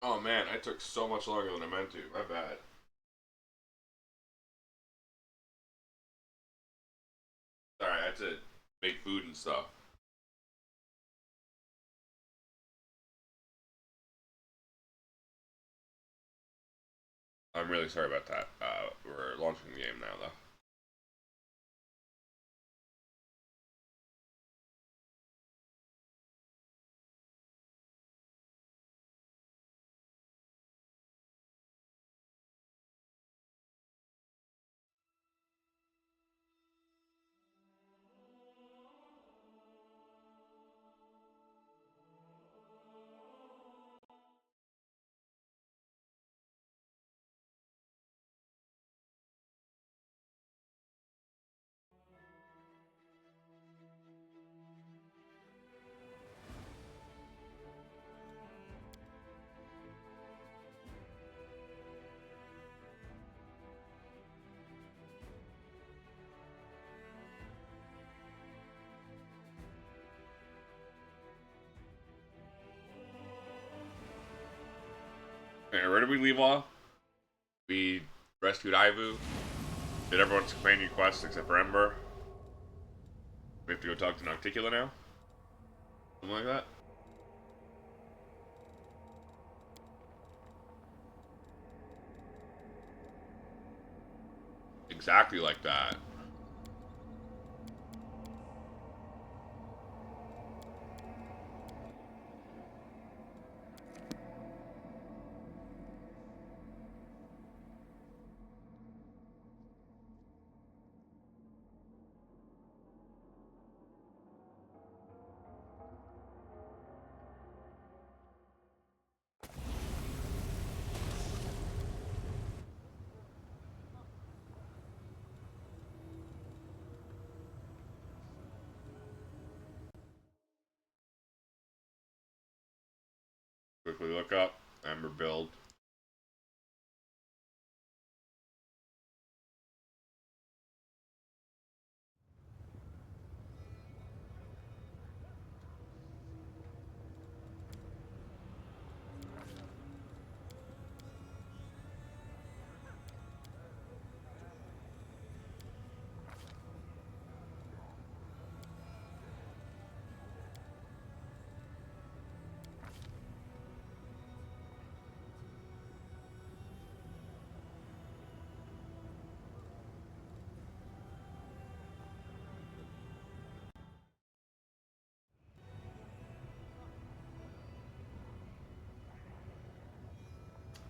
Oh man, I took so much longer than I meant to. My bad. Sorry, I had to make food and stuff. I'm really sorry about that. We're launching the game now, though. Okay, where did we leave off? We rescued Ivu. Did everyone's companion quest except for Ember. We have to go talk to Nocticula now? Something like that? Exactly like that. Quickly look up. Ember build.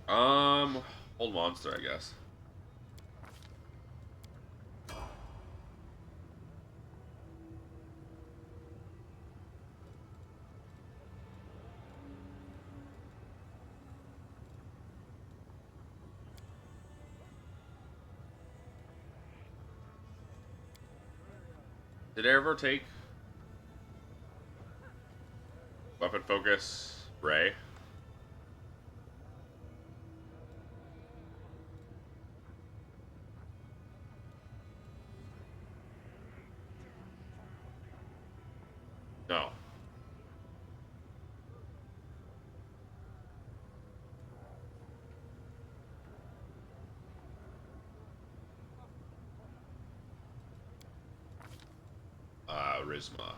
Um, Old monster, I guess. Did I ever take weapon focus Ray? No. Risma.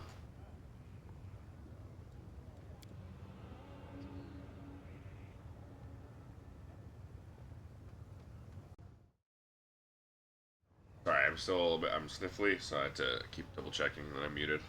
Sorry, I'm still a little bit. I'm sniffly, so I had to keep double checking that I'm muted.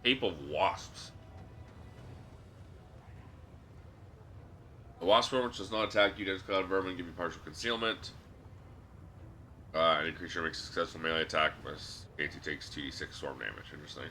Ape of Wasps. The wasp form, which does not attack you, does cloud vermin, give you partial concealment. Any creature makes a successful melee attack, AC takes 2d6 storm damage. Interesting.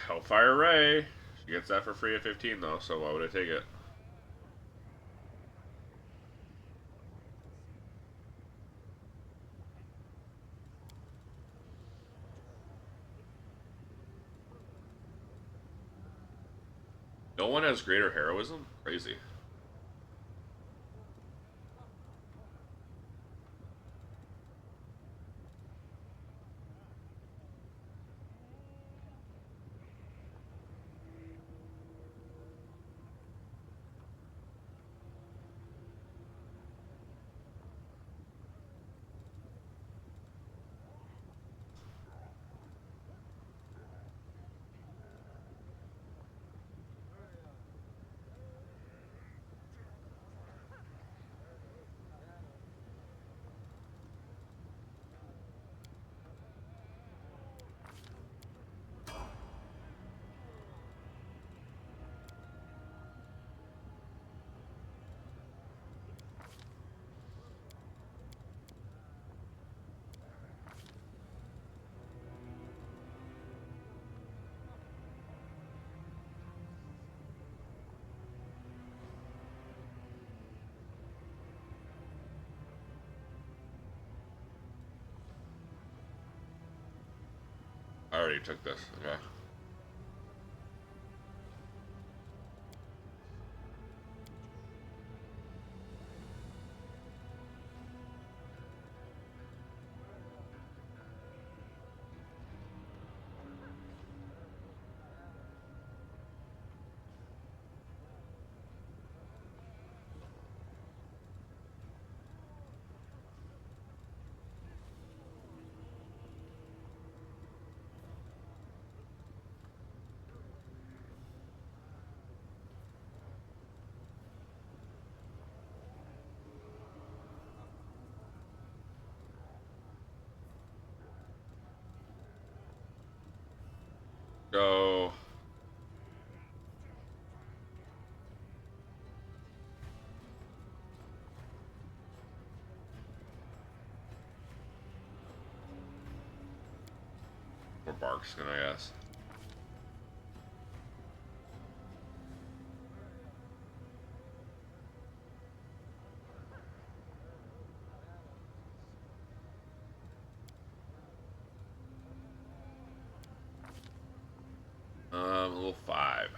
Hellfire Ray. She gets that for free at 15 though, so why would I take it? No one has greater heroism? Crazy. I already took this. Okay. Go. Or Barkskin, I guess. Level 5.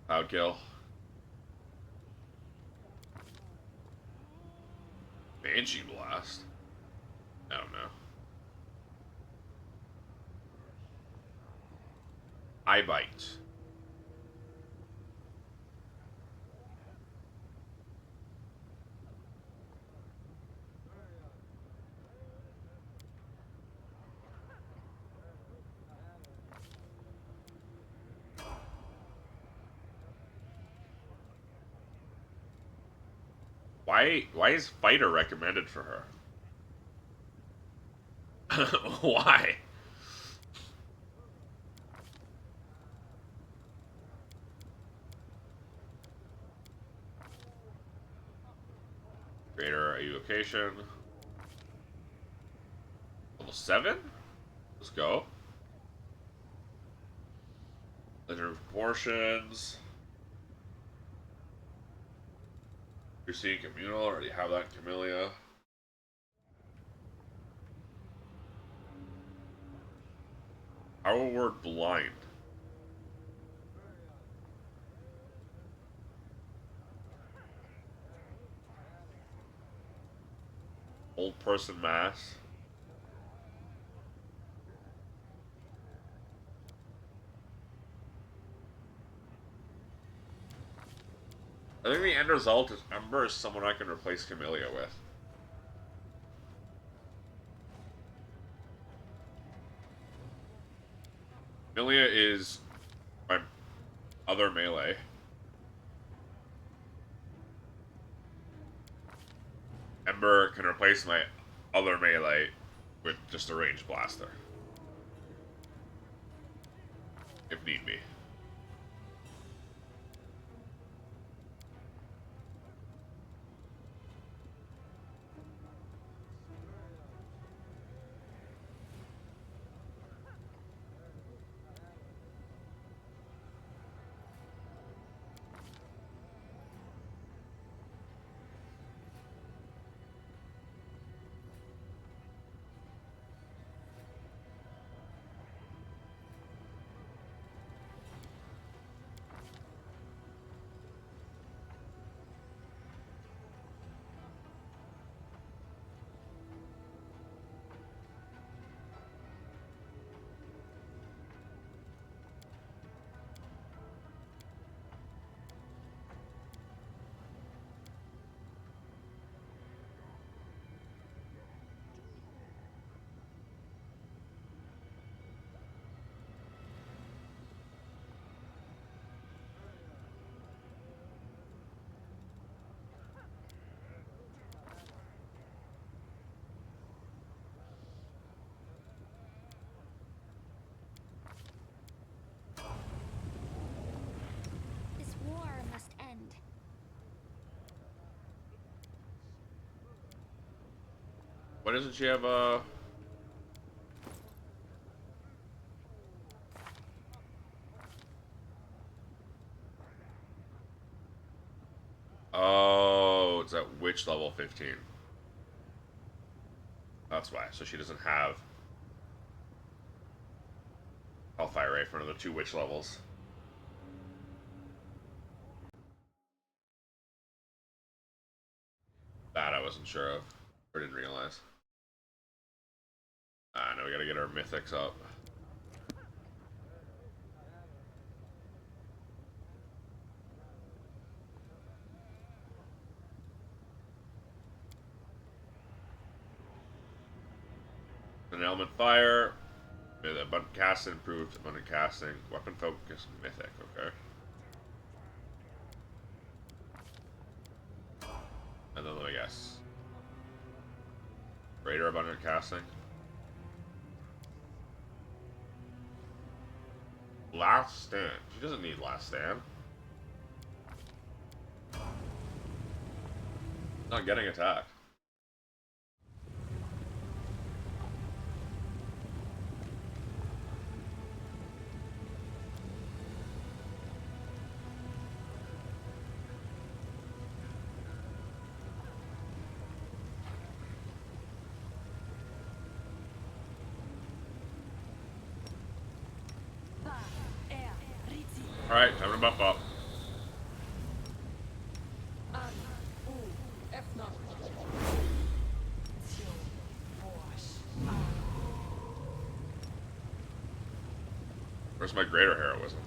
Cloud kill. Banshee blast. I don't know. Eye bite. Why is fighter recommended for her? Why? Greater evocation. Level 7? Let's go. Legendary proportions. You're seeing communal, already have that in Camellia. Our word blind. Old person mass. I think the end result is Ember is someone I can replace Camellia with. Camellia is my other melee. Ember can replace my other melee with just a ranged blaster. If need be. Why doesn't she have a... Oh, it's at witch level 15. That's why. So she doesn't have Hellfire Ray for another 2 witch levels. That I wasn't sure of. Or didn't realize. Now we gotta get our mythics up. An element fire. Abundant casting improved. Abundant casting. Weapon focus. Mythic. Okay. And then let me guess. Greater abundant casting. Last stand. She doesn't need last stand. Not getting attacked. Alright, time to buff up. Where's my greater heroism?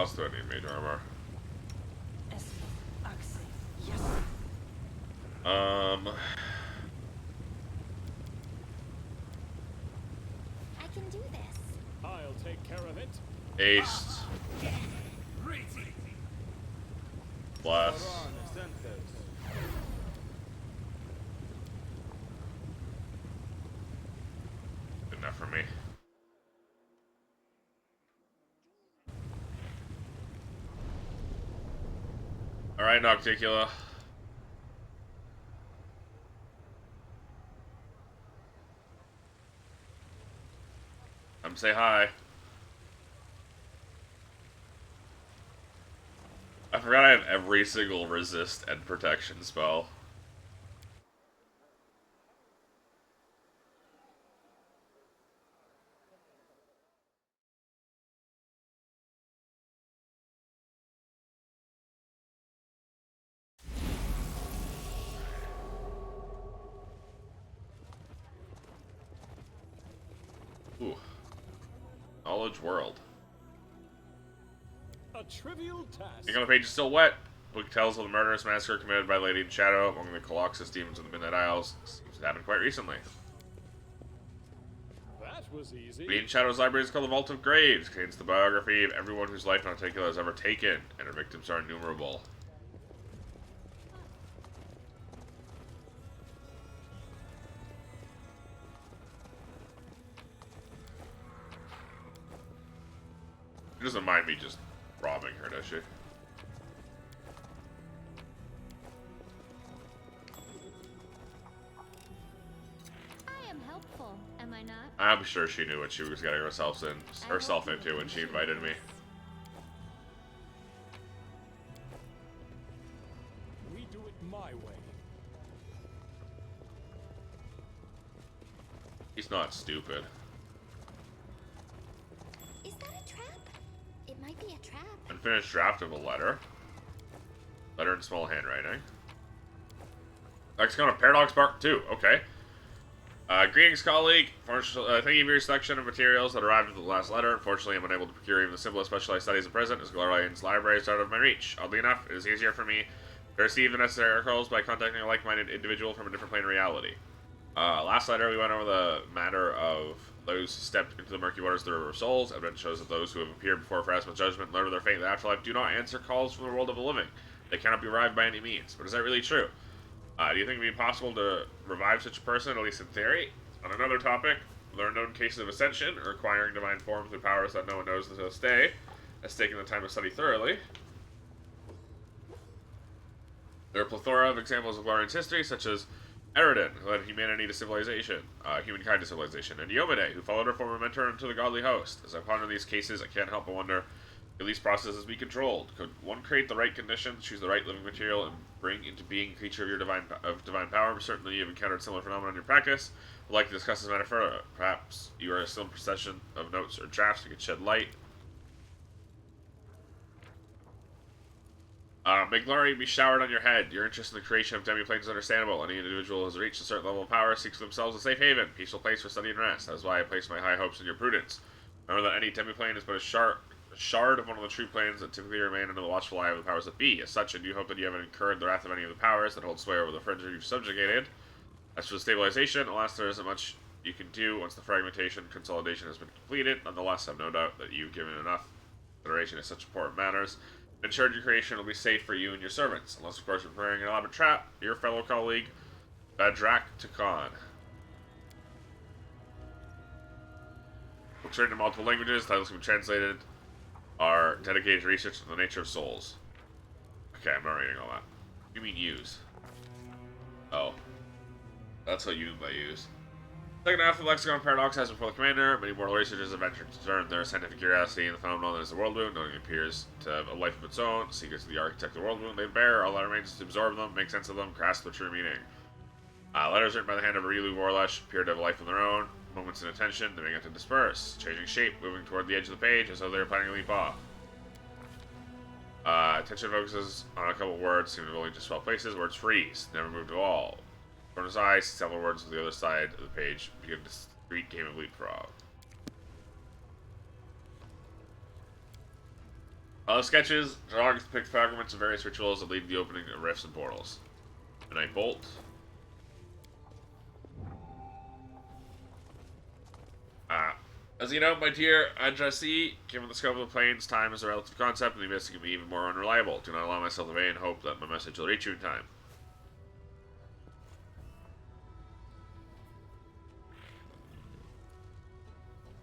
else do I need mage armor? I can do this. I'll take care of it. Haste. Bless. Good enough for me. Alright, Nocticula. Come say hi. I forgot I have every single resist and protection spell. Ooh. Knowledge world. A trivial task. Ink on the page is still wet. Book tells of the murderous massacre committed by Lady in Shadow among the Colossus demons of the Midnight Isles. Seems to happen quite recently. That was easy. Lady in Shadow's library is called the Vault of Graves. It contains the biography of everyone whose life Nocticula has ever taken, and her victims are innumerable. She doesn't mind me just robbing her, does she? I am helpful, am I not? I'm sure she knew what she was getting herself into when she invited me. We do it my way. He's not stupid. Is that a trap? It might be a trap. Unfinished draft of a letter. Letter in small handwriting. Lexicon of Paradox Part 2. Okay. Greetings, colleague. Thank you for your selection of materials that arrived with the last letter. Unfortunately, I'm unable to procure even the simplest specialized studies at present, as Glorian's library is out of my reach. Oddly enough, it is easier for me to receive the necessary articles by contacting a like-minded individual from a different plane of reality. Last letter, we went over the matter of those who stepped into the murky waters of the River of Souls. Evidence shows that those who have appeared before Pharasma's judgment and learned of their fate in the afterlife do not answer calls from the world of the living. They cannot be revived by any means. But is that really true? Do you think it would be possible to revive such a person, at least in theory? On another topic, there are known cases of ascension, or acquiring divine forms through powers that no one knows to this day, has taken the time to study thoroughly. There are a plethora of examples of Glorian's history, such as Eridan, who led humanity to civilization, humankind to civilization, and Yomade, who followed her former mentor into the godly host. As I ponder these cases, I can't help but wonder, could these processes be controlled? Could one create the right conditions, choose the right living material, and bring into being a creature of your divine power? Certainly, you've encountered similar phenomena in your practice. I'd like to discuss this matter further. Perhaps you are still in possession of notes or drafts you could shed light. May glory be showered on your head. Your interest in the creation of demiplanes is understandable. Any individual who has reached a certain level of power seeks for themselves a safe haven, peaceful place for study and rest. That is why I place my high hopes in your prudence. Remember that any demiplane is but a shard of one of the true planes that typically remain under the watchful eye of the powers that be. As such, I do hope that you haven't incurred the wrath of any of the powers that hold sway over the fringe you've subjugated. As for the stabilization, alas, there isn't much you can do once the fragmentation consolidation has been completed. Nonetheless, I have no doubt that you've given enough consideration to such important matters. Ensured your creation will be safe for you and your servants, unless of course you're preparing an elaborate trap. Your fellow colleague, Badrak Takan. Books written in multiple languages, titles can be translated, are dedicated to research on the nature of souls. Okay, I'm not reading all that. What do you mean use? Oh. That's what you mean by use. Second half of the Lexicon Paradox has before the commander. Many mortal researchers have ventured to turn their scientific curiosity in the phenomenon that is the world wound, knowing it appears to have a life of its own. Secrets of the architect of the world wound they bear. All that remains is to absorb them, make sense of them, grasp their true meaning. Letters written by the hand of Arilu Warlash appear to have a life of their own. Moments in attention, they begin to disperse, changing shape, moving toward the edge of the page as though they were planning to leap off. Attention focuses on a couple words, seem to have only just 12 places. Words freeze, never moved at all. From his eyes, several words on the other side of the page begin a discrete game of leapfrog. Sketches. Drawings depict fragments of various rituals that lead to the opening of rifts and portals. Midnight Bolt. As you know, my dear addressee, given the scope of the planes, time is a relative concept, and the message can be even more unreliable. Do not allow myself to vain hope that my message will reach you in time.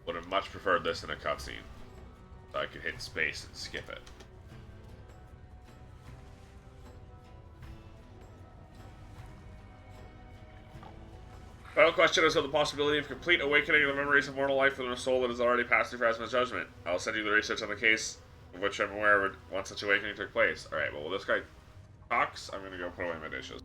Would have much preferred this in a cutscene, so I could hit space and skip it. Final question is of the possibility of complete awakening of the memories of mortal life within a soul that has already passed through Pharasma's judgment. I'll send you the research on the case, of which I'm aware once such awakening took place. Alright, well, while this guy talks, I'm gonna go put away my dishes.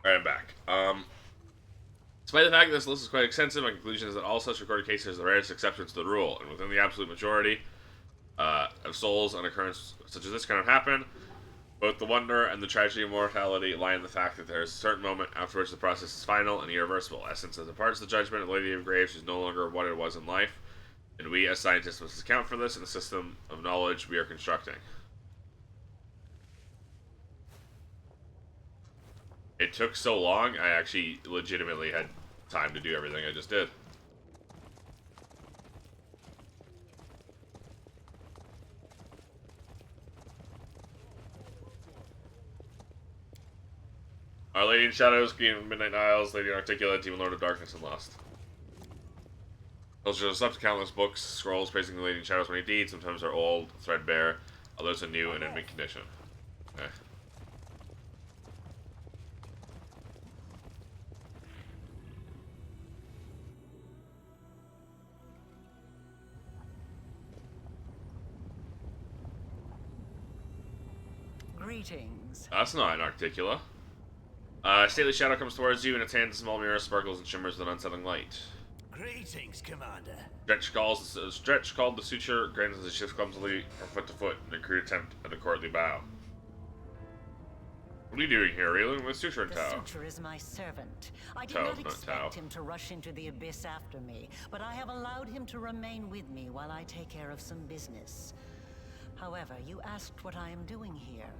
Alright, I'm back. Despite the fact that this list is quite extensive, my conclusion is that all such recorded cases are the rarest exceptions to the rule, and within the absolute majority of souls, an occurrence such as this cannot happen. Both the wonder and the tragedy of mortality lie in the fact that there is a certain moment after which the process is final and irreversible. Essence that departs the judgment of the Lady of Graves is no longer what it was in life, and we as scientists must account for this in the system of knowledge we are constructing. It took so long, I actually legitimately had time to do everything I just did. Our Lady in Shadows, Queen of Midnight Isles, Lady Articulate, Demon Lord of Darkness, and Lost. Those are slept countless books, scrolls praising the Lady in Shadows' many deeds. Sometimes are old, threadbare, others are new and in mint condition. Okay. Greetings. That's not an Articula. Stately shadow comes towards you, and its hands a small mirror sparkles and shimmers with an unsettling light. Greetings, Commander. Stretch called the suture, grins as he shifts clumsily from foot to foot in a crude attempt at a courtly bow. What are you doing here, Raylan? With Suture and The Tao? Suture is my servant. I did Tao, not not expect Tao. him to rush into the abyss after me, but I have allowed him to remain with me while I take care of some business. However, you asked what I am doing here.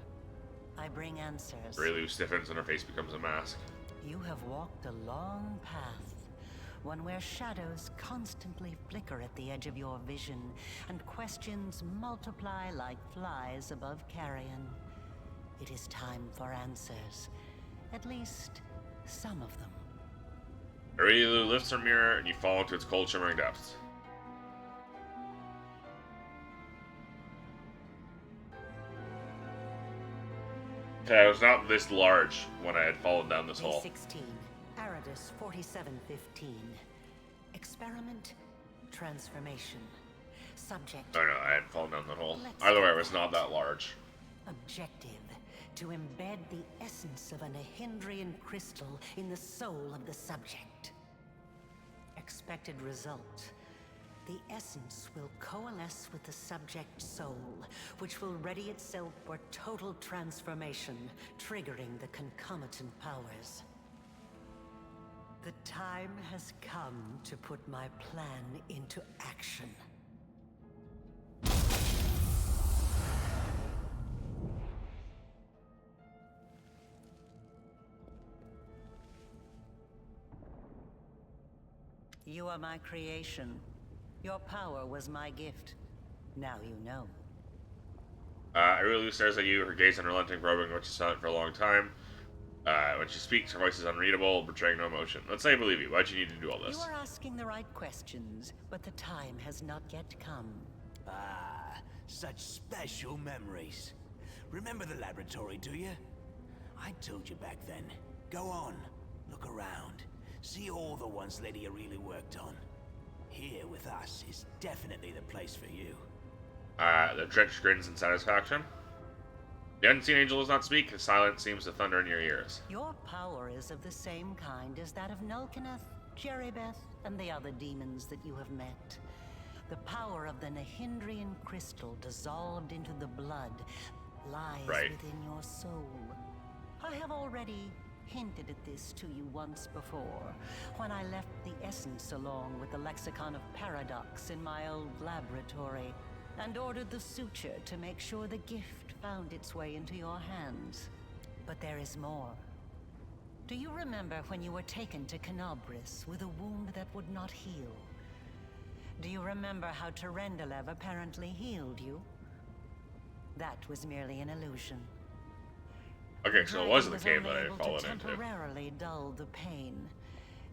I bring answers. Raylu stiffens and her face becomes a mask. You have walked a long path, one where shadows constantly flicker at the edge of your vision, and questions multiply like flies above carrion. It is time for answers. At least, some of them. Raylu lifts her mirror, and you fall into its cold, shimmering depths. Okay, I was not this large when I had fallen down this Day hole. 16, Aridus 4715. Experiment, transformation. Subject, Oh no, I had fallen down the hole. Let's Either way, I go was back. not that large. objective. To embed the essence of an Ahindrian crystal in the soul of the subject. Expected result. The essence will coalesce with the subject's soul, which will ready itself for total transformation, triggering the concomitant powers. The time has come to put my plan into action. You are my creation. Your power was my gift. Now you know. Raylu stares at you, her gaze unrelenting, probing what you saw for a long time. When she speaks, her voice is unreadable, betraying no emotion. Let's say I believe you. Why'd you need to do all You this? are asking the right questions, but the time has not yet come. Ah, such special memories. Remember the laboratory, do you? I told you back then. Go on, look around. See all the ones Lydia really worked on. Here with us is definitely the place for you. The Dretch grins in satisfaction. The unseen angel does not speak. His silence seems to thunder in your ears. Your power is of the same kind as that of Nulkeneth, Jeribeth, and the other demons that you have met. The power of the Nahindrian crystal dissolved into the blood lies within your soul. I have already hinted at this to you once before, when I left the essence along with the lexicon of paradox in my old laboratory, and ordered the suture to make sure the gift found its way into your hands. But there is more. Do you remember when you were taken to Canobris with a wound that would not heal? Do you remember how Terendelev apparently healed you? That was merely an illusion. Okay, so it wasn't the cave that I only had able to fallen into. temporarily dull the pain.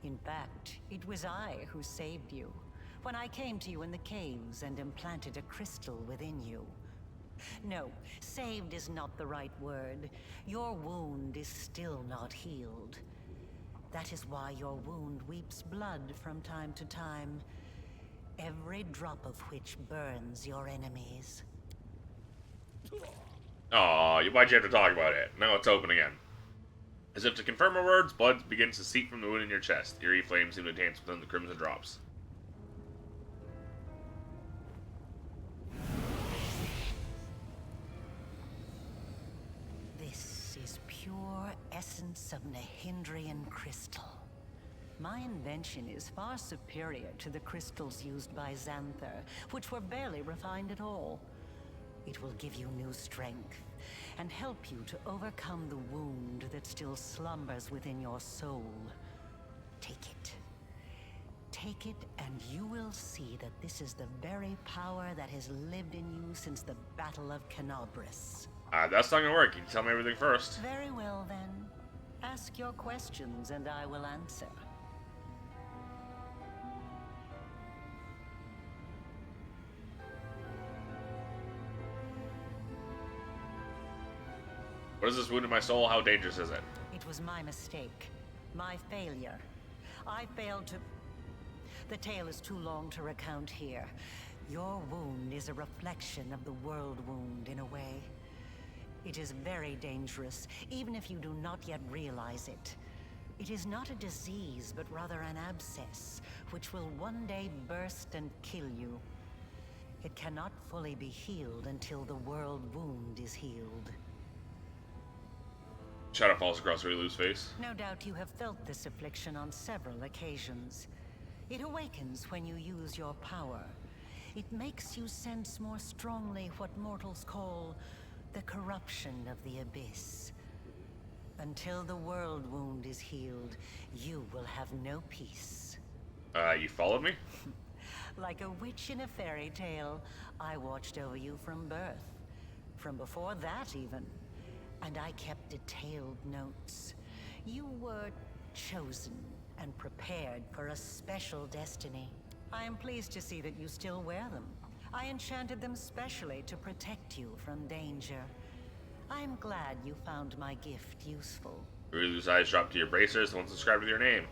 In fact, it was I who saved you, when I came to you in the caves and implanted a crystal within you. No, saved is not the right word. Your wound is still not healed. That is why your wound weeps blood from time to time, every drop of which burns your enemies. Aw, why'd you have to talk about it? Now it's open again. As if to confirm her words, blood begins to seep from the wound in your chest. Eerie flames seem to dance within the crimson drops. This is pure essence of Nahindrian crystal. My invention is far superior to the crystals used by Xanther, which were barely refined at all. It will give you new strength, and help you to overcome the wound that still slumbers within your soul. Take it. Take it, and you will see that this is the very power that has lived in you since the Battle of Canobris. That's not gonna work. You can tell me everything first. Very well, then. Ask your questions, and I will answer. What is this wound in my soul? How dangerous is it? It was my mistake. My failure. I failed to... The tale is too long to recount here. Your wound is a reflection of the world wound, in a way. It is very dangerous, even if you do not yet realize it. It is not a disease, but rather an abscess, which will one day burst and kill you. It cannot fully be healed until the world wound is healed. Shadow falls across Rilu's face. No doubt you have felt this affliction on several occasions. It awakens when you use your power. It makes you sense more strongly what mortals call the corruption of the abyss. Until the world wound is healed, you will have no peace. You followed me? Like a witch in a fairy tale, I watched over you from birth. From before that, even. And I kept detailed notes. You were chosen and prepared for a special destiny. I am pleased to see that you still wear them. I enchanted them specially to protect you from danger. I am glad you found my gift useful. Rilu's eyes dropped to your bracers, the ones inscribed with your name.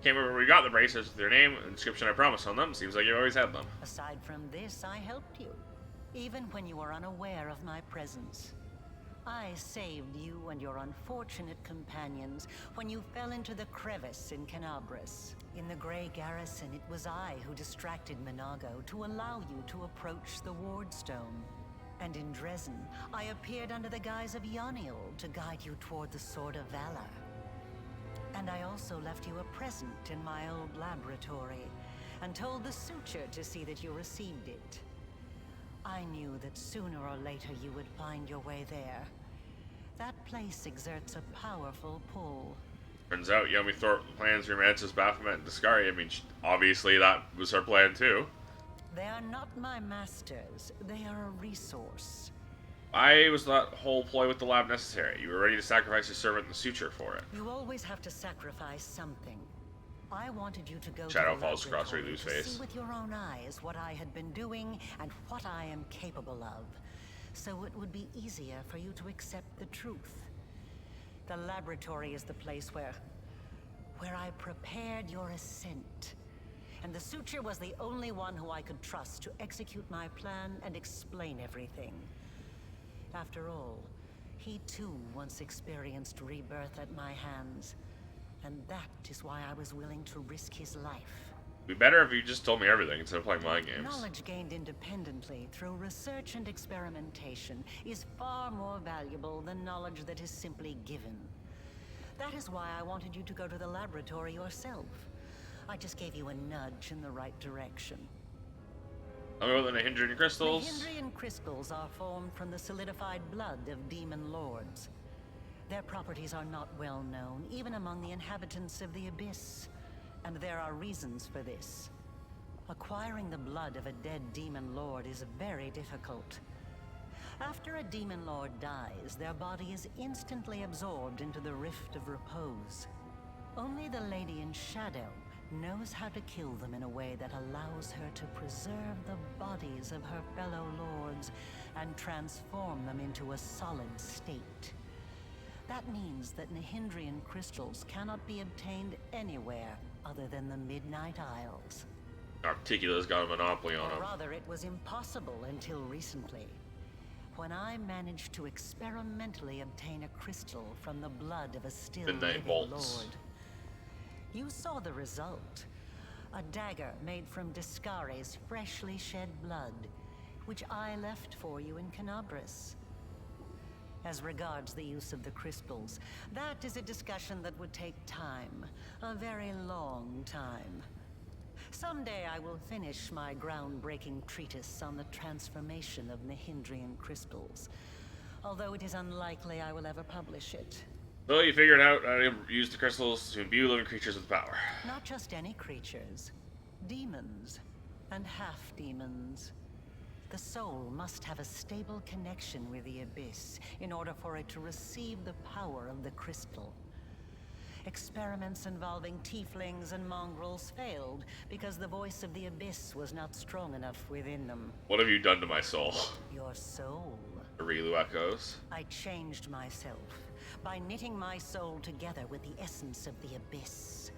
Can't remember where you got the bracers with your name and inscription I promised on them. Seems like you always had them. Aside from this, I helped you, even when you were unaware of my presence. I saved you and your unfortunate companions when you fell into the crevice in Canobris. In the Grey Garrison, it was I who distracted Minago to allow you to approach the Wardstone. And in Dresden, I appeared under the guise of Yaniel to guide you toward the Sword of Valor. And I also left you a present in my old laboratory, and told the suture to see that you received it. I knew that sooner or later you would find your way there. That place exerts a powerful pull. Turns out Yummy Thorpe plans romances Baphomet and Discari. I mean, obviously that was her plan too. They are not my masters. They are a resource. Why was that whole ploy with the lab necessary? You were ready to sacrifice your servant and the suture for it. You always have to sacrifice something. I wanted you to go Shadow to the falls across laboratory Rilu's to face. see with your own eyes what I had been doing and what I am capable of, so it would be easier for you to accept the truth. The laboratory is the place where I prepared your ascent. And the suture was the only one who I could trust to execute my plan and explain everything. After all, he too once experienced rebirth at my hands. And that is why I was willing to risk his life. It'd be better if you just told me everything instead of playing mind games. Knowledge gained independently through research and experimentation is far more valuable than knowledge that is simply given. That is why I wanted you to go to the laboratory yourself. I just gave you a nudge in the right direction. Tell me about the Nahindrian crystals. Nahindrian crystals are formed from the solidified blood of demon lords. Their properties are not well known, even among the inhabitants of the Abyss. And there are reasons for this. Acquiring the blood of a dead demon lord is very difficult. After a demon lord dies, their body is instantly absorbed into the Rift of Repose. Only the Lady in Shadow knows how to kill them in a way that allows her to preserve the bodies of her fellow lords and transform them into a solid state. That means that Nahindrian crystals cannot be obtained anywhere other than the Midnight Isles. Articula's got a monopoly on Or them. rather, it was impossible until recently, when I managed to experimentally obtain a crystal from the blood of a still Midnight living Bolts. lord. You saw the result. A dagger made from Discari's freshly shed blood, which I left for you in Canabris. As regards the use of the crystals, that is a discussion that would take time. A very long time. Someday I will finish my groundbreaking treatise on the transformation of Nahindrian crystals. Although it is unlikely I will ever publish it. So you figured out how to use the crystals to imbue living creatures with power. Not just any creatures. Demons. And half-demons. The soul must have a stable connection with the Abyss in order for it to receive the power of the crystal. Experiments involving tieflings and mongrels failed because the voice of the Abyss was not strong enough within them. What have you done to my soul? Your soul. Rilu echoes. I changed myself by knitting my soul together with the essence of the Abyss.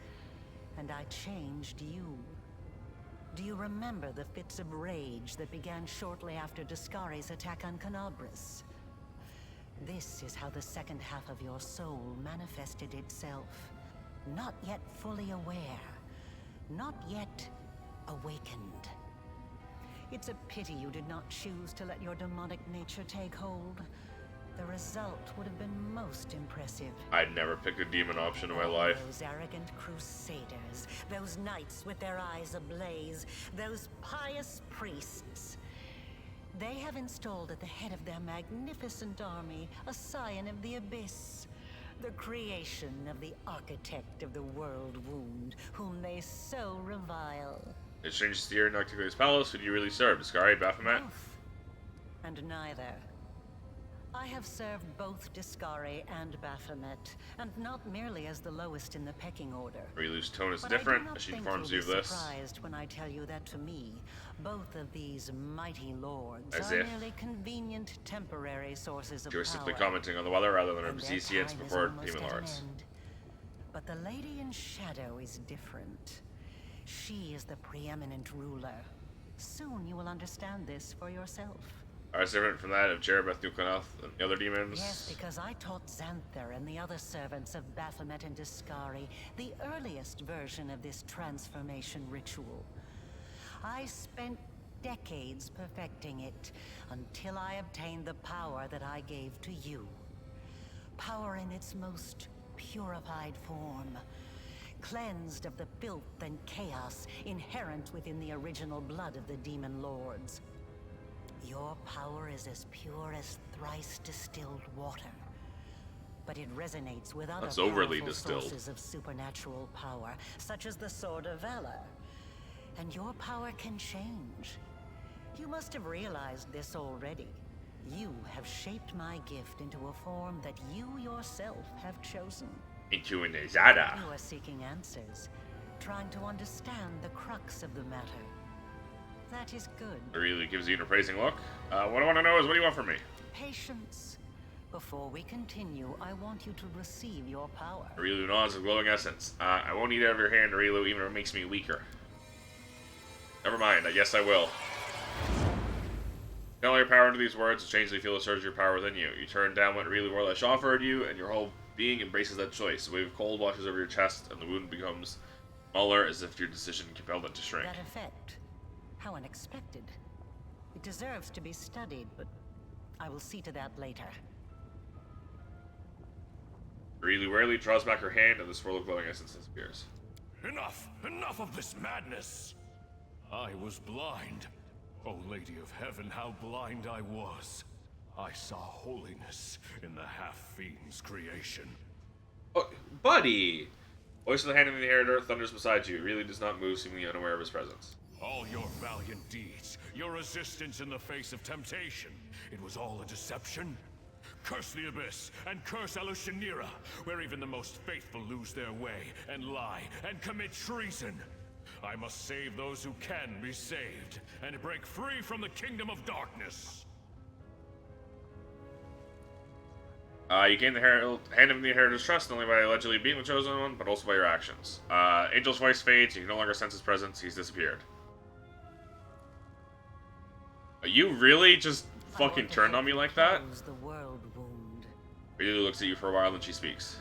And I changed you. Do you remember the fits of rage that began shortly after Discari's attack on Canabris? This is how the second half of your soul manifested itself. Not yet fully aware. Not yet awakened. It's a pity you did not choose to let your demonic nature take hold. The result would have been most impressive. I'd never picked a demon option in my life. Those arrogant crusaders, those knights with their eyes ablaze, those pious priests. They have installed at the head of their magnificent army a scion of the Abyss, the creation of the architect of the world wound, whom they so revile. In strange steer in Noctilu's palace, who do you really serve? Discari, Baphomet? Both. And neither. I have served both Discari and Baphomet, and not merely as the lowest in the pecking order. Rilu's tone is But I do different not as she think informs you'll you be of this. surprised when I tell you that to me, both of these mighty lords As are if merely convenient temporary sources of You were power. simply commenting on the weather rather than her And their positions time is before almost Demon at an Lords. end. But the Lady in Shadow is different. She is the preeminent ruler. Soon you will understand this for yourself. Are different from that of Jerebeth, Nuklanoth, and the other demons? Yes, because I taught Xanther and the other servants of Baphomet and Discari the earliest version of this transformation ritual. I spent decades perfecting it until I obtained the power that I gave to you. Power in its most purified form. Cleansed of the filth and chaos inherent within the original blood of the demon lords. Your power is as pure as thrice distilled water. But it resonates with other That's overly powerful distilled. sources of supernatural power, such as the Sword of Valor. And your power can change. You must have realized this already. You have shaped my gift into a form that you yourself have chosen. Into an Izada. You are seeking answers, trying to understand the crux of the matter. That is good. Arielu gives you an appraising look. What I want to know is, what do you want from me? Patience. Before we continue, I want you to receive your power. Arielu nods with glowing essence. I won't eat it out of your hand, Arielu, even if it makes me weaker. Never mind, I guess I will. Channel your power into these words, and strangely feel a surge of your power within you. You turn down what Arielu Warlash offered you, and your whole being embraces that choice. A wave of cold washes over your chest, and the wound becomes smaller, as if your decision compelled it to shrink. That effect. How unexpected. It deserves to be studied, but I will see to that later. Arielu rarely draws back her hand, and the swirl of glowing essence disappears. Enough! Enough of this madness! I was blind. O Lady of Heaven, how blind I was. I saw holiness in the half-fiend's creation. Oh, buddy! Voice of the Hand of the Inheritor thunders beside you. Arielu does not move, seemingly unaware of his presence. All your valiant deeds, your resistance in the face of temptation, it was all a deception? Curse the Abyss, and curse Alushanira, where even the most faithful lose their way, and lie, and commit treason. I must save those who can be saved, and break free from the kingdom of darkness. You gain the Hand of the Inheritor's trust, not only by allegedly being the Chosen One, but also by your actions. Angel's voice fades, you can no longer sense his presence, he's disappeared. You really just fucking turned on me like that? The world wound. Arielu looks at you for a while, and she speaks.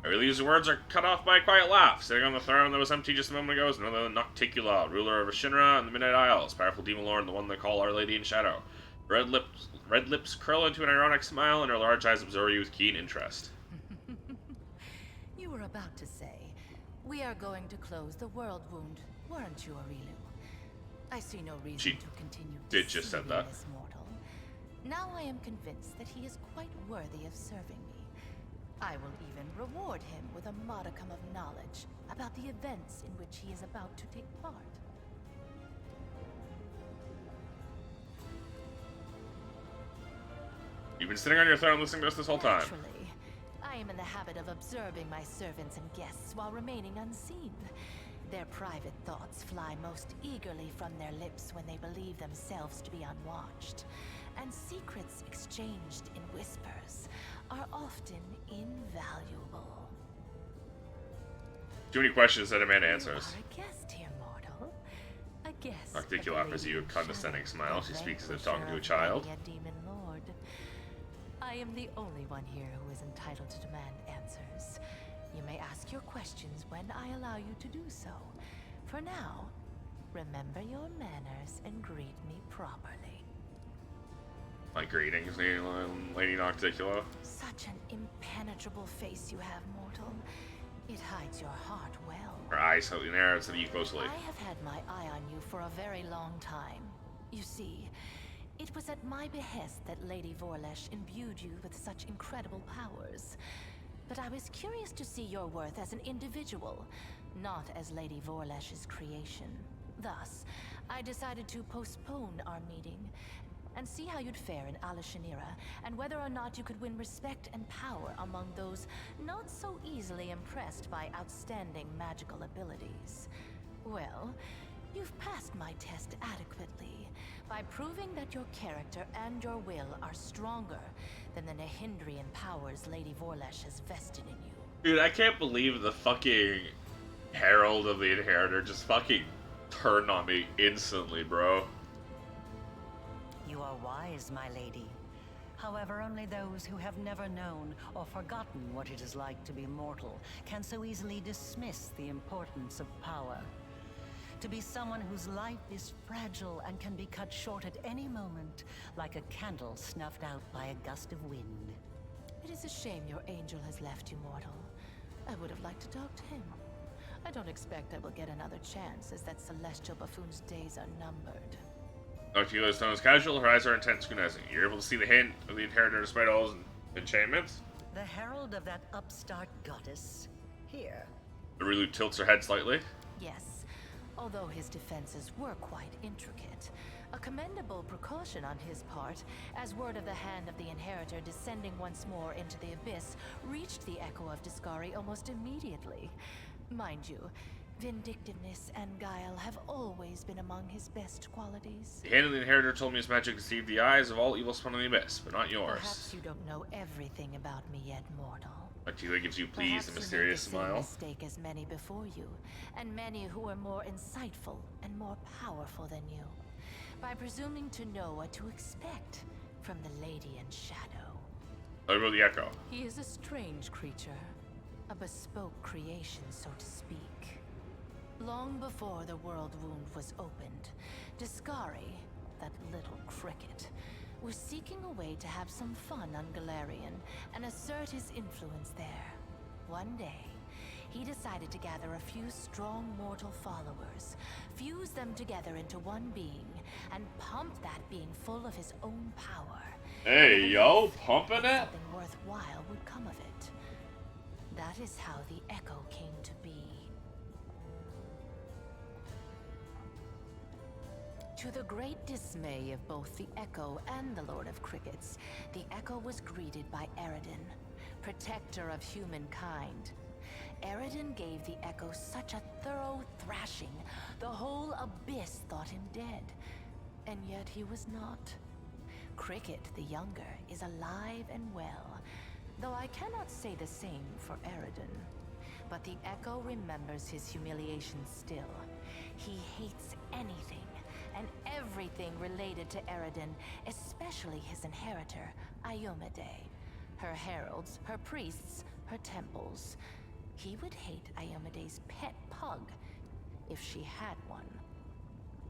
Arielyu's words are cut off by a quiet laugh. Sitting on the throne that was empty just a moment ago is none other than Nocticula, ruler of Shinra and the Midnight Isles, powerful demon lord and the one they call Our Lady in Shadow. Red lips curl into an ironic smile, and her large eyes absorb you with keen interest. You were about to say, we are going to close the world wound, weren't you, Arielu? I see no reason She to continue did just said deceiving that. this mortal. Now I am convinced that he is quite worthy of serving me. I will even reward him with a modicum of knowledge about the events in which he is about to take part. You've been sitting on your throne listening to us this whole time. Naturally, I am in the habit of observing my servants and guests while remaining unseen. Their private thoughts fly most eagerly from their lips when they believe themselves to be unwatched. And secrets exchanged in whispers are often invaluable. Too many questions that demand answers. You are a guest here, mortal. A guest. Nocticula offers you a condescending smile. She speaks as if talking to a child. A demon lord. I am the only one here who is entitled to demand answers. You may ask your questions when I allow you to do so. For now, remember your manners and greet me properly. My greetings, Lady Nocticula. Such an impenetrable face you have, mortal. It hides your heart well. Her eyes slightly narrowed to view closely. I have had my eye on you for a very long time. You see, it was at my behest that Lady Vorlesh imbued you with such incredible powers. But I was curious to see your worth as an individual, not as Lady Vorlesh's creation. Thus, I decided to postpone our meeting and see how you'd fare in Alushanira, and whether or not you could win respect and power among those not so easily impressed by outstanding magical abilities. Well, you've passed my test adequately, by proving that your character and your will are stronger than the Nehindrian powers Lady Vorlesh has vested in you. Dude, I can't believe the fucking Herald of the Inheritor just fucking turned on me instantly, bro. You are wise, my lady. However, only those who have never known or forgotten what it is like to be mortal can so easily dismiss the importance of power. To be someone whose life is fragile and can be cut short at any moment, like a candle snuffed out by a gust of wind. It is a shame your angel has left you, mortal. I would have liked to talk to him. I don't expect I will get another chance, as that celestial buffoon's days are numbered. Nocticula's tone is casual, her eyes are intense, scrutinizing. You're able to see the hand of the Inheritor despite all his enchantments? The herald of that upstart goddess. Here. Arielu tilts her head slightly. Yes, although his defenses were quite intricate. A commendable precaution on his part, as word of the hand of the Inheritor descending once more into the abyss reached the Echo of Discari almost immediately. Mind you, vindictiveness and guile have always been among his best qualities. The hand of the Inheritor told me his magic deceived the eyes of all evil spawn in the abyss, but not yours. Perhaps you don't know everything about me yet, mortal. Akila gives you pleased and Perhaps mysterious you made the smile. same mistake as many before you, and many who are more insightful and more powerful than you, by presuming to know what to expect from the Lady in Shadow. What about the Echo? He is a strange creature, a bespoke creation, so to speak. Long before the world wound was opened, Discari, that little cricket, was seeking a way to have some fun on Galarian and assert his influence there. One day, he decided to gather a few strong mortal followers, fuse them together into one being, and pump that being full of his own power. Hey, yo, pumping it? Something worthwhile would come of it. That is how the Echo came to be. To the great dismay of both the Echo and the Lord of Crickets, the Echo was greeted by Eredin, protector of humankind. Eredin gave the Echo such a thorough thrashing, the whole abyss thought him dead. And yet he was not. Cricket, the younger, is alive and well, though I cannot say the same for Eredin. But the Echo remembers his humiliation still. He hates anything and everything related to Eredin, especially his inheritor, Iomade. Her heralds, her priests, her temples. He would hate Iomade's pet pug, if she had one.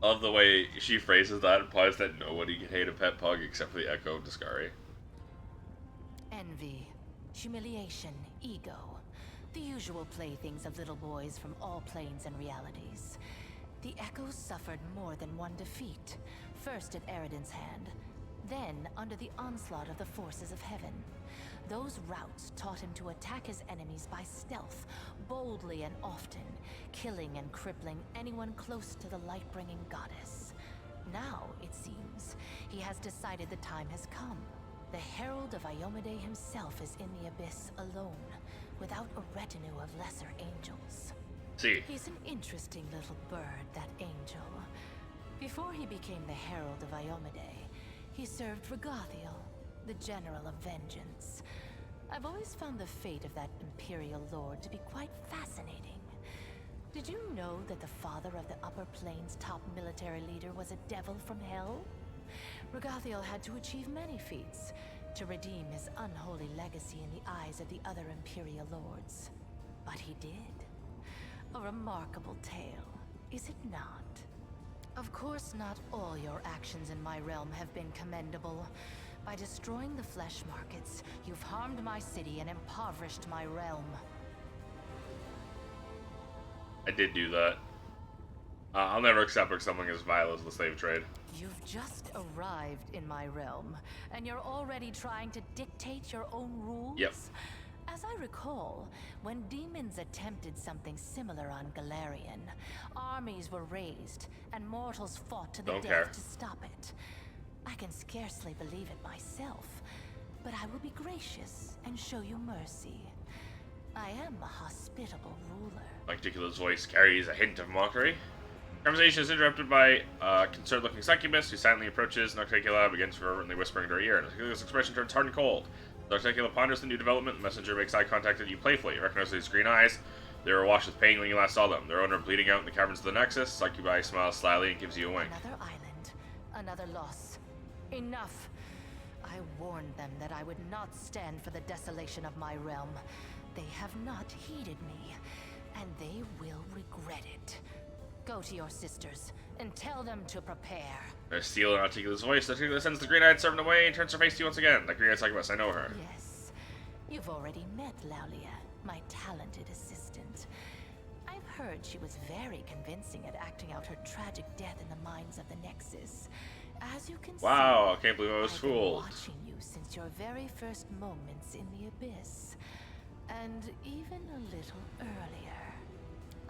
Love the way she phrases that, implies that nobody can hate a pet pug except for the Echo of Discari. Envy, humiliation, ego. The usual playthings of little boys from all planes and realities. The Echoes suffered more than one defeat. First at Eredin's hand, then under the onslaught of the forces of heaven. Those routes taught him to attack his enemies by stealth, boldly and often, killing and crippling anyone close to the light-bringing goddess. Now, it seems, he has decided the time has come. The Herald of Iomade himself is in the abyss alone, without a retinue of lesser angels. See. He's an interesting little bird, that angel. Before he became the Herald of Iomade, he served Regathiel, the General of Vengeance. I've always found the fate of that Imperial Lord to be quite fascinating. Did you know that the father of the Upper Plains' top military leader was a devil from hell? Regathiel had to achieve many feats to redeem his unholy legacy in the eyes of the other Imperial Lords. But he did. A remarkable tale, is it not? Of course, not all your actions in my realm have been commendable. By destroying the flesh markets, you've harmed my city and impoverished my realm. I did do that. I'll never accept something as vile as the slave trade. You've just arrived in my realm, and you're already trying to dictate your own rules? Yep. As I recall, when demons attempted something similar on Galarian, armies were raised, and mortals fought to the death to stop it. I can scarcely believe it myself, but I will be gracious and show you mercy. I am a hospitable ruler. Nocticula's voice carries a hint of mockery. Conversation is interrupted by a concerned-looking succubus who silently approaches Nocticula, begins fervently whispering in her ear. Nocticula's expression turns hard and cold. Nocticula ponders the new development. The messenger makes eye contact at you playfully. You recognize his green eyes. They were washed with pain when you last saw them. Their owner bleeding out in the caverns of the Nexus. Succubi smiles slyly and gives you a wink. Another island, another loss. Enough! I warned them that I would not stand for the desolation of my realm. They have not heeded me, and they will regret it. Go to your sisters, and tell them to prepare. There's steel in Nocticula's voice. Nocticula sends the green-eyed servant away and turns her face to you once again. The green-eyed succubus, I know her. Yes, you've already met Laulia, my talented assistant. I've heard she was very convincing at acting out her tragic death in the mines of the Nexus. As you can see, Wow, I can't believe I was I've been fooled. watching you since your very first moments in the Abyss. And even a little earlier.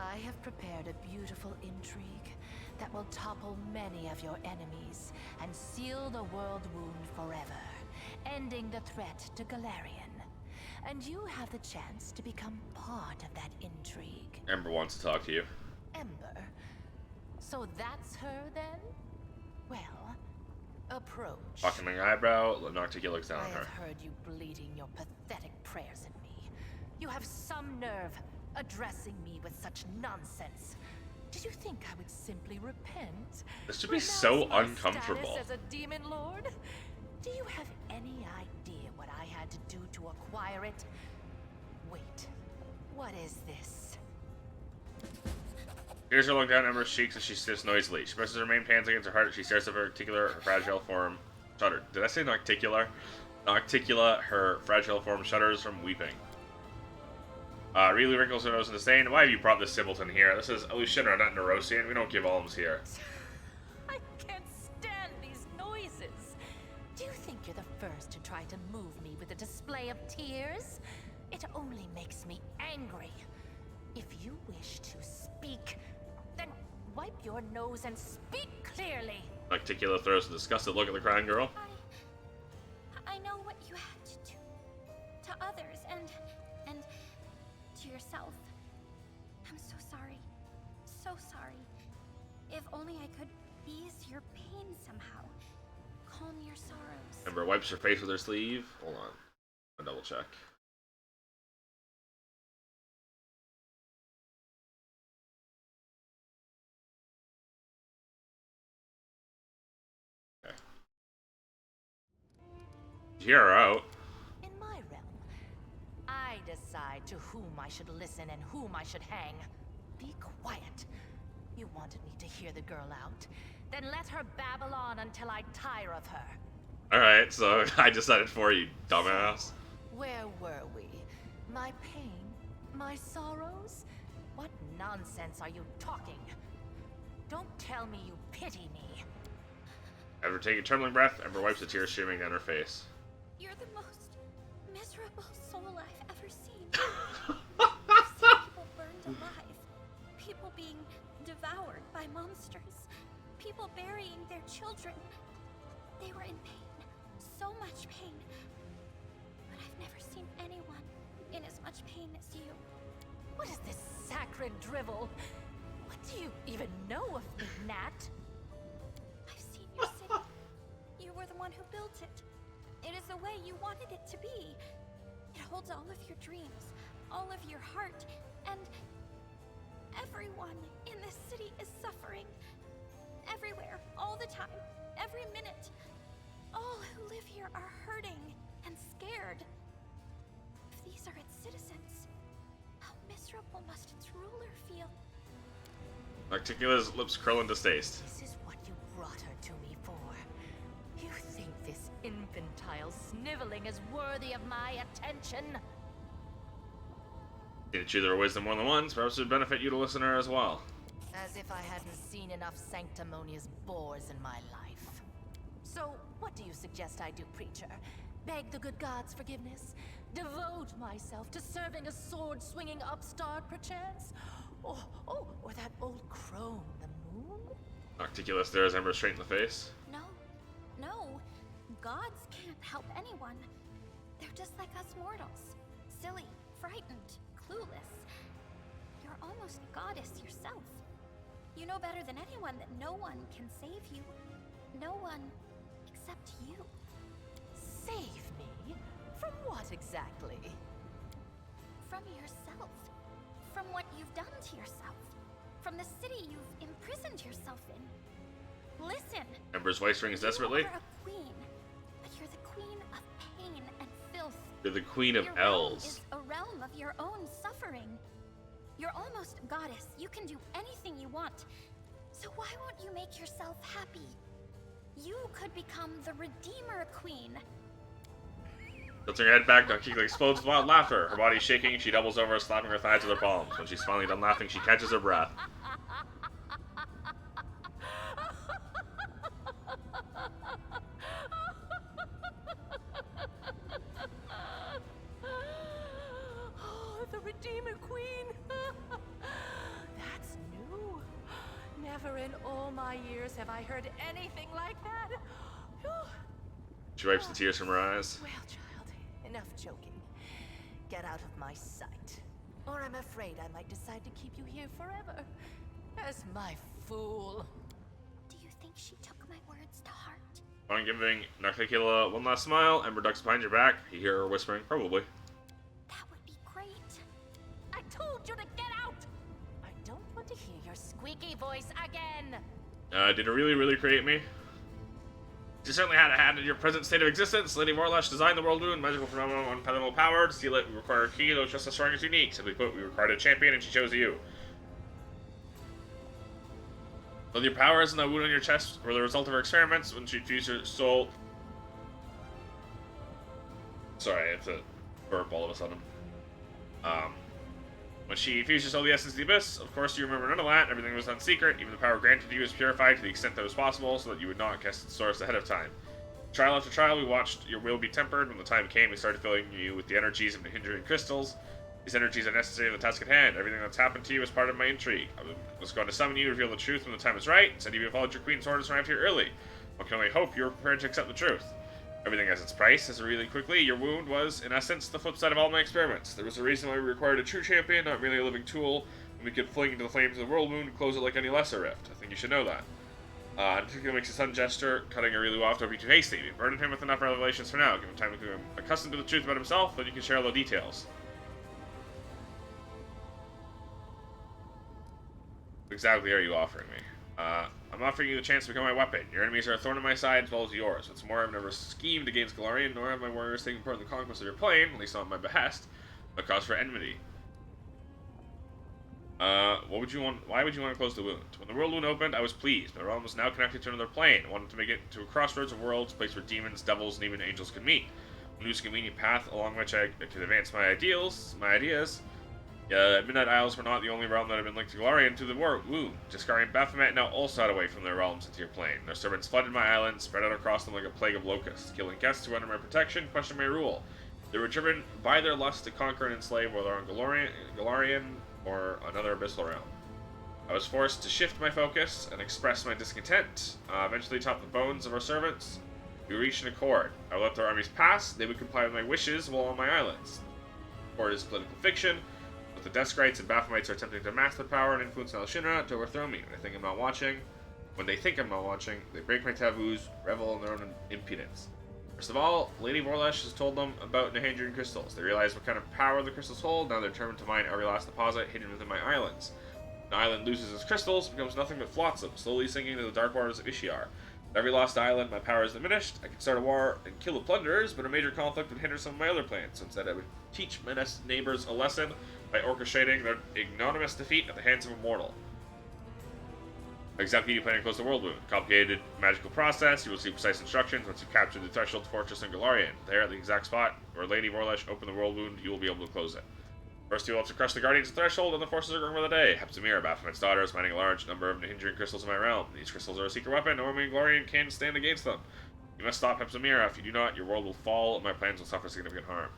I have prepared a beautiful intrigue that will topple many of your enemies and seal the world wound forever, ending the threat to Galarian. And you have the chance to become part of that intrigue. Ember wants to talk to you. Ember? So that's her then? Well, approach. Fucking an eyebrow, Noctica looks down I on her. have heard you bleeding your pathetic prayers at me. You have some nerve addressing me with such nonsense. Did you think I would simply repent? This should be so Renounce my uncomfortable. status as a demon lord? Do you have any idea what I had to do to acquire it? Wait, what is this? Tears are looking down Ember's cheeks as she sniffs noisily. She presses her main hands against her heart as she stares at her articular, her fragile form. Shudder. Did I say nocticular? Nocticula, her fragile form shudders from weeping. Really wrinkles her nose in disdain. Why have you brought this simpleton here? This is Elushinra, not Nerosian. We don't give alms here. I can't stand these noises. Do you think you're the first to try to move me with a display of tears? It only makes me angry. If you wish to speak, then wipe your nose and speak clearly. Nocticula throws a disgusted look at the crying girl. I know what you had to do to others and to yourself. I'm so sorry. So sorry. If only I could ease your pain somehow. Calm your sorrows. Ember wipes her face with her sleeve. Hold on. I'll double check. Okay. Did you hear her out? In my realm, I decide to whom I should listen and whom I should hang. Be quiet. You wanted me to hear the girl out. Then let her babble on until I tire of her. Alright, so I decided for you, dumbass. Where were we? My pain? My sorrows? What nonsense are you talking? Don't tell me you pity me. After taking a trembling breath, Ember wipes the tears streaming down her face. You're the most miserable soul I've ever seen. I've seen people burned alive. People being devoured by monsters. People burying their children. They were in pain. So much pain. But I've never seen anyone in as much pain as you. What is this sacred drivel? What do you even know of me, Nat? I've seen your city. You were the one who built it. It is the way you wanted it to be. It holds all of your dreams, all of your heart, and everyone in this city is suffering. Everywhere, all the time, every minute. All who live here are hurting and scared. If these are its citizens, how miserable must its ruler feel? Nocticula's lips curl in distaste. This is what you brought her to me for. You think this infantile sniveling is worthy of my attention? Need to chew their wisdom more than once, perhaps it would benefit you to listen to her as well. As if I hadn't seen enough sanctimonious bores in my life. So, what do you suggest I do, preacher? Beg the good gods' forgiveness? Devote myself to serving a sword-swinging upstart, perchance? Or that old crone, the moon? Nocticula stares Ember straight in the face. No. Gods can't help anyone. They're just like us mortals. Silly, frightened, clueless. You're almost a goddess yourself. You know better than anyone that no one can save you. No one except you. Save me? From what exactly? From yourself. From what you've done to yourself. From the city you've imprisoned yourself in. Listen! Ember's voice rings desperately. You are a queen, but you're the queen of pain and filth. You're the queen of Your realm L's. is a realm of your own suffering. You're almost a goddess. You can do anything you want. So why won't you make yourself happy? You could become the Redeemer Queen. Tilting her head back, Nocticula explodes with wild laughter. Her body shaking, she doubles over, slapping her thighs with her palms. When she's finally done laughing, she catches her breath. Oh, the Redeemer Queen! Never in all my years have I heard anything like that. Whew. She wipes the tears from her eyes. Well, child, enough joking. Get out of my sight. Or I'm afraid I might decide to keep you here forever. As my fool. Do you think she took my words to heart? On giving Narcticula one last smile, Ember ducks behind your back. You hear her whispering, probably. That would be great. I told you to get out! I don't want to hear your squeaky voice again. Did it really, really create me? You certainly had a hand in your present state of existence. Lady Vorlash designed the world wound, magical phenomenon, unfathomable power. To steal it, we require a key, though just as strong as unique. Simply put, we required a champion, and she chose you. With your powers and that wound on your chest were the result of her experiments when she fused her soul. Sorry, I have to burp all of a sudden. When she fused her soul the essence of the abyss, of course you remember none of that. Everything was done secret. Even the power granted to you was purified to the extent that was possible, so that you would not guess its source ahead of time. Trial after trial, we watched your will be tempered. When the time came, we started filling you with the energies of the hindering crystals. These energies are necessary for the task at hand. Everything that's happened to you is part of my intrigue. I was going to summon you to reveal the truth when the time is right. Said you followed your queen's orders and arrived here early. One can only hope you're prepared to accept the truth. Everything has its price, as really quickly. Your wound was, in essence, the flip side of all my experiments. There was a reason why we required a true champion, not merely a living tool, and we could fling into the flames of the world wound and close it like any lesser rift. I think you should know that. Narcticula makes a sudden gesture, cutting Aurelio off. Don't be too hasty. You've burdened him with enough revelations for now. Give him time to become accustomed to the truth about himself, then you can share all the details. What exactly are you offering me? I'm offering you the chance to become my weapon. Your enemies are a thorn in my side as well as yours. What's more, I've never schemed against Galarian, nor have my warriors taken part in the conquest of your plane, at least not at my behest, but cause for enmity. What would you want? Why would you want to close the wound? When the world wound opened, I was pleased. My realm was now connected to another plane. I wanted to make it to a crossroads of worlds, a place where demons, devils, and even angels could meet. A new convenient path along which I could advance my ideas. Midnight Isles were not the only realm that had been linked to Galarian to the wound. Giscari and Baphomet now all sought away from their realms into your plane. Their servants flooded my island, spread out across them like a plague of locusts, killing guests who under my protection questioned my rule. They were driven by their lust to conquer and enslave, whether on Galarian or another abyssal realm. I was forced to shift my focus and express my discontent. Eventually taught the bones of our servants. We reached an accord. I would let their armies pass. They would comply with my wishes while on my islands. The accord is political fiction. But the Deskrites and Baphomets are attempting to amass their power and influence Shinra to overthrow me. When they think I'm not watching, they break my taboos, revel in their own impudence. First of all, Lady Vorlash has told them about Nahedrian crystals. They realize what kind of power the crystals hold. Now they're determined to mine every last deposit hidden within my islands. The island loses its crystals, becomes nothing but flotsam, slowly sinking to the dark waters of Ishiar. With every lost island, my power is diminished. I can start a war and kill the plunderers, but a major conflict would hinder some of my other plans. So instead, I would teach my neighbors a lesson by orchestrating their ignominious defeat at the hands of a mortal. Exactly, you plan to close the world wound. Complicated magical process. You will see precise instructions once you've captured the threshold fortress in Galarian. There, at the exact spot where Lady Vorlash opened the world wound, you will be able to close it. First, you will have to crush the Guardians of the Threshold, and the forces are going by the day. Hepzibah, Baphomet's daughter, is mining a large number of hindering crystals in my realm. These crystals are a secret weapon. No army in Galarian can stand against them. You must stop Hepzibah. If you do not, your world will fall, and my plans will suffer significant harm.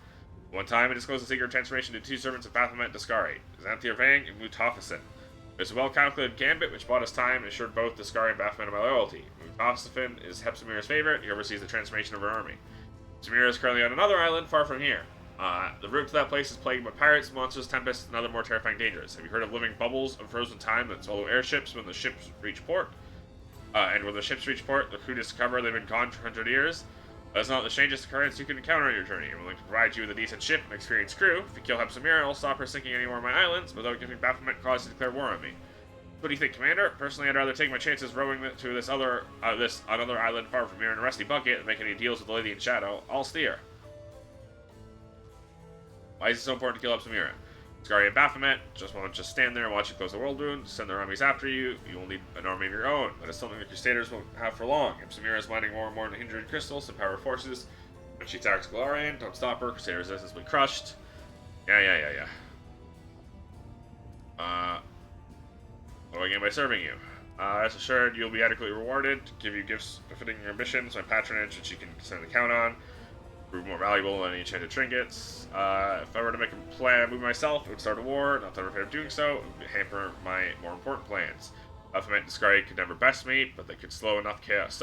One time, I disclosed the secret transformation to two servants of Baphomet and Deskari, Xanthier Vang and Mutafison. There's a well-calculated gambit which bought us time and assured both Deskari and Baphomet of my loyalty. Mutafison is Hepzibah's favorite. He oversees the transformation of her army. Hepzibah is currently on another island far from here. The route to that place is plagued by pirates, monsters, tempests, and other more terrifying dangers. Have you heard of living bubbles of frozen time that swallow airships when the ships reach port? And when the ships reach port, the crew discover they've been gone for 100 years. That's not the strangest occurrence you can encounter on your journey. I'm willing to provide you with a decent ship and experienced crew. If you kill Hepzibah, I'll stop her sinking any more of my islands without giving Baphomet cause to declare war on me. What do you think, Commander? Personally, I'd rather take my chances rowing to this another island far from here in a rusty bucket and make any deals with the Lady in Shadow. I'll steer. Why is it so important to kill Hepzibah? Deskari and Baphomet won't just stand there and watch you close the world wound, send their armies after you. You will need an army of your own. That is something the Crusaders won't have for long. Hepzibah is mining more and more hindering crystals and power forces. When she attacks Galarian, don't stop her. Crusader resistance will be crushed. Yeah. What do I gain by serving you? As assured, you'll be adequately rewarded. Give you gifts befitting your ambitions, my patronage, which you can consistently count on. Prove more valuable than any enchanted trinkets. If I were to make a move myself, it would start a war. Not that I'm afraid of doing so. It would hamper my more important plans. Baphomet and Discari could never best me, but they could sow enough chaos,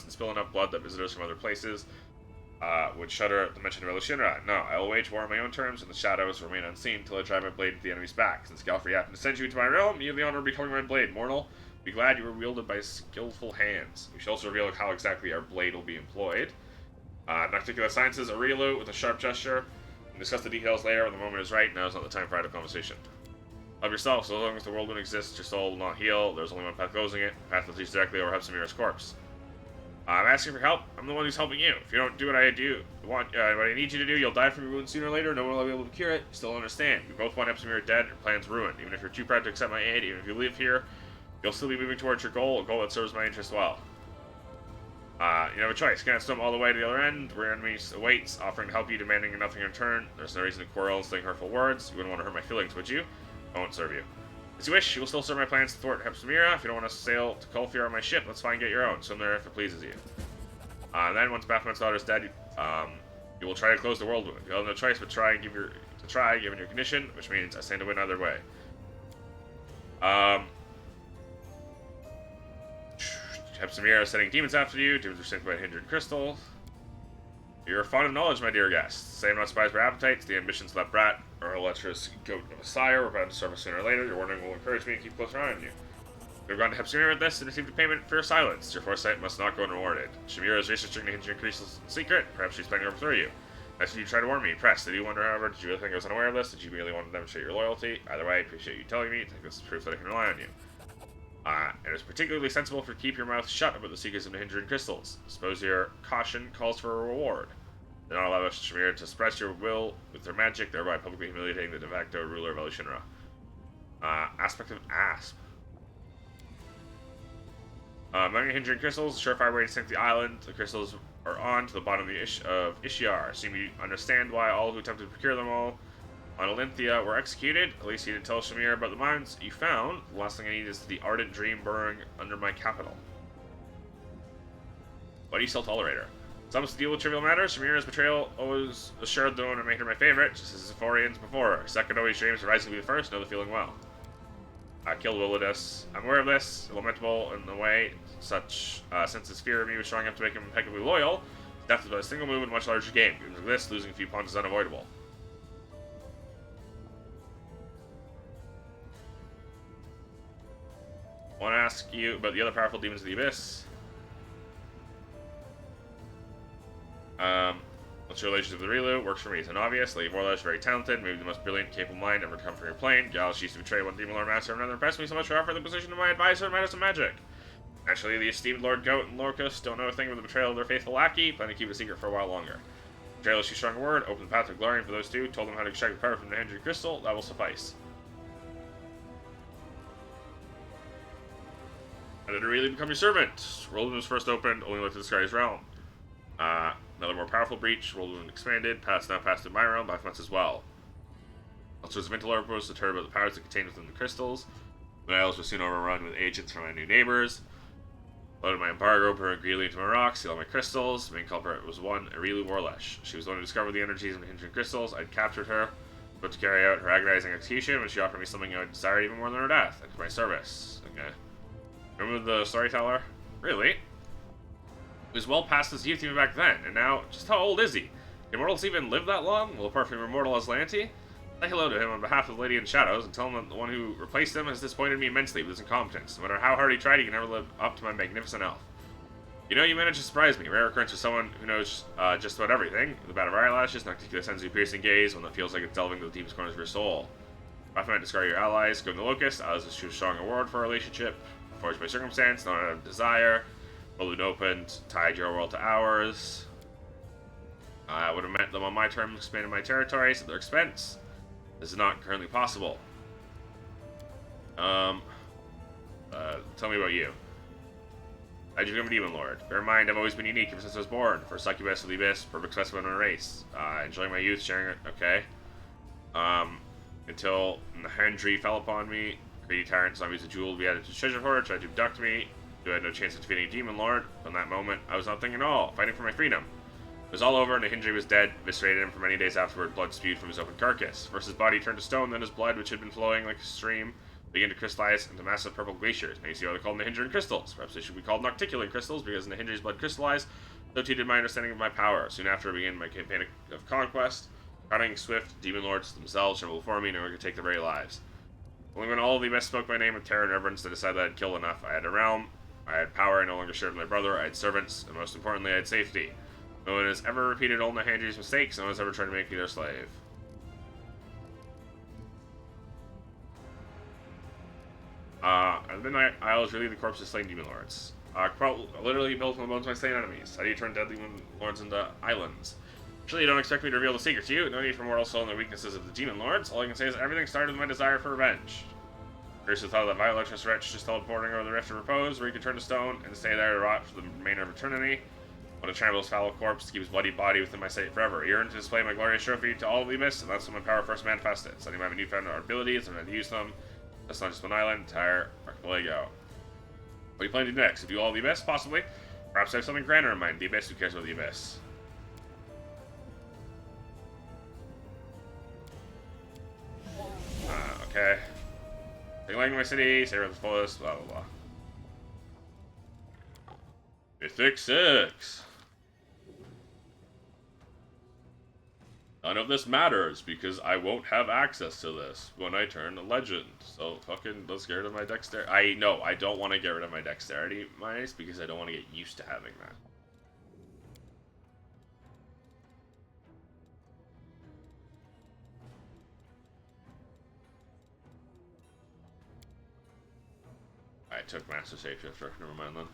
and spill enough blood that visitors from other places would shudder at the mention of Elushinra. No, I will wage war on my own terms, and the shadows remain unseen until I drive my blade into the enemy's back. Since Galfrey happened to send you into my realm, you have the honor of becoming my blade, mortal. Be glad you were wielded by skillful hands. We shall also reveal how exactly our blade will be employed. Nocticular Sciences, Aurelu, with a sharp gesture. We'll discuss the details later when the moment is right. Now is not the time for idle conversation. Love yourself. So long as the world won't exist, your soul will not heal. There's only one path closing it. The path that leads directly over Hepsimira's corpse. I'm asking for help. I'm the one who's helping you. If you don't do what I what I need you to do, you'll die from your wound sooner or later. No one will be able to cure it. You still understand. We both want Hepsimira dead and plans ruined. Even if you're too proud to accept my aid, even if you live here, you'll still be moving towards your goal, a goal that serves my interest well. You have a choice. Can't swim all the way to the other end, where enemies awaits, offering to help you, demanding nothing in return. There's no reason to quarrel and sling hurtful words. You wouldn't want to hurt my feelings, would you? I won't serve you. As you wish, you will still serve my plans to thwart Hepsimira. If you don't want to sail to Kulfir on my ship, that's fine, get your own. Swim there if it pleases you. Then, once Baphomet's daughter is dead, you will try to close the world wound. You'll have no choice but try, given your condition, which means I stand to win either way. Hepsimira is sending demons after you. Demons are sent by hindering crystals. You're fond of knowledge, my dear guest. Say I'm not surprised by appetites, the ambitions of that brat, or a lecherous goat of a sire. We're bound to serve us sooner or later. Your warning will encourage me to keep a close eye on you. We've gone to Hepsimira with this and received a payment for your silence. Your foresight must not go unrewarded. Shamira is researching the hindering crystals in secret. Perhaps she's planning to overthrow you. I see you try to warn me. Press. Did you wonder, however, did you really think I was unaware of this? Did you really want to demonstrate your loyalty? Either way, I appreciate you telling me. I think this is proof that I can rely on you. It is particularly sensible for you to keep your mouth shut about the secrets of the hindering crystals. Suppose your caution calls for a reward. Do not allow Shamir to express your will with their magic, thereby publicly humiliating the de facto ruler of Elushinra. Aspect of Asp. Among the hindering crystals, a surefire way to sink the island. The crystals are on to the bottom of Ishiar. Assume you understand why all who attempted to procure them all on Olympia were executed. At least you didn't tell Shamir about the mines you found. The last thing I need is the ardent dream burning under my capital. But you still tolerate her. Some deal with trivial matters. Shamira's betrayal always assured the one who made her my favorite, just as Zephorians before her. Second always dreams of rising to be the first, know the feeling well. I killed Willidus. I'm aware of this, lamentable in the way, since his fear of me was strong enough to make him impeccably loyal. Death is but a single move in a much larger game. Given this, losing a few pawns is unavoidable. I want to ask you about the other powerful demons of the Abyss. What's your relationship with Relu? Works for me. It's obvious. Lady Vorlash is very talented, maybe the most brilliant, capable mind ever come from your plane. Gallus used to betray one demon lord master and another impressed me so much for offering the position of my advisor in matters of magic. Actually, the esteemed Lord Goat and Lorcus don't know a thing about the betrayal of their faithful lackey, plan to keep it a secret for a while longer. Betrayal is too strong a word. Open the path to glory for those two. Told them how to extract the power from the hindering crystal. That will suffice. How did it really become your servant? World was first opened, only looked at the Sky's realm. Another more powerful breach, World Wound expanded, now passed in my realm, Baphomet's as well. Also, as Vintalor was deterred by the powers that contained within the crystals. My isles were soon overrun with agents from my new neighbors. Loaded my embargo, burned greedily into my rocks, sealed my crystals. The main culprit was one, Aurelu Vorlesh. She was the one who discovered the energies of the hindering crystals. I'd captured her, but to carry out her agonizing execution, when she offered me something I would desire even more than her death. I took my service. Okay. Remember the storyteller? Really? He was well past his youth even back then, and now, just how old is he? Can mortals even live that long? Well, apart from immortal as Lanty? Say hello to him on behalf of the Lady in Shadows, and tell him that the one who replaced him has disappointed me immensely with his incompetence. No matter how hard he tried, he can never live up to my magnificent elf. You know, you managed to surprise me. Rare occurrence for someone who knows just about everything. The bat of our eyelashes, Nocticular sends you piercing gaze, one that feels like it's delving to the deepest corners of your soul. Baphomet, discard your allies, go to the Locust, allows us to choose a strong award for our relationship. Forged by circumstance, not out of desire. Balloon opened, tied your world to ours. I would have met them on my terms, expanded my territories at their expense. This is not currently possible. Tell me about you. How'd you become a demon lord? Bear in mind, I've always been unique ever since I was born. For succubus of the abyss, perfect specimen of my race. Enjoying my youth, sharing it. Okay. Until the Hendry fell upon me. Greedy tyrant saw me as a jewel to be added to the treasure hoard, tried to abduct me. I had no chance of defeating a demon lord. From that moment, I was not thinking at all, fighting for my freedom. It was all over, and the Hindri was dead, eviscerated him for many days afterward, blood spewed from his open carcass. First his body turned to stone, then his blood, which had been flowing like a stream, begin to crystallize into massive purple glaciers. Now you see why they're called Nahindran crystals. Perhaps they should be called Nocticulan crystals because Nahindran's blood crystallized, so too did my understanding of my power. Soon after I began my campaign of conquest, cunning, swift demon lords themselves trembled before me in order to take their very lives. Only when all of the best spoke my name with terror and reverence, I decided that I'd killed enough. I had a realm, I had power I no longer shared with my brother, I had servants, and most importantly, I had safety. No one has ever repeated old Nahindran's mistakes, no one has ever tried to make me their slave. At Midnight Isles, relieve the corpses of slain demon lords. Literally built on the bones of my slain enemies. How do you turn deadly demon lords into islands? Surely you don't expect me to reveal the secret to you. No need for mortal soul and the weaknesses of the demon lords. All I can say is everything started with my desire for revenge. First, the thought of that violent wretch just teleporting over the rift to repose, where he could turn to stone and stay there to rot for the remainder of eternity. What a trample foul corpse to keep his bloody body within my sight forever. I yearned to display my glorious trophy to all of the abyss, and that's when my power first manifested. Suddenly I have newfound abilities, and I had to use them. That's not just one island, entire archipelago. What do you plan to do next? To do all the abyss, possibly? Perhaps I have something grander in mind. The abyss, who cares about the abyss? Okay. Take land in my city, save her the fullest, blah blah blah. Mythic 6. None of this matters because I won't have access to this when I turn a legend. So fucking let's get rid of my dexterity. I don't want to get rid of my dexterity minus because I don't want to get used to having that. I took Master Shapeshifter. Never mind then.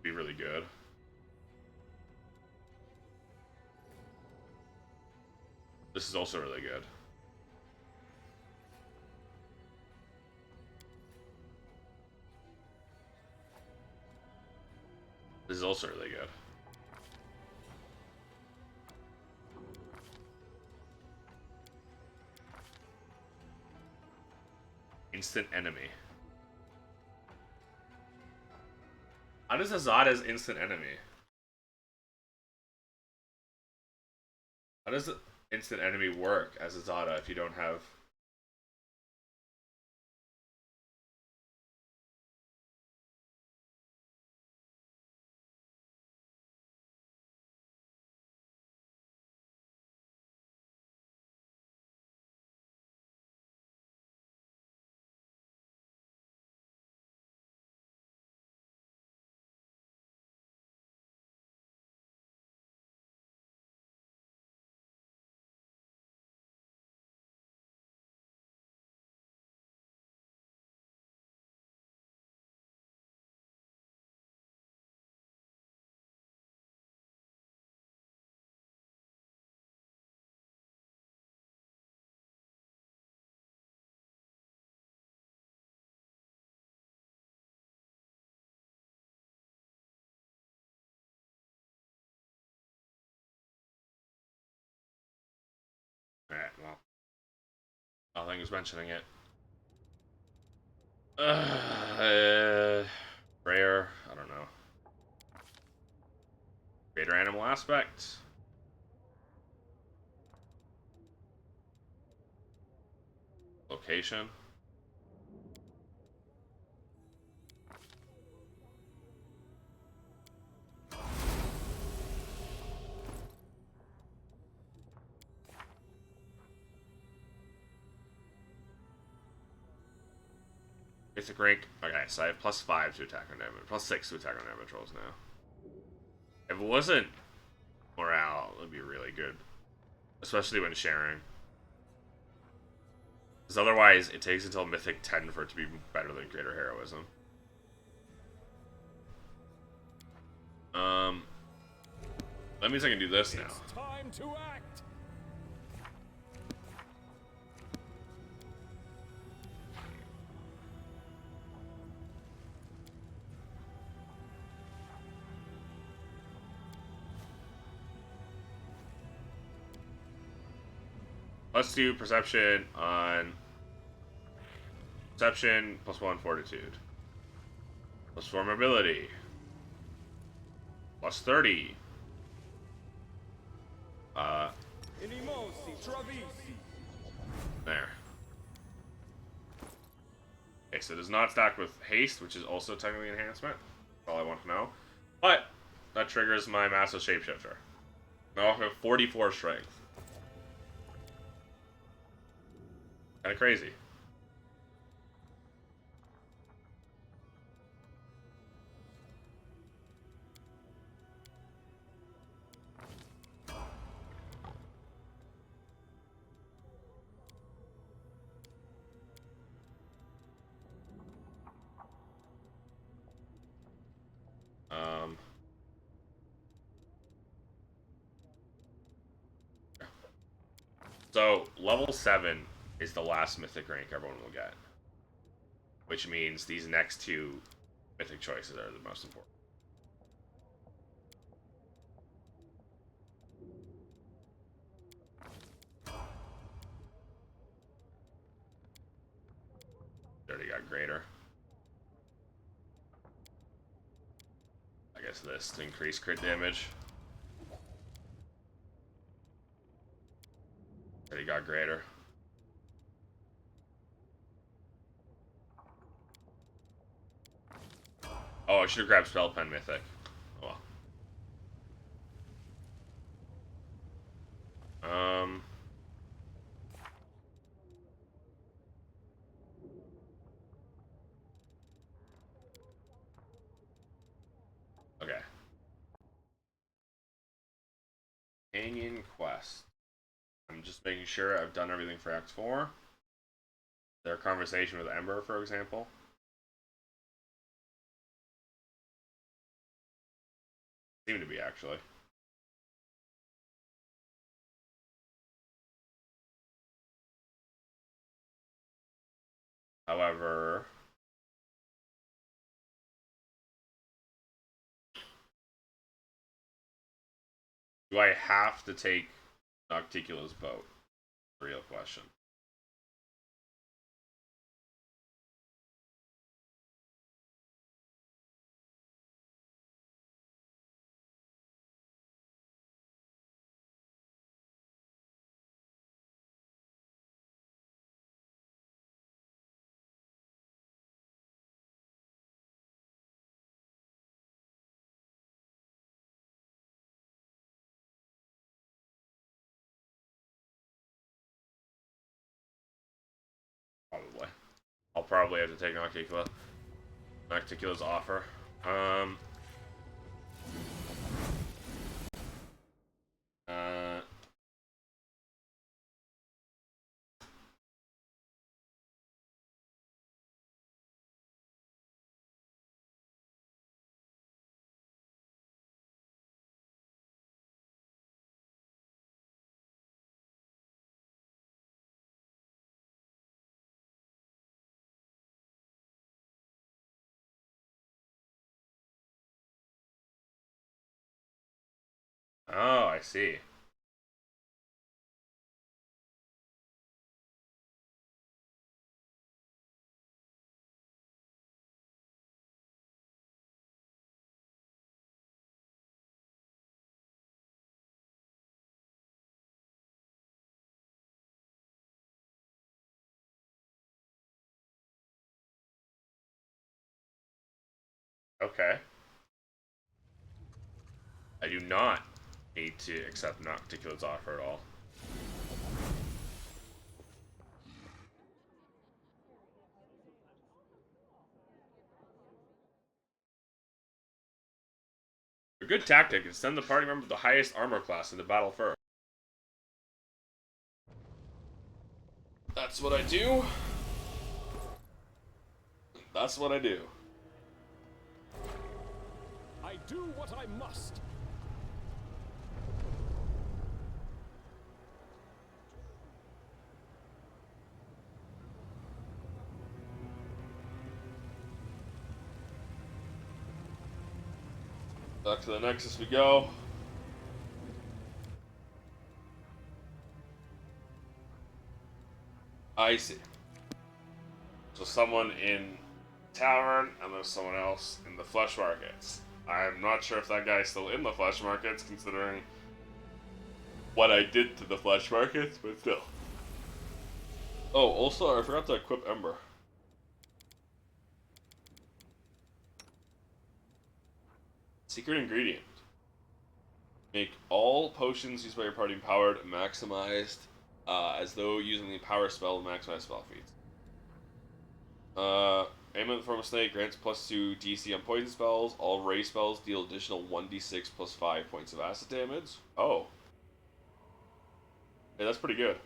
Be really good. This is also really good. This is also really good. Instant enemy. How does Azada's instant enemy? How does the instant enemy work as Azada if you don't have... Alright, well. Nothing is mentioning it. Rare, I don't know. Greater animal aspect. Location. Basic rank. Okay, so I have +5 to attack on damage. +6 to attack on damage rolls now. If it wasn't morale, it would be really good. Especially when sharing. Because otherwise, it takes until Mythic 10 for it to be better than Greater Heroism. That means I can do this now. It's time to act. Let's do perception on perception +1 fortitude. +4 mobility. +30. There. Okay, so it does not stack with haste, which is also technically enhancement. That's all I want to know. But that triggers my massive shapeshifter. Now I have 44 strength. Kind of crazy. So, level 7 is the last mythic rank everyone will get. Which means these next two mythic choices are the most important. Already got greater. I guess this to increase crit damage. Already got greater. Oh, I should have grabbed Spell Pen Mythic. Oh well. Okay. Canyon Quest. I'm just making sure I've done everything for Act 4. Their conversation with Ember, for example. Seem to be, actually. However, do I have to take Nocticula's boat? Real question. Probably. I'll probably have to take Nocticula's offer. Uh, oh, I see. Okay. I do not need to accept Nocticula's offer at all. A good tactic is send the party member with the highest armor class into battle first. That's what I do. That's what I do. I do what I must. Back to the Nexus we go. I see. So someone in tavern, and there's someone else in the flesh markets. I'm not sure if that guy's still in the flesh markets, considering what I did to the flesh markets, but still. Oh, also, I forgot to equip Ember. Secret ingredient. Make all potions used by your party powered maximized, as though using the power spell to maximize spell feats. Amulet from a snake grants +2 DC on poison spells. All ray spells deal additional 1d6 plus 5 points of acid damage. Oh. Yeah, that's pretty good.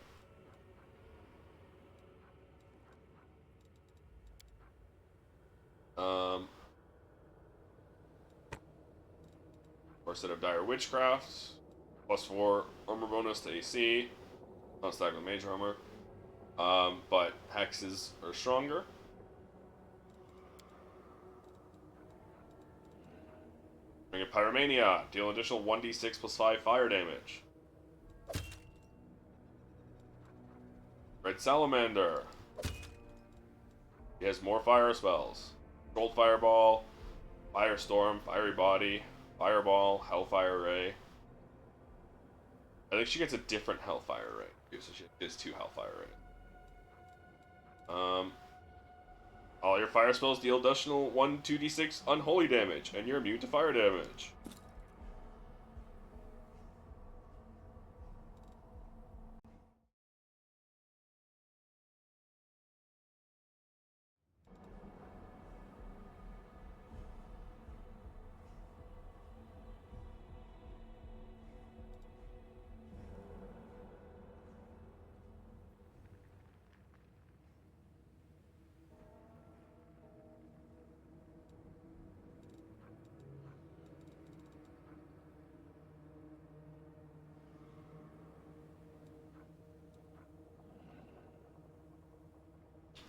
Corset of Dire Witchcraft. +4 armor bonus to AC. Not stacked with mage armor. But hexes are stronger. Bring a Pyromania. Deal additional 1d6 plus 5 fire damage. Red Salamander. He has more fire spells. Controlled Fireball, Firestorm, Fiery Body, Fireball, Hellfire Ray. I think she gets a different Hellfire Ray, so she has 2 Hellfire Rays. All your fire spells deal additional 2d6 unholy damage, and you're immune to fire damage.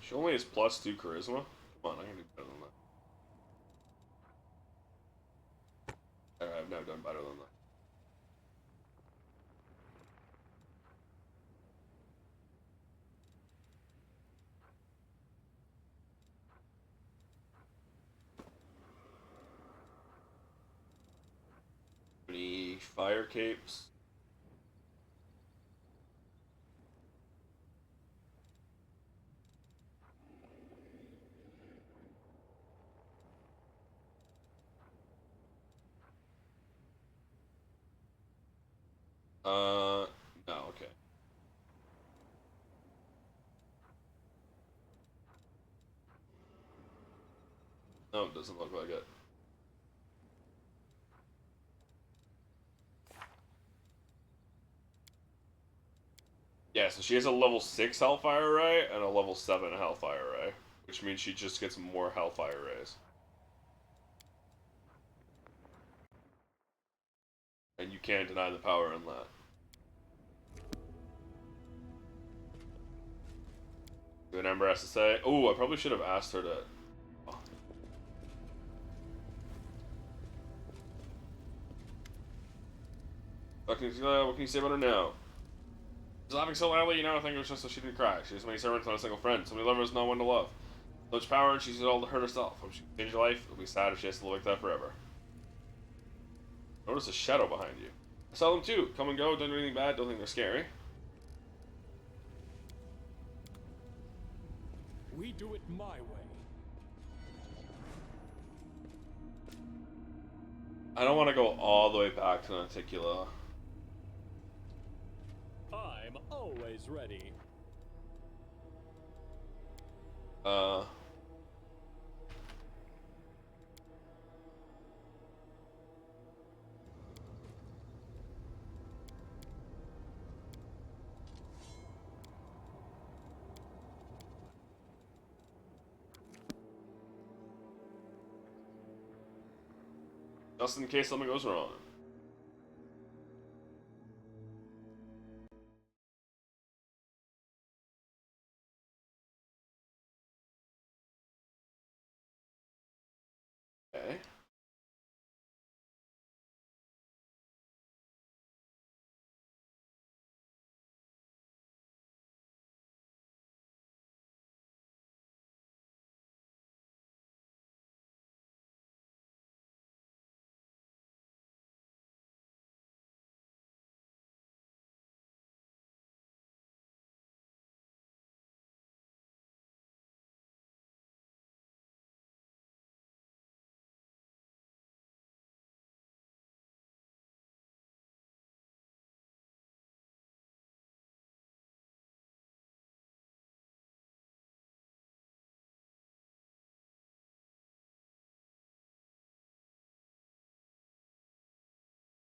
She only has +2 charisma. Come on, I can do better than that. I've never done better than that. Any fire capes? No, okay. No, it doesn't look like it. Yeah, so she has a level 6 Hellfire Ray and a level 7 Hellfire Ray, which means she just gets more Hellfire Rays. And you can't deny the power in that. What Ember has to say. Oh, I probably should have asked her to. Oh. What can you say about her now? She's laughing so loudly, you know, I think it was just so she didn't cry. She has many servants, not a single friend. So many lovers, not one to love. So much power, and she uses it all to hurt herself. If she can change her life, it'll be sad if she has to live like that forever. Notice a shadow behind you. I saw them too. Come and go, don't do anything bad, don't think they're scary. We do it my way. I don't want to go all the way back to Naticula. I'm always ready. Just in case something goes wrong. Okay.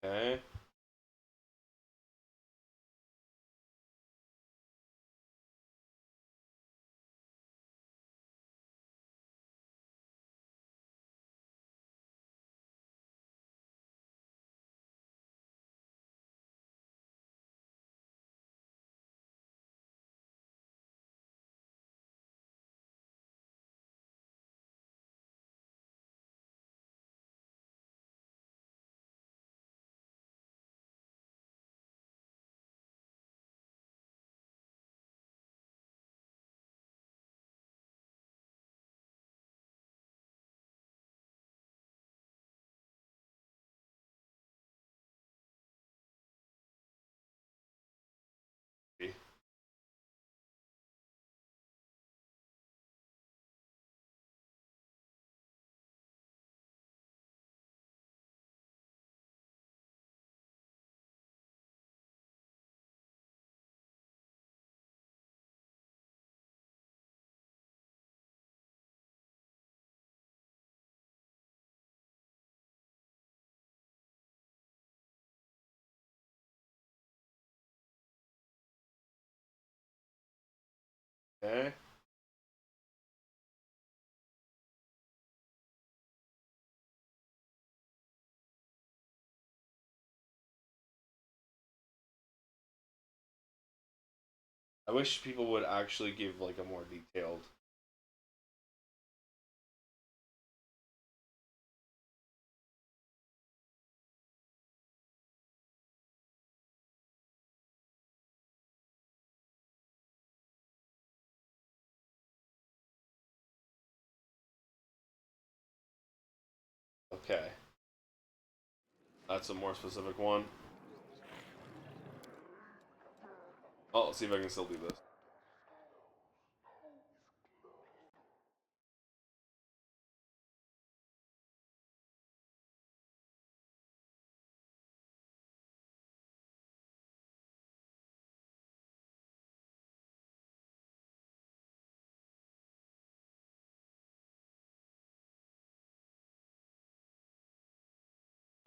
Okay. Okay. I wish people would actually give like a more detailed. Okay. That's a more specific one. Oh, let's see if I can still do this.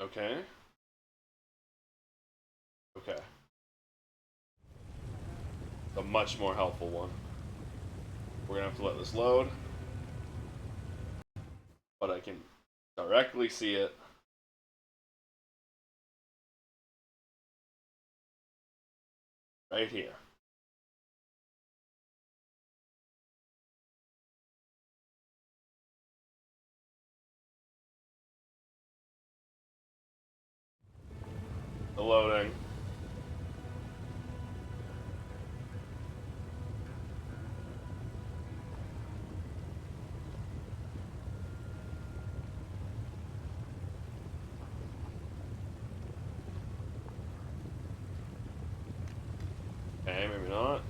Okay. Okay. A much more helpful one. We're gonna have to let this load. But I can directly see it. Right here. The loading. Okay, maybe not.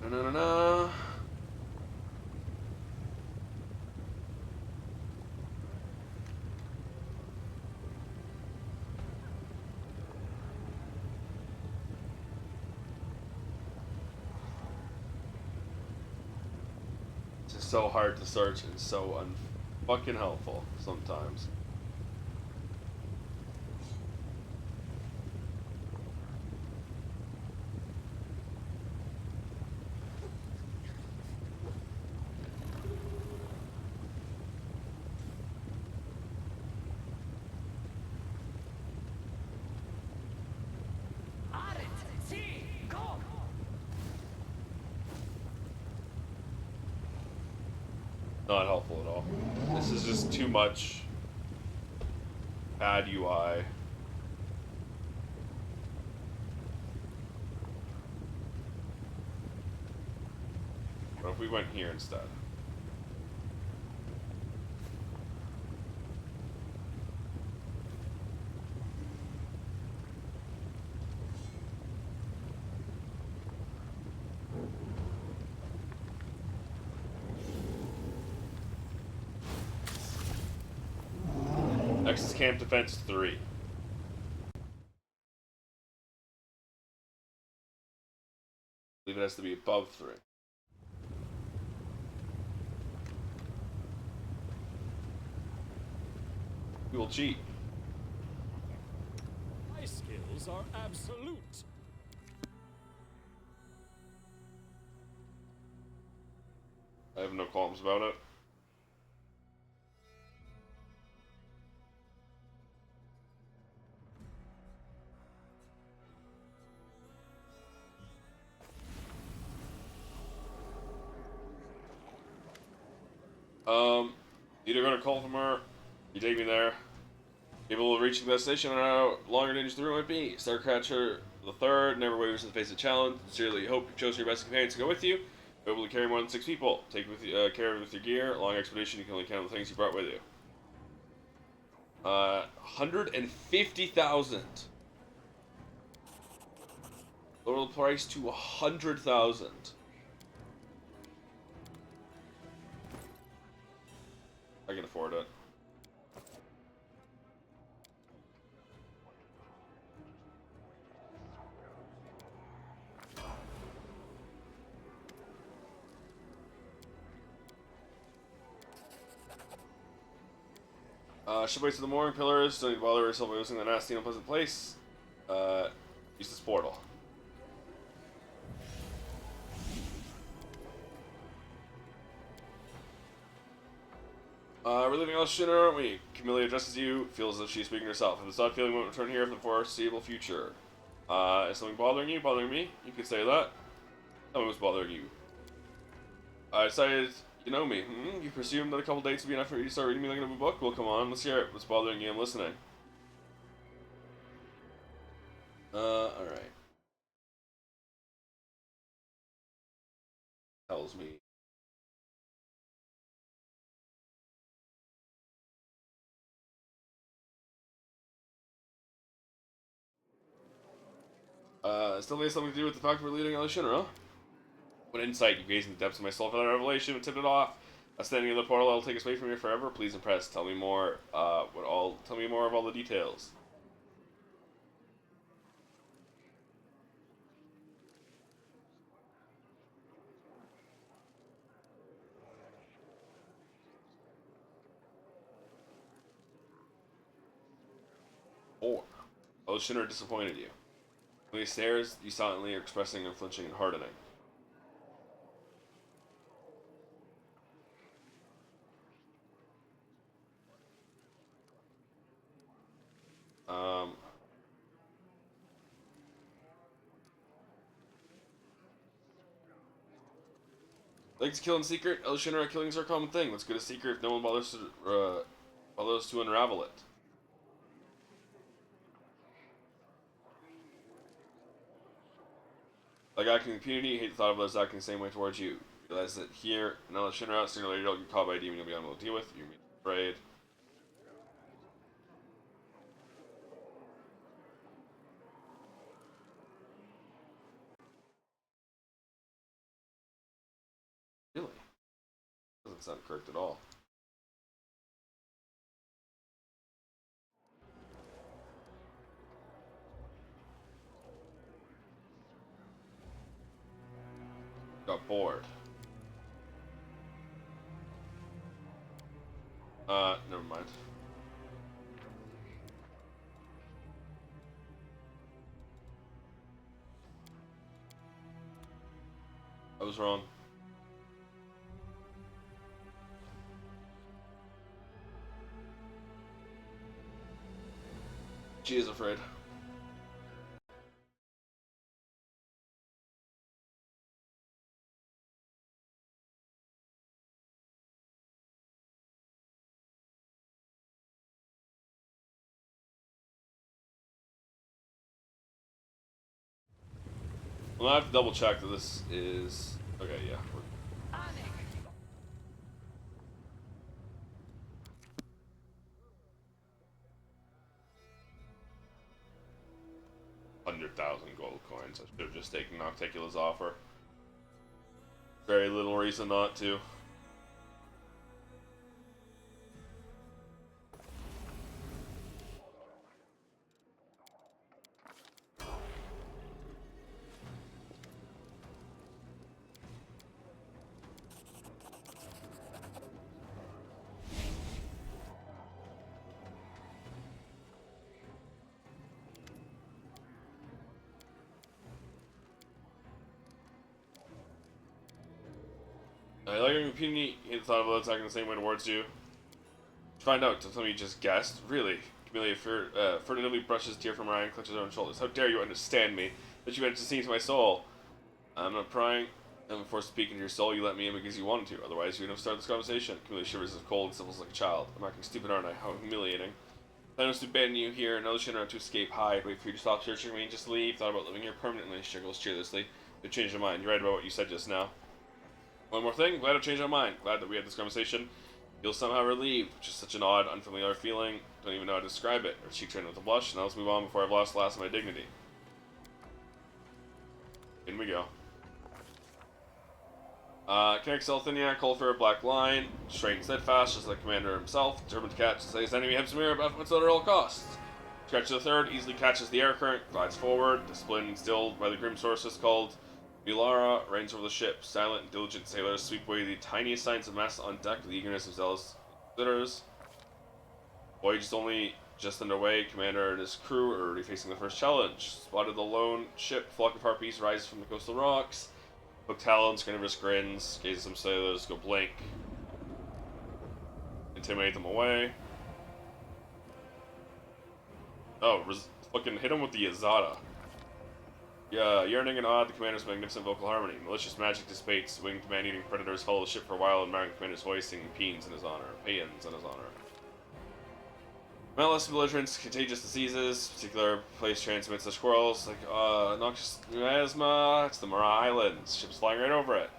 No, no, no, no. It's just so hard to search and so unfucking helpful sometimes. Not helpful at all. This is just too much bad UI. What if we went here instead? Next is Camp Defense 3. I believe it has to be above 3. We will cheat. My skills are absolute. I have no qualms about it. Either gonna call from her, you take me there. People will reach the destination on how longer dangerous the route might be. Starcatcher the Third never wavers in the face of challenge. Sincerely hope you've chosen your best companions to go with you. Be able to carry more than 6 people. Take care of with your gear. Long expedition, you can only count the things you brought with you. 150,000. Lower the price to 100,000. I can afford it. Ship waits to the mooring pillars. Don't need to bother yourself by using the nasty and unpleasant place. Use this portal. We're leaving Elshina, aren't we? Camilla addresses you, feels as if she's speaking to herself. If this odd feeling won't return here for the foreseeable future. Is something bothering you? Bothering me? You could say that. Tell me what's bothering you. I decided, you know me. You presumed that a couple dates would be enough for you to start reading me like a book? Well, come on, let's hear it. What's bothering you? I'm listening. Alright. Tells me. Still has something to do with the fact we're leading Elishina, huh? What insight, you gaze in the depths of my soul for that revelation and tipped it off. Standing in the portal that'll take us away from here forever. Please impress. Tell me more. Tell me more of all the details. Or, Elishina disappointed you. When he stares, you silently are expressing and flinching and hardening. Like to kill in secret, Elishina killings are a common thing. Let's get a secret if no one bothers to unravel it. Like acting in impunity, hate the thought of others acting the same way towards you. Realize that here, and Elishina, sooner or later you'll get caught by a demon you'll be unable to deal with. You're afraid. Really? Doesn't sound correct at all. Got bored. Never mind. I was wrong. She is afraid. Well, I have to double check that this is okay. Yeah. We're 100,000 gold coins. I should have just taken Nocticula's offer. Very little reason not to. I like your opinion. He thought about attacking the same way towards you. Find out something you just guessed. Really? Camellia furtively brushes a tear from her eye and clutches her own shoulders. How dare you understand me? That you managed to see into my soul. I'm not prying. And before speaking to your soul, you let me in because you wanted to. Otherwise, you wouldn't have started this conversation. Camellia shivers as cold and sniffles like a child. I'm acting stupid, aren't I? How humiliating. I was to abandon you here, another shooter to escape, hide, wait for you to stop searching me and just leave. Thought about living here permanently, she chuckles cheerlessly. You changed your mind. You're right about what you said just now. One more thing, glad I've changed my mind. Glad that we had this conversation. Feel somehow relieved, which is such an odd, unfamiliar feeling. Don't even know how to describe it. Her cheek turned with a blush. Now let's move on before I've lost the last of my dignity. In we go. Kinetic Celthiniac, called for a black line, straight and steadfast, just like Commander himself, determined to catch his enemy Hepsimir at all costs. Scratch the third, easily catches the air current, glides forward, disciplined and stilled by the grim sources called Milara, reigns over the ship. Silent and diligent sailors sweep away the tiniest signs of mess on deck with the eagerness of zealous visitors. Voyage is only just underway. Commander and his crew are already facing the first challenge. Spotted the lone ship, flock of harpies rises from the coastal rocks. Hooked talons, carnivorous grins, gaze at some sailors, go blank. Intimidate them away. Oh, fucking hit him with the Yazada. Yeah, yearning and awed, the commander's magnificent vocal harmony. Malicious magic dissipates, winged man-eating predators follow the ship for a while, admiring the commander's voice, singing paeans in his honor. Malice, belligerence, contagious diseases, particular place transmits the squirrels, like, noxious miasma, it's the Mara Islands. Ship's flying right over it.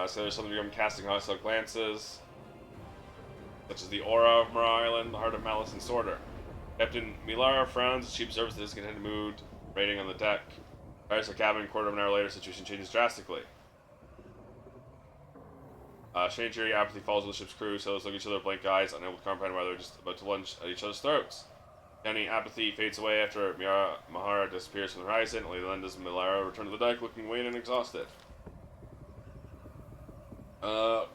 Sailors suddenly become casting hostile glances, such as the aura of Mara Island, the heart of malice and sorter. Captain Milara frowns as she observes the discontented mood, raiding on the deck. Fires her cabin, quarter of an hour later, situation changes drastically. Strange eerie apathy falls on the ship's crew. Sailors look at each other with blank eyes, unable to comprehend why they're just about to lunge at each other's throats. Any apathy fades away after Mahara disappears from the horizon. Lady Lenda's and Milara return to the deck, looking wan and exhausted.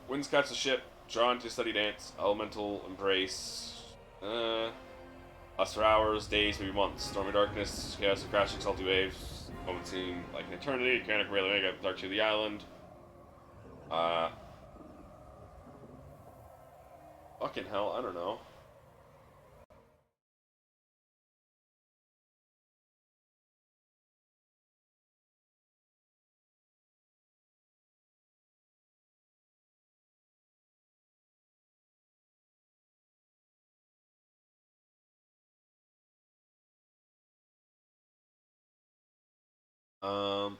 Winds catch the ship, drawn to steady dance, elemental embrace. Lasts for hours, days, maybe months. Stormy darkness, chaos of crashing salty waves. Moments seem like an eternity. Can't really make it dark to the island. Fucking hell, I don't know. Um,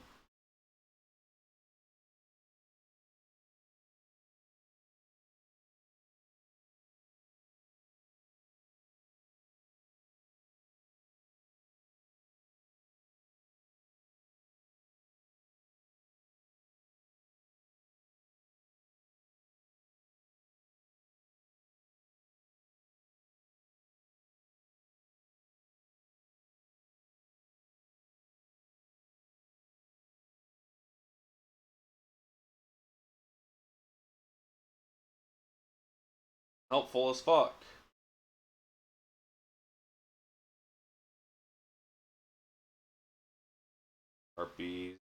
helpful as fuck. Harpies.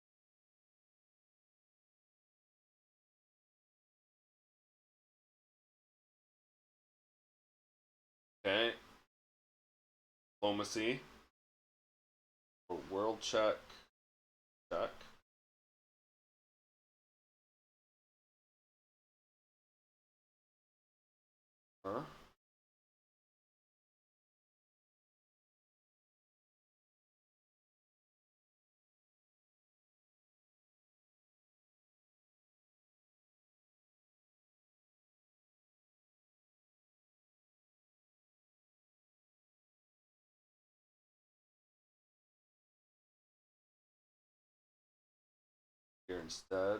Okay. Diplomacy. World check. Check. Huh? here instead.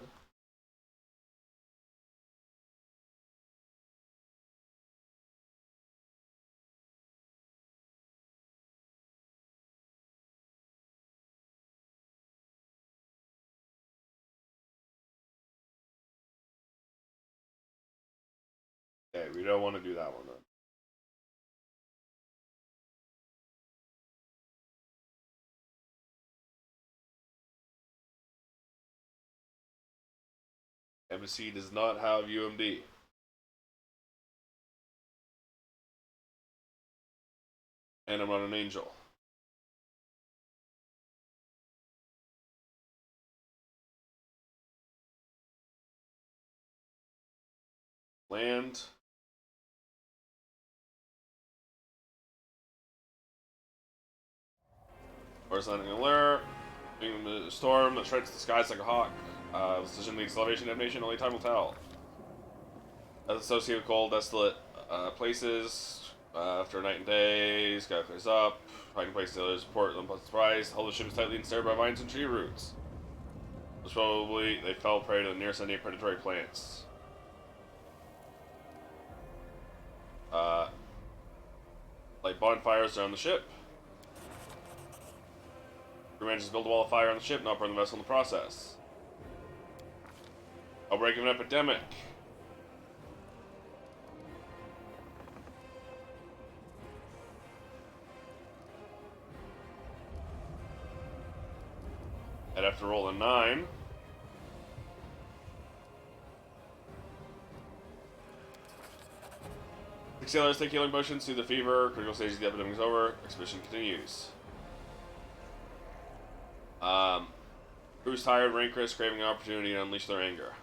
Okay, we don't want to do that one then. Embassy does not have UMD. And I'm not an angel. Land. Force landing alert. Being the storm that shreds the skies like a hawk. Decision leads to elevation animation, only time will tell. As associated with cold, desolate places. After a night and day, sky clears up. Hiding place sailors report unpleasant surprise. Hull of the ship is tightly ensnared by vines and tree roots. Most probably, they fell prey to the near sending predatory plants. Light bonfires around the ship. Crew manages to build a wall of fire on the ship, not burn the vessel in the process. Outbreak of an epidemic. I'd have to roll a 9. The sailors take healing potions through the fever. Critical stage of the epidemic is over. Expedition continues. Crew's tired, rancorous, craving an opportunity to unleash their anger.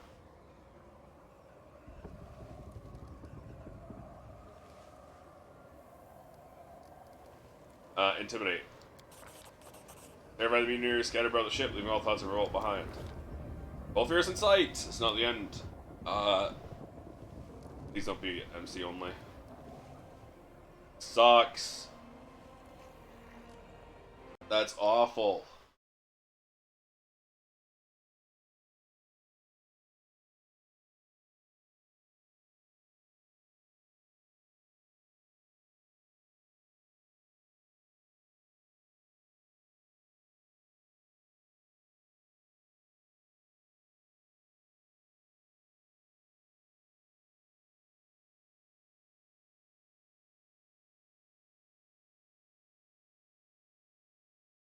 Intimidate. Everybody to be near, scattered about the ship, leaving all thoughts of revolt behind. All fears in sight! It's not the end. Please don't be MC only. Sucks. That's awful.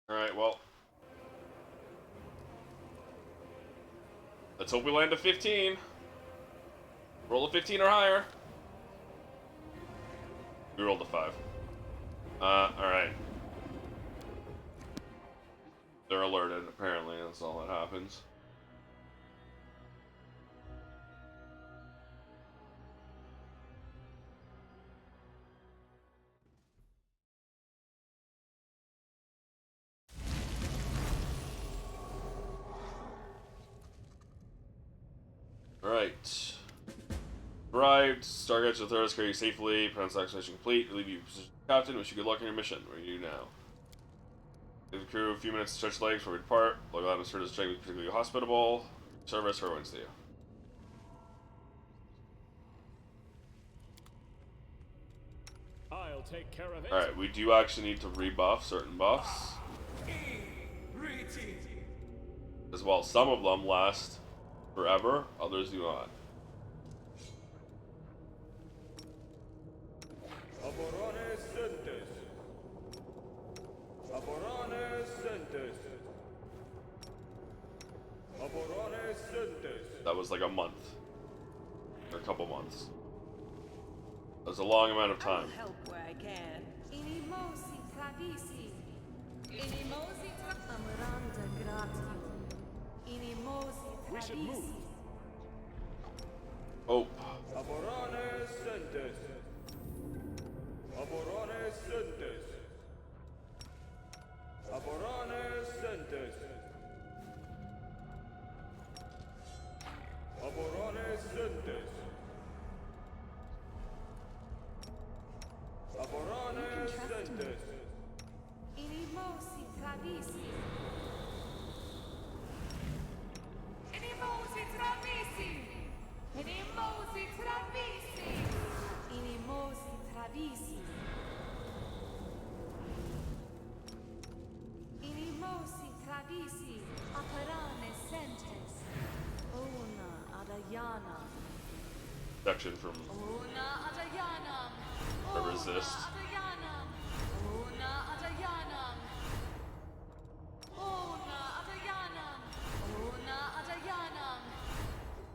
Alright, well. Let's hope we land a 15. Roll a 15 or higher. We rolled a 5. Alright. They're alerted, apparently. That's all that happens. Alright. Arrived. Stargates with Earth carry you safely. Pronounce the expedition complete. Leave you position captain. Wish you good luck on your mission. Where are you now? Give the crew a few minutes to stretch legs before we depart. Local atmosphere is particularly hospitable. Service for Wednesday. I'll take care of it. Alright, we do actually need to rebuff certain buffs. As well, some of them last forever, others do not. That was like a month. Or a couple months. That was a long amount of time. Help where I can. We should move. Oh. protection from the resist.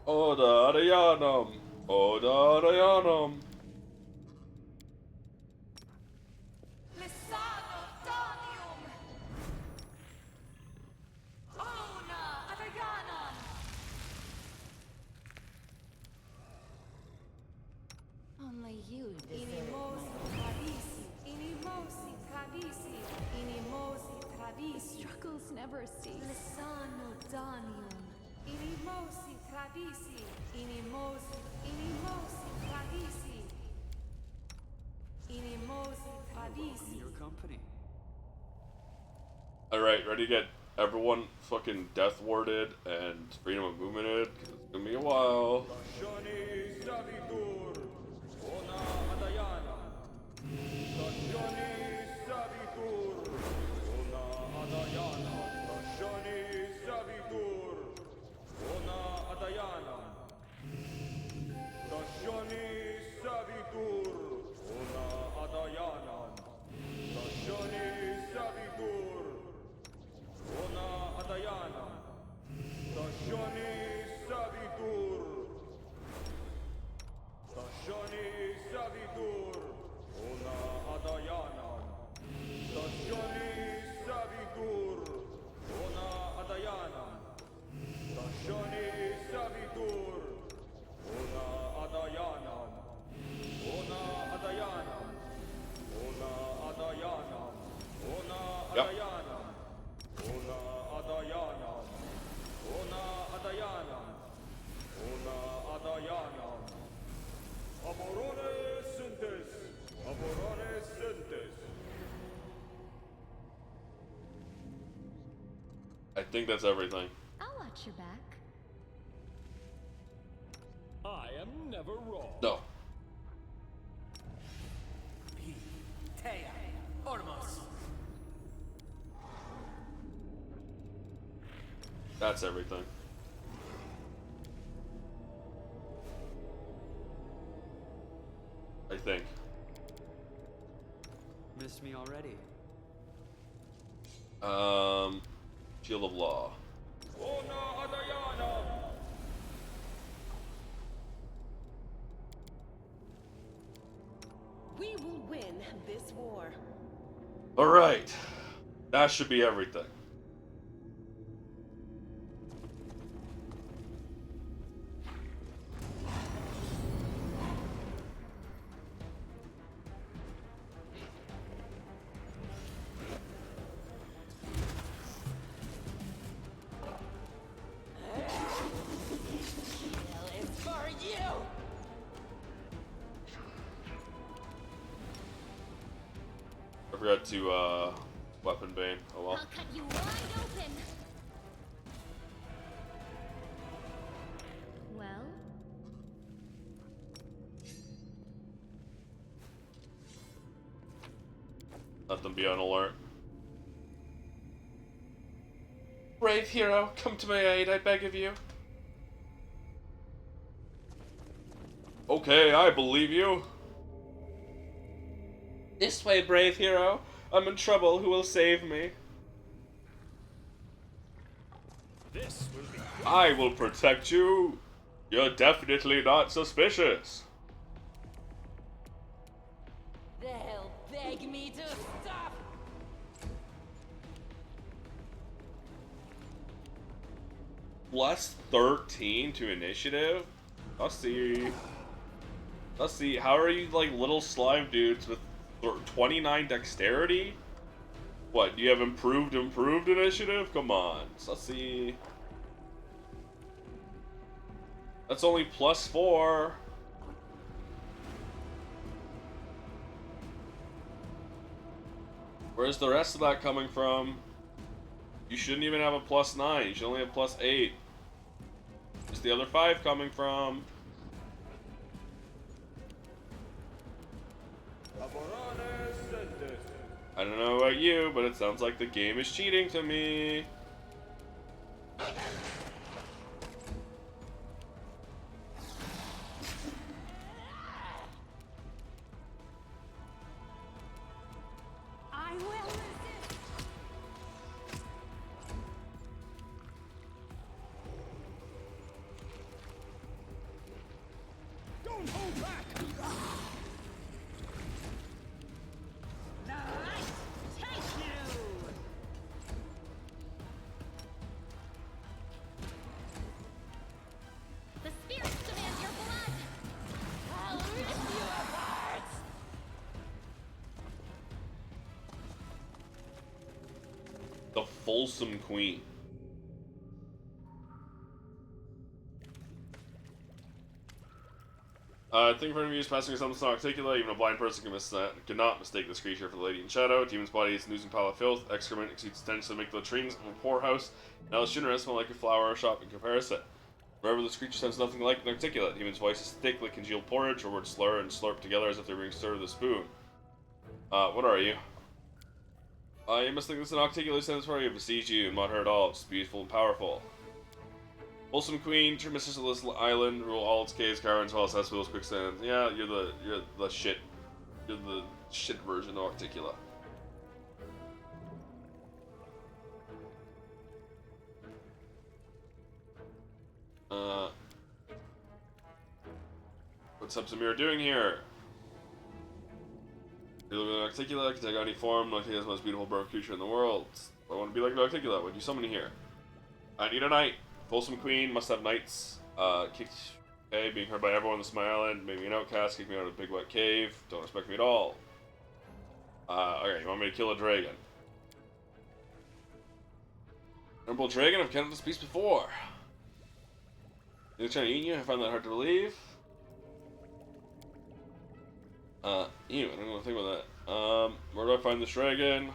Oda Adayanam. Oda Adayanam. Only you Inimosi travisi, inimosi travisi, inimosi travisi. struggles never cease. Lisano danium. Inimosi travisi, inimosi travisi. Inimosi travisi. Your company. Alright, ready to get everyone fucking death warded and freedom of movemented? 'Cause it's gonna be a while. I think that's everything. I'll watch your back. I am never wrong. No. That's everything. I think. Missed me already. Shield of Law. We will win this war. Alright. That should be everything. It's for you. I forgot to, Weapon Bane. Oh well. I'll cut you wide open. Well, Let them be on alert. Brave hero, come to my aid, I beg of you. Okay, I believe you. This way, brave hero. I'm in trouble. Who will save me? This will be I will protect you. You're definitely not suspicious. They'll beg me to stop. Plus 13 to initiative? Let's see. Let's see. How are you like little slime dudes with 29 dexterity? What, do you have improved initiative? Come on. So let's see. That's only plus 4. Where's the rest of that coming from? You shouldn't even have a plus 9. You should only have plus 8. Where's the other 5 coming from? I don't know about you, but it sounds like the game is cheating to me. The Fulsome Queen. I think for enemies passing something articulate, even a blind person cannot mistake this creature for the Lady in Shadow. Demon's body is an oozing pile of filth. Excrement exceeds stench to make the latrines of a poorhouse. Now the Shinra smell like a flower shop in comparison. Wherever this creature sounds nothing like an articulate. Demon's voice is thick like congealed porridge, or words slur and slurp together as if they're being stirred with a spoon. What are you? You must think this is an articulate sentence for you. Besiege you, not her at all. It's beautiful and powerful. Wholesome Queen, true mistress of this island, rule all its caves, caverns, wells, cesspools, quicksands. Yeah, you're the shit. You're the shit version of Articula. What's up, Samir doing here? You look like Articula, can take any form. Articula is the most beautiful bird creature in the world. I want to be like an Articula. What'd you summon here? I need a knight. Wholesome Queen must have knights. Kicked, okay, being heard by everyone on this my island. Made me an outcast. Kicked me out of a big wet cave. Don't respect me at all. Okay, you want me to kill a dragon? Honorable dragon, I've counted this beast before. They're trying to eat you. I find that hard to believe. I don't know what to think about that. Where do I find this dragon?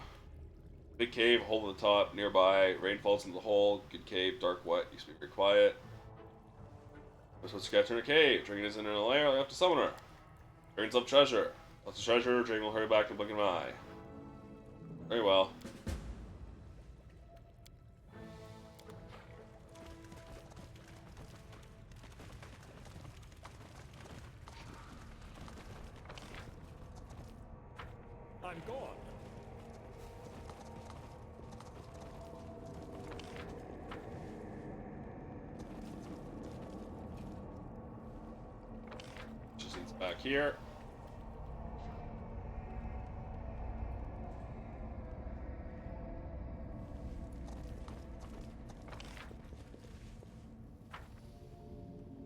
Big cave, hole at the top, nearby. Rain falls into the hole. Good cave, dark, wet. Used to be very quiet. I'm supposed to catch her in a cave. Dragon isn't in a lair. I have to summon her. Dragon's love treasure. Lots of treasure. Dragon will hurry back to blink an eye. Very well. I'm gone. Just needs back here.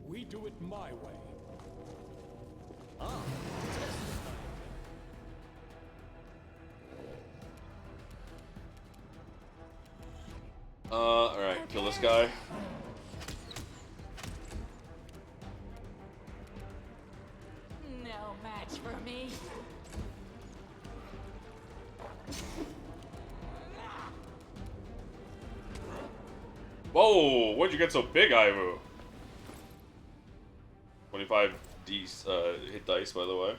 We do it my way. Ah, test Alright, kill this guy. No match for me. Whoa! Why'd you get so big, Ivu? 25 hit dice, by the way.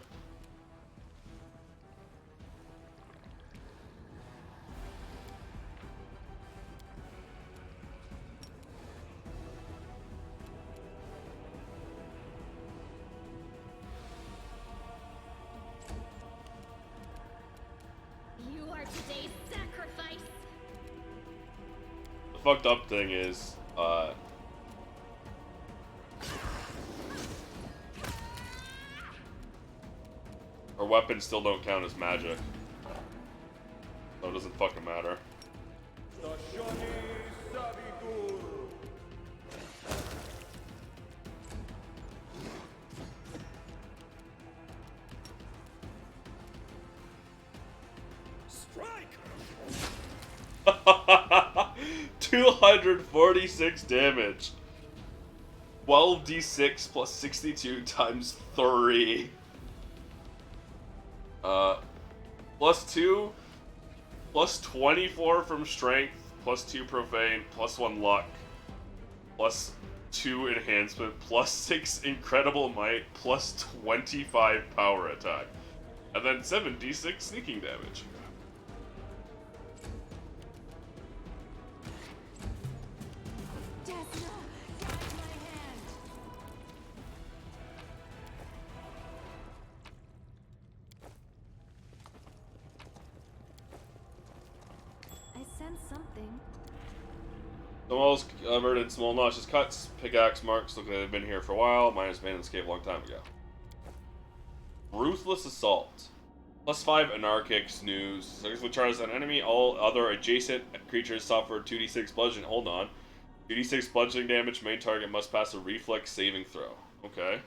You are today's sacrifice. The fucked up thing is, her weapons still don't count as magic. So it doesn't fucking matter. strike! 246 damage. 12d6 plus 62 times 3. Plus 2, plus 24 from strength, plus 2 profane, plus 1 luck, plus 2 enhancement, plus 6 incredible might, plus 25 power attack, and then 7d6 sneaking damage. Desna, guide my hand. I sense something. The walls covered in small nauseous cuts, pickaxe marks look like they've been here for a while. Mine has been in this cave a long time ago. Ruthless Assault. Plus 5 anarchic snooze. So if we charge an enemy, all other adjacent creatures suffer 2d6 bludgeoning. Hold on. 2d6 bludgeoning damage. Main target must pass a reflex saving throw. Okay.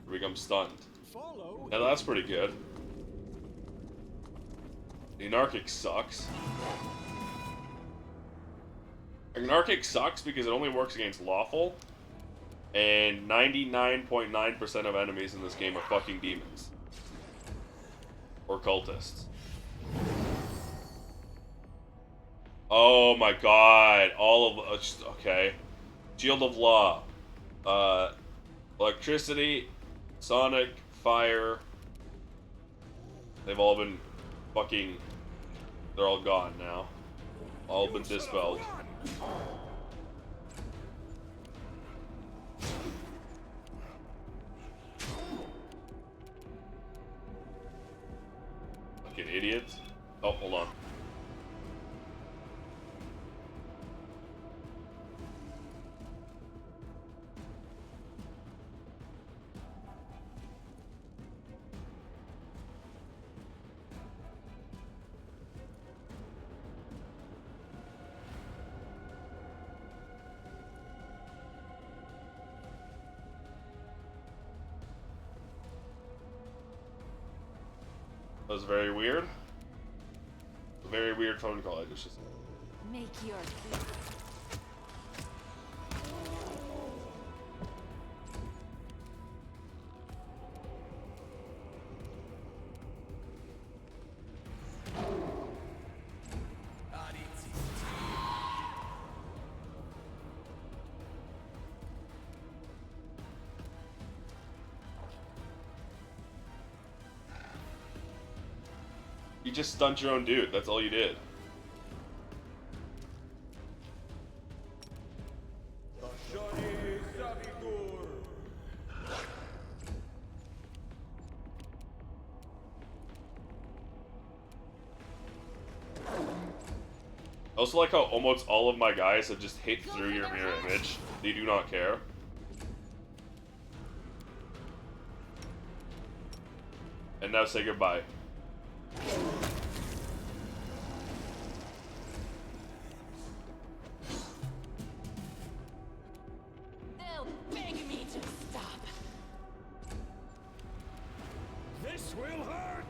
Become stunned. Follow. Now that's pretty good. The anarchic sucks. Anarchic sucks because it only works against lawful, and 99.9% of enemies in this game are fucking demons. Or cultists. Oh my god. All of... okay. Shield of Law. Electricity, Sonic, Fire. They've all been fucking... They're all gone now. All been dispelled. Fucking idiots. Oh, hold on. That was very weird. A very weird phone call I just... Make your peace. You just stunned your own dude, that's all you did. I also like how almost all of my guys have just hit through your mirror image. They do not care. And now say goodbye. They'll beg me to stop. This will hurt!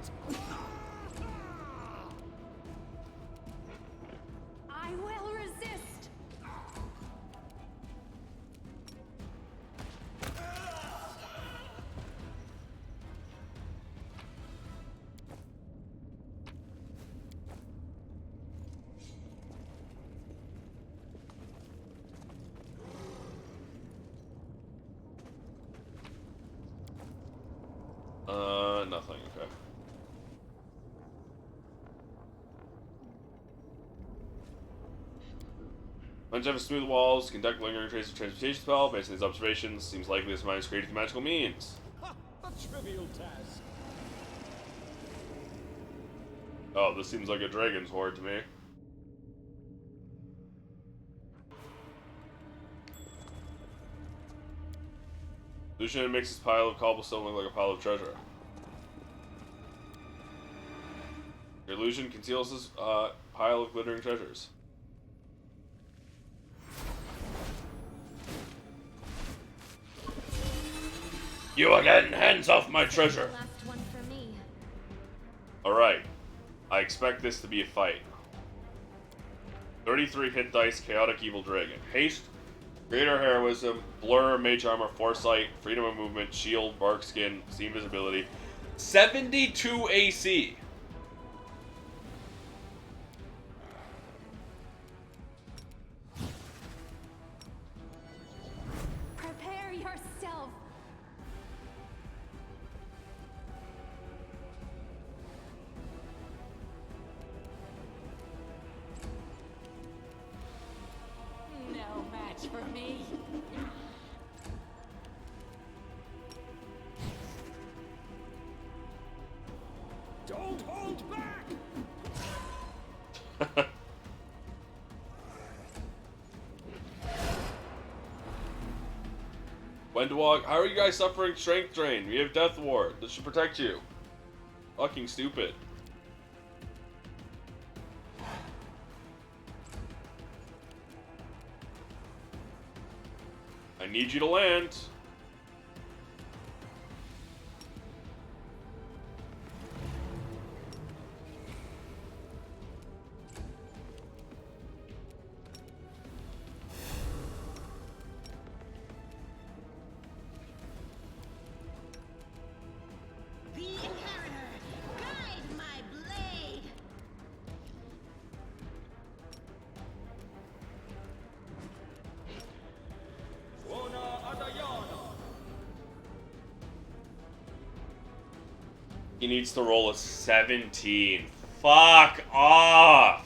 I will resist. Nothing, okay. Bunch of smooth walls, conduct lingering trace of transmutation spell. Based on these observations, seems likely this mine is created through magical means. Ha! A trivial task. Oh, this seems like a dragon's horde to me. Lucian makes this pile of cobblestone look like a pile of treasure. Your illusion conceals this pile of glittering treasures. You again! Hands off my treasure! Last one for me. Alright. I expect this to be a fight. 33 hit dice, Chaotic Evil Dragon. Haste, Greater Heroism, Blur, Mage Armor, Foresight, Freedom of Movement, Shield, Bark Skin, See Invisibility. 72 AC! Prepare yourself. No match for me. Don't hold back! Wendwalk, how are you guys suffering strength drain? We have Death Ward. This should protect you. Fucking stupid. I need you to land. He needs to roll a 17. Fuck off!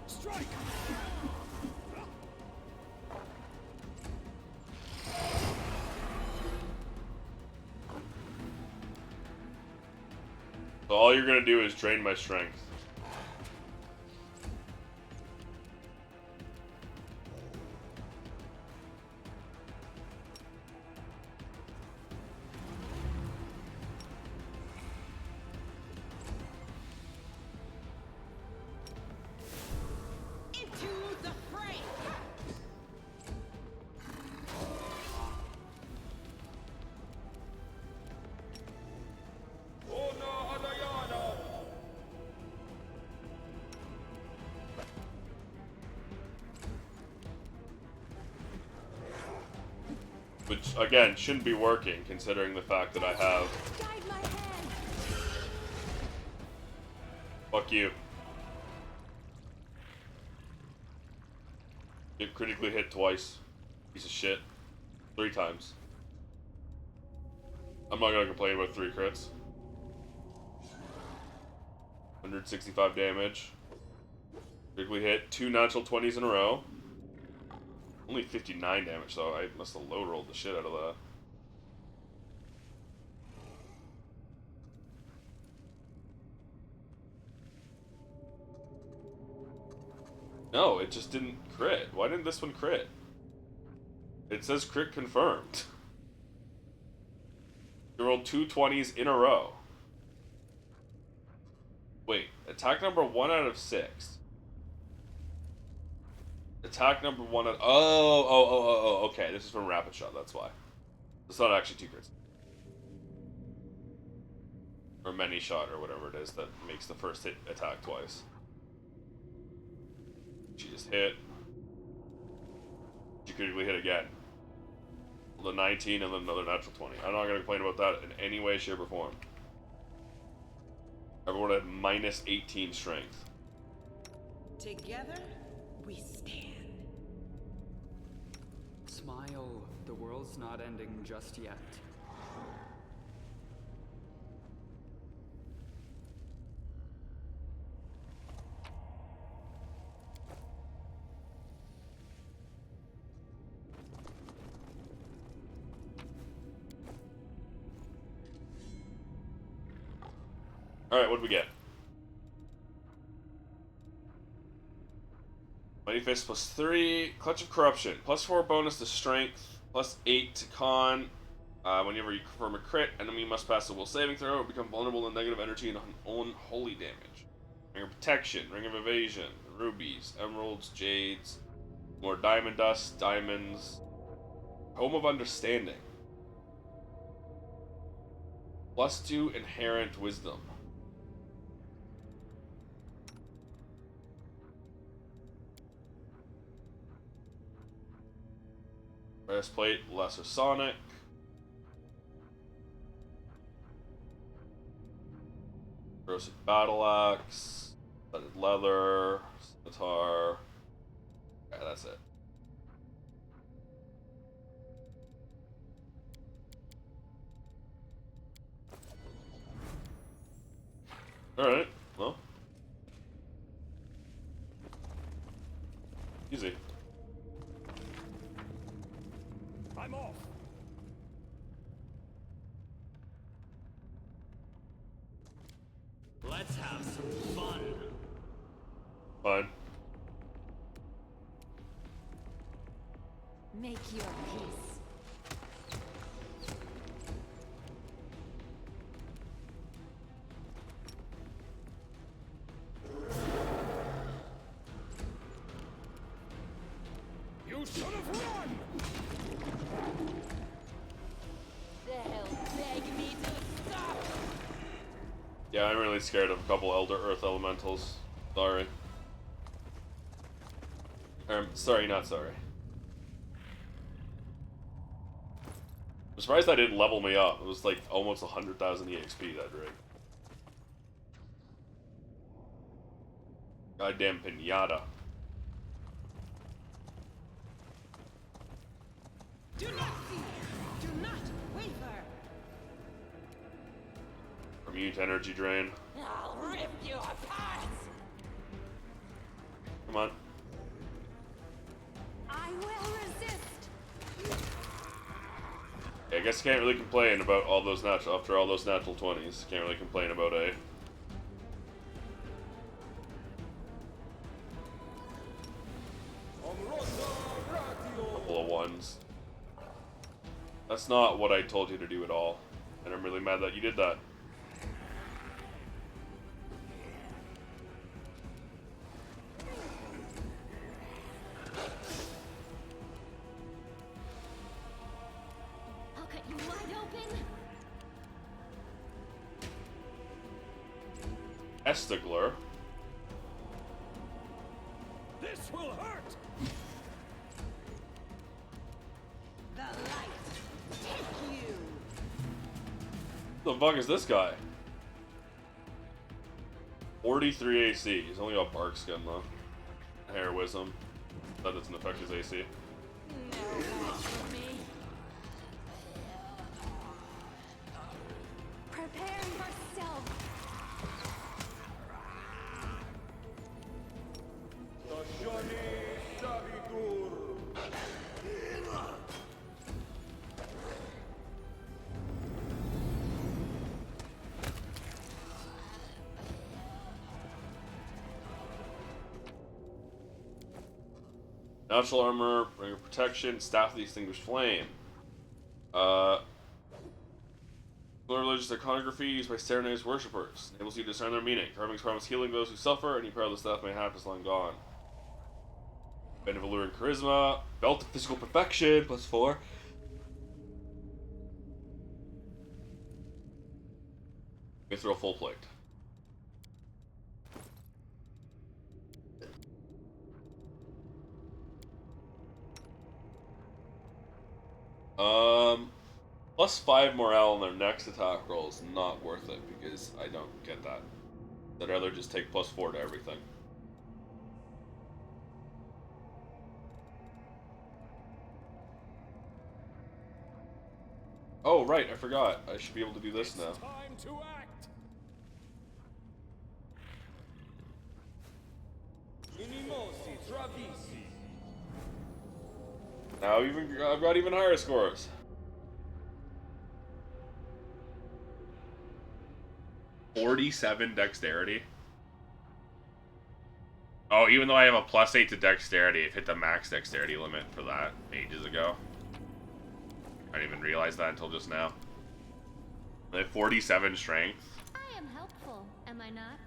Strike! So all you're gonna do is drain my strength. Into the fray! Which, again, shouldn't be working, considering the fact that I have... Guide my hand. Fuck you. Get critically hit twice. Piece of shit. 3 times. I'm not gonna complain about 3 crits. 165 damage. Critically hit. 2 natural 20s in a row. Only 59 damage, though. I must have low rolled the shit out of that. No, it just didn't crit. Why didn't this one crit? It says crit confirmed. You rolled 2 20s in a row. Wait, attack number 1 out of 6. Attack number 1 out... Oh, okay. This is from Rapid Shot, that's why. It's not actually 2 crits. Or Many Shot, or whatever it is that makes the first hit attack twice. She just hit. She critically hit again. The 19 and then another natural 20. I'm not going to complain about that in any way, shape, or form. Everyone had minus 18 strength. Together, we stand. Smile, the world's not ending just yet. Alright, what do we get? Mighty Fist plus 3, Clutch of Corruption, plus 4 bonus to Strength, plus 8 to Con. Whenever you confirm a crit, enemy must pass a will saving throw or become vulnerable to negative energy and unholy damage. Ring of Protection, Ring of Evasion, Rubies, Emeralds, Jades, more Diamond Dust, Diamonds, Home of Understanding, plus 2 Inherent Wisdom. Breastplate, Lesser Sonic. Corrosive Battle Axe. Studded Leather. Scimitar. Okay, that's it. Alright, well. Easy. I'm off. Let's have some fun. Fine. Make your peace. You should have run! They'll beg me to stop! Yeah, I'm really scared of a couple Elder Earth Elementals. Sorry. Sorry, not sorry. I'm surprised that didn't level me up. It was like almost 100,000 EXP that rig. Goddamn pinata. Do not fear. Do not waver. Immune to energy drain. I'll rip you apart. Come on. I will resist. Yeah, I guess I can't really complain about all those after all those natural 20s. Can't really complain about a couple of ones. That's not what I told you to do at all. And I'm really mad that you did that. I'll cut you wide open. Estigler. This will hurt! The light. Take you. What the fuck is this guy? 43 AC. He's only got bark skin though. Heroism. That doesn't affect his AC. No match for me. Prepare yourself. Natural armor, ring of protection, staff of the extinguished flame. Religious iconography used by Serenade's worshippers. Enables you to discern their meaning. Carvings promise healing those who suffer. Any power the staff may have is long gone. Band of alluring charisma. Belt of physical perfection, +4. Mithril full plate. +5 morale on their next attack roll is not worth it because I don't get that. I'd rather just take +4 to everything. Oh, right, I forgot. I should be able to do this now. Time to act! Inimosi, Travisi. Now I've got even higher scores. +47 dexterity. Oh, even though I have a +8 to dexterity, I've hit the max dexterity limit for that ages ago. I didn't even realize that until just now. I have 47 strength. I am helpful, am I not?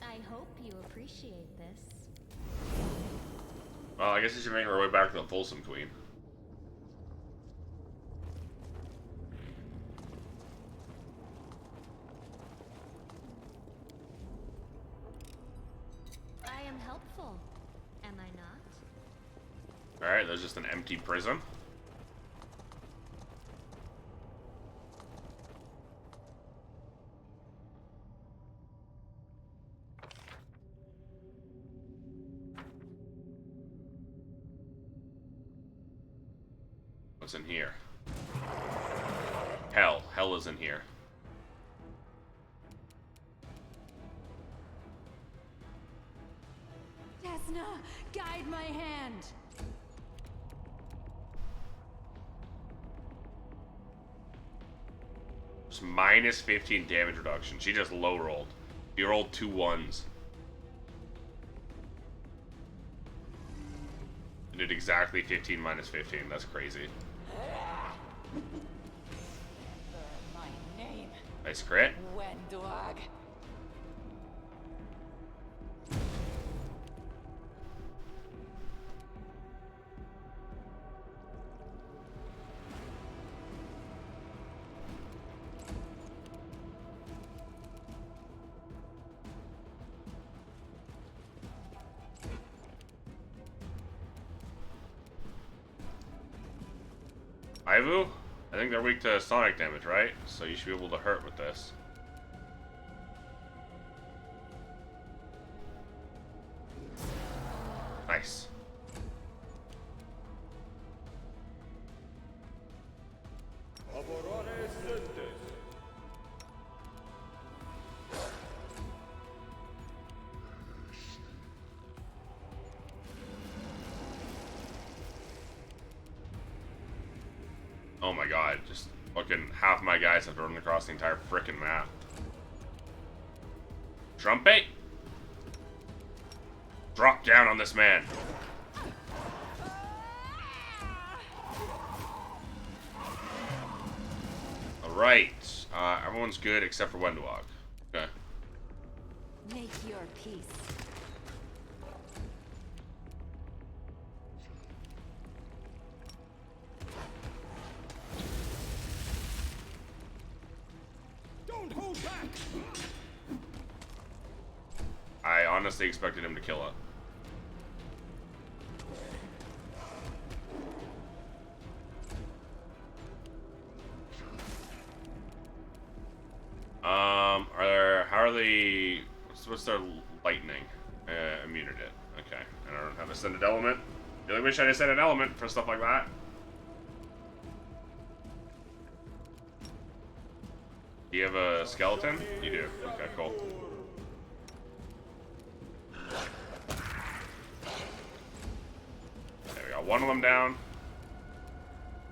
I hope you appreciate this. Well, I guess we should make our way back to the Folsom Queen. I am helpful, am I not? Alright, there's just an empty prison. What's in here? Hell. Hell is in here. Desna, guide my hand. Just -15 damage reduction. She just low rolled. She rolled 2 1s. And did exactly 15 -15. That's crazy. My name. Nice crit. Wenduag. Ivu? I think they're weak to sonic damage, right? So you should be able to hurt with this. Nice. Oh my god, just fucking half my guys have to run across the entire frickin' map. Trumpet? Drop down on this man. Alright. Everyone's good except for Wendwalk. Okay. Make your peace. Don't hold back! I honestly expected him to kill it. How are they, what's their lightning immunity? Okay, I don't have a ascended element. Really wish I had ascended element for stuff like that. Do you have a skeleton? You do. Okay, cool. There we go. One of them down.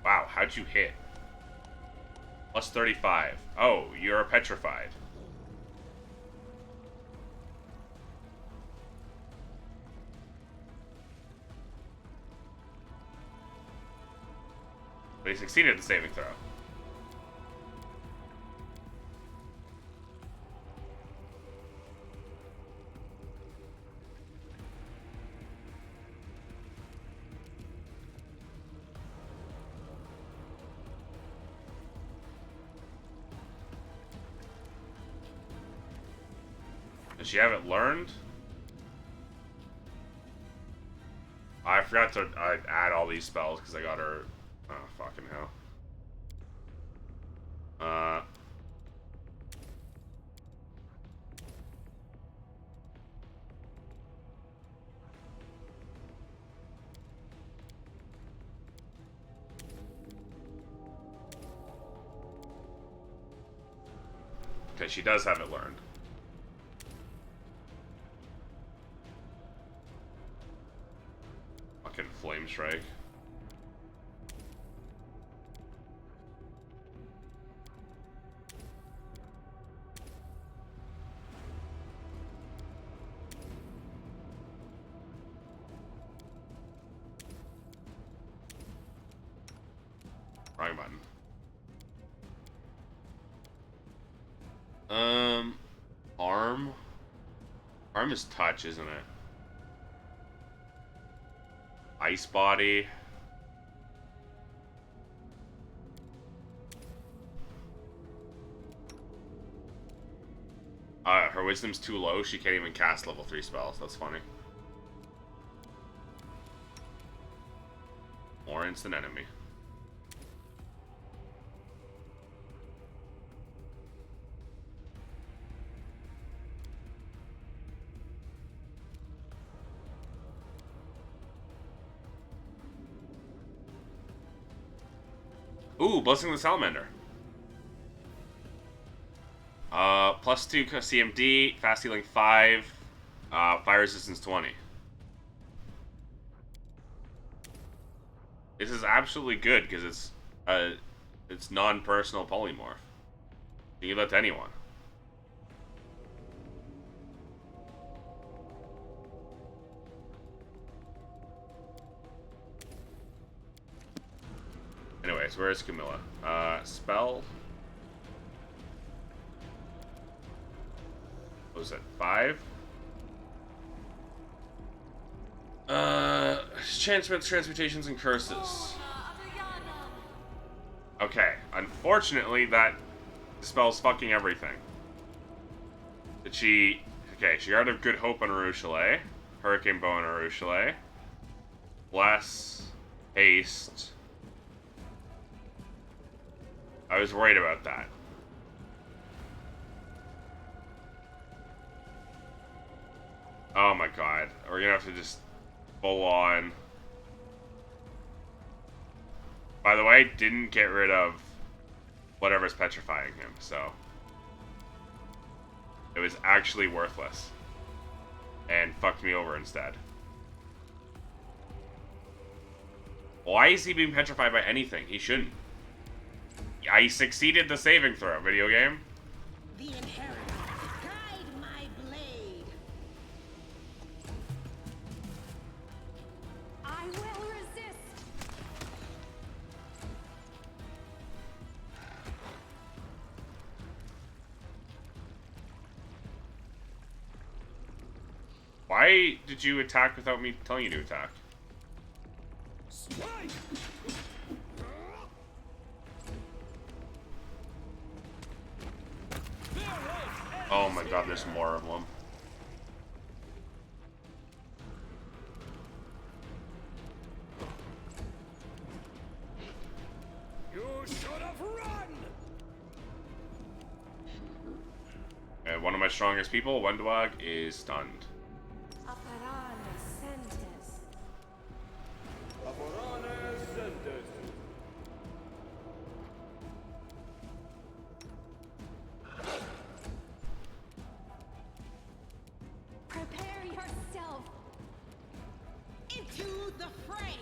Wow, how'd you hit? Plus 35. Oh, you're petrified. But he succeeded at the saving throw. Does she have it learned? I forgot to add all these spells because I got her. Oh, fucking hell. Okay, she does have it learned. Fucking Flame Strike. Wrong button. Arm? Arm is touch, isn't it? Ice Body. Her wisdom's too low, she can't even cast level 3 spells. That's funny. More instant enemy. Ooh, Blessing the Salamander. +2 CMD, fast healing 5, fire resistance 20. This is absolutely good because it's non-personal polymorph. You can give that to anyone. Anyways, where's Camilla? Spell. What was it? 5? Enchantments, transmutations, and curses. Okay, unfortunately, that dispels fucking everything. Did she... Okay, she got a Good Hope on Arushale. Hurricane Bow on Arushale. Bless. Haste. I was worried about that. Oh my god. We're gonna have to just full on. By the way, didn't get rid of whatever's petrifying him, so it was actually worthless. And fucked me over instead. Why is he being petrified by anything? He shouldn't. I succeeded the saving throw, video game. The inheritance. Guide my blade. I will resist. Why did you attack without me telling you to attack? Strike! Oh my god, there's more of them. You should have run! And one of my strongest people, Wendwag, is stunned. Prepare yourself. Into the fray.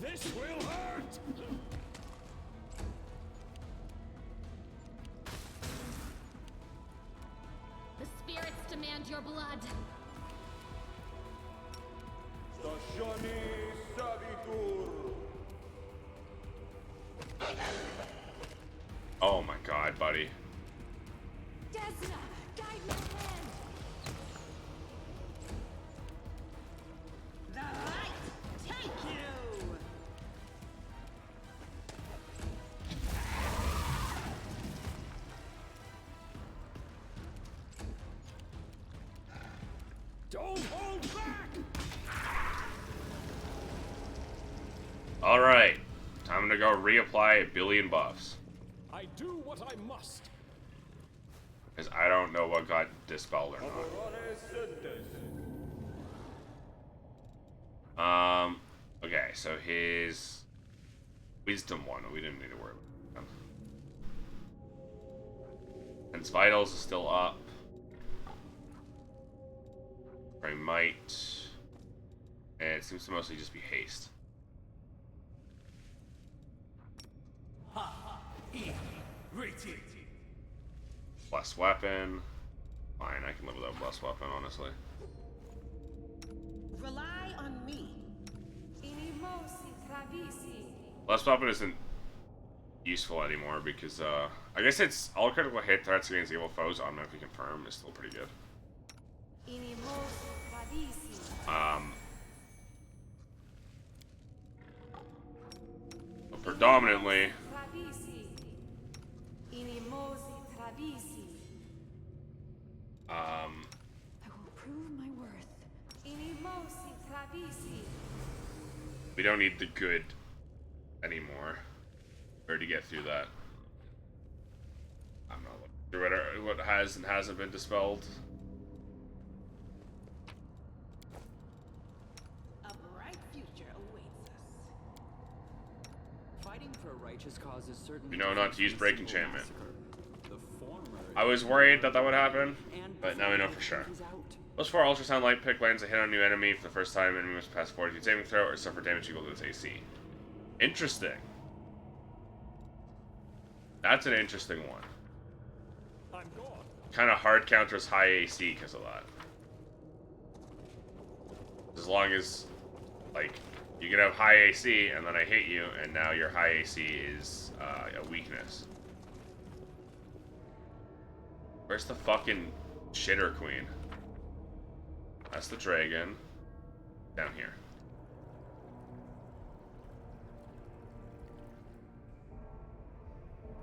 This will hurt! The spirits demand your blood. Stashani Savitur! Oh my god, buddy. Desna, guide my hand. The light take you. Don't hold back! Alright. Time to go reapply a billion buffs. I do what I must. Because I don't know what got dispelled or not. Okay, so his wisdom one, we didn't need to worry about him. And his vitals is still up. Very might. And it seems to mostly just be haste. Blessed weapon. Fine, I can live without blessed weapon, honestly. Rely on me. Blessed weapon isn't useful anymore because I guess it's all critical hit threats against evil foes automatically confirm is still pretty good. But predominantly I will prove my worth. we don't need the good anymore. Or to get through that. I'm not looking through what has and hasn't been dispelled. A bright future awaits us. Fighting for a righteous cause is certainly. You know not to use break enchantment. The former I was worried that would happen, and but now we know for sure. is out. Plus 4 ultrasound light pick lands a hit on a new enemy for the first time. Enemy must pass 40 feet saving throw or suffer damage equal to its AC. Interesting. That's an interesting one. I'm gone. Kind of hard counters high AC because of that. As long as, like, you can have high AC and then I hit you, and now your high AC is a weakness. Where's the fucking shitter queen? That's the dragon. Down here.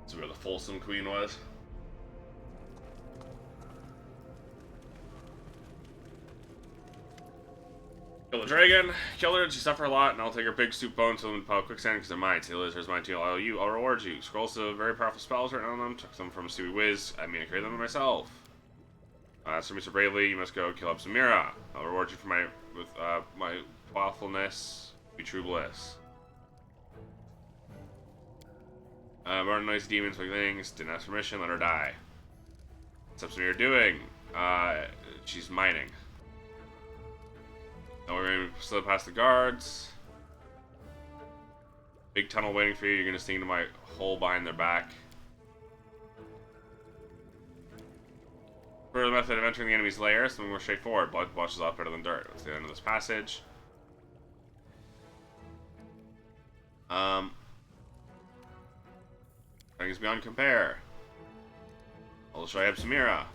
This is where the Folsom Queen was. Kill the dragon. Kill her, she suffer a lot, and I'll take her big soup bones to them and pile quicksand because they're mine. Say the lizard's mine too. I'll reward you. Scrolls to very powerful spells written on them. Took them from a stupid whiz. I mean, I created them myself. So me so bravely, you must go kill up Samira. I'll reward you for my thoughtfulness. Be true bliss. Burn nice demons, like things. Didn't ask permission. Let her die. What's up, Samira doing? She's mining. Now we're going to slip past the guards. Big tunnel waiting for you. You're going to sneak into my hole behind their back. For the method of entering the enemy's lair, something more straightforward. Blood washes off better than dirt. That's the end of this passage. Things beyond compare. I'll show you up Samira.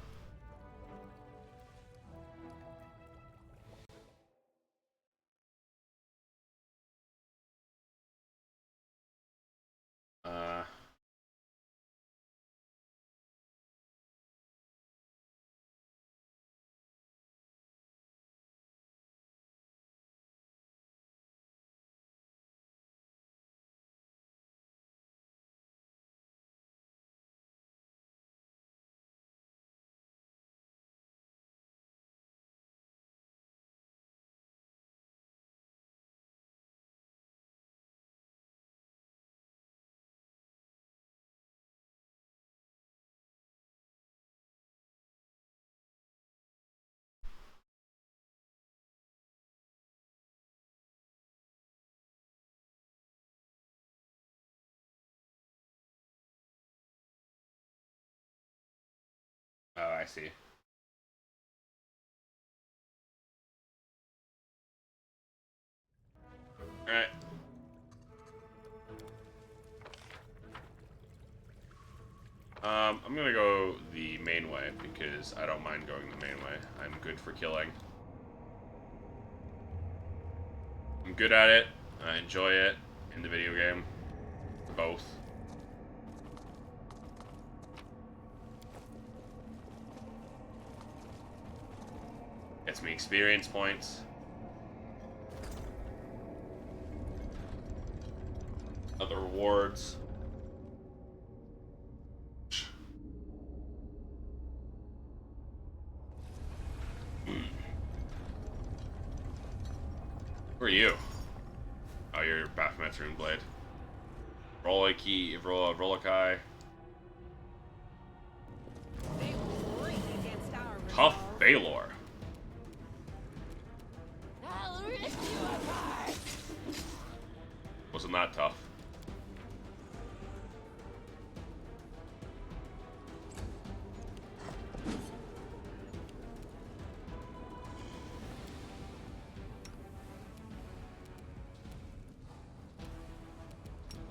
Oh, I see. Alright. I'm gonna go the main way because I don't mind going the main way. I'm good for killing. I'm good at it. I enjoy it in the video game. Both. Gets me experience points. Other rewards. Who are you? Oh, you're Baphomet's Rune Blade. Roll a key, roll a kai. Tough Valor. I'll rip you apart. Wasn't that tough?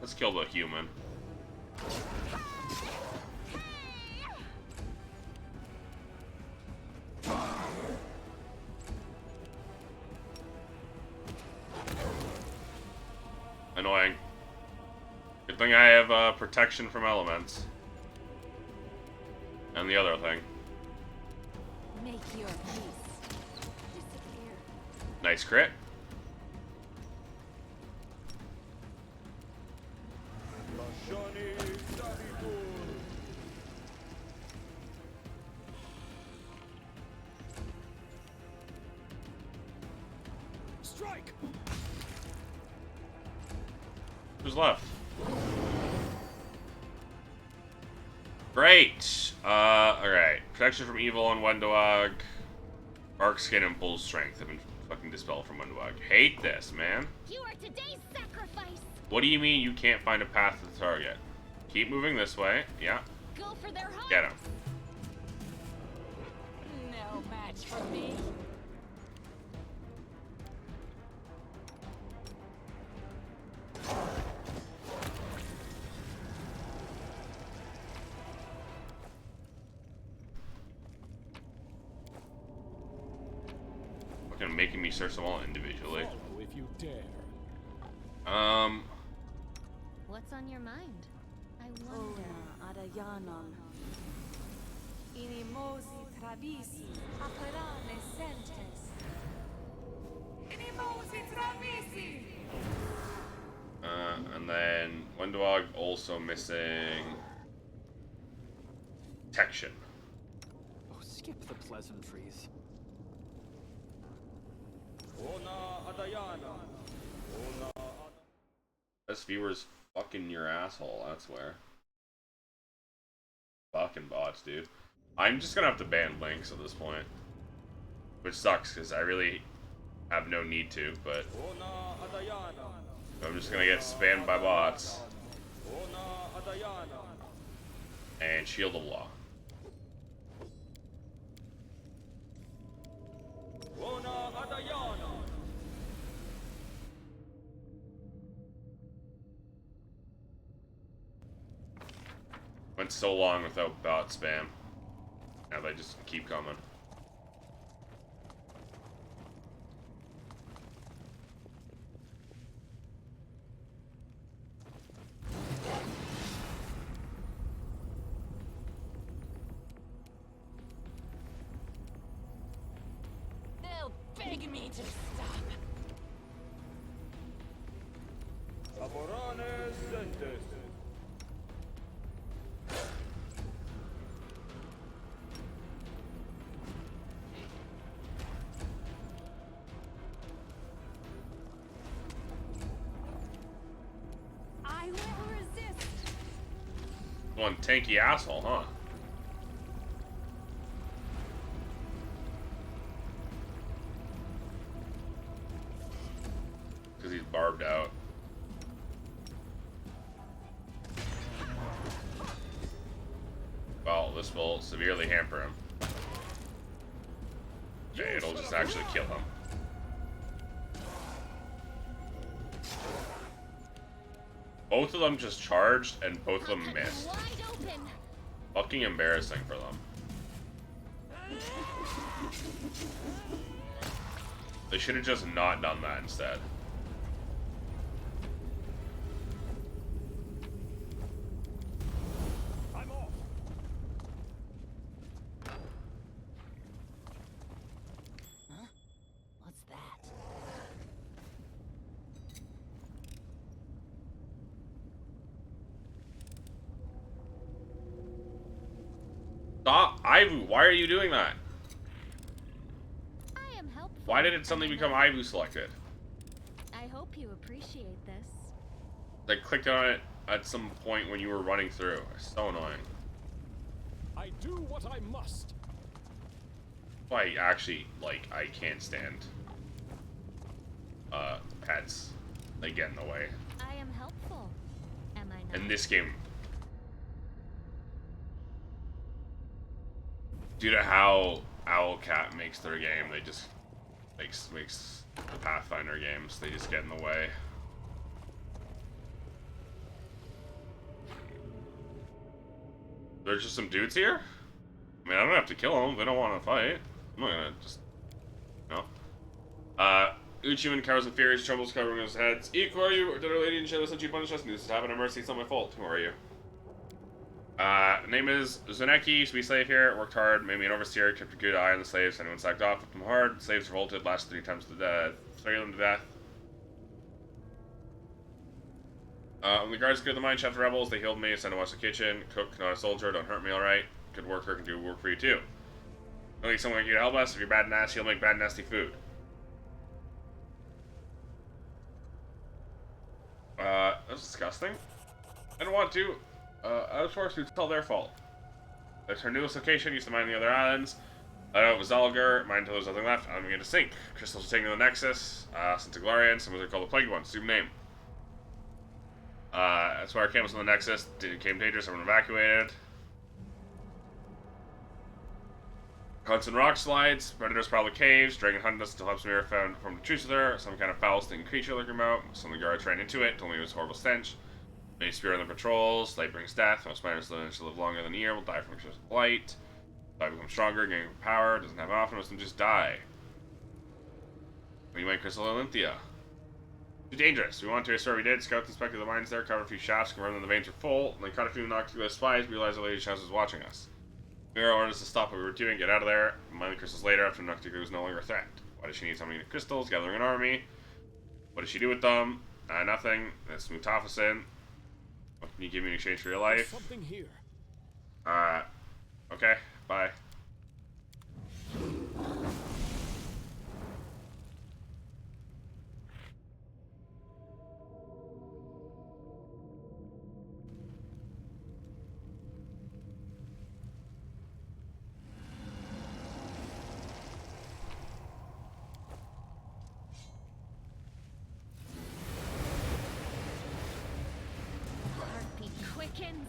Let's kill the human. Annoying. Good thing I have protection from elements. And the other thing. Make your peace. Disappear. Nice crit. Strike! Who's left? Great! Alright. Protection from evil on Wendoag. Bark skin and bull strength have been fucking dispelled from Wendoag. Hate this, man. You are today's sacrifice. What do you mean you can't find a path to the target? Keep moving this way. Yeah. Go for their heart. Get him. No match for me. Fucking making me search them all individually. Follow if you dare. What's on your mind? I wonder. Arayanon. Inimosi travisi, aperane sentes. And then Wendog also missing protection. Oh, skip the pleasantries. This viewer's fucking your asshole, that's where. Fucking bots, dude. I'm just gonna have to ban links at this point. Which sucks, because I really have no need to, but I'm just gonna get spammed by bots. And Shield of Law. Went so long without bot spam. Now they just keep coming. They'll beg me to stop. I will resist. One tanky asshole, huh? Because he's barbed out. Well, this will severely hamper him. Okay, it'll just actually kill him. Both of them just charged, and both of them missed. Wide open. Fucking embarrassing for them. They should have just not done that instead. I'm off. What's that? Stop! Ivu, why are you doing that? I am helpful. Why did it suddenly become Ivu selected? I hope you appreciate this. I clicked on it at some point when you were running through. It's so annoying. I do what I must. Why actually, like, I can't stand pets. They get in the way. I am helpful. Am I not? In this game, due to how Owlcat makes their game, they just makes the Pathfinder games. They just get in the way. There's just some dudes here? I mean, I don't have to kill them if they don't want to fight. I'm not gonna just, you know. Uchiman covers in fear, his troubles covering his heads. Eat, who are you? Or did our lady in shadow send you punish us? News has happened, mercy, it's not my fault. Who are you? Name is Zuneki, used to be slave here, worked hard, made me an overseer, kept a good eye on the slaves, anyone sacked off, whipped them hard, slaves revolted, lasted 3 times to death, strangled them to death. When the guards cleared the mine shaft of rebels, they healed me, sent to wash the kitchen, cook, not a soldier, don't hurt me, alright. Good worker can do work for you too. I need someone like you to help us. If you're bad and nasty, he'll make bad and nasty food. That's disgusting. I don't want to. I was forced to tell their fault. That's her newest location, used to mine the other islands. I know it was Zalgar, mine until there's nothing left. I'm going to sink. Crystals are taken to the Nexus. Sent to Glorian, some of them are called the Plagued Ones. Assume name. That's why our camp was on the Nexus. It became dangerous, everyone evacuated. Constant rock slides, predators probably caves, dragon hunted us until Hubsmere found from the truce there, some kind of foul-stinging creature lurking about. Some of the guards ran into it, told me it was a horrible stench. Many spear on the patrols, light brings death, most miners live longer than a year, will die from excessive light. Light becomes stronger, gaining power, doesn't happen often, most of them just die. We might Crystal Olympia. Too dangerous. We want to restore what we did, scouts inspected the mines there, covered a few shafts, confirmed that the veins were full, and then caught a few nocturnal spies, realized the lady's house was watching us. We were orders to stop what we were doing, get out of there, and mine the crystals later after Noctica was no longer a threat. Why does she need so many crystals? Gathering an army. What does she do with them? Nothing. Let's move Tophus in. What can you give me in exchange for your life? Something here. Okay. Bye. Heartbeat quickens.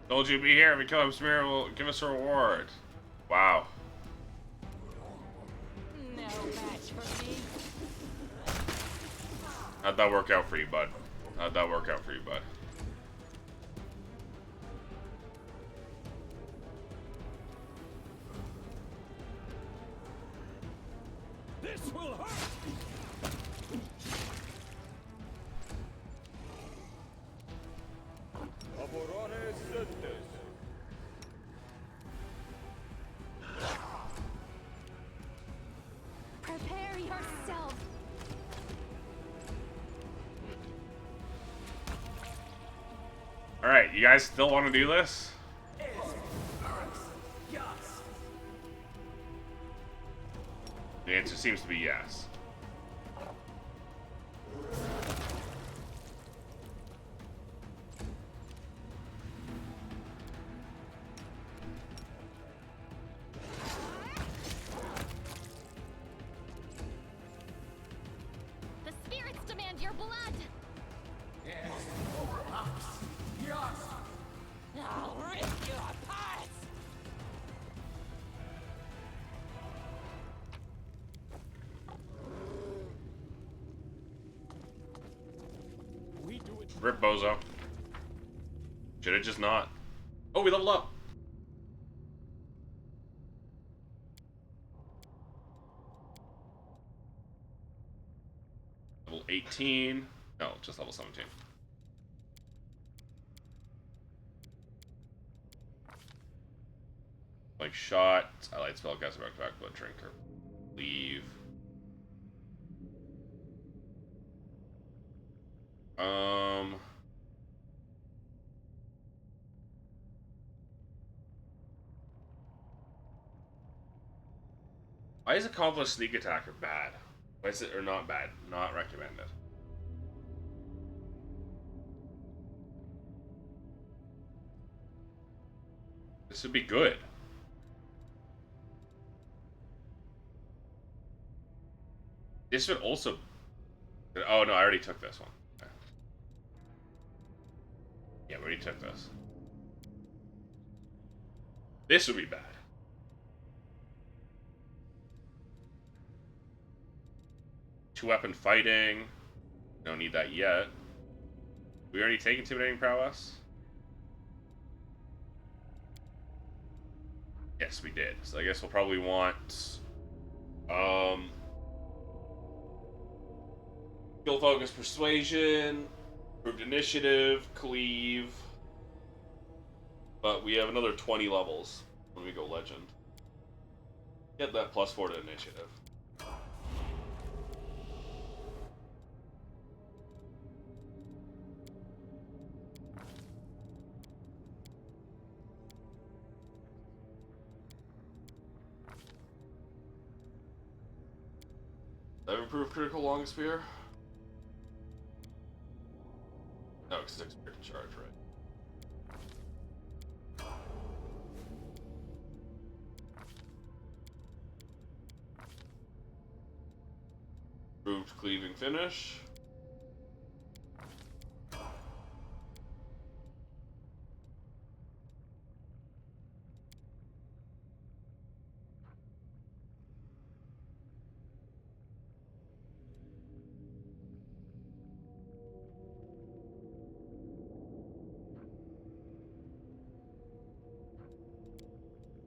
Told you to be here. If we kill him, Smear will give us a reward. Wow. No match for me. How'd that work out for you, bud? How'd that work out for you, bud? This will hurt. Prepare yourself. Alright, you guys still want to do this? The answer seems to be yes. The spirits demand your blood. I'll rip you apart. We do it. Rip Bozo. Should have just not. Oh, we leveled up. Level 18. No, just level 17. Like shot. I light spell, cast back to back, blood drinker. Leave. Why is accomplished sneak attacker bad? Why is it or not bad? Not recommended. This would be good. This would also. Oh no, I already took this one. Okay. Yeah, we already took this. This would be bad. Two-weapon fighting. Don't need that yet. We already take intimidating prowess? Yes, we did. So I guess we'll probably want skill focus persuasion, improved initiative, cleave. But we have another 20 levels when we go legend. Get that +4 to initiative. I've improved critical long spear. No, it's 6 spear to charge, right? Improved cleaving finish.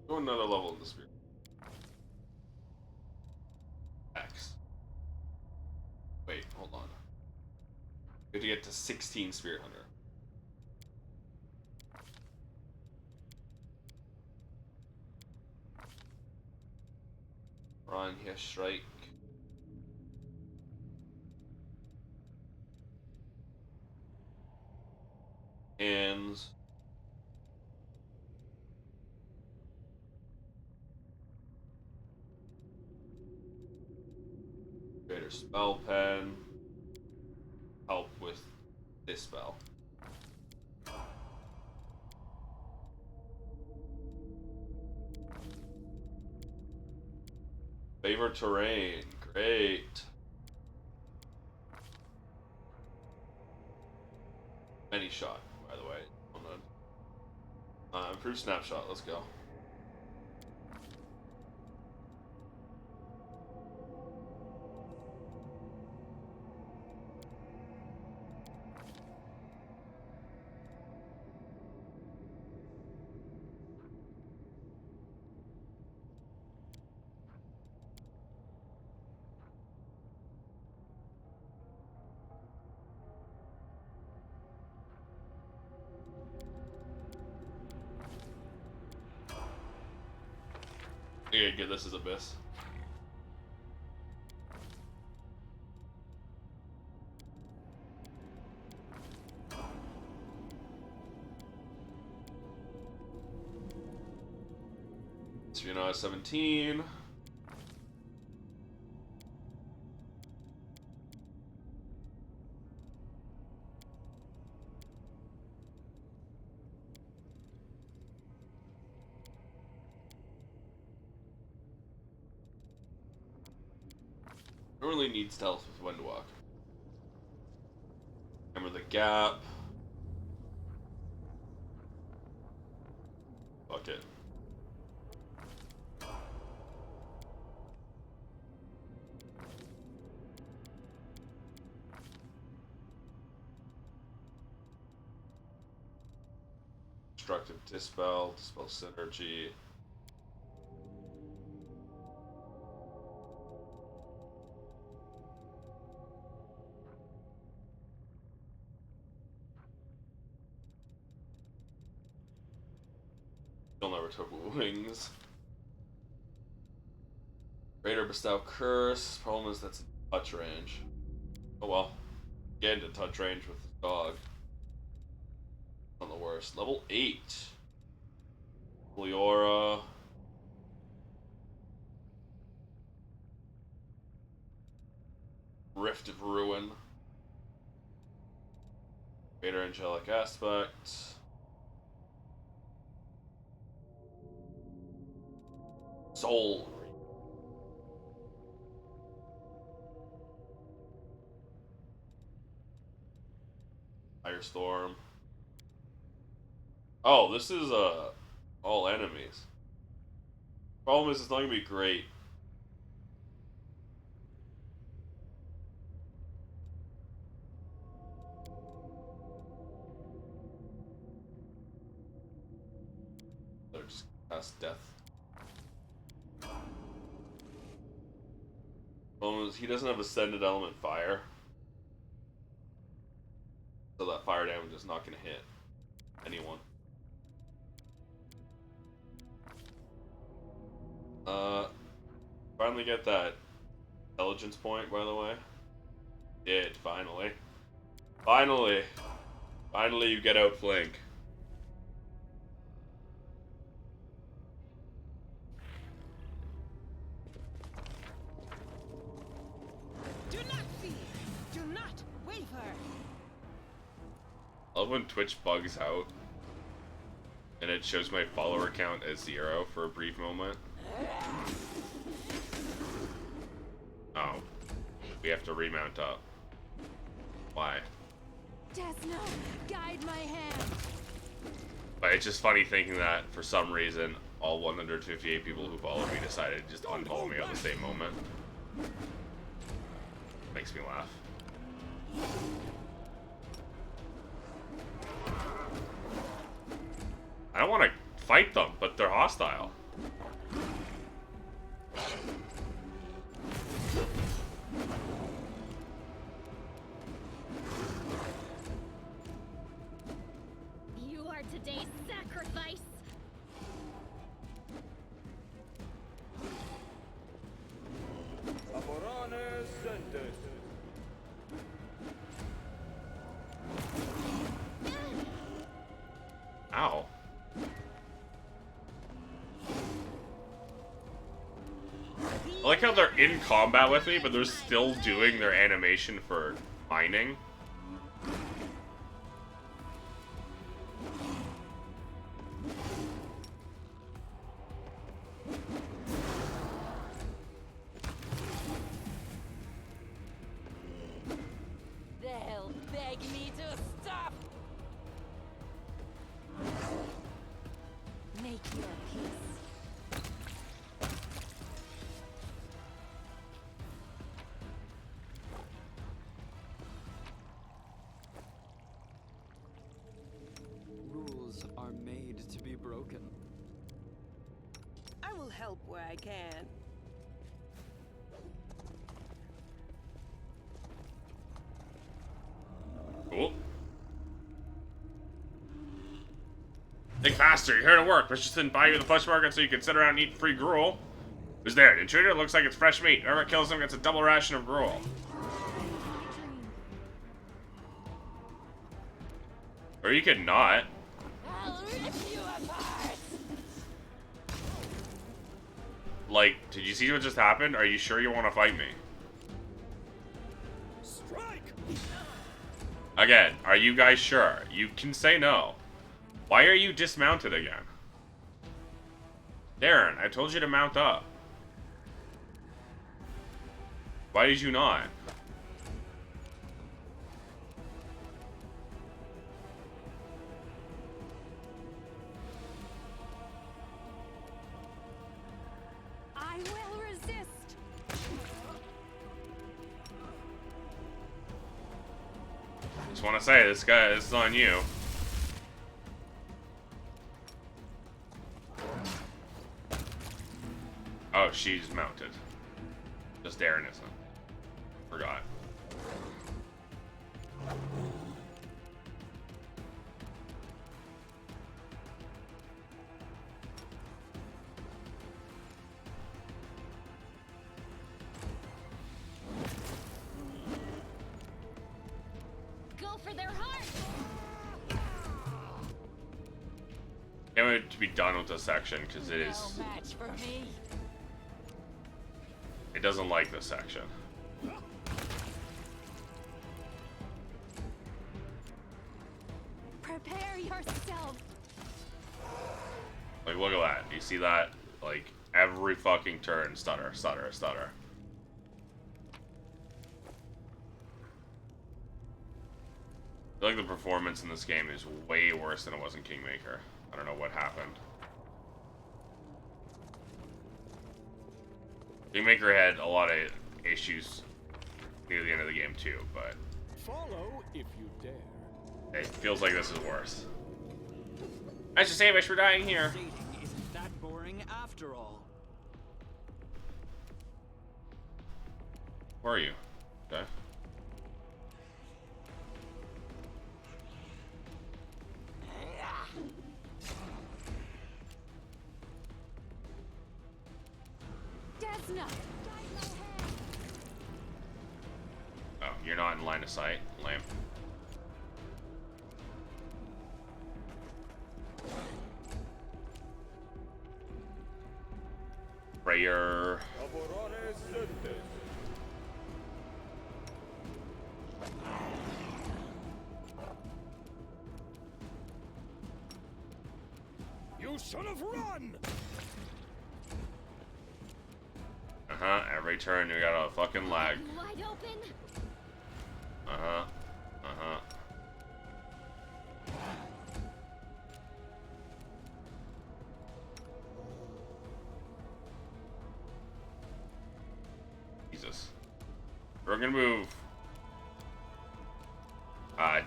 Go another level in the spear. X. Wait, hold on. We have to get to 16 Spirit Hunter. on, yeah, strike. Hands. Greater spell pen. Help with this spell. Favor terrain. Great. Any shot, by the way. Improved snapshot. Let's go. Okay, good. This is Abyss. So you're now at 17. Don't really need stealth with Windwalk. Remember the gap. Fuck it. Destructive Dispel, Dispel Synergy. Still never took Wings. Greater Bestow Curse. Problem is that's in touch range. Oh well. Get into touch range with the dog. On the worst. Level 8. Leora. Rift of Ruin. Greater Angelic Aspect. Soul. Firestorm. Oh, this is all enemies. Problem is, it's not gonna be great. They're just cast death. Problem is, he doesn't have Ascended Element Fire, so that fire damage is not gonna hit anyone. Finally get that intelligence point, by the way. Did, finally. Finally! Finally you get outflank. Do not fear. Do not waver. I love when Twitch bugs out and it shows my follower count as 0 for a brief moment. Oh. We have to remount up. Why? Desno, guide my hand. But it's just funny thinking that for some reason all 158 people who followed me decided to just unfollow me at the same moment. Makes me laugh. I don't want to fight them, but they're hostile. You are today's sacrifice. I like how they're in combat with me, but they're still doing their animation for mining. They'll beg me to stop. Make your peace. Rules are made to be broken. I will help where I can. Cool. Think faster, you're here to work. Let's just buy you the flesh market so you can sit around and eat free gruel. Who's there? An intruder? Looks like it's fresh meat. Whoever kills him gets a double ration of gruel. Or you could not. I'll rip you apart. Like, did you see what just happened? Are you sure you want to fight me? Strike! Again, are you guys sure? You can say no. Why are you dismounted again? Darren, I told you to mount up. Why did you not? I will resist. Just want to say, this is on you. Oh, she's mounted. Just Darren isn't. Forgot. Go for their heart. Can't wait to be done with this section because it is. No match for me. It doesn't like this section. Prepare yourself. Like, look at that. You see that? Like, every fucking turn, stutter, stutter, stutter. I feel like the performance in this game is way worse than it was in Kingmaker. I don't know what happened. Kingmaker had a lot of issues near the end of the game too, but Follow if you dare. it feels like this is worse. I should say, wish we're dying here. Dating isn't that boring after all. Where are you? Okay. Desna. Oh, you're not in line of sight. Lame. Prayer. You should have run! Uh-huh, every turn you got a fucking lag. Wide open. Uh-huh. Uh-huh. Jesus. We're gonna move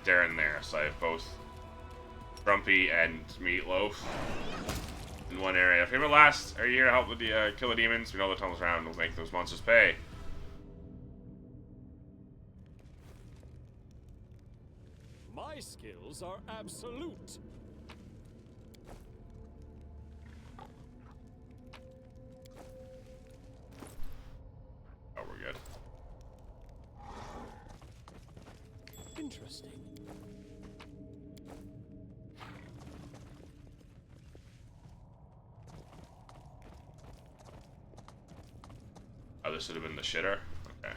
Darren there, so I have both Grumpy and Meatloaf in one area. Favorite last, are you here to help with the kill the demons? We know the tunnels around will make those monsters pay. My skills are absolute. Oh, we're good. Interesting. Oh, this should have been the shitter? Okay.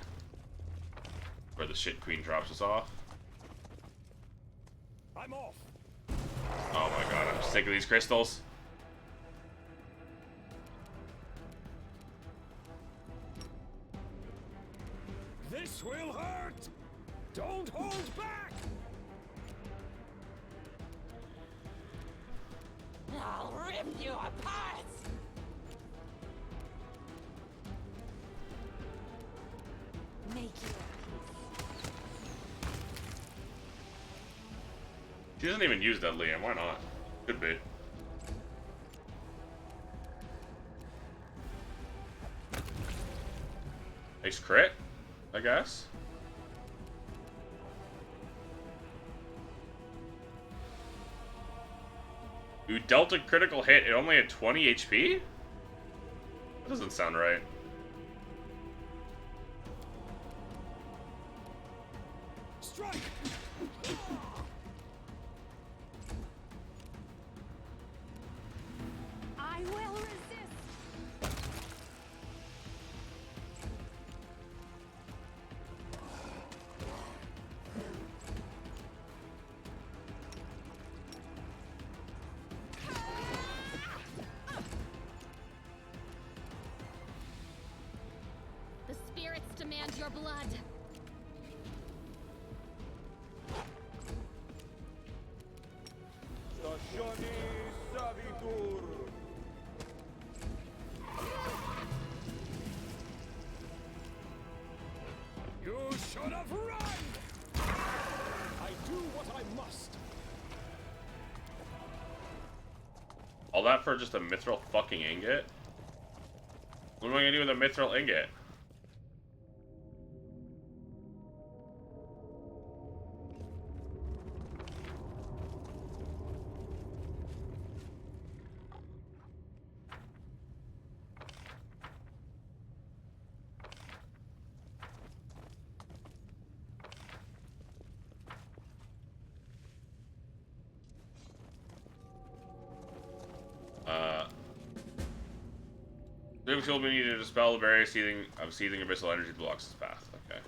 Where the shit queen drops us off. I'm off. Oh my god, I'm sick of these crystals. This will hurt. Don't hold back. I'll rip you apart! Make your peace. She doesn't even use that Liam, why not? Could be. Nice crit, I guess. You dealt a critical hit, it only had 20 HP? That doesn't sound right. Strike. I will resist. The spirits demand your blood. You should have run. I do what I must. All that for just a mithril fucking ingot? What am I gonna do with a mithril ingot? Doom told me to dispel the barrier seething abyssal energy blocks his path. Okay.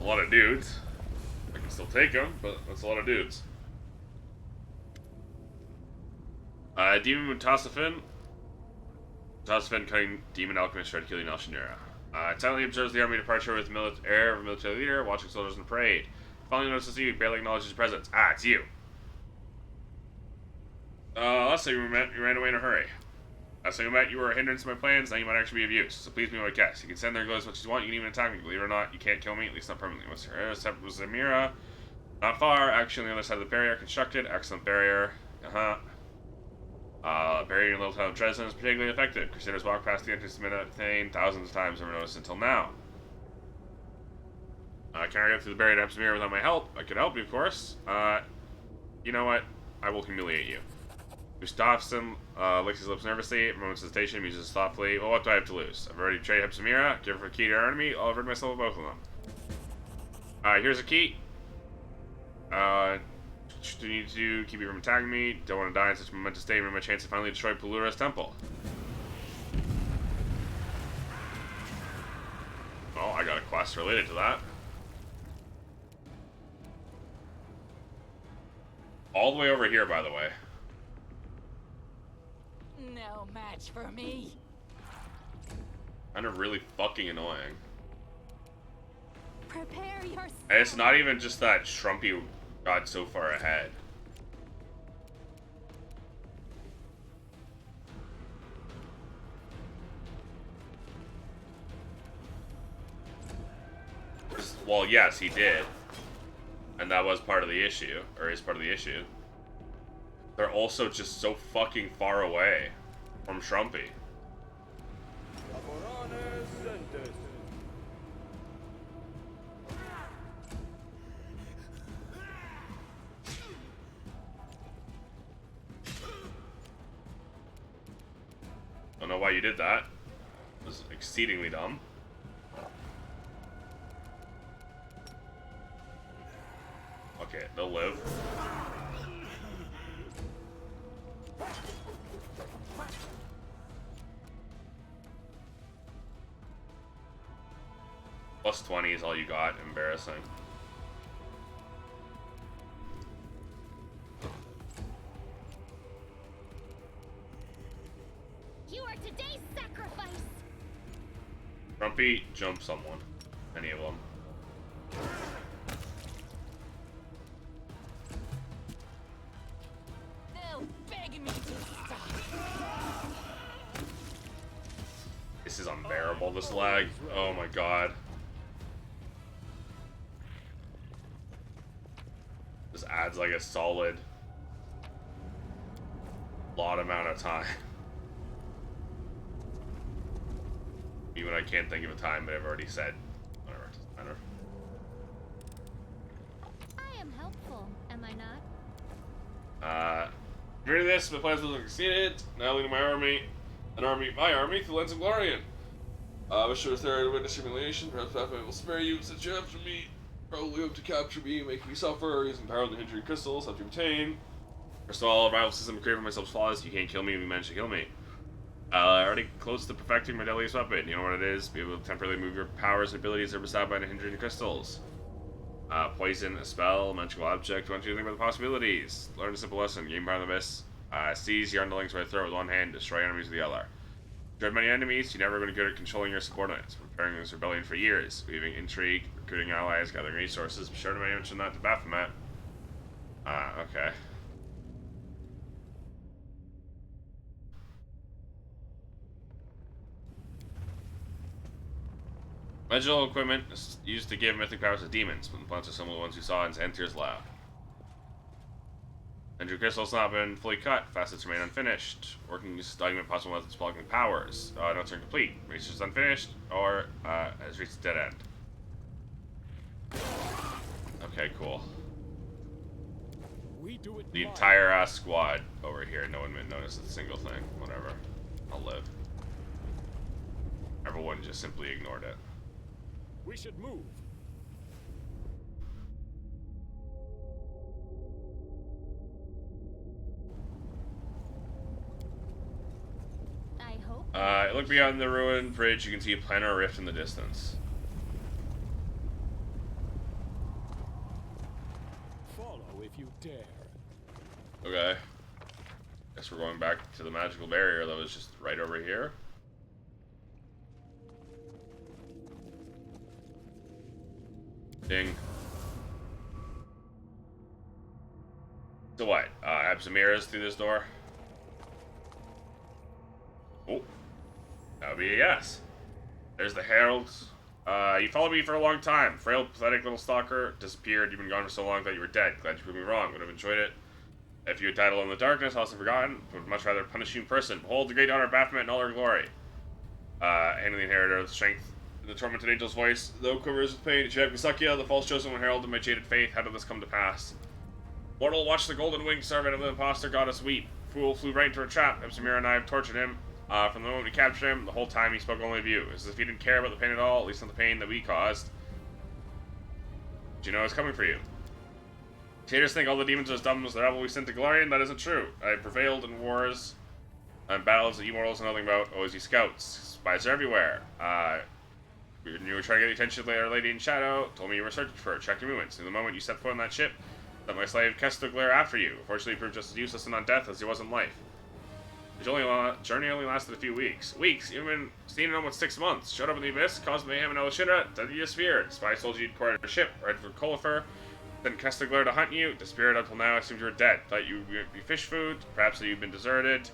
A lot of dudes. I can still take them, but that's a lot of dudes. Demon Mutasafin. Mutasafin cutting Demon Alchemist tried killing Alshanira. Silently observes the army departure with air of a military leader, watching soldiers in parade. Finally notices you, barely acknowledges his presence. Ah, it's you. Last time we met, you ran away in a hurry. Last time we met, you were a hindrance to my plans, now you might actually be of use. So please be my guest. You can stand there and go as much as you want, you can even attack me. Believe it or not, you can't kill me, at least not permanently. Was Zamira. Not far, actually on the other side of the barrier, constructed. Excellent barrier. Barrier in the little town of Dresden is particularly effective. Crusaders walk past the entrance to Midnight Thane thousands of times, never noticed until now. Can I get through the barrier to Epsamir without my help? I could help you, of course. You know what? I will humiliate you. Gustafsson licks his lips nervously. A moment's hesitation, muses thoughtfully. Well, what do I have to lose? I've already betrayed Hepsamira. Give her a key to our enemy. I'll rid myself of both of them. Here's a key. What do you need to do? Keep you from attacking me. Don't want to die in such a momentous state. Ruin my chance to finally destroy Pelura's temple. Oh, I got a quest related to that. All the way over here, by the way. No match for me. Kind of really fucking annoying. Prepare yourself. And it's not even just that Shrumpy got so far ahead. Well, yes, he did. And that was part of the issue, or is part of the issue. They're also just so fucking far away from Shrumpy. Don't know why you did that. It was exceedingly dumb. Okay, they'll live. plus 20 is all you got. Embarrassing. You are today's sacrifice. Grumpy, jump someone. Any of them. They'll beg me to stop. This is unbearable, this lag. Oh my god. This adds like a solid lot amount of time. Even I can't think of a time, but I've already said. Whatever, it doesn't matter. I am helpful, am I not? Reading this, my plans will have succeeded. Now leading my army through the lens of Glorian. Wish to there to witness humiliation. Perhaps Pathfinder will spare you, since you after me. Probably hope to capture me, make me suffer, using power of the hindering crystals, help you obtain. First of all, rival system created for myself's flaws. You can't kill me if you manage to kill me. Already close to perfecting my deadliest weapon. You know what it is? Be able to temporarily move your powers and abilities that are bestowed by the hindering crystals. Poison, a spell, magical object. Want you to think about the possibilities. Learn a simple lesson. Game power of the abyss. Seize your underlings by the throat with one hand. Destroy enemies with the other. Dread many enemies. You're never going to be good at controlling your subordinates. Preparing this rebellion for years. Weaving intrigue, recruiting allies, gathering resources. Be sure to mention that to Baphomet. Okay. Magical equipment is used to give mythic powers to demons, but the plants are similar to the ones you saw in Xantier's lab. Andrew Crystal's not been fully cut, facets remain unfinished. Working to document possible methods of blocking powers. Notes are incomplete. Research is unfinished, or has reached a dead end. Okay, cool. We do it The live. entire ass squad over here. No one noticed a single thing. Whatever. I'll live. Everyone just simply ignored it. We should move. I hope. Look beyond the ruined bridge. You can see a planar rift in the distance. Follow if you dare. Okay. Guess we're going back to the magical barrier that was just right over here. Ding. So what? Have some mirrors through this door? Oh. That would be a yes. There's the heralds. You followed me for a long time. Frail, pathetic little stalker. Disappeared. You've been gone for so long that you were dead. Glad you proved me wrong. Would have enjoyed it. If you had died alone in the darkness, also forgotten. Would much rather punish you in person. Behold the great daughter of Baphomet in all her glory. Handling the inheritor of strength. The tormented angel's voice, though quivers with pain, Shevkasakia, the false chosen one herald of my jaded faith, how did this come to pass? Mortal, watch the golden winged servant of the impostor goddess weep. Fool flew right into her trap. Samira and I have tortured him. From the moment we captured him, the whole time he spoke only of you. It's as if he didn't care about the pain at all, at least not the pain that we caused. Do you know it's coming for you? Haters think all the demons are as dumb as the rebel we sent to Glorian. That isn't true. I have prevailed in wars and battles that you mortals know nothing about. OSU scouts. Spies are everywhere. You were trying to get the attention of our lady in shadow, told me you were searching for her, checked your movements. In the moment you stepped foot on that ship, sent my slave Kestogler after you. Unfortunately, he proved just as useless and non-death as he was in life. The journey only lasted a few weeks. Weeks? You've been seen in almost 6 months. Showed up in the abyss, caused mayhem in Elishira, then you disappeared. Spies told you you'd acquired a ship, right for Colifer, then Kestogler to hunt you, disappeared until now. I assumed you were dead. Thought you'd be fish food, perhaps that you'd been deserted.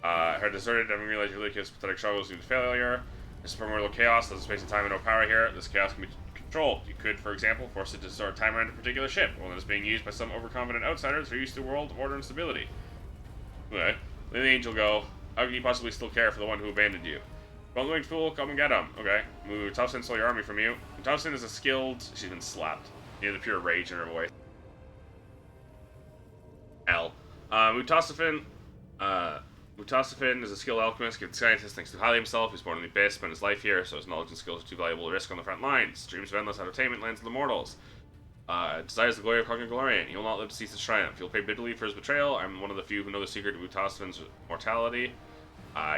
Her deserted, having realized your Lycia's pathetic struggles due to failure. This is primordial chaos, there's space and time and no power here. This chaos can be controlled. You could, for example, force it to store time around a particular ship, one that is being used by some overconfident outsiders who are used to a world of order and stability. Okay. Let the angel go. How can you possibly still care for the one who abandoned you? Bone-winged fool, come and get him. Okay. Mutafsin stole your army from you. Mutafsin is a skilled... She's been slapped. You have the pure rage in her voice. L. Mutafsin is a skilled alchemist, gifted scientist, thanks to highly himself. He's born in the abyss, spent his life here, so his knowledge and skills are too valuable to risk on the front lines. Dreams of endless entertainment, lands of the mortals. Desires the glory of conquering Glorian. He will not live to see his triumph. He'll pay bitterly for his betrayal. I'm one of the few who know the secret of Mutafsin's mortality.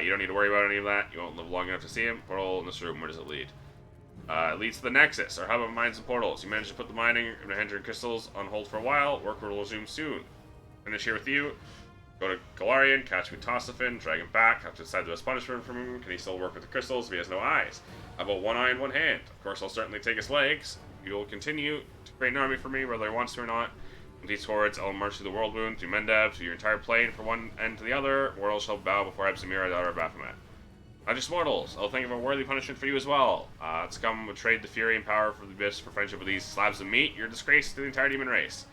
You don't need to worry about any of that. You won't live long enough to see him. Portal in this room, where does it lead? It leads to the Nexus, our hub of mines and portals. You managed to put the mining of the Hendron crystals on hold for a while. Work will resume soon. Finish here with you. Go to Galarian, catch Mutosophin, drag him back. Have to decide the best punishment from him. Can he still work with the crystals if he has no eyes? How about one eye and one hand? Of course, I'll certainly take his legs. You'll continue to create an army for me, whether he wants to or not. With these hordes, I'll march through the world wound, through Mendev, through your entire plane, from one end to the other. Mortals shall bow before Ebsamira, daughter of Baphomet. Not just mortals. I'll think of a worthy punishment for you as well. It's come with trade the fury and power for the abyss for friendship with these slabs of meat. You're a disgrace to the entire demon race.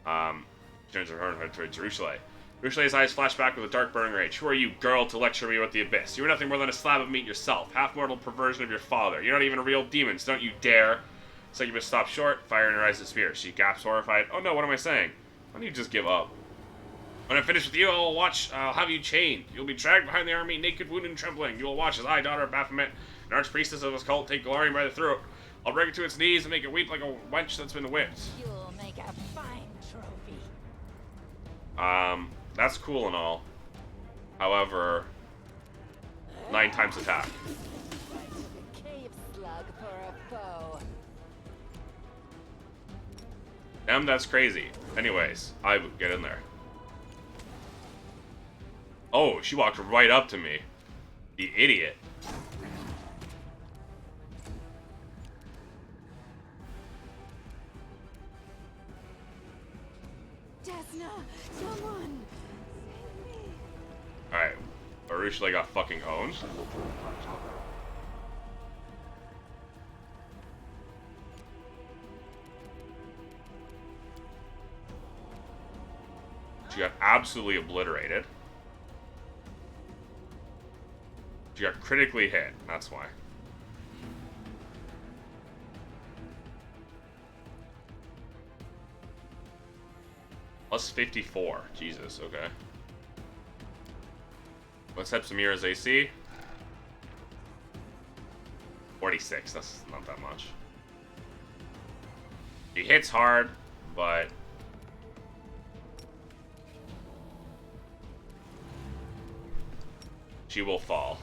Turns her head towards Rushale. Rushale's eyes flash back with a dark burning rage. Who are you, girl, to lecture me about the abyss? You are nothing more than a slab of meat yourself, half-mortal perversion of your father. You're not even a real demon, so don't you dare. Succubus stops short, fire in her eyes disappears. She gasps horrified. Oh no, what am I saying? Why don't you just give up? When I'm finished with you, I'll have you chained. You'll be dragged behind the army, naked, wounded, and trembling. You will watch as I, daughter of Baphomet, an archpriestess of this cult, take Galarian by the throat. I'll bring it to its knees and make it weep like a wench that's been whipped. You'll make a fine trophy. That's cool and all. However, 9 times attack. I took a cave slug for a foe. Damn, that's crazy. Anyways, I would get in there. Oh, she walked right up to me. The idiot. Desna, someone save me. Alright. Arushale got fucking owned. She got absolutely obliterated. She got critically hit, that's why. Plus 54. Jesus, okay. What's Ebsamira's AC? 46, that's not that much. She hits hard, but she will fall.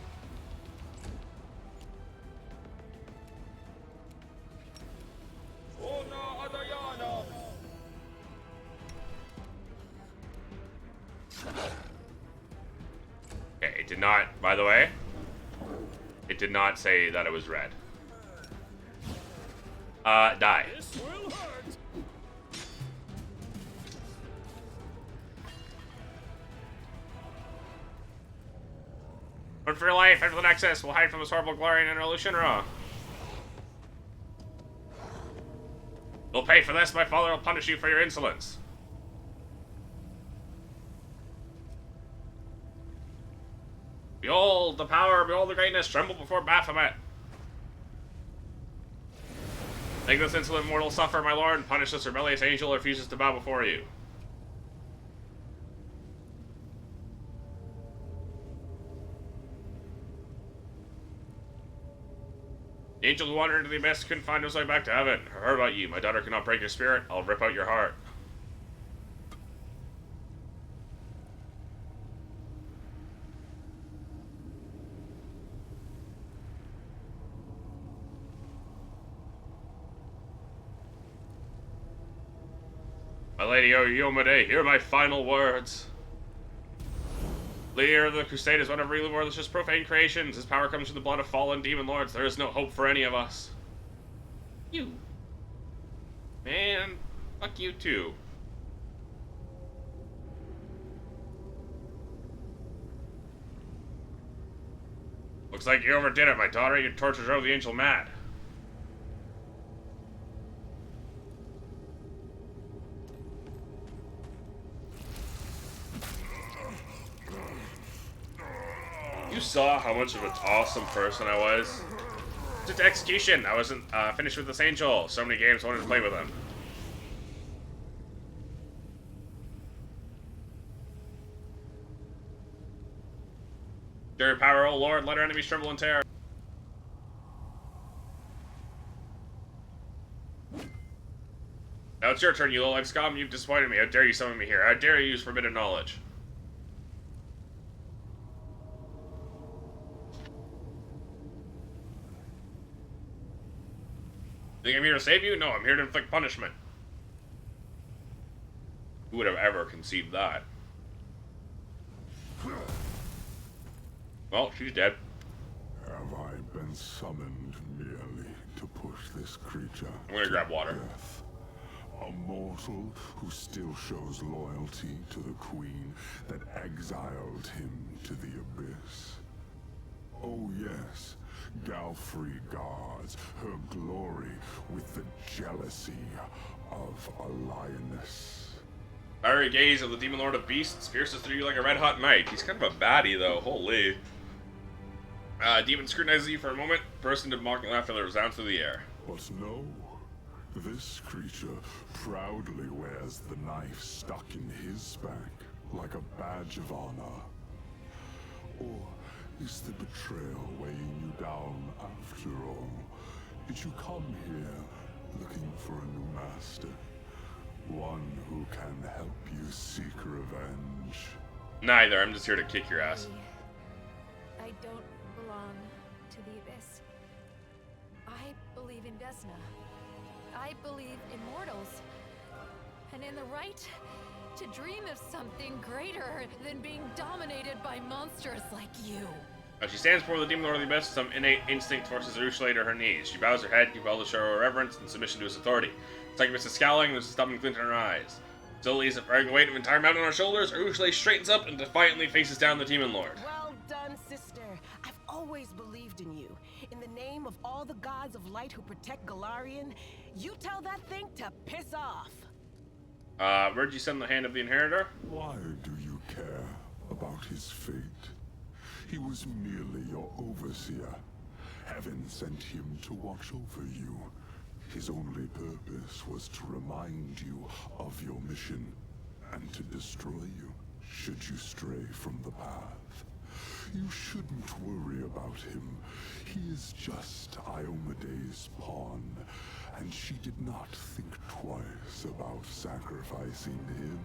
Okay, it did not, by the way, it did not say that it was red. Die. This will hurt. Run for your life, enter the Nexus. We'll hide from this horrible Galarian and Lucianra. You'll pay for this. My father will punish you for your insolence. Behold the power, behold the greatness. Tremble before Baphomet. Make this insolent mortal suffer, my lord, and punish this rebellious angel who refuses to bow before you. The angel who wandered into the abyss couldn't find his way back to heaven. I heard about you. My daughter cannot break your spirit. I'll rip out your heart. My lady Oyomade, hear my final words. Leader of the Crusaders, one of really malicious profane creations. His power comes from the blood of fallen demon lords. There is no hope for any of us. You. Man, fuck you too. Looks like you overdid it, my daughter. Your torture drove the angel mad. You saw how much of an awesome person I was. Just execution. I wasn't finished with this angel. So many games I wanted to play with him. Your power, O Lord, let our enemies tremble in terror. Now it's your turn, you low-life scum. You've disappointed me. How dare you summon me here? How dare you use forbidden knowledge? think I'm here to save you? No, I'm here to inflict punishment. Who would have ever conceived that? Well, she's dead. Have I been summoned merely to push this creature? I'm gonna grab water. Death? A mortal who still shows loyalty to the queen that exiled him to the abyss. Oh yes, Galfrey guards her glory with the jealousy of a lioness. Fiery gaze of the Demon Lord of Beasts pierces through you like a red-hot knife. He's kind of a baddie, though. Holy. Demon scrutinizes you for a moment, bursts into mocking laughter that resounds through the air. But no, this creature proudly wears the knife stuck in his back like a badge of honor. Or is the betrayal weighing you down after all? Did you come here looking for a new master? One who can help you seek revenge? Neither. I'm just here to kick your ass. I don't belong to the Abyss. I believe in Desna. I believe in mortals. And in the right to dream of something greater than being dominated by monsters like you. As she stands before the Demon Lord of the Abyss, some innate instinct forces Urushalay to her knees. She bows her head, compelled to show her reverence and submission to his authority. Succubus is scowling, there's a stubborn glint in her eyes. Slowly, as if bearing the weight of an entire mountain on her shoulders, Urushalay straightens up and defiantly faces down the Demon Lord. Well done, sister. I've always believed in you. In the name of all the gods of light who protect Galarian, you tell that thing to piss off. Where'd you send the Hand of the Inheritor? Why do you care about his fate? He was merely your overseer. Heaven sent him to watch over you. His only purpose was to remind you of your mission and to destroy you should you stray from the path. You shouldn't worry about him. He is just Iomede's pawn, and she did not think twice about sacrificing him.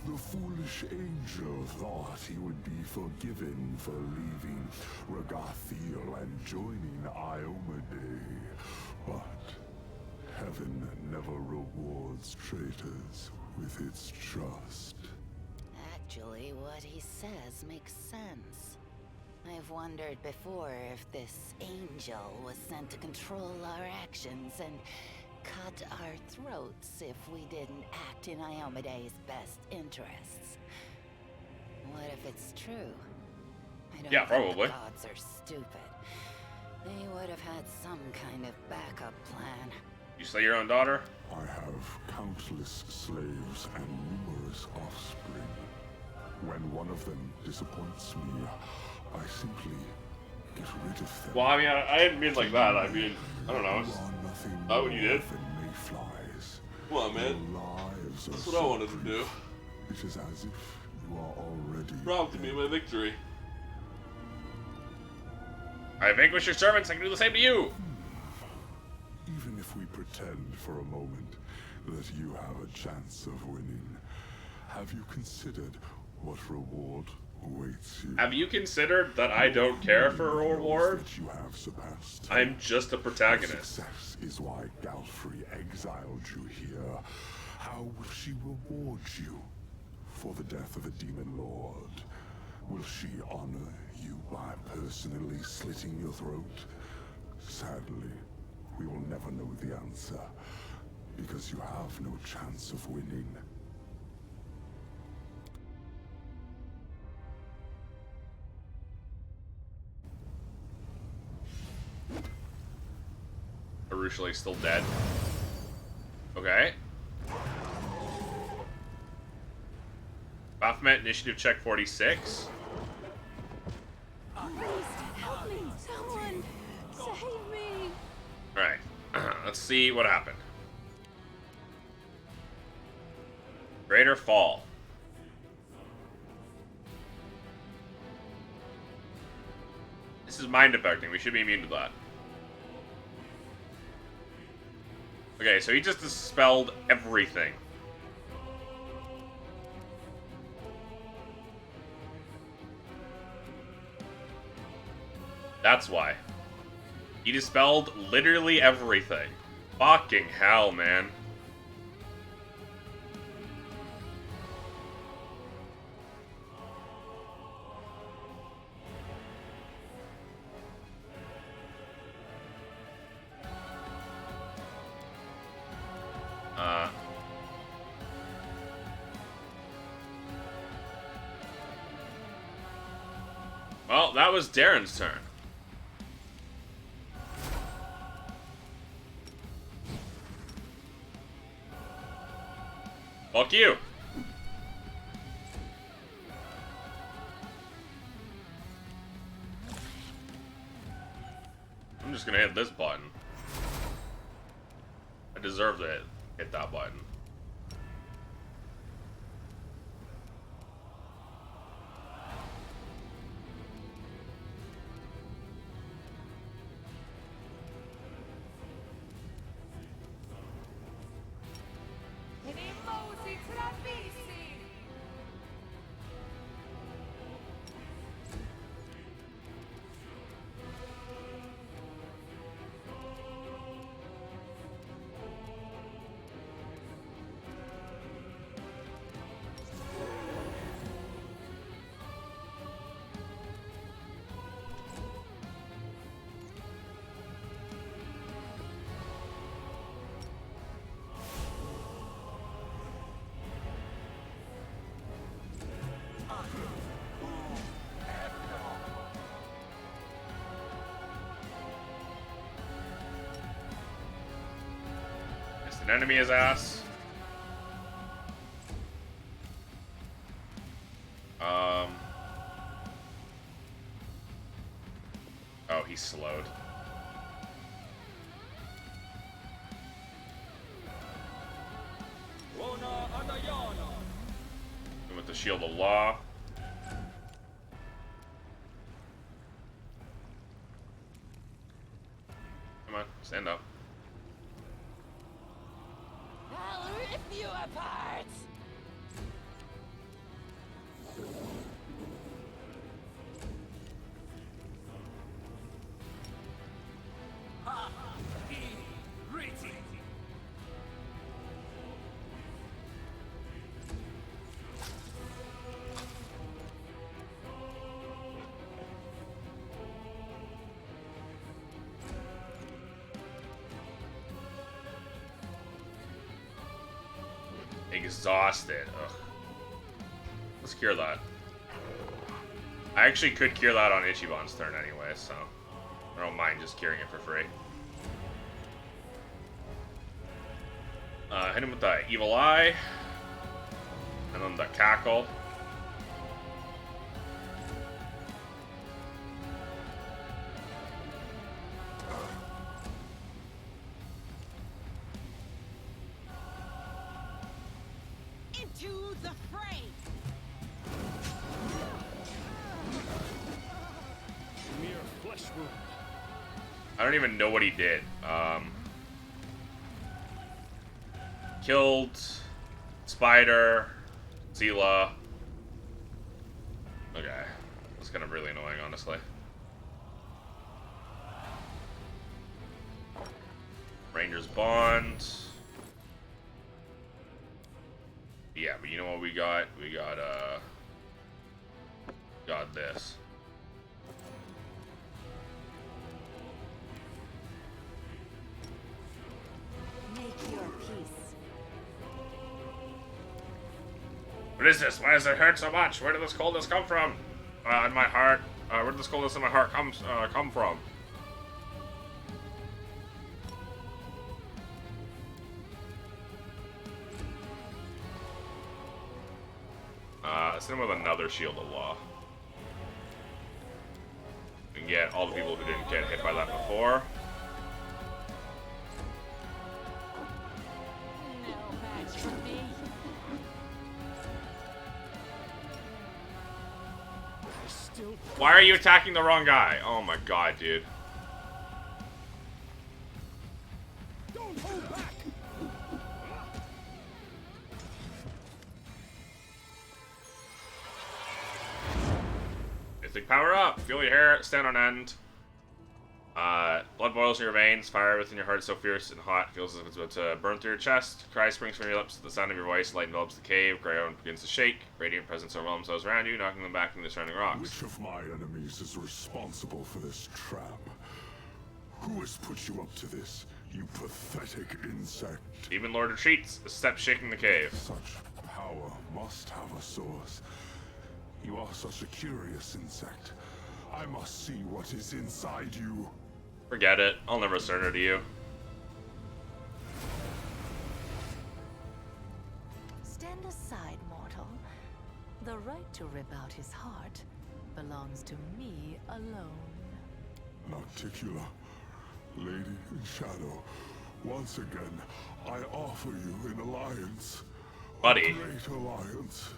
The foolish angel thought he would be forgiven for leaving Regathiel and joining Iomade. But heaven never rewards traitors with its trust. Actually, what he says makes sense. I've wondered before if this angel was sent to control our actions and cut our throats if we didn't act in Iomede's best interests. What if it's true? I don't think probably. the gods are stupid. They would have had some kind of backup plan. You slay your own daughter? I have countless slaves and numerous offspring. When one of them disappoints me, I simply get rid of them. Well, I mean, I didn't mean like that. I mean, I don't know. You are nothing Not what you more did. than mayflies. Come on, man. Your lives That's are what I so wanted to do. brief. It is as if you are already Proud to me of my victory. I vanquish your servants, I can do the same to you! Even if we pretend for a moment that you have a chance of winning, have you considered what reward awaits you? Have you considered that I don't care for a reward? That you have surpassed. I'm just a protagonist. Success is why Galfrey exiled you here. How will she reward you for the death of a demon lord? Will she honor you by personally slitting your throat? Sadly, we will never know the answer, because you have no chance of winning. Urushalay's still dead. Okay. Baphomet initiative check 46. Please, help me! Someone! Save me! Alright. Let's see what happened. Greater fall. This is mind affecting. We should be immune to that. Okay, so he just dispelled everything. That's why. He dispelled literally everything. Fucking hell, man. Well, that was Darren's turn. Fuck you. I'm just gonna hit this button. I deserve to hit that button. An enemy his ass. Oh, he's slowed. With the Shield of Law. Come on, stand up. I'll rip you apart! Exhausted. Ugh. Let's cure that. I actually could cure that on Ichiban's turn anyway, so I don't mind just curing it for free. Hit him with the Evil Eye. And then the Cackle. Into the fray. Mere flesh wound. I don't even know what he did. Killed Spider, Zila. Okay, that's kind of really annoying, honestly. Ranger's Bond. Yeah, but you know what we got? We got this. Make your peace. What is this? Why does it hurt so much? Where did this coldness come from? In my heart. Where did this coldness in my heart come from? Let's hit him with another Shield of Law. We can get all the people who didn't get hit by that before. No match for me. Why are you attacking the wrong guy? Oh my god, dude. Don't hold back. Mythic power up. Feel your hair stand on end. Blood boils in your veins, fire within your heart so fierce and hot, feels as if it's about to burn through your chest. Cry springs from your lips at the sound of your voice, light envelops the cave, ground begins to shake, radiant presence overwhelms those around you, knocking them back into the surrounding rocks. Which of my enemies is responsible for this trap? Who has put you up to this, you pathetic insect? Demon Lord retreats, a step shaking the cave. Such power must have a source. You are such a curious insect. I must see what is inside you. Forget it. I'll never surrender to you. Stand aside, mortal. The right to rip out his heart belongs to me alone. Nocticula, Lady in Shadow, once again, I offer you an alliance. Buddy. A great alliance.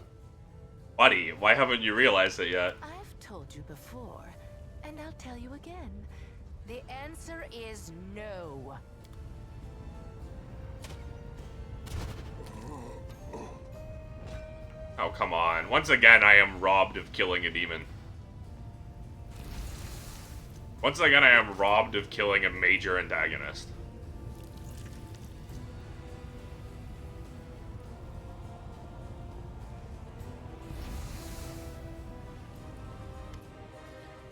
Buddy, why haven't you realized it yet? I've told you before, and I'll tell you again. The answer is no. Oh, come on. Once again, I am robbed of killing a demon. Once again, I am robbed of killing a major antagonist.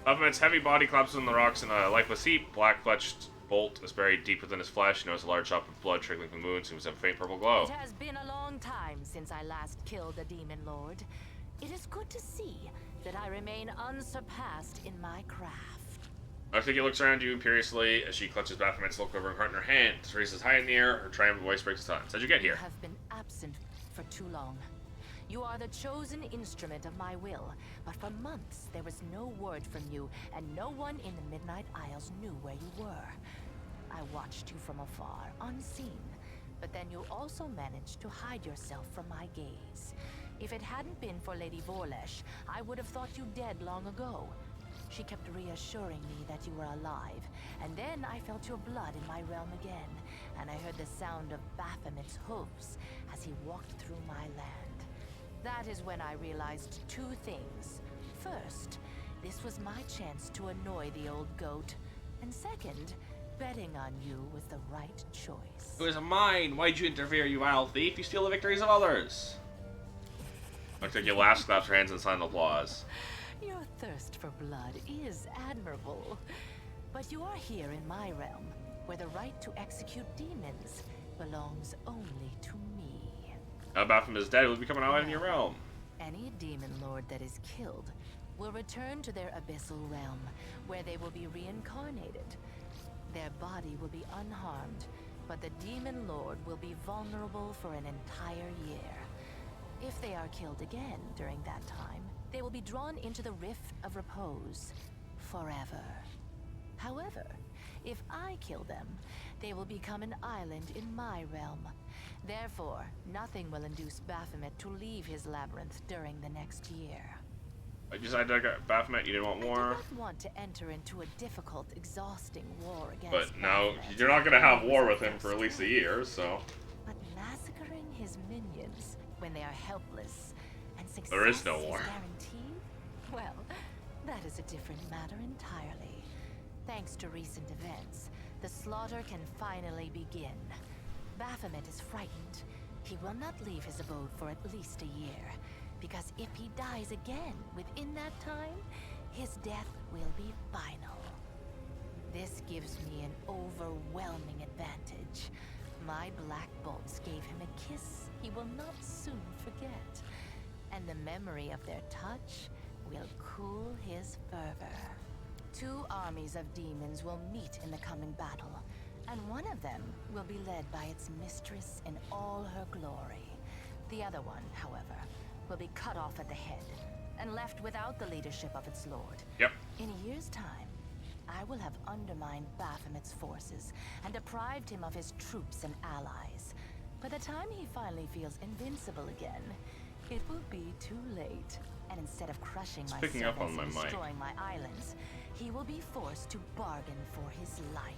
Baphomet's heavy body collapses on the rocks in a lifeless heap. Black-fletched bolt is buried deep within his flesh. He notices a large drop of blood trickling from the wound. Seems to have a faint purple glow. It has been a long time since I last killed a demon lord. It is good to see that I remain unsurpassed in my craft. Noctica looks around you imperiously as she clutches Baphomet's silk covering heart in her hand. Raises high in the air. Her triumphant voice breaks the silence. How'd you get here? You have been absent for too long. You are the chosen instrument of my will, but for months there was no word from you, and no one in the Midnight Isles knew where you were. I watched you from afar, unseen, but then you also managed to hide yourself from my gaze. If it hadn't been for Lady Vorlesh, I would have thought you dead long ago. She kept reassuring me that you were alive, and then I felt your blood in my realm again, and I heard the sound of Baphomet's hooves as he walked through my land. That is when I realized two things. First, this was my chance to annoy the old goat, and second, betting on you was the right choice. It was mine. Why'd you interfere, you vile thief? You steal the victories of others. Looks like you laughs, claps her hands in silent applause. Your thirst for blood is admirable. But you are here in my realm, where the right to execute demons belongs only to me. Now Baphomet is dead, it will become an ally in your realm. Any demon lord that is killed will return to their abyssal realm, where they will be reincarnated. Their body will be unharmed, but the demon lord will be vulnerable for an entire year. If they are killed again during that time, they will be drawn into the Rift of Repose forever. However, if I kill them, they will become an island in my realm. Therefore, nothing will induce Baphomet to leave his labyrinth during the next year. I decided to get Baphomet, you didn't want war. I did not want to enter into a difficult, exhausting war against But now, Baphomet. you're not going to have war with him for at least a year, so... But massacring his minions when they are helpless and success There is no war. guaranteed? Well, that is a different matter entirely. Thanks to recent events, the slaughter can finally begin. Baphomet is frightened. He will not leave his abode for at least a year, because if he dies again within that time, his death will be final. This gives me an overwhelming advantage. My black bolts gave him a kiss he will not soon forget, and the memory of their touch will cool his fervor. 2 armies of demons will meet in the coming battle, and one of them will be led by its mistress in all her glory. The other one, however, will be cut off at the head and left without the leadership of its lord. Yep. In a year's time, I will have undermined Baphomet's forces and deprived him of his troops and allies. By the time he finally feels invincible again, it will be too late. And instead of crushing my picking up on servants my and mic. destroying my islands, he will be forced to bargain for his life.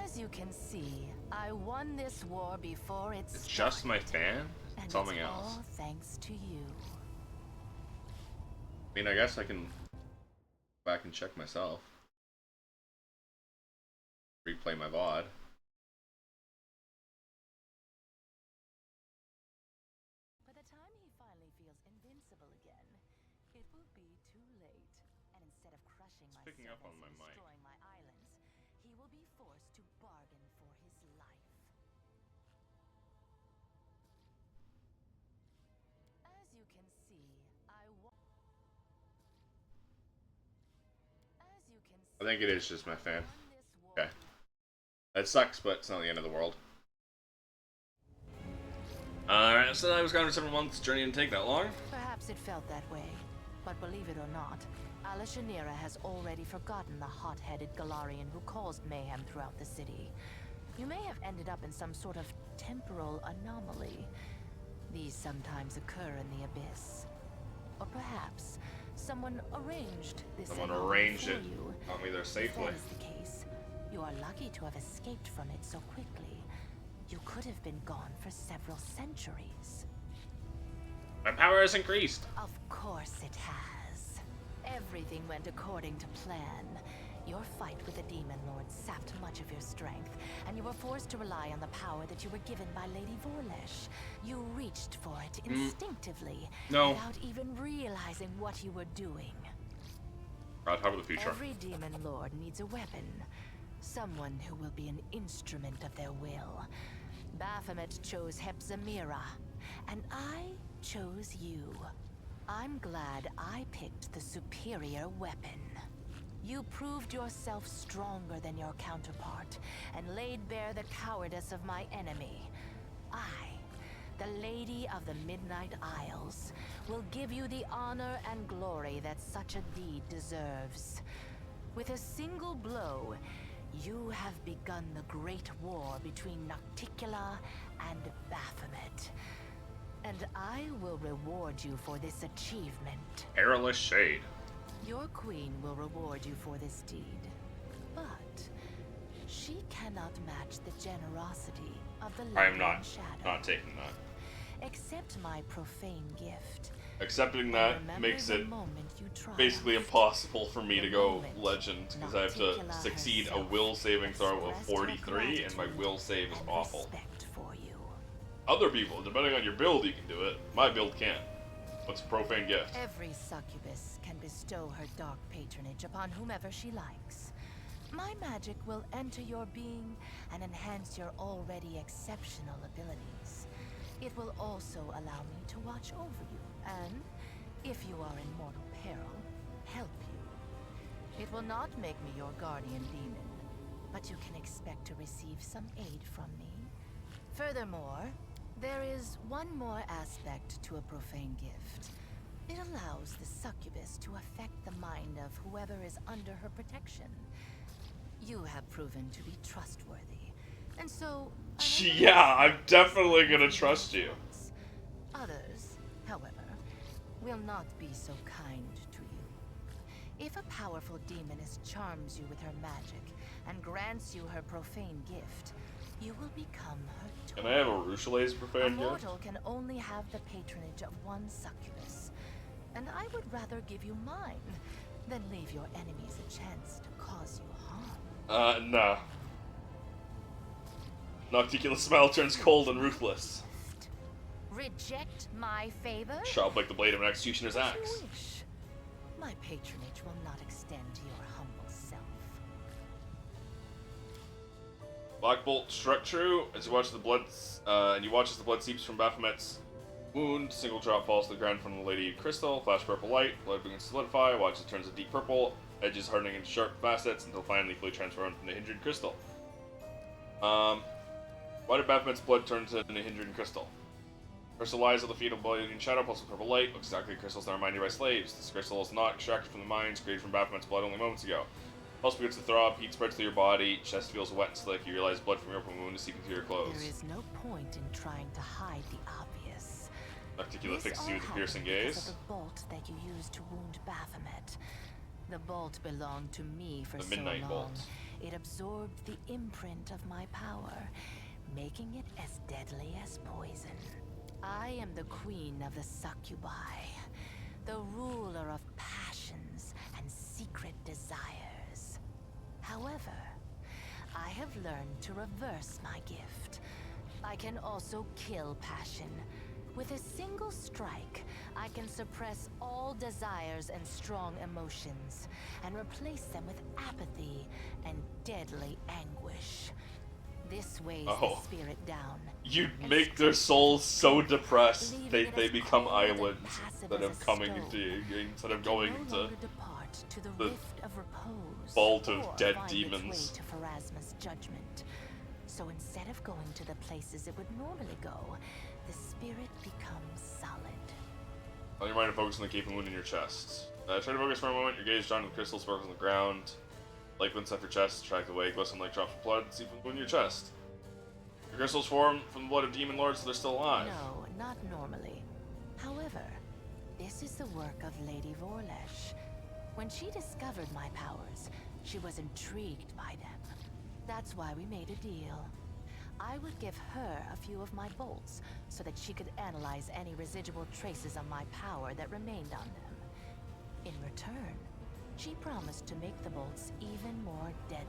As you can see, I won this war before it It's started. just my fan? And Something it's else. all thanks to you. I mean, I guess I can go back and check myself. Replay my VOD. By the time he finally feels invincible again, it will be too late. And instead of crushing my Picking up on servants my and mic. destroying my islands, he will be forced to bargain for his life. As you can see, I think it is just my fan. Okay. That sucks, but it's not the end of the world. Alright, so I was gone for several months. Journey didn't take that long. Perhaps it felt that way, but believe it or not, Alashanira has already forgotten the hot-headed Galarian who caused mayhem throughout the city. You may have ended up in some sort of temporal anomaly. These sometimes occur in the Abyss. Or perhaps someone arranged this anomaly for you. Got me there safely. If that is the case, you are lucky to have escaped from it so quickly. You could have been gone for several centuries. My power has increased. Of course it has. Everything went according to plan. Your fight with the Demon Lord sapped much of your strength, and you were forced to rely on the power that you were given by Lady Vorlesh. You reached for it instinctively, without even realizing what you were doing. I'll talk about the future. Every Demon Lord needs a weapon. Someone who will be an instrument of their will. Baphomet chose Hepzamira, and I chose you. I'm glad I picked the superior weapon. You proved yourself stronger than your counterpart, and laid bare the cowardice of my enemy. I, the Lady of the Midnight Isles, will give you the honor and glory that such a deed deserves. With a single blow, you have begun the great war between Nocticula and Baphomet. And I will reward you for this achievement. Perilous shade. Your queen will reward you for this deed. But she cannot match the generosity of the I am Living Shadow. not taking that. Accept my profane gift. Accepting that makes it basically impossible for me to go legend, because I have to succeed a will saving throw of 43, and my will save is awful. Other people, depending on your build, you can do it. My build can't. What's a profane gift? Every succubus can bestow her dark patronage upon whomever she likes. My magic will enter your being and enhance your already exceptional abilities. It will also allow me to watch over you, and, if you are in mortal peril, help you. It will not make me your guardian demon, but you can expect to receive some aid from me. Furthermore, there is one more aspect to a profane gift. It allows the succubus to affect the mind of whoever is under her protection. You have proven to be trustworthy, and so... Yeah, I'm definitely gonna trust you. Others, however, will not be so kind to you. If a powerful demoness charms you with her magic and grants you her profane gift, you will become her tool. Can I have a Ruchelet's profane gift? A mortal gift? can only have the patronage of one succubus, and I would rather give you mine than leave your enemies a chance to cause you harm. Nah. Nocticula's smile turns cold and ruthless. Reject my favor? Sharp like the blade of an executioner's axe. You wish. My patronage will not extend to your humble self. Black Bolt struck true as you watch the blood, and you watch as the blood seeps from Baphomet's wound. Single drop falls to the ground from the Lady Crystal. Flash purple light. Blood begins to solidify. Watch as it turns a deep purple. Edges hardening into sharp facets until finally fully transformed into Hindred Crystal. Why did Baphomet's blood turn to Hindred Crystal? Crystal lies at the feet of blood in shadow, pulsing purple light. Looks exactly like crystals that are mined by slaves. This crystal is not extracted from the mines created from Baphomet's blood only moments ago. Pulse begins to throb, heat spreads through your body, chest feels wet and slick. You realize blood from your open wound is seeping through your clothes. There is no point in trying to hide the obvious. Nocticula fixes you with a piercing gaze. Because of the bolt that you used to wound Baphomet. The bolt belonged to me for so long. Bolt. It absorbed the imprint of my power, making it as deadly as poison. I am the queen of the succubi, the ruler of secret desires. However, I have learned to reverse my gift. I can also kill passion. With a single strike, I can suppress all desires and strong emotions, and replace them with apathy and deadly anguish. This weighs the spirit down. You make their souls so depressed they become islands instead of coming to instead of going to the vault of dead demons. To Pharasma's judgment. So instead of going to the places it would normally go, the spirit becomes solid. On your mind to focus on the gaping wound in your chest. Try to focus for a moment. Your gaze drawn to the crystal sparkles on the ground. Like glints off your chest, track away, glisten like drops of blood, see from the wound in your chest. The crystals form from the blood of demon lords, so they're still alive. No, not normally. However, this is the work of Lady Vorlesh. When she discovered my powers, she was intrigued by them. That's why we made a deal. I would give her a few of my bolts, so that she could analyze any residual traces of my power that remained on them. In return, she promised to make the bolts even more deadly.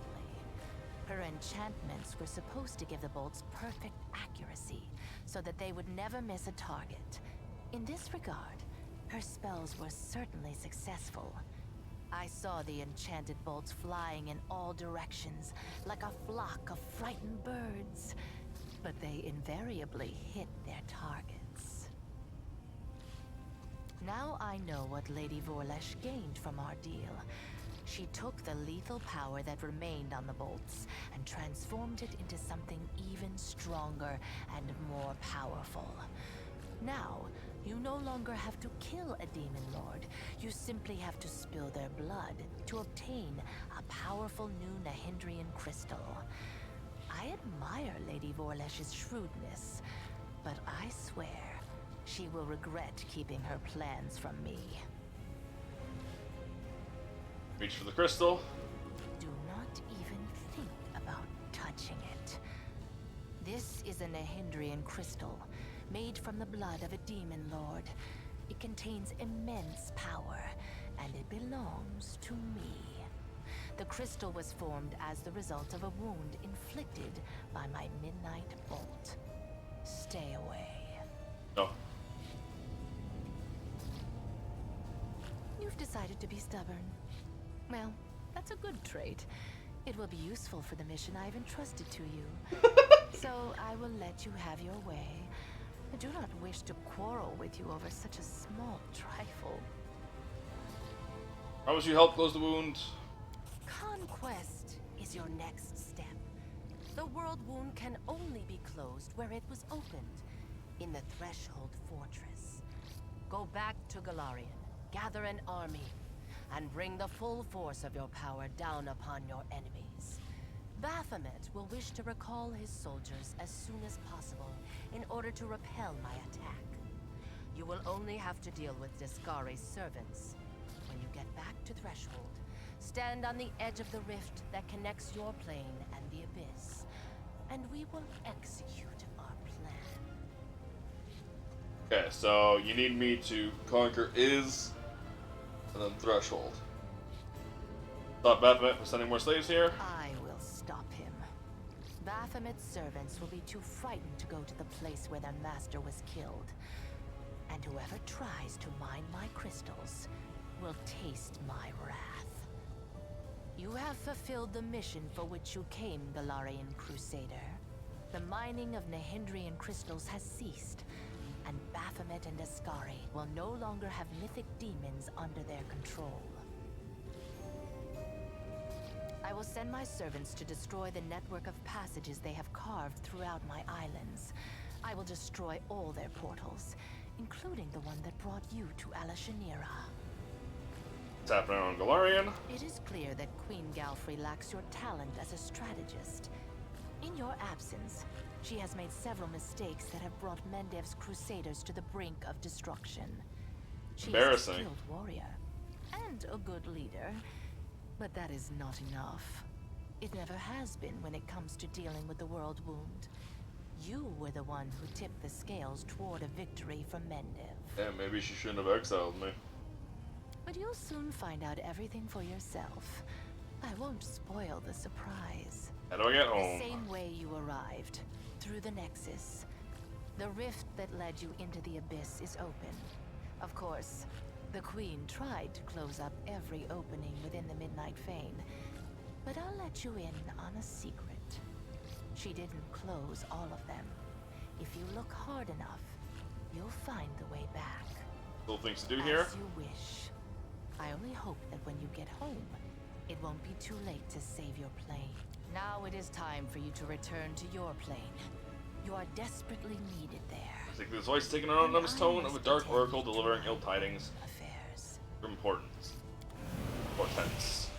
Her enchantments were supposed to give the bolts perfect accuracy, so that they would never miss a target. In this regard, her spells were certainly successful. I saw the enchanted bolts flying in all directions, like a flock of frightened birds. But they invariably hit their targets. Now I know what Lady Vorlesh gained from our deal. She took the lethal power that remained on the bolts and transformed it into something even stronger and more powerful. Now, you no longer have to kill a demon lord. You simply have to spill their blood to obtain a powerful new Nahindrian crystal. I admire Lady Vorlesh's shrewdness, but I swear she will regret keeping her plans from me. Reach for the crystal. Do not even think about touching it. This is a Nahindrian crystal, made from the blood of a demon lord. It contains immense power, and it belongs to me. The crystal was formed as the result of a wound inflicted by my midnight bolt. Stay away. No. You've decided to be stubborn. Well, that's a good trait. It will be useful for the mission I've entrusted to you. So I will let you have your way. I do not wish to quarrel with you over such a small trifle. Promise you help close the wound. Conquest is your next step. The world wound can only be closed where it was opened, in the Threshold Fortress. Go back to Galarian, gather an army, and bring the full force of your power down upon your enemies. Baphomet will wish to recall his soldiers as soon as possible in order to repel my attack. You will only have to deal with Discari's servants. When you get back to Threshold, stand on the edge of the rift that connects your plane and the Abyss, and we will execute our plan. Okay, so you need me to conquer Is, and then Threshold. Stop Baphomet from sending more slaves here. I will stop him. Baphomet's servants will be too frightened to go to the place where their master was killed. And whoever tries to mine my crystals will taste my wrath. You have fulfilled the mission for which you came, Galarian Crusader. The mining of Nahindrian crystals has ceased, and Baphomet and Discari will no longer have mythic demons under their control. I will send my servants to destroy the network of passages they have carved throughout my islands. I will destroy all their portals, including the one that brought you to Alashanira. What's happening on Galarian? It is clear that Queen Galfrey lacks your talent as a strategist. In your absence, she has made several mistakes that have brought Mendev's crusaders to the brink of destruction. She is a skilled warrior and a good leader, but that is not enough. It never has been when it comes to dealing with the world wound. You were the one who tipped the scales toward a victory for Mendev. Yeah, maybe she shouldn't have exiled me. But you'll soon find out everything for yourself. I won't spoil the surprise. How do I get home? The same way you arrived, through the Nexus. The rift that led you into the Abyss is open. Of course, the Queen tried to close up every opening within the Midnight Fane, but I'll let you in on a secret. She didn't close all of them. If you look hard enough, you'll find the way back. Still things to do here? As you wish. I only hope that when you get home, it won't be too late to save your plane. Now it is time for you to return to your plane. You are desperately needed there. I think this voice taking an anonymous tone of a dark oracle delivering ill tidings. Affairs. Of importance. Portents.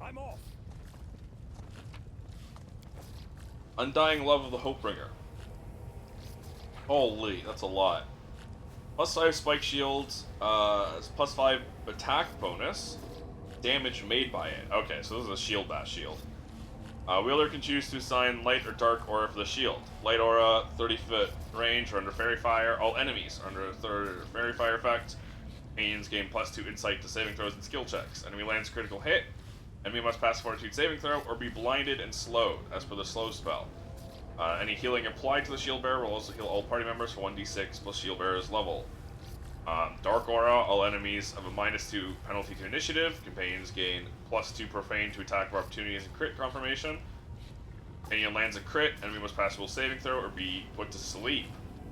I'm off. Undying love of the Hopebringer. Holy, that's a lot. +5 spike shields, +5 attack bonus, damage made by it. Okay, so this is a shield bash shield. Wielder can choose to assign light or dark aura for the shield. Light aura, 30-foot range, or under fairy fire. All enemies are under the fairy fire effect. Aliens gain +2 insight to saving throws and skill checks. Enemy lands critical hit. Enemy must pass a fortitude saving throw or be blinded and slowed, as per the slow spell. Any healing applied to the shield bearer will also heal all party members for 1d6 plus shield bearer's level. Dark aura, all enemies have a -2 penalty to initiative. Companions gain +2 profane to attack of opportunities and crit confirmation. Companion lands a crit, enemy must pass a will saving throw or be put to sleep.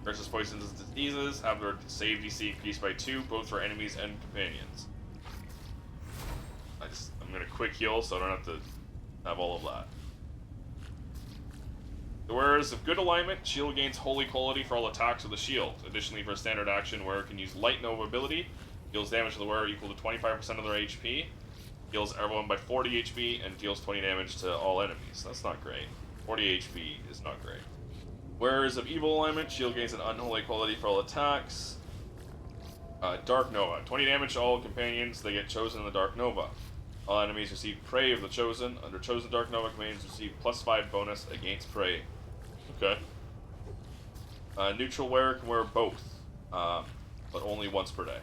Versus poisons and diseases have their save DC increased by 2, both for enemies and companions. I'm gonna quick heal so I don't have to have all of that. The wearers of good alignment, shield gains holy quality for all attacks with the shield. Additionally, for a standard action, wearer can use light nova ability, deals damage to the wearer equal to 25% of their HP, heals everyone by 40 HP, and deals 20 damage to all enemies. That's not great. 40 HP is not great. Wearers of evil alignment, shield gains an unholy quality for all attacks. Dark Nova, 20 damage to all companions, they get chosen in the Dark Nova. All enemies receive Prey of the Chosen. Under Chosen Dark Nova, companions receive +5 bonus against Prey. Okay. Neutral wearer can wear both, but only once per day.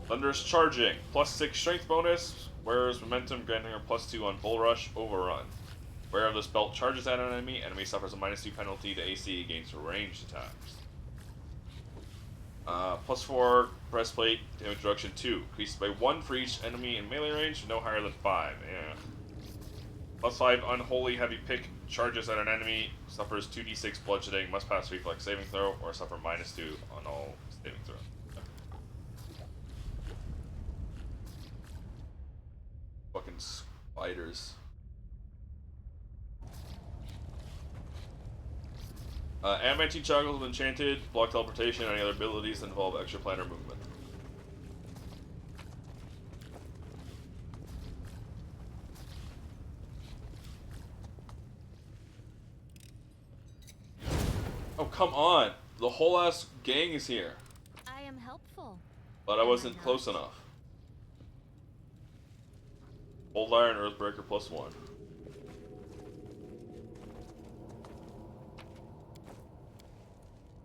Thunderous Charging, +6 strength bonus. Wearer's momentum granting her +2 on Bull Rush Overrun. Wearer of this belt charges at an enemy. Enemy suffers a -2 penalty to AC against ranged attacks. +4 breastplate damage reduction 2, increased by 1 for each enemy in melee range, no higher than 5. Yeah. +5 unholy heavy pick charges at an enemy, suffers 2d6 bludgeoning, must pass reflex saving throw, or suffer -2 on all saving throw. Fucking spiders. Adamantine Choggles with Enchanted, block teleportation, and any other abilities that involve extraplanar movement. Oh, come on! The whole ass gang is here. I am helpful. But I wasn't close enough. Old Iron Earthbreaker +1.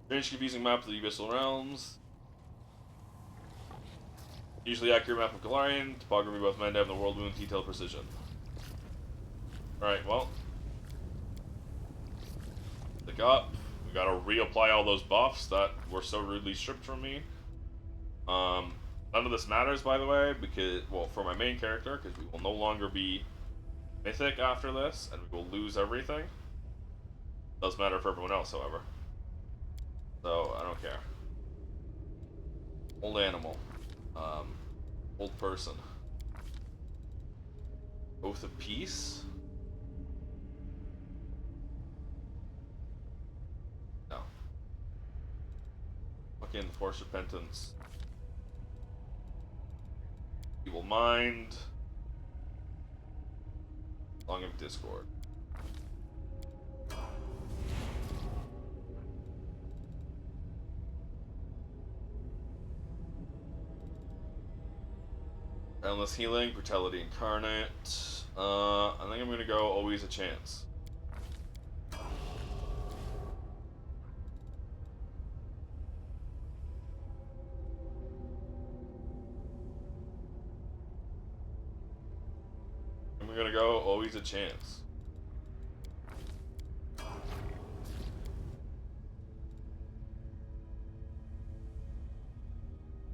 Strange confusing map of the Abyssal Realms. Usually accurate map of Galarian. Topography both men to have the world moon detailed precision. Alright, well. Pick up. We gotta reapply all those buffs that were so rudely stripped from me. None of this matters, by the way, because, well, for my main character, because we will no longer be mythic after this, and we will lose everything. Does matter for everyone else, however. So, I don't care. Old animal. Old person. Oath of Peace? No. Fucking Force Repentance. Evil Mind. Song of Discord. Endless Healing, Brutality Incarnate. I think I'm gonna go Always a Chance. I'm gonna go always a chance.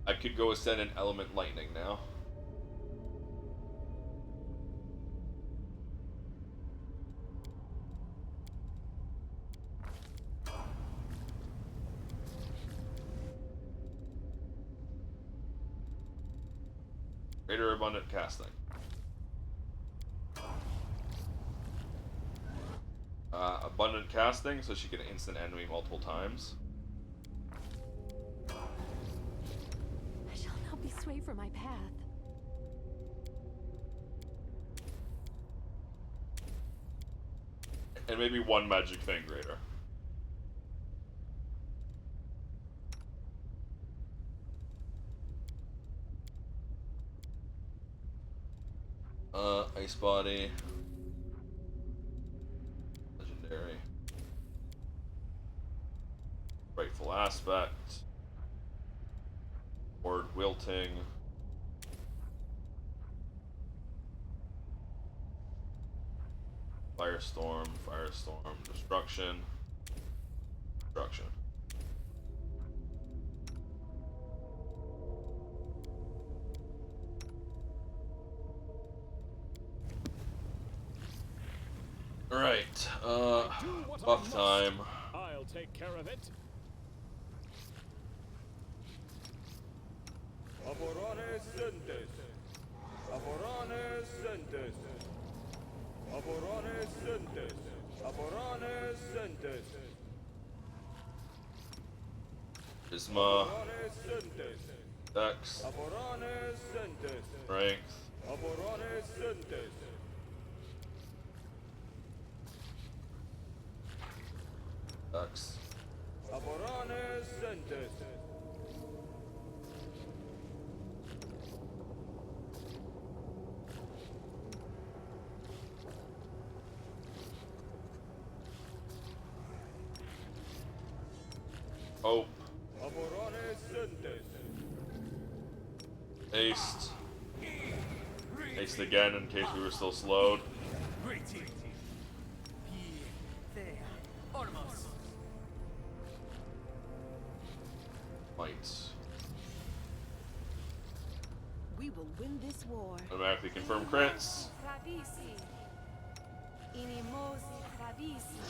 I could go ascend an element lightning now. Greater abundant casting. Abundant casting, so she can instant enemy multiple times. I shall not be swayed from my path. And maybe one magic thing greater. Ice Body. Legendary. Rightful Aspect. Word Wilting. Firestorm, Firestorm, Destruction. Destruction. Alright, buff time. I'll take care of it. Aborane Sentes. Aborane Sentes. Aborane Sentes. Aborane Sentes. Isma. Aborane Sentes. Dex. Aborane Sentes. Strength. Aborane Sentes. Dex. Aborane Sentes. Hope. Aborane Sentes. Haste. Haste again in case we were still slowed. Might. We will win this war. Automatically confirm crits. Travisi. Inimosi Travisi.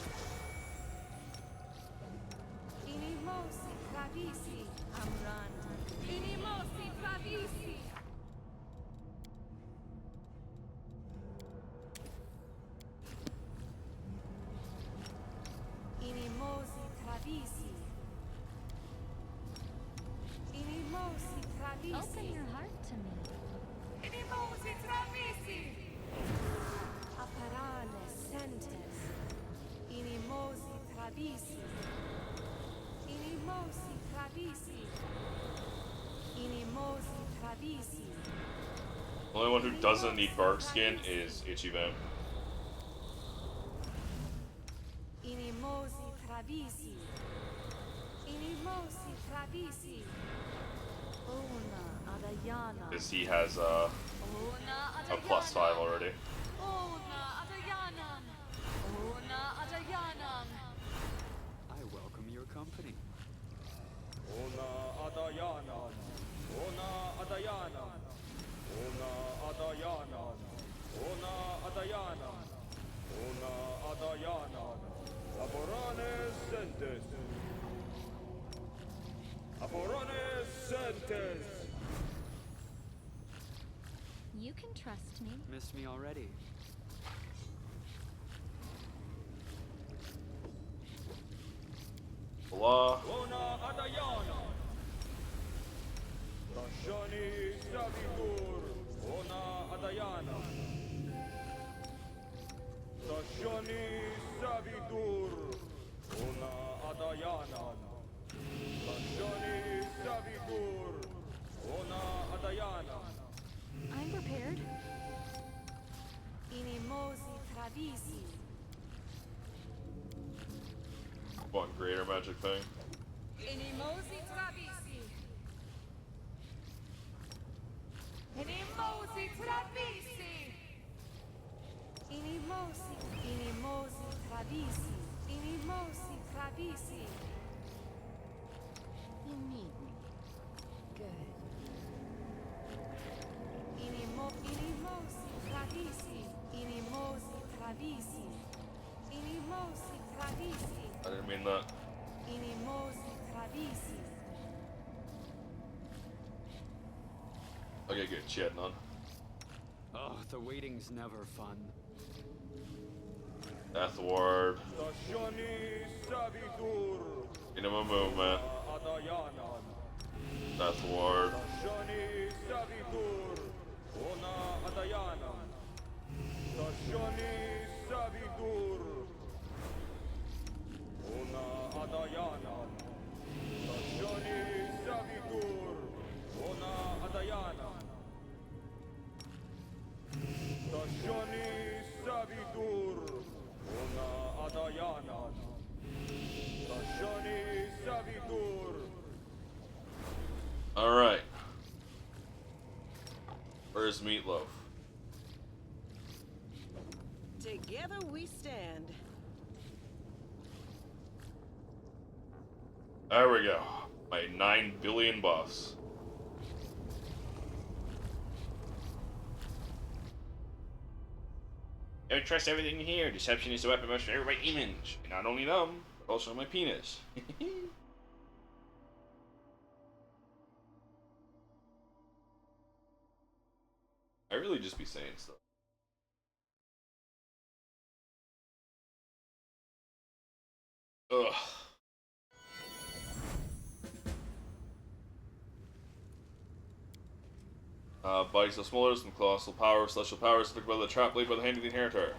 Inimosi Travisi. Amran. Inimosi Travisi. Inimosi Travisi. Inimosi Travisi. Open your heart to me. Inimosi Travisi. Apparane Sentes. Inimosi Travisi. Inimosi Travisi. Inimosi Travisi. The only one who doesn't need bark skin is Ichiban. Inimosi Travisi. Inimosi Travisi. Una Adayana. Because he has a +5 already. Una Adayanan. Una Adayanan. I welcome your company. Ona Adayanan. Ona Adayanan. Ona Adayanan. Ona Adayanan. Ona Adayanan. Aborane Sentes. Aborane Sentes. You can trust me. Missed me already. Blah. Ona Adayanan. Tashani Savitur. Ona Adayanan. Tashani Savitur. Ona Adayanan. Tashani Savitur. Ona Adayanan. I'm prepared. Inimosi Travisi. One greater magic thing. Inimosi Travisi. Inimosi Travisi. Inimosi, inimosi travisi, inimosi travisi. You need me. Good. Inimosi travisi, inimosi travisi, inimosi travisi. I didn't mean that. Inimosi travisi. Okay, good. Shit, none. Oh, the waiting's never fun. Death ward. Minimum movement. Death ward. Alright. Where's Meatloaf? Together we stand. There we go. My 9 billion buffs. Don't trust everything here. Deception is the weapon most favored by demons. And not only them, but also my penis. I really just be saying stuff. Ugh. Bodies so smaller than colossal power, celestial powers, affected by the trap laid by the hand of the inheritor.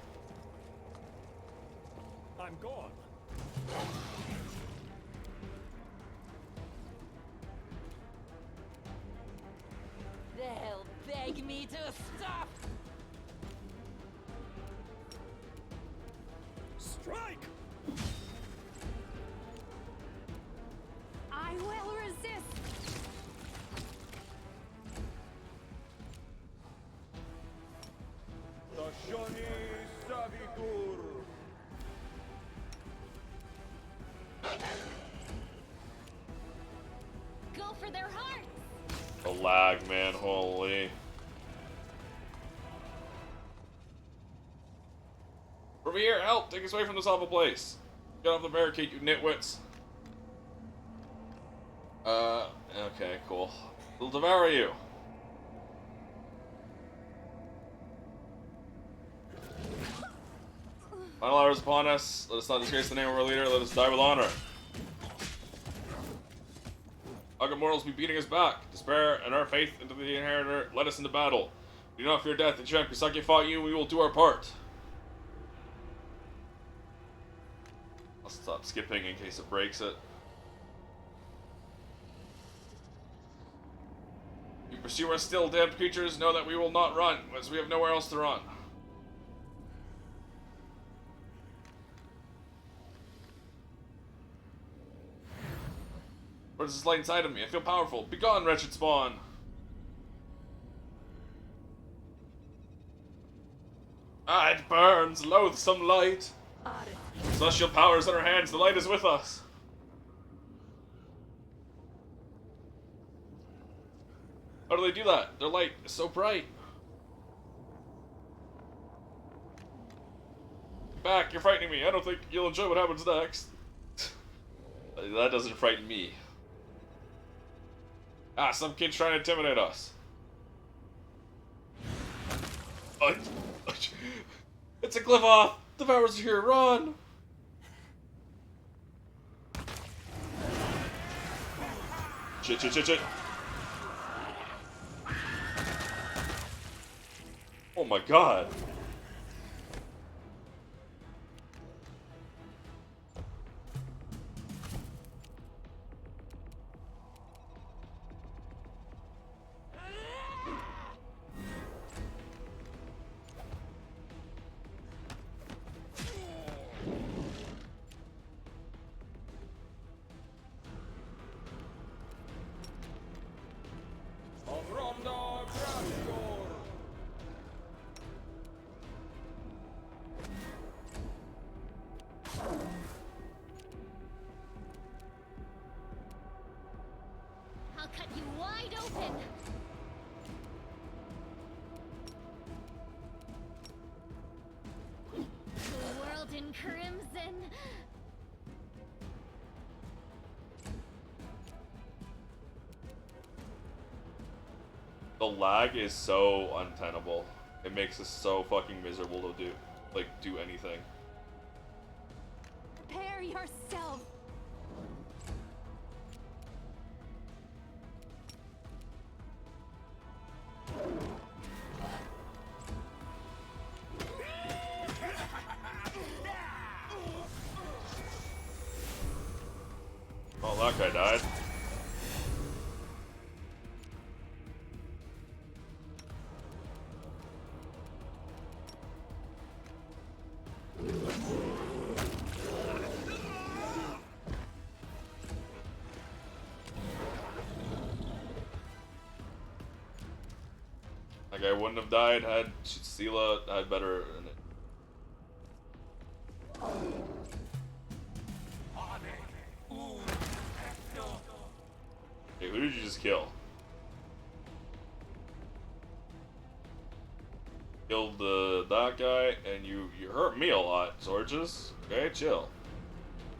I'm gone. They'll beg me to stop. Strike! I will resist. Go for their hearts. The lag, man, holy. Over here, help! Take us away from this awful place. Get off the barricade, you nitwits. Okay, cool. We'll devour you. Final hour is upon us. Let us not disgrace the name of our leader. Let us die with honor. How can mortals be beating us back? Despair and our faith into the inheritor led us into battle. We do not fear death. The champ Kisaki fought you. We will do our part. I'll stop skipping in case it breaks it. You pursue us still, damned creatures. Know that we will not run, as we have nowhere else to run. What is this light inside of me? I feel powerful. Begone, wretched spawn! Ah, it burns! Loathsome light! Celestial powers in our hands, the light is with us! How do they do that? Their light is so bright. Back, you're frightening me. I don't think you'll enjoy what happens next. That doesn't frighten me. Ah, some kid's trying to intimidate us. It's a cliff off! The powers are here, run! Shit. Oh my god. cut you wide open. The world in crimson. The lag is so untenable. It makes us so fucking miserable to do anything. Prepare yourself. Oh, that guy died. That guy wouldn't have died had Sela had better in it. Hey, who did you just kill? Killed that guy, and you hurt me a lot, Sorges. Okay, chill.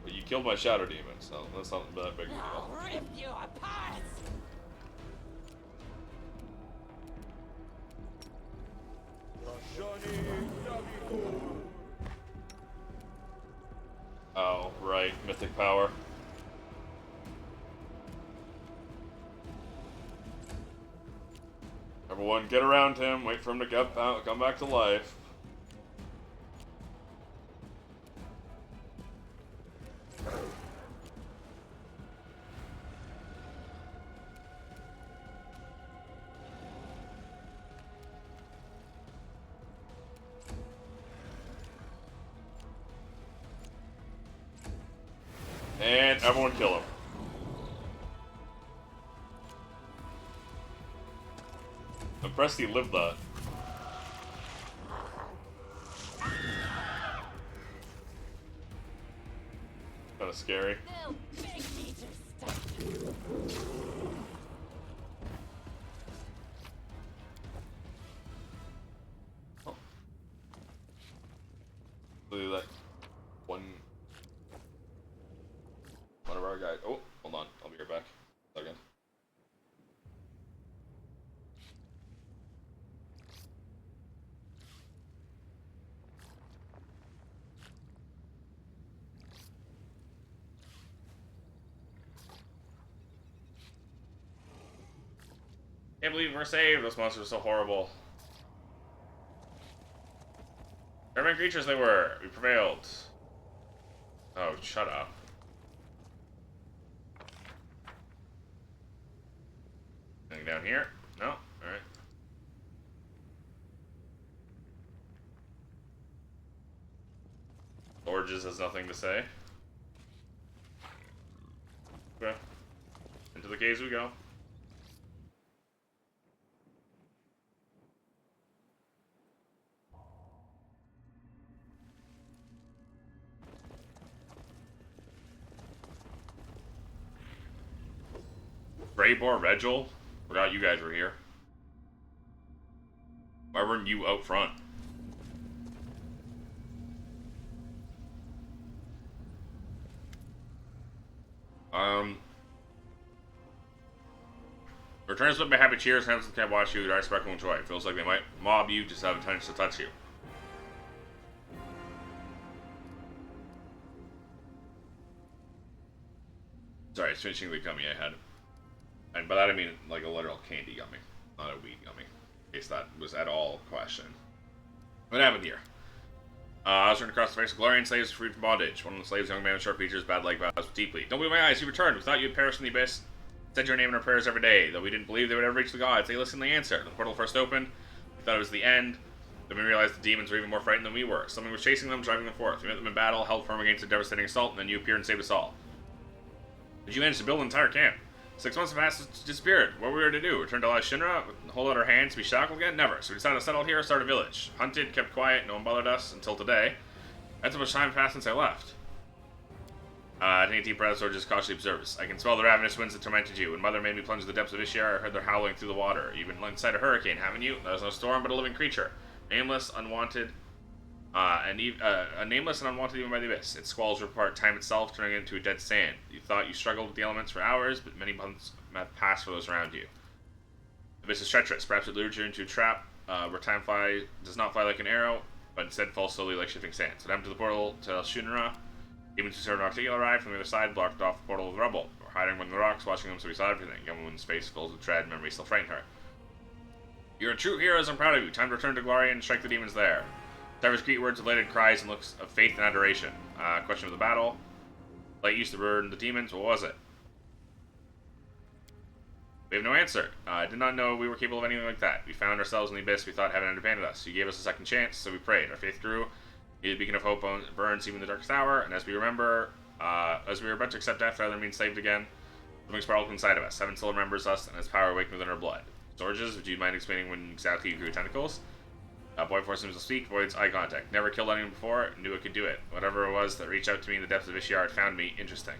But you killed my Shadow Demon, so that's not that big of a deal. I'll rip you apart! Oh, right, mythic power. Everyone, get around him. Wait for him to come back to life. And everyone kill him. I'm impressed he lived that. Kinda scary. They'll beg me to stop. Oh. Look at that. One of our guys. Oh, hold on. I'll be right back. Second. Can't believe we're saved. Those monsters are so horrible. Terrifying creatures they were. We prevailed. Oh, shut up. Anything down here? No? Alright. Orges has nothing to say. Okay. Into the caves we go. Greybor, Regil? Forgot you guys were here. Why weren't you out front? Returns with my happy cheers, hands can't watch you, I respect and enjoy. Feels like they might mob you, just have intention to touch you. Sorry, it's finishing the gummy I had. And by that I mean like a literal candy gummy, not a weed gummy. In case that was at all a question. What happened here? I was turned across the face of Galarian slaves freed from bondage. One of the slaves, young man with sharp features, bad leg vows deeply. Don't believe my eyes, you returned. We thought you had perished in the abyss. Said your name in our prayers every day, though we didn't believe they would ever reach the gods. They listened to the answer. The portal first opened. We thought it was the end. Then we realized the demons were even more frightened than we were. Something was chasing them, driving them forth. We met them in battle, held firm against a devastating assault, and then you appeared and saved us all. Did you manage to build an entire camp? 6 months have passed since you disappeared. What were we to do? Return to La Shinra? Hold out our hands to be shackled again? Never. So we decided to settle here, start a village. Hunted, kept quiet, no one bothered us until today. That's how much time passed since I left. T Predator just cautiously observes. I can smell the ravenous winds that tormented you. When Mother made me plunge the depths of Ishiar, I heard their howling through the water. You've been inside a hurricane, haven't you? That was no storm, but a living creature. Nameless, unwanted, nameless and unwanted even by the Abyss. Its squalls rip apart time itself, turning it into a dead sand. You thought you struggled with the elements for hours, but many months have passed for those around you. The Abyss is treacherous. Perhaps it lured you into a trap where time does not fly like an arrow, but instead falls slowly like shifting sand. So down to the portal to El Shunra. Demons who served Articuno arrived from the other side, blocked off the portal with rubble. We're hiding among the rocks, watching them so we saw everything. Young woman's face filled with dread, memories still frighten her. You're true heroes, I'm proud of you. Time to return to glory and strike the demons there. Cyrus greet words, elated cries, and looks of faith and adoration. Question of the battle. Light used to burn the demons, what was it? We have no answer. I did not know we were capable of anything like that. We found ourselves in the abyss we thought heaven had abandoned us. You gave us a second chance, so we prayed. Our faith grew. The beacon of hope burns even in the darkest hour, and as we remember, as we were about to accept death rather than being saved again, something sparkled inside of us. Heaven still remembers us, and its power awakened within our blood. Georges, would you mind explaining when exactly you grew tentacles? Boy forced him to speak, avoids eye contact. Never killed anyone before, knew it could do it. Whatever it was that reached out to me in the depths of Ishiar, it found me. Interesting.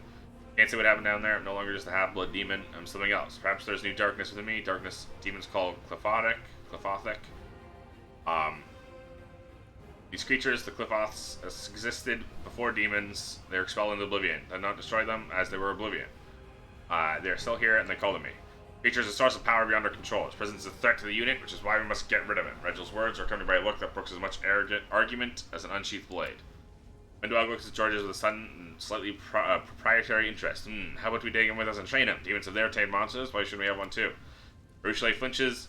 Can't say what happened down there. I'm no longer just a half-blood demon. I'm something else. Perhaps there's new darkness within me. Darkness demons called Clifothic. These creatures, the Clifoths, existed before demons. They were expelled into oblivion. I did not destroy them as they were oblivion. They are still here, and they call to me. Creatures a source of power beyond our control. Its presence is a threat to the unit, which is why we must get rid of it. Regel's words are accompanied by a look that brooks as much arrogant argument as an unsheathed blade. Mendoag looks at Georges with a sudden and slightly proprietary interest. How about we take him with us and train him? Demons have their tamed monsters. Why shouldn't we have one too? Richelieu flinches.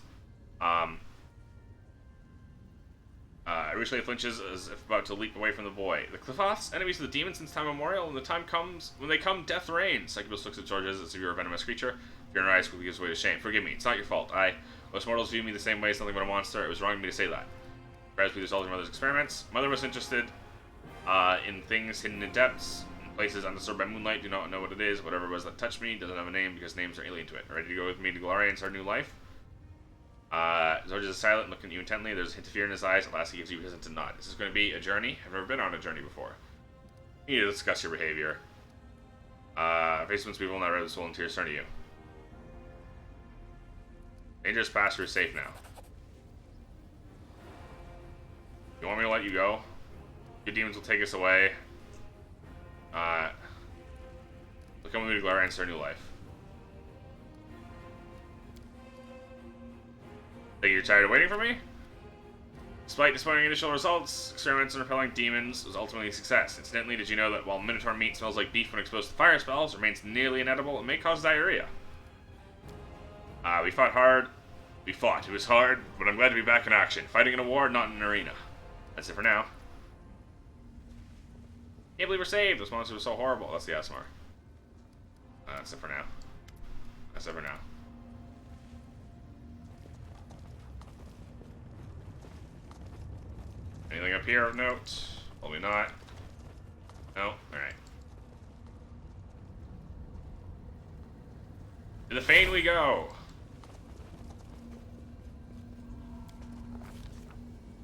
Richelieu flinches as if about to leap away from the boy. The Clifoths, enemies of the demons since time immemorial. When the time comes, when they come, death reigns. Succubus looks at Georges as if you're a venomous creature. Fear in her eyes quickly gives way to shame. Forgive me, it's not your fault. Most mortals view me the same way as nothing but a monster. It was wrong of me to say that. Perhaps we the result of mother's experiments. Mother was interested in things hidden in depths, in places undisturbed by moonlight. Do not know what it is. Whatever it was that touched me doesn't have a name because names are alien to it. Ready to go with me to glory and start a new life? Georges is silent, looking at you intently. There's a hint of fear in his eyes. At last, he gives you a hesitant nod. This is going to be a journey. I've never been on a journey before. You need to discuss your behavior. Faceless people not ready to swollen tears turn to you. Dangerous past, you're safe now. You want me to let you go? Your demons will take us away. Look at me to glory and start a new life. Think you're tired of waiting for me? Despite disappointing initial results, experiments on repelling demons was ultimately a success. Incidentally, did you know that while Minotaur meat smells like beef when exposed to fire spells, remains nearly inedible and may cause diarrhea? We fought hard. It was hard, but I'm glad to be back in action. Fighting in a war, not in an arena. That's it for now. Can't believe we're saved. Those monsters were so horrible. That's the ASMR. That's it for now. That's it for now. Anything up here of note? Probably not. No? Alright. To the Fane we go!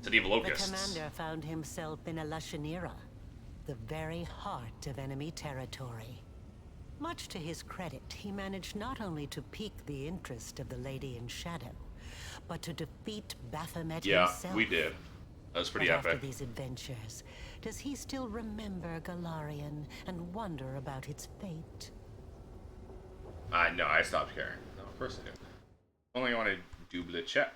City of Locusts. The commander found himself in Alushanira, the very heart of enemy territory. Much to his credit, he managed not only to pique the interest of the Lady in Shadow, but to defeat Baphomet himself. Yeah, we did. That was pretty but epic. After these adventures, does he still remember Galarian and wonder about its fate? No, I stopped caring. No, of course I did. Only want to double check.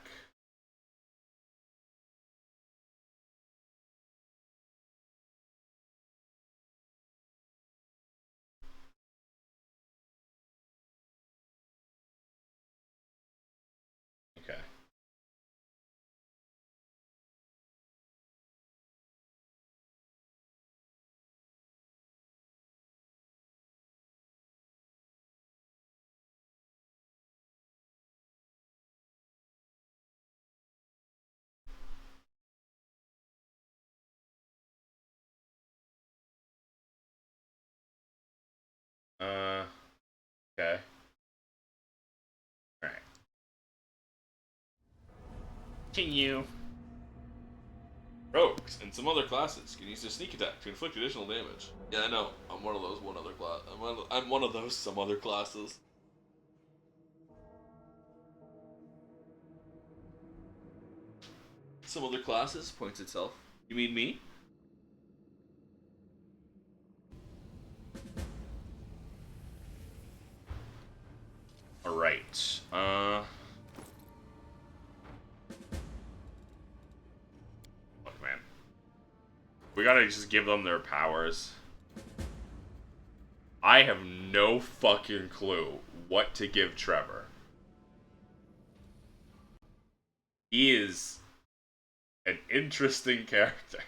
Okay. Okay. Alright. Continue. Rogues and some other classes can use their sneak attack to inflict additional damage. Yeah, I know. I'm one of those one other class. I'm one of those some other classes. Some other classes points itself. You mean me? All right. Look, man. We gotta just give them their powers. I have no fucking clue what to give Trevor. He is an interesting character.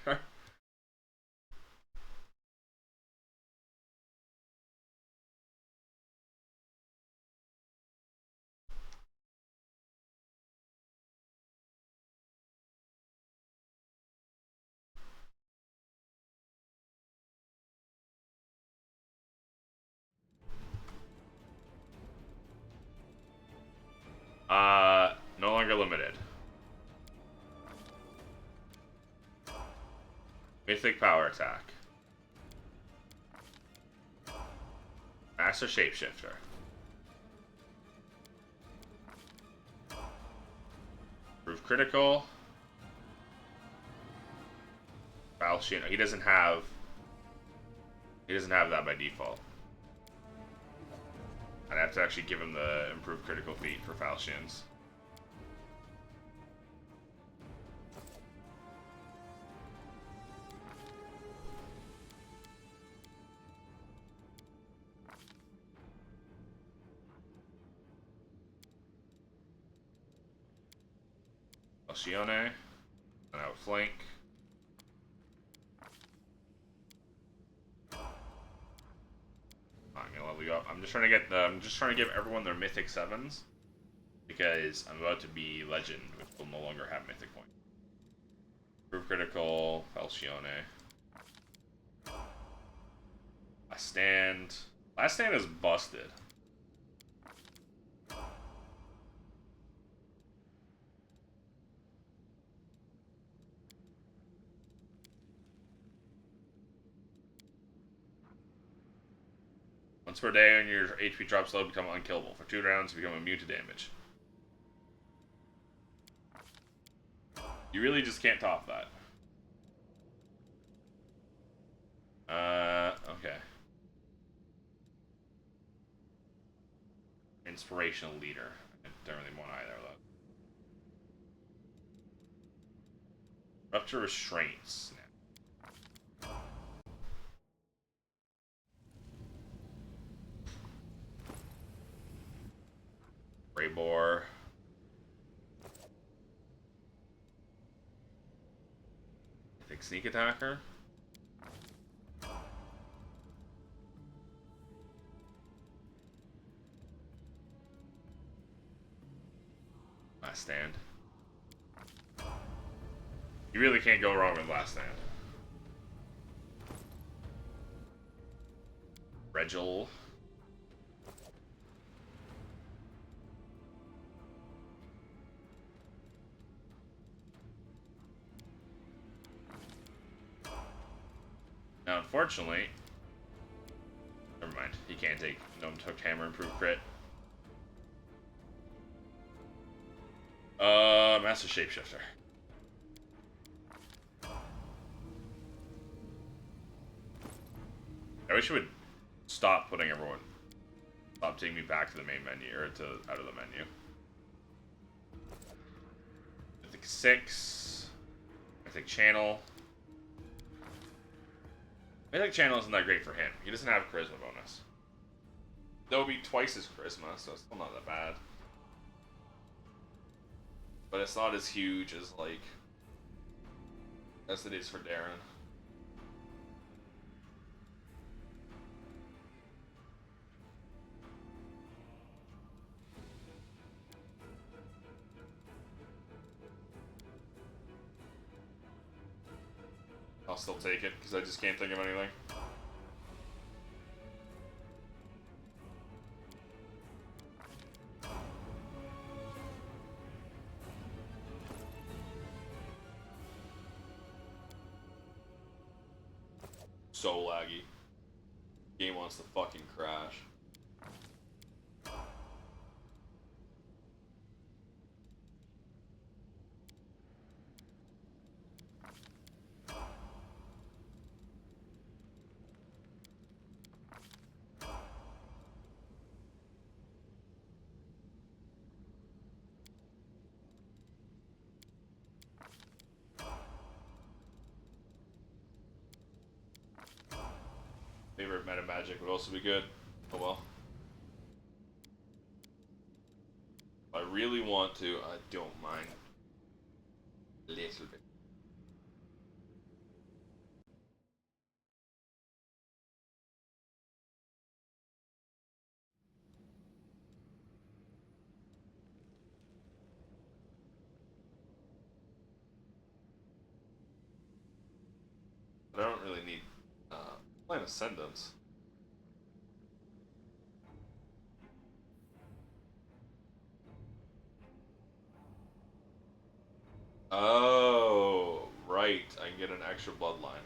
No longer limited. Mythic power attack. Master shapeshifter. Proof critical. Falchion. He doesn't have that by default. I'd have to actually give him the improved critical feat for Falchions. Falchione. An outflank. I'm gonna level you up. I'm just trying to give everyone their mythic 7s. Because I'm about to be legend, which will no longer have mythic points. Proof critical, Falchione. Last stand. Last stand is busted. Once per day, when your HP drops low, become unkillable. For 2 rounds, you become immune to damage. You really just can't top that. Okay. Inspirational leader. I don't really want either of those. Rupture restraints. Raybor. I think sneak attacker. Last stand. You really can't go wrong with last stand. Regil. Now, unfortunately, never mind. He can't take Gnome Hooked Hammer improved crit. Master Shapeshifter. I wish it would stop putting everyone. Stop taking me back to the main menu, or to out of the menu. Mythic 6. Mythic Channel. Mythic Channel isn't that great for him. He doesn't have charisma bonus. That would be twice his charisma, so it's still not that bad. But it's not as huge as, like, as it is for Darren. I'll still take it, because I just can't think of anything. so laggy. Game wants to fucking crash. Favorite meta magic would also be good. Oh well. If I really want to, I don't mind. A little bit. But I don't really need Plan Ascendance. Oh, right. I can get an extra bloodline.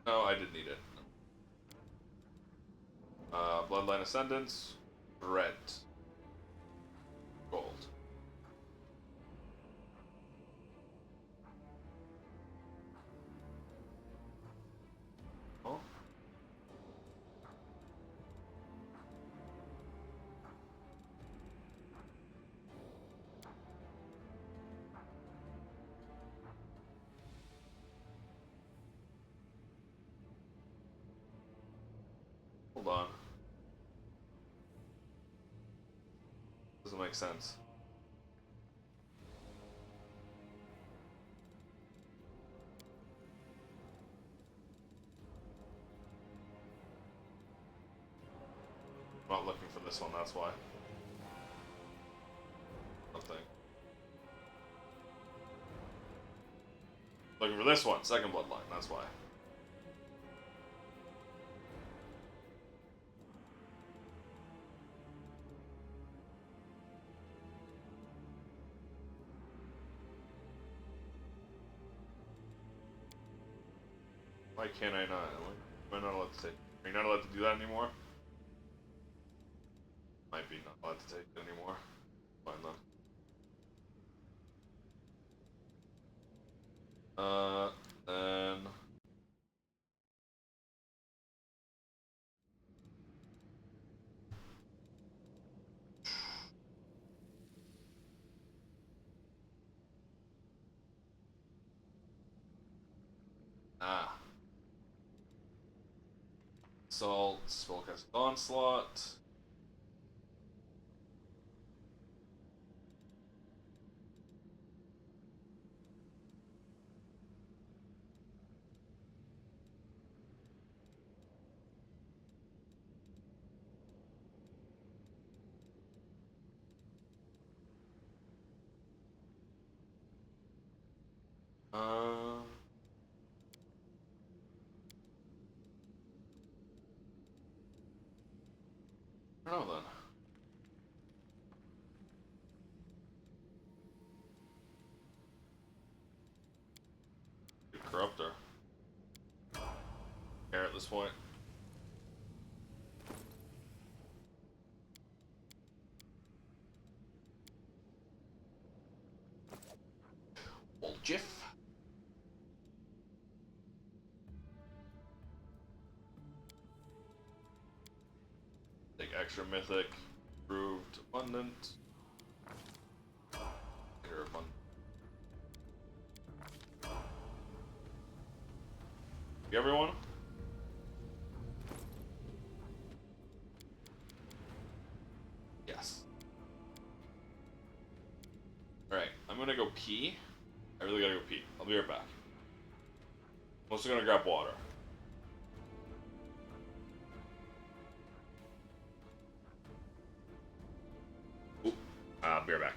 No, I didn't need it. Bloodline Ascendance, red, gold. Oh. Hold on. Doesn't make sense. I'm not looking for this one, that's why. Something. Looking for this one, second bloodline, that's why. Why can't I not? Am I not allowed to take? Are you not allowed to do that anymore? Might be not allowed to take it anymore. Fine then. Then Assault, Spellcast Onslaught. I don't know then. Good Corruptor. Care at this point. Old Jiff. Take extra mythic. Proved abundant. Here abundant. You everyone? Yes. Alright, I'm gonna go pee. I really gotta go pee. I'll be right back. I'm also gonna grab water. Ooh. I'll be right back.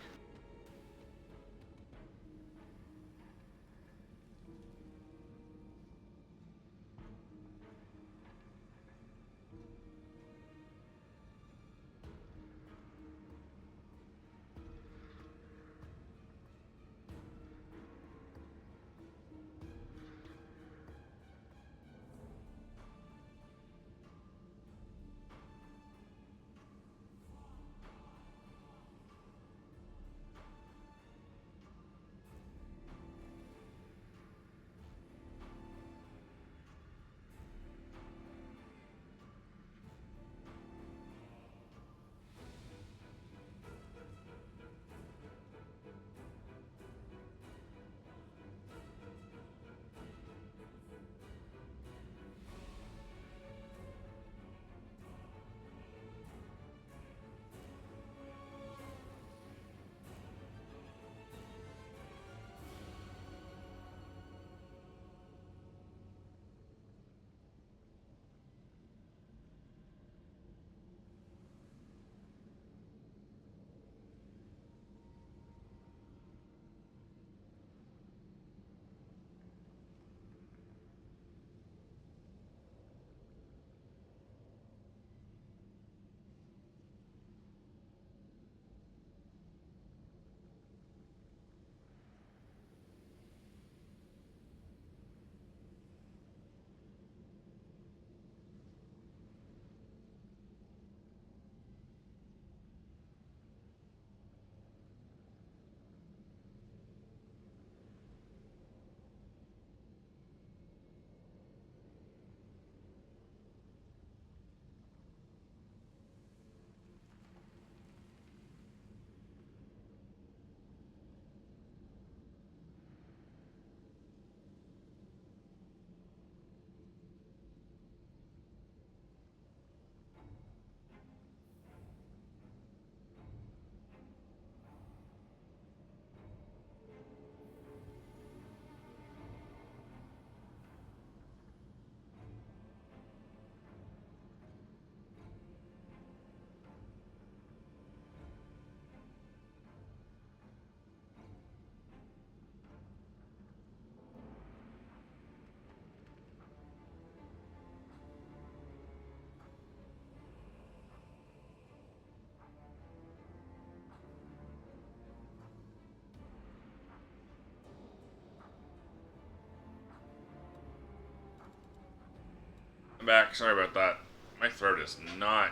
I'm back. Sorry about that. My throat is not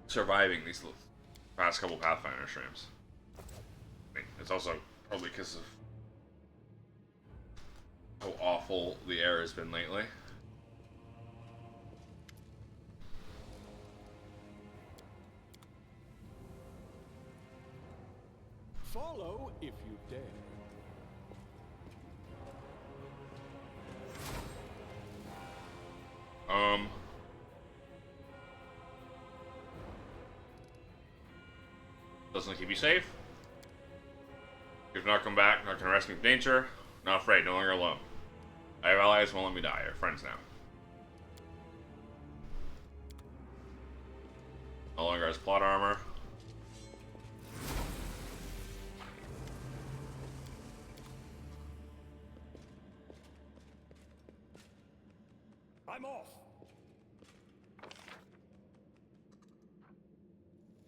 surviving these past couple Pathfinder streams. I mean, it's also probably because of how awful the air has been lately. Follow if you dare. Doesn't keep you safe. If not come back, not gonna rescue me from danger. Not afraid, no longer alone. I have allies who won't let me die. I have friends now. No longer has plot armor. I'm off.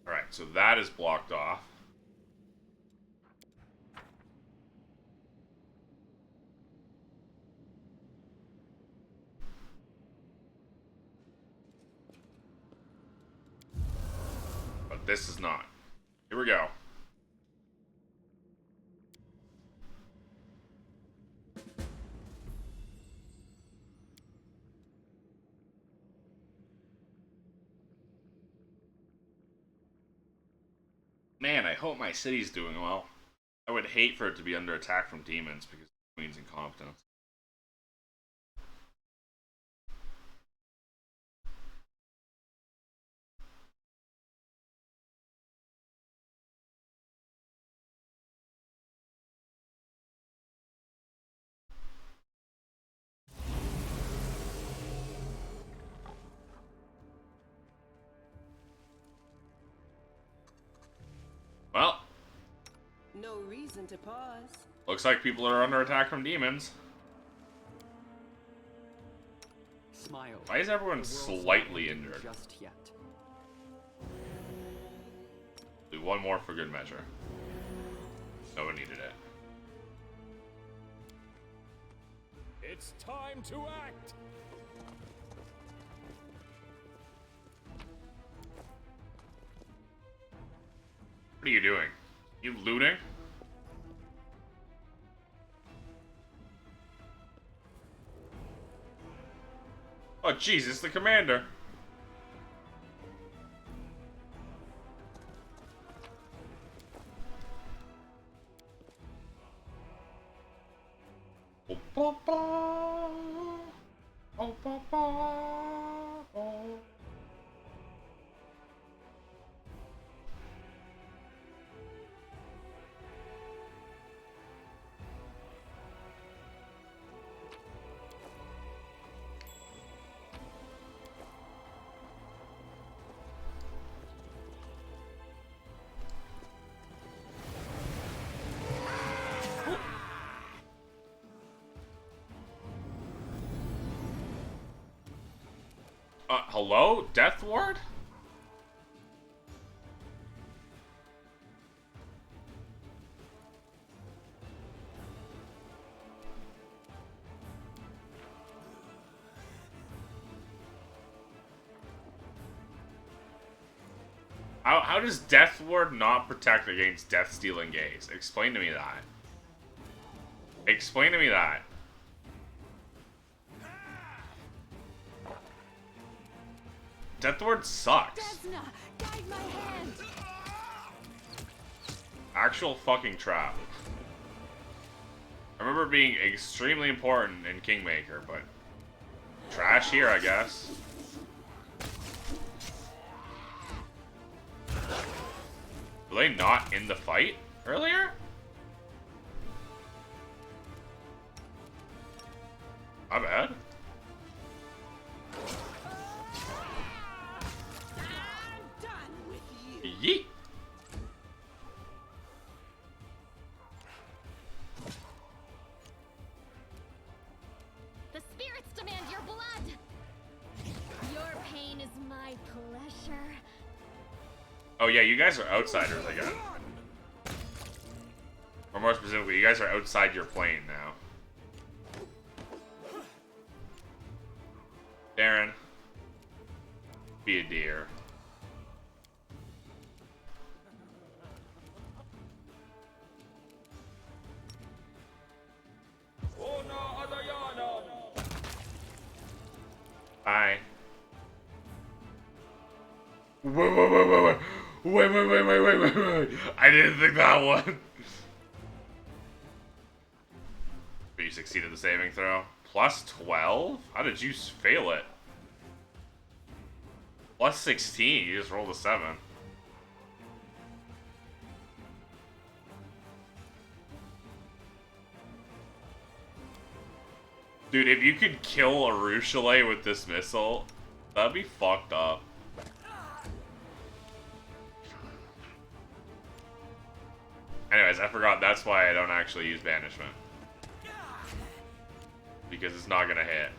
Alright, so that is blocked off. But this is not. Here we go. Man, I hope my city's doing well. I would hate for it to be under attack from demons because of the Queen's incompetence. Well, No reason to pause. looks like people are under attack from demons. Smile. Why is everyone slightly injured? Just yet. Do one more for good measure. No one needed it. It's time to act. What are you doing? You looting? Oh jeez, it's the commander. Oh, ba, ba. Oh, ba, ba. Oh. Hello? Death Ward? How does Death Ward not protect against Death Stealing Gaze? Explain to me that. Explain to me that. Death Ward sucks. Desna, guide my hand. Actual fucking trap. I remember it being extremely important in Kingmaker, but trash here, I guess. Were they not in the fight earlier? My bad. Yeet. The spirits demand your blood. Your pain is my pleasure. Oh yeah, you guys are outsiders again. Or more specifically, you guys are outside your plane now. Darren, be a deer. Hi. Wait. Wait. I didn't think that one. But you succeeded the saving throw. Plus 12? How did you fail it? Plus 16, you just rolled a 7. Dude, if you could kill a Ruchelet with this missile, that'd be fucked up. Anyways, I forgot that's why I don't actually use banishment. Because it's not gonna hit.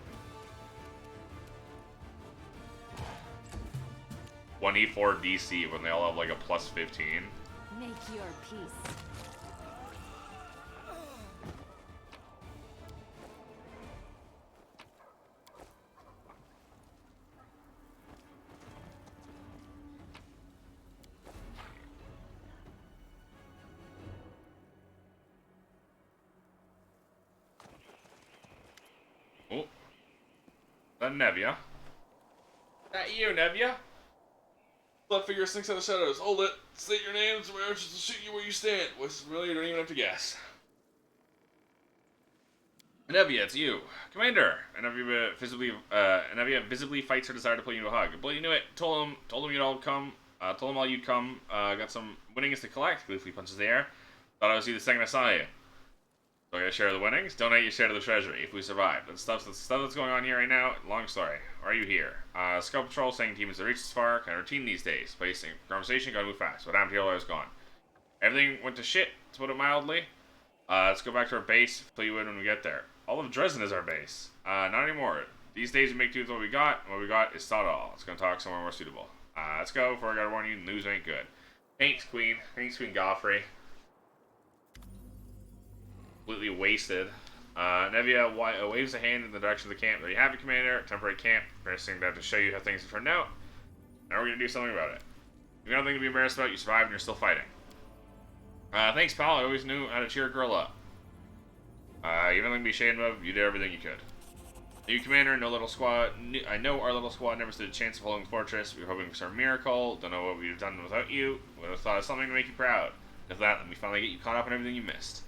1e4 DC when they all have like a plus 15. Make your peace. Oh. That Nevia. That you, Nevia? Blood figure sneaks out of the shadows. Hold it. State your names. My archers will shoot you where you stand. Voices really, you don't even have to guess. Nevia, it's you. Commander! Nevia visibly fights her desire to pull you into a hug. But you knew it. Told him you'd all come. Told him all you'd come. Got some winnings to collect. Gleefully punches the air. Thought I was you the second I saw you. So I get a share of the winnings. Donate your share to the treasury if we survive. The stuff that's going on here right now. Long story. Are you here? Scout patrol saying teams that reach this far. Kind of routine these days. Placing conversation gotta move fast. What happened to you while I was gone? Everything went to shit, to put it mildly. Let's go back to our base. Fill you in when we get there. All of Dresden is our base. Not anymore. These days we make do with what we got. And what we got is Stadal. Let's go talk somewhere more suitable. Let's go before I gotta warn you, news ain't good. Thanks, Queen. Thanks, Queen Goffrey. Completely wasted. Nevia waves a hand in the direction of the camp. There you have it, Commander. Temporary camp. Embarrassing to show you how things have turned out. Now we're gonna do something about it. You got nothing to be embarrassed about. You survived and you're still fighting. Thanks, pal. I always knew how to cheer a girl up. You have nothing to be ashamed of. You did everything you could. You, Commander, no little squad. I know our little squad never stood a chance of holding the fortress. We were hoping for some miracle. Don't know what we'd have done without you. Would have thought of something to make you proud. If that, then we finally get you caught up on everything you missed.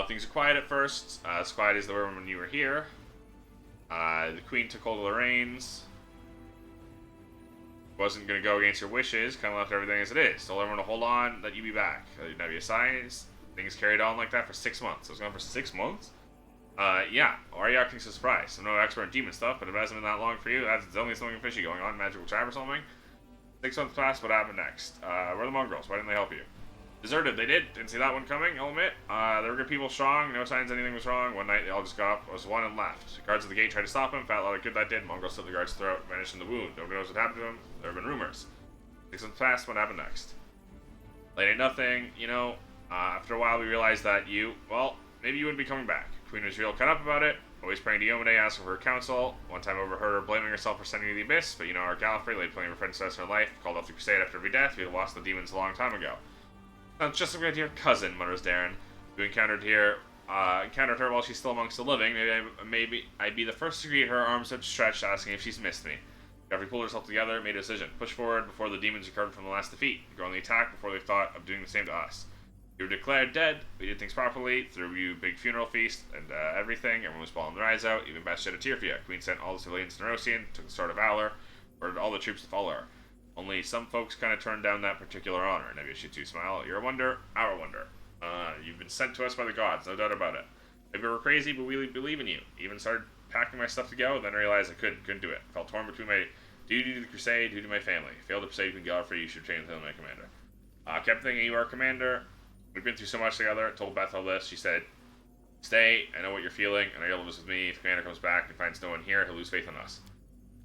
Things are quiet at first. As quiet as they were when you were here. The Queen took hold of the reins. Wasn't going to go against your wishes. Kind of left everything as it is. Told everyone to hold on, that you'd be back. Nevia signs. Things carried on like that for 6 months. So it was gone for 6 months? Yeah. Why are you acting so surprised? I'm no expert in demon stuff, but if it hasn't been that long for you, that's only something fishy going on. Magical trap or something? 6 months passed, what happened next? Where are the mongrels? Why didn't they help you? Deserted, they did. Didn't see that one coming, I'll admit. They were good people, strong, no signs anything was wrong. One night, they all just got up, was one and left. The guards at the gate tried to stop him, found out how good that did. Mongrel slit the guard's throat, vanished in the wound. Nobody knows what happened to him. There have been rumors. 6 months passed, what happened next? Late ain't nothing, you know. After a while, we realized that well, maybe you wouldn't be coming back. Queen was real cut up about it, always praying to Yomade, asking for her counsel. One time I overheard her blaming herself for sending you to the Abyss, but you know our Gallifrey laid plenty of friends to us in her life, called off the crusade after every death. We had lost the demons a long time ago. Sounds just like my dear cousin, mutters Darren. You encountered her while she's still amongst the living. Maybe I'd be the first to greet her, arms outstretched, asking if she's missed me. Gallifrey pulled herself together, made a decision. Push forward before the demons recovered from the last defeat. Go on the attack before they thought of doing the same to us. You were declared dead. We did things properly. Threw you a big funeral feast and everything. Everyone was bawling their eyes out. Even Beth shed a tear for you. Queen sent all the civilians to Nerosian, took the sword of valor, ordered all the troops to follow her. Only some folks kind of turned down that particular honor. Nevia shoots you a smile. You're a wonder, our wonder. You've been sent to us by the gods, no doubt about it. Maybe we're crazy, but we believe in you. Even started packing my stuff to go, then realized I couldn't do it. Felt torn between my duty to the crusade, duty to my family. Failed to persuade Queen Gallifrey, you should train with my commander. Kept thinking you are commander. We've been through so much together. Told Beth all this. She said, stay, I know what you're feeling, and I know you'll live with me. If Commander comes back and finds no one here, he'll lose faith in us.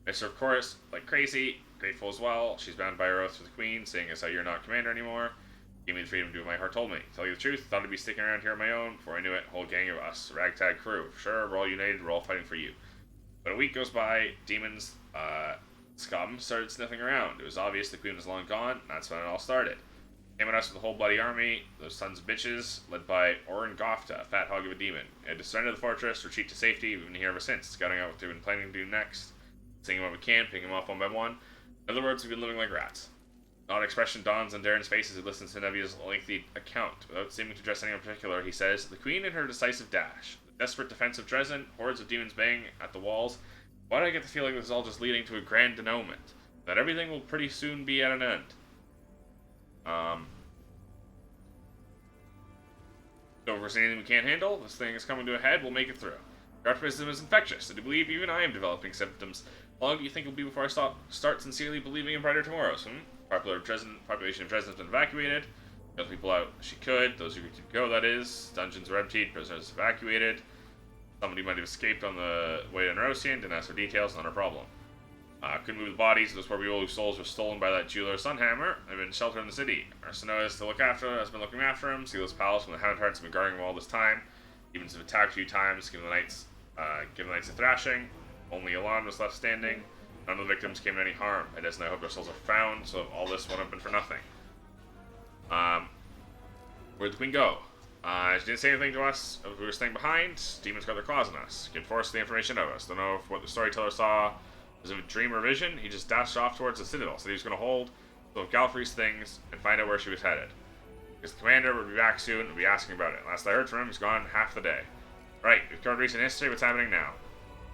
Mr. Of course, like crazy, grateful as well. She's bound by her oath to the Queen, saying as how you're not commander anymore. Gave me the freedom to do what my heart told me. Tell you the truth, thought I'd be sticking around here on my own. Before I knew it, whole gang of us, ragtag crew. Sure, we're all united, we're all fighting for you. But a week goes by, demons, scum started sniffing around. It was obvious the queen was long gone, and that's when it all started. Came at us with a whole bloody army, those sons of bitches, led by Orin Gofta, a fat hog of a demon. It had to surrender the fortress, retreat to safety, we've been here ever since, scouting out what they've been planning to do next, seeing what we can, picking them off one by one. In other words, we've been living like rats. An odd expression dawns on Darren's face as he listens to Nevia's lengthy account. Without seeming to address anyone in particular, he says, "The queen in her decisive dash, the desperate defense of Dresden, hordes of demons bang at the walls. Why do I get the feeling this is all just leading to a grand denouement? That everything will pretty soon be at an end." So if we're seeing anything we can't handle, this thing is coming to a head, we'll make it through. Your optimism is infectious, and I believe even I am developing symptoms. How long do you think it'll be before I start sincerely believing in brighter tomorrows, Population of Dresden has been evacuated. Got people out she could, those who could go, that is. Dungeons were emptied, prisoners evacuated. Somebody might have escaped on the way to Nerosian, didn't ask for details, not a problem. Couldn't move the bodies, those poor people whose souls were stolen by that jeweler Sunhammer. They've been sheltered in the city. Arsinoe has been looking after him. Sealess Palace from the Hound Hearts have been guarding him all this time. Demons have attacked a few times, given the knights a thrashing. Only Elan was left standing. None of the victims came to any harm. I just hope their souls are found, so all this wouldn't have been for nothing. Where'd the queen go? She didn't say anything to us if we were staying behind. Demons got their claws on us. Can force the information out of us. Don't know if what the storyteller saw was a dream or vision. He just dashed off towards the citadel, said he was going to hold some of Galfrey's things and find out where she was headed. Because the commander would be back soon and would be asking about it. Last I heard from him, he's gone half the day. Right, we've covered recent history, what's happening now?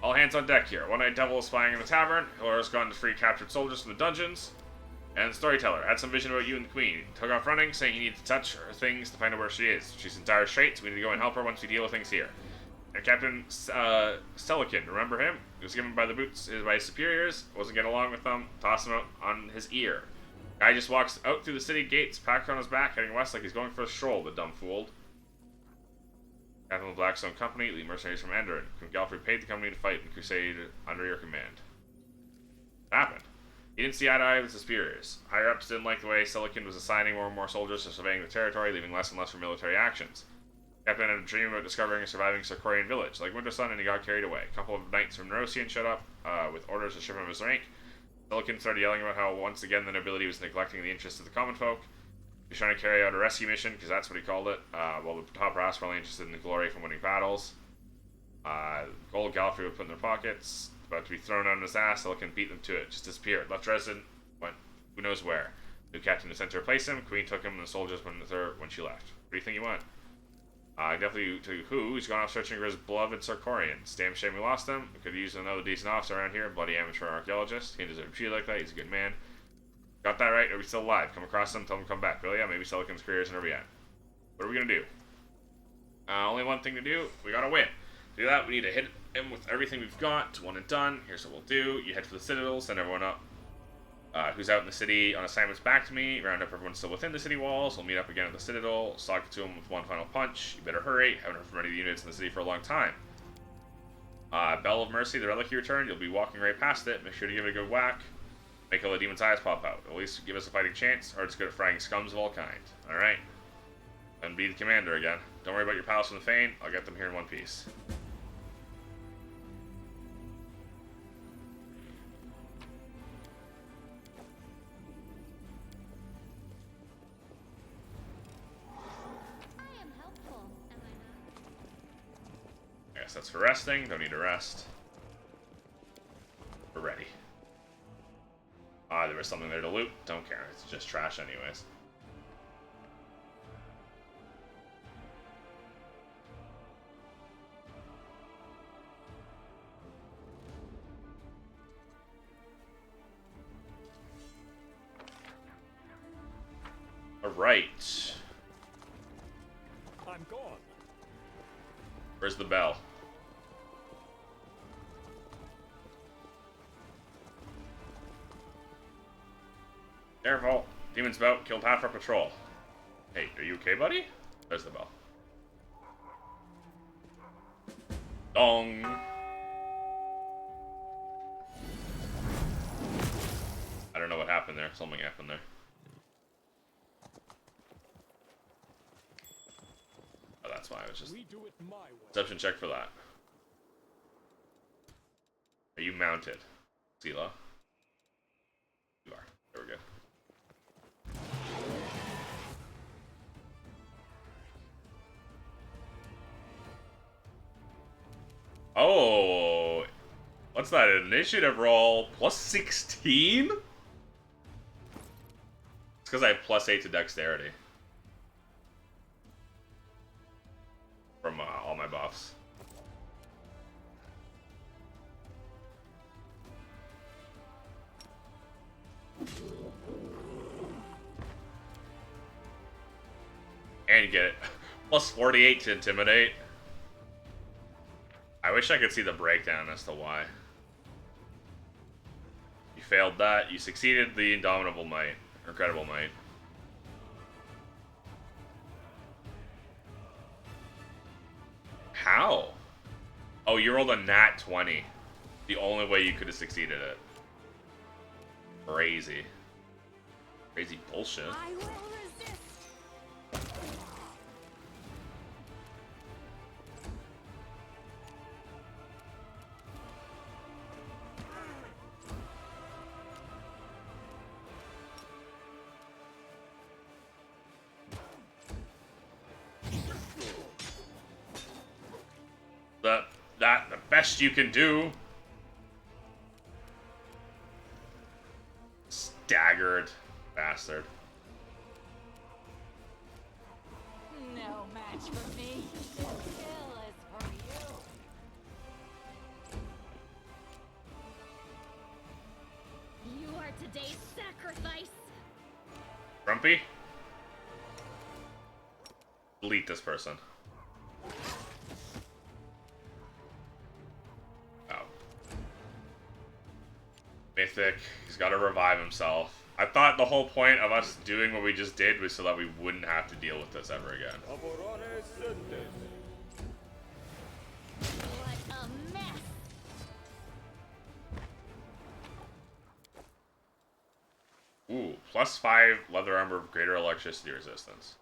All hands on deck here. One-eyed devil is spying in the tavern. Hilary's gone to free captured soldiers from the dungeons. And the storyteller had some vision about you and the queen. He took off running, saying you need to touch her things to find out where she is. She's in dire straits. We need to go and help her once we deal with things here. And Captain Selikin, remember him? He was given by the boots by his superiors. Wasn't getting along with them. Tossed him out on his ear. Guy just walks out through the city gates, packed on his back, heading west like he's going for a stroll. The dumb fool. Captain of the Blackstone Company, lead mercenaries from Andoran. King Galfrey paid the company to fight and crusade under your command. What happened? He didn't see eye to eye with his superiors. Higher-ups didn't like the way Selikin was assigning more and more soldiers to surveying the territory, leaving less and less for military actions. Captain had a dream about discovering a surviving Sarkorian village, like Winter Sun, and he got carried away. A couple of knights from Nerosian showed up with orders to strip him of his rank. Selikin started yelling about how once again the nobility was neglecting the interests of the common folk. He was trying to carry out a rescue mission, because that's what he called it, while the top brass were only interested in the glory from winning battles. Gold Galfrey would put in their pockets. About to be thrown on his ass, Selikin beat them to it. Just disappeared. Left Dresden, went who knows where. New captain was sent to replace him. Queen took him, and the soldiers went with her when she left. What do you think he went? Definitely to who? He's gone off searching for his beloved Sarkorians. Damn shame we lost him. We could use another decent officer around here. Bloody amateur archaeologist. He doesn't treat like that. He's a good man. Got that right? Are we still alive? Come across them, tell them to come back. Really? Yeah, maybe Selikin's career isn't over yet. What are we gonna do? Only one thing to do. We gotta win. To do that, we need to hit him with everything we've got. One and done. Here's what we'll do. You head for the citadel, send everyone up who's out in the city on assignments back to me. Round up everyone still within the city walls. We'll meet up again at the citadel. Sock it to him with one final punch. You better hurry. Haven't heard from any of the units in the city for a long time. Bell of Mercy, the relic you returned. You'll be walking right past it. Make sure to give it a good whack. Make all the demon's eyes pop out. At least give us a fighting chance, or it's good at frying scums of all kinds. Alright. And be the commander again. Don't worry about your pals from the Fane. I'll get them here in one piece. I guess that's for resting. Don't need to rest. We're ready. There was something there to loot. Don't care. It's just trash anyways. Alright. I'm gone. Where's the bell? Careful. Demon's bout killed half our patrol. Hey, are you okay, buddy? There's the bell. Dong. I don't know what happened there. Something happened there. Oh, that's why I was just... We do it my way. Perception check for that. Are you mounted, Sela? You are. There we go. Oh, what's that? Initiative roll plus 16? It's because I have plus 8 to dexterity from all my buffs. And you get it. Plus 48 to intimidate. I wish I could see the breakdown as to why. You failed that. You succeeded the indomitable might. Incredible might. How? Oh, you rolled a nat 20. The only way you could have succeeded it. Crazy. Crazy bullshit. I will resist. The best you can do. Staggered bastard. No match for me. This kill is for you. You are today's sacrifice. Grumpy? Delete this person. Oh. Mythic. He's got to revive himself. I thought the whole point of us doing what we just did was so that we wouldn't have to deal with this ever again. What a mess. Ooh, plus 5 leather armor of greater electricity resistance.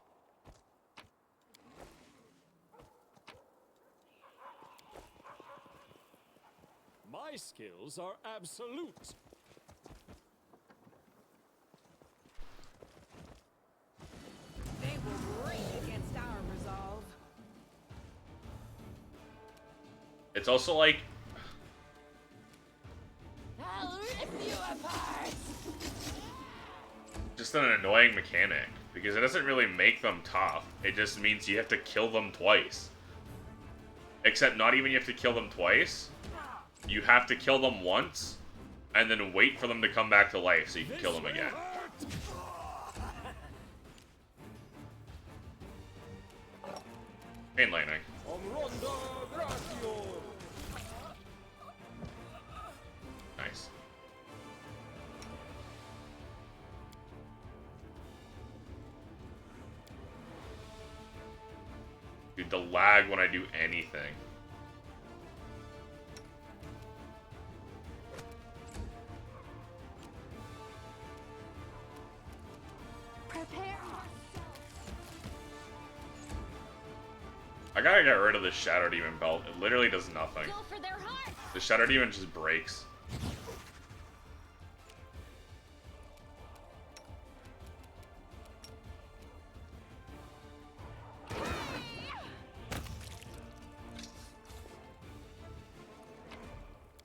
My skills are absolute. They will break against our resolve. It's also like... I'll rip you apart. just an annoying mechanic. Because it doesn't really make them tough. It just means you have to kill them twice. Except not even you have to kill them twice. You have to kill them once, and then wait for them to come back to life so you can kill them again. Chain lightning. Nice. Dude, the lag when I do anything. Prepare. I gotta get rid of this Shadow Demon belt. It literally does nothing. Go for their hearts. The Shadow Demon just breaks.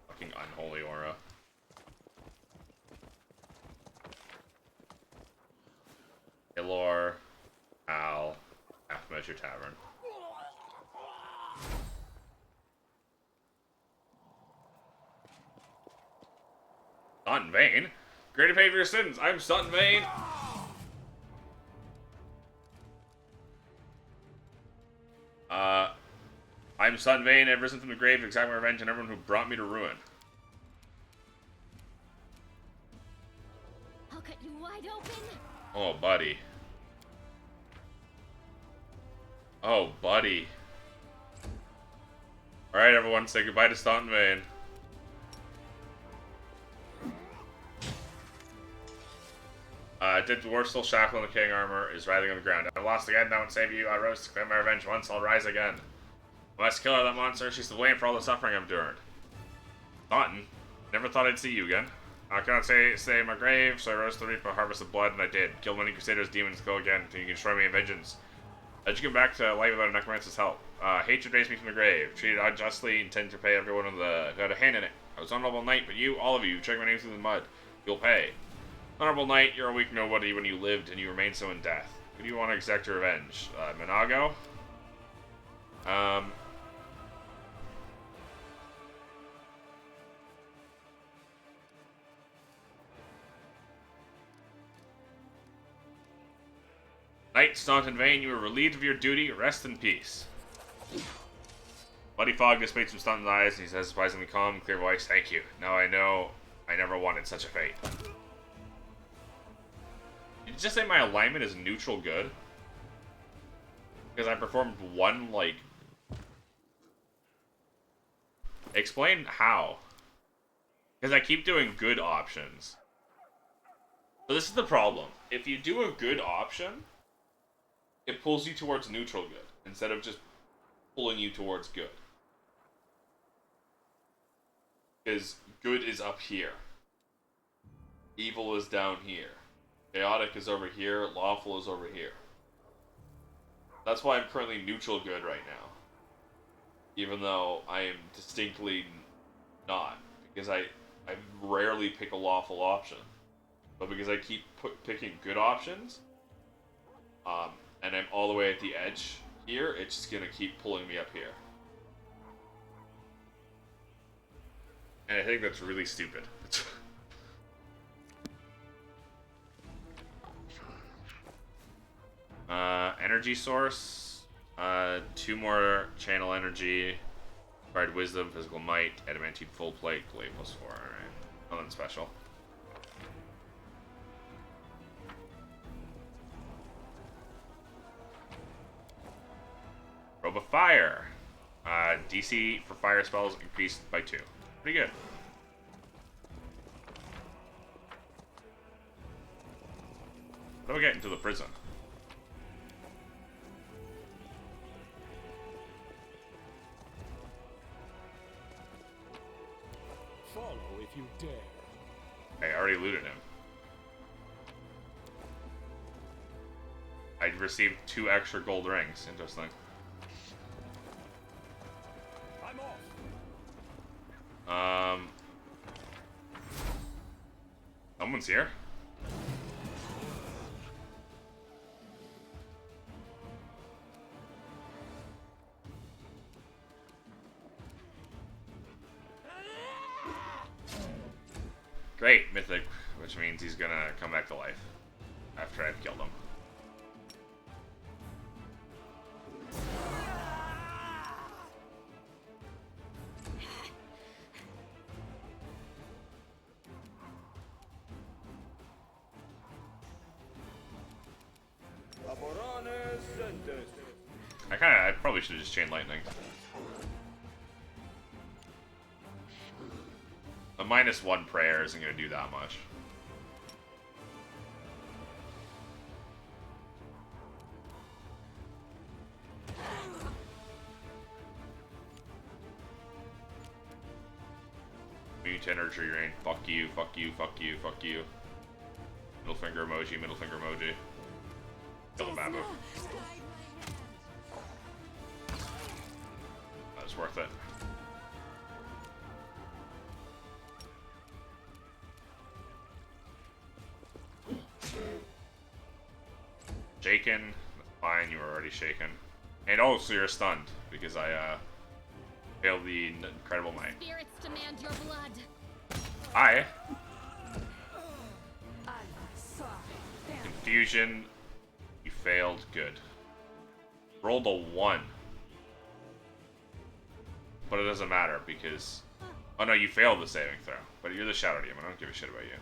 Fucking unholy aura. Ilor, Al, Half Measure Tavern. Not in vain. Great to pay for your sins. I'm Sutton Vane. I'm Sutton Vane, ever risen from the grave to exact my revenge on everyone who brought me to ruin. I'll cut you wide open. Oh, buddy. Oh, buddy. Alright, everyone, say goodbye to Staunton Vane. Did dwarf still shackle in the king armor is writhing on the ground. I lost again, that won't save you. I rose to claim my revenge once, I'll rise again. I must kill her, that monster. She's to blame for all the suffering I've endured. Staunton? Never thought I'd see you again. I cannot stay in my grave, so I rose to the reap a harvest of blood, and I did. Killed many crusaders, demons, go again, until you can destroy me in vengeance. As you come back to life without a necromancer's help. Hatred raised me from the grave. Treated unjustly, intend to pay everyone who had a hand in it. I was an honorable knight, but you, all of you, check my name through the mud. You'll pay. Honorable knight, you're a weak nobody when you lived, and you remain so in death. Who do you want to exact your revenge? Minago? Knight, not in vain, you were relieved of your duty. Rest in peace. Bloody fog dissipates from Staunton's eyes, and he says, surprisingly calm, clear voice, thank you. Now I know I never wanted such a fate. Did you just say my alignment is neutral good? Because I performed one, like... Explain how. Because I keep doing good options. So this is the problem. If you do a good option, it pulls you towards neutral good, instead of just pulling you towards good. Because good is up here. Evil is down here. Chaotic is over here. Lawful is over here. That's why I'm currently neutral good right now. Even though I am distinctly not. Because I rarely pick a lawful option. But because I keep picking good options, and I'm all the way at the edge here, it's just gonna keep pulling me up here. And I think that's really stupid. Energy source. 2 more channel energy. Acquired wisdom, physical might, adamantine full plate, blade +4. Alright. Nothing special. Robe of Fire. DC for fire spells increased by 2. Pretty good. How do we get into the prison? Follow if you dare. Okay, I already looted him. I received 2 extra gold rings. Interesting. I'm off. Someone's here. Great, mythic, which means he's gonna come back to life after I've killed him. I probably should have just chain lightning. A -1 prayer isn't going to do that much. Mute energy rain. Fuck you, fuck you, fuck you, fuck you. Middle finger emoji, middle finger emoji. Kill the babu. That was worth it. Shaken. That's fine, you were already shaken. And also you're stunned, because I failed the incredible might. Spirits demand your blood. Hi. Confusion. You failed. Good. Rolled a 1. But it doesn't matter because... Oh no, you failed the saving throw. But you're the Shadow Demon. I don't give a shit about you.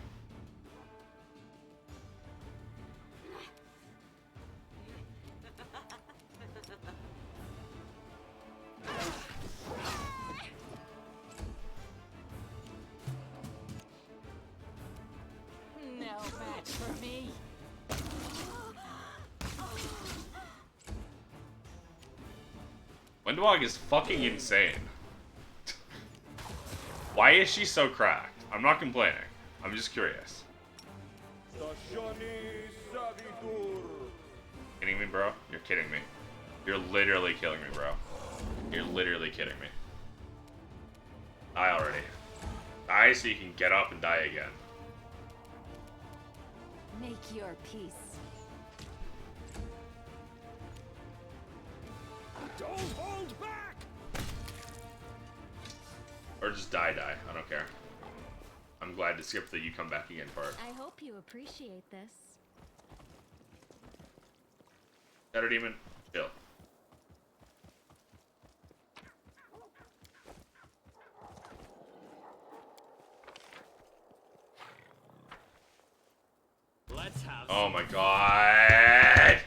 No match for me. Windwalk is fucking insane. Why is she so cracked? I'm not complaining. I'm just curious. Kidding me, bro? You're kidding me. You're literally killing me, bro. You're literally kidding me. Die already. Die so you can get up and die again. Make your peace. Don't hold back! Or just die. I don't care. I'm glad to skip the you come back again part. I hope you appreciate this. Shadow Demon, chill. Let's have Oh my god!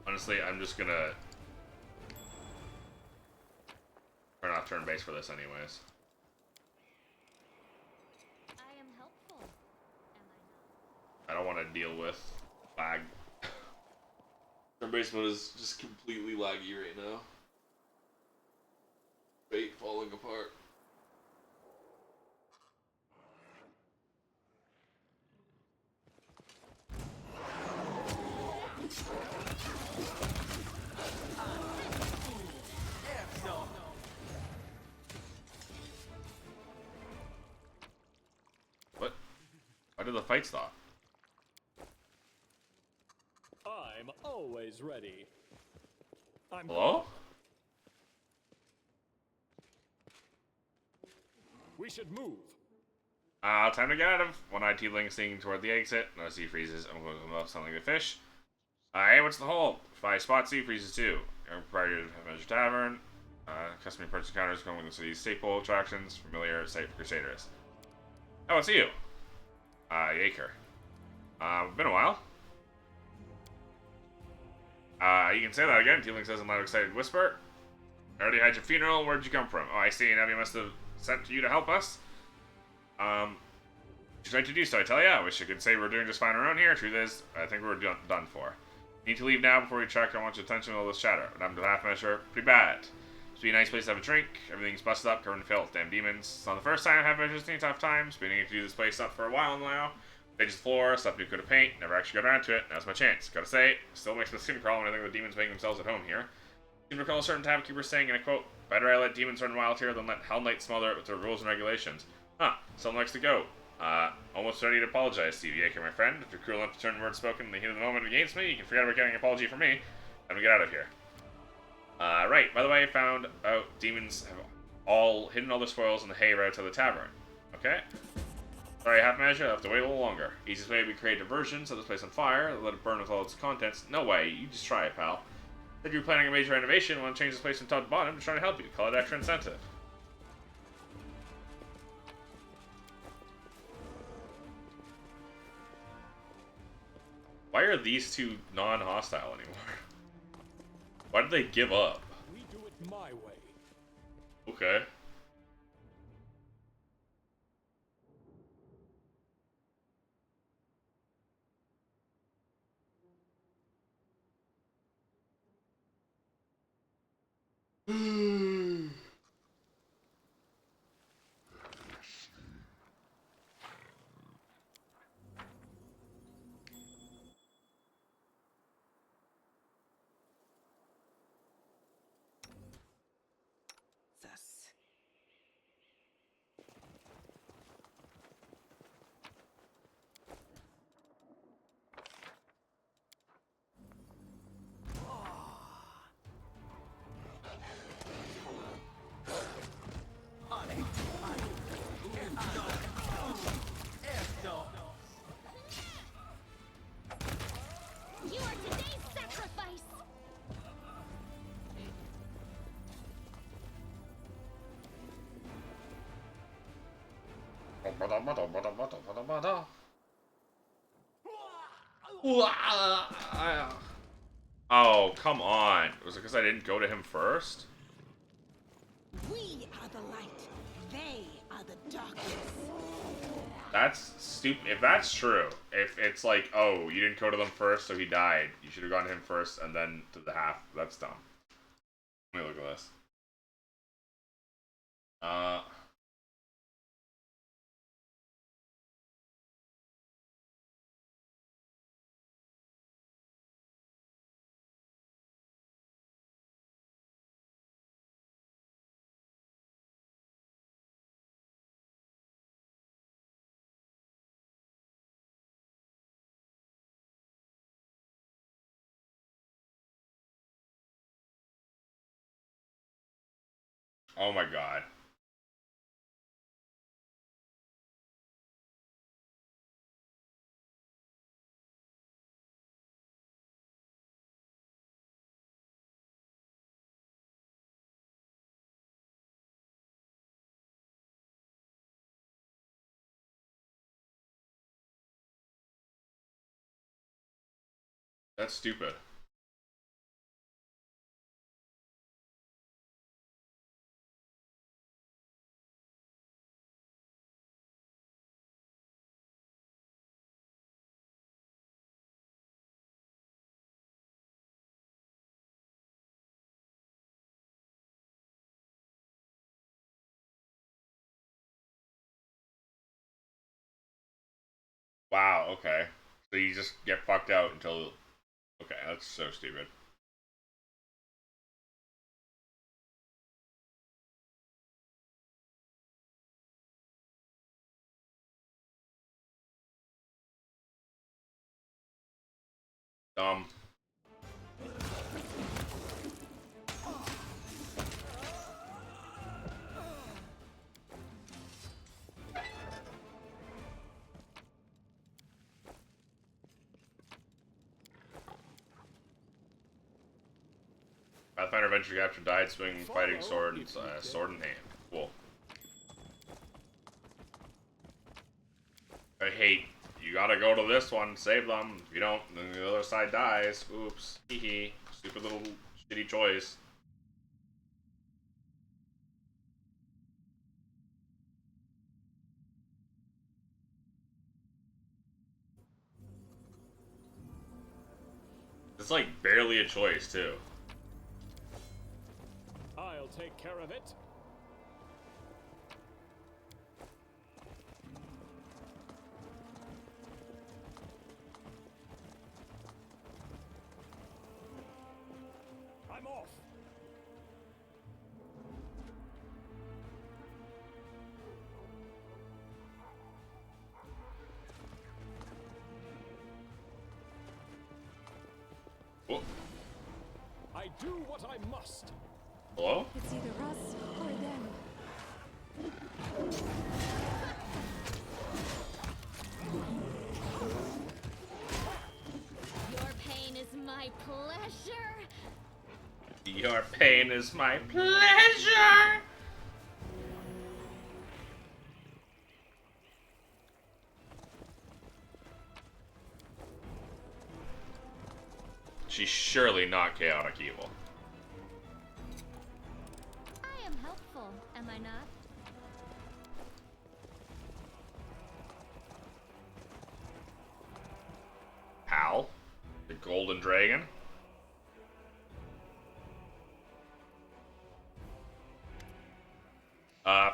Honestly, I'm just gonna turn off turn base for this anyways. I am helpful. I don't want to deal with lag. Turn base mode is just completely laggy right now. Fate falling apart. What? Why did the fight stop? I'm always ready. Hello? We should move. Time to get out of one-eyed tiefling singing toward the exit. No sea freezes. I'm going to come up something to fish. Hey, what's the hole? If I spot sea freezes too. Young proprietor of Measure Tavern. Customary purchase encounters going with the city's staple attractions. Familiar site for Crusaders. Oh, it's you. Yaker. Been a while. You can say that again. Tiefling says in a loud, excited whisper. I already had your funeral. Where'd you come from? Oh, I see. Navi must have sent you to help us. She's right to do so, I tell ya. I wish I could say we're doing just fine around here. Truth is, I think we're done for. Need to leave now before we check. I want your attention to all this chatter. What happened to the half measure? Pretty bad. Should be a nice place to have a drink. Everything's busted up, covered in filth. Damn demons. It's not the first time half measures seen tough times. Been needing to do this place up for a while now. Pages the floor, stuff new coat of paint. Never actually got around to it. Now's my chance. Gotta say, still makes my skin crawl when I think of the demons making themselves at home here. You can recall a certain timekeeper saying, and I quote, "Better I let demons run wild here than let Hell Knight smother it with their rules and regulations." Huh, someone likes to go. Almost ready to apologize, Steve Yaker, my friend. If you're cruel enough to turn words spoken in the heat of the moment against me, you can forget about getting an apology from me. Time to get out of here. Right, by the way, I found out demons have all hidden all their spoils in the hay right to the tavern. Okay? Sorry, half measure, I'll have to wait a little longer. Easiest way would be to create diversion, set this place on fire, let it burn with all its contents. No way, you just try it, pal. If you're planning a major renovation, want to change this place from top to bottom, just trying to help you. Call it extra incentive. Why are these two non-hostile anymore? Why did they give up? We do it my way. Okay. Thus. You are today's sacrifice! Oh, come on. Was it because I didn't go to him first? We are the light. They are the darkness. That's stupid. If that's true, if it's like, oh, you didn't go to them first, so he died. You should have gone to him first and then to the half. That's dumb. Let me look at this. Oh my god. That's stupid. Wow, okay. So you just get fucked out until... Okay, that's so stupid. Dumb. Pathfinder Venture Capture died swinging fighting sword, sword in hand. Cool. I hate. You gotta go to this one, save them. If you don't, then the other side dies. Oops. Hee hee. Stupid little shitty choice. It's like barely a choice, too. I'll take care of it. I'm off. Oh. I do what I must. Hello? It's either us or them. Your pain is my pleasure. Your pain is my pleasure. She's surely not chaotic evil. I am helpful, am I not? Hal? The Golden Dragon?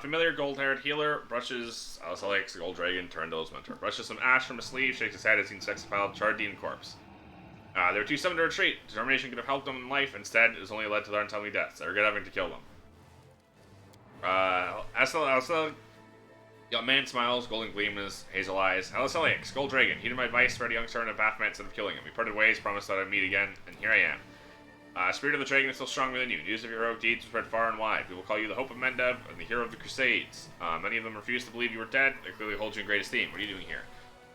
Familiar gold-haired healer brushes Alex, the gold dragon, turned to his mentor. Brushes some ash from his sleeve, shakes his head as he inspects the piled Chardine corpse. They were too summoned to retreat. Determination could have helped them in life. Instead, it has only led to their untimely deaths. They regret having to kill them. Young man smiles, golden gleam in his hazel eyes. Alex, gold dragon. Heeded my advice, spread a young star in a Bathmat instead of killing him. We parted ways, promised that I'd meet again, and here I am. Spirit of the Dragon is still strong within you. News of your heroic deeds will spread far and wide. We will call you the Hope of Mendev and the Hero of the Crusades. Many of them refuse to believe you were dead. They clearly hold you in great esteem. What are you doing here?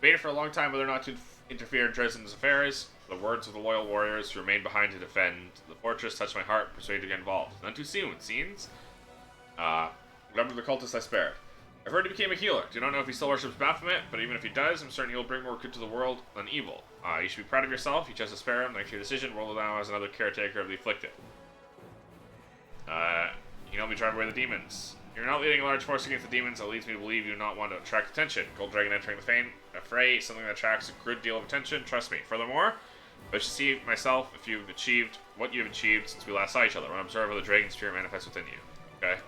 Debated for a long time whether or not to interfere in Dresden's affairs. The words of the loyal warriors who remained behind to defend the fortress touched my heart, persuaded to get involved. None too soon, it seems. Remember the cultists I spared. I've heard he became a healer. Do not know if he still worships Baphomet, but even if he does, I'm certain he will bring more good to the world than evil. You should be proud of yourself. You chose to spare him. Thanks for your decision. World now as another caretaker of the afflicted. You know me drive away the demons. You're not leading a large force against the demons. That leads me to believe you do not want to attract attention. Gold Dragon entering the fray, something that attracts a good deal of attention. Trust me. Furthermore, I should see myself if you've achieved what you've achieved since we last saw each other. When I observe how the dragon spirit manifests within you. Okay.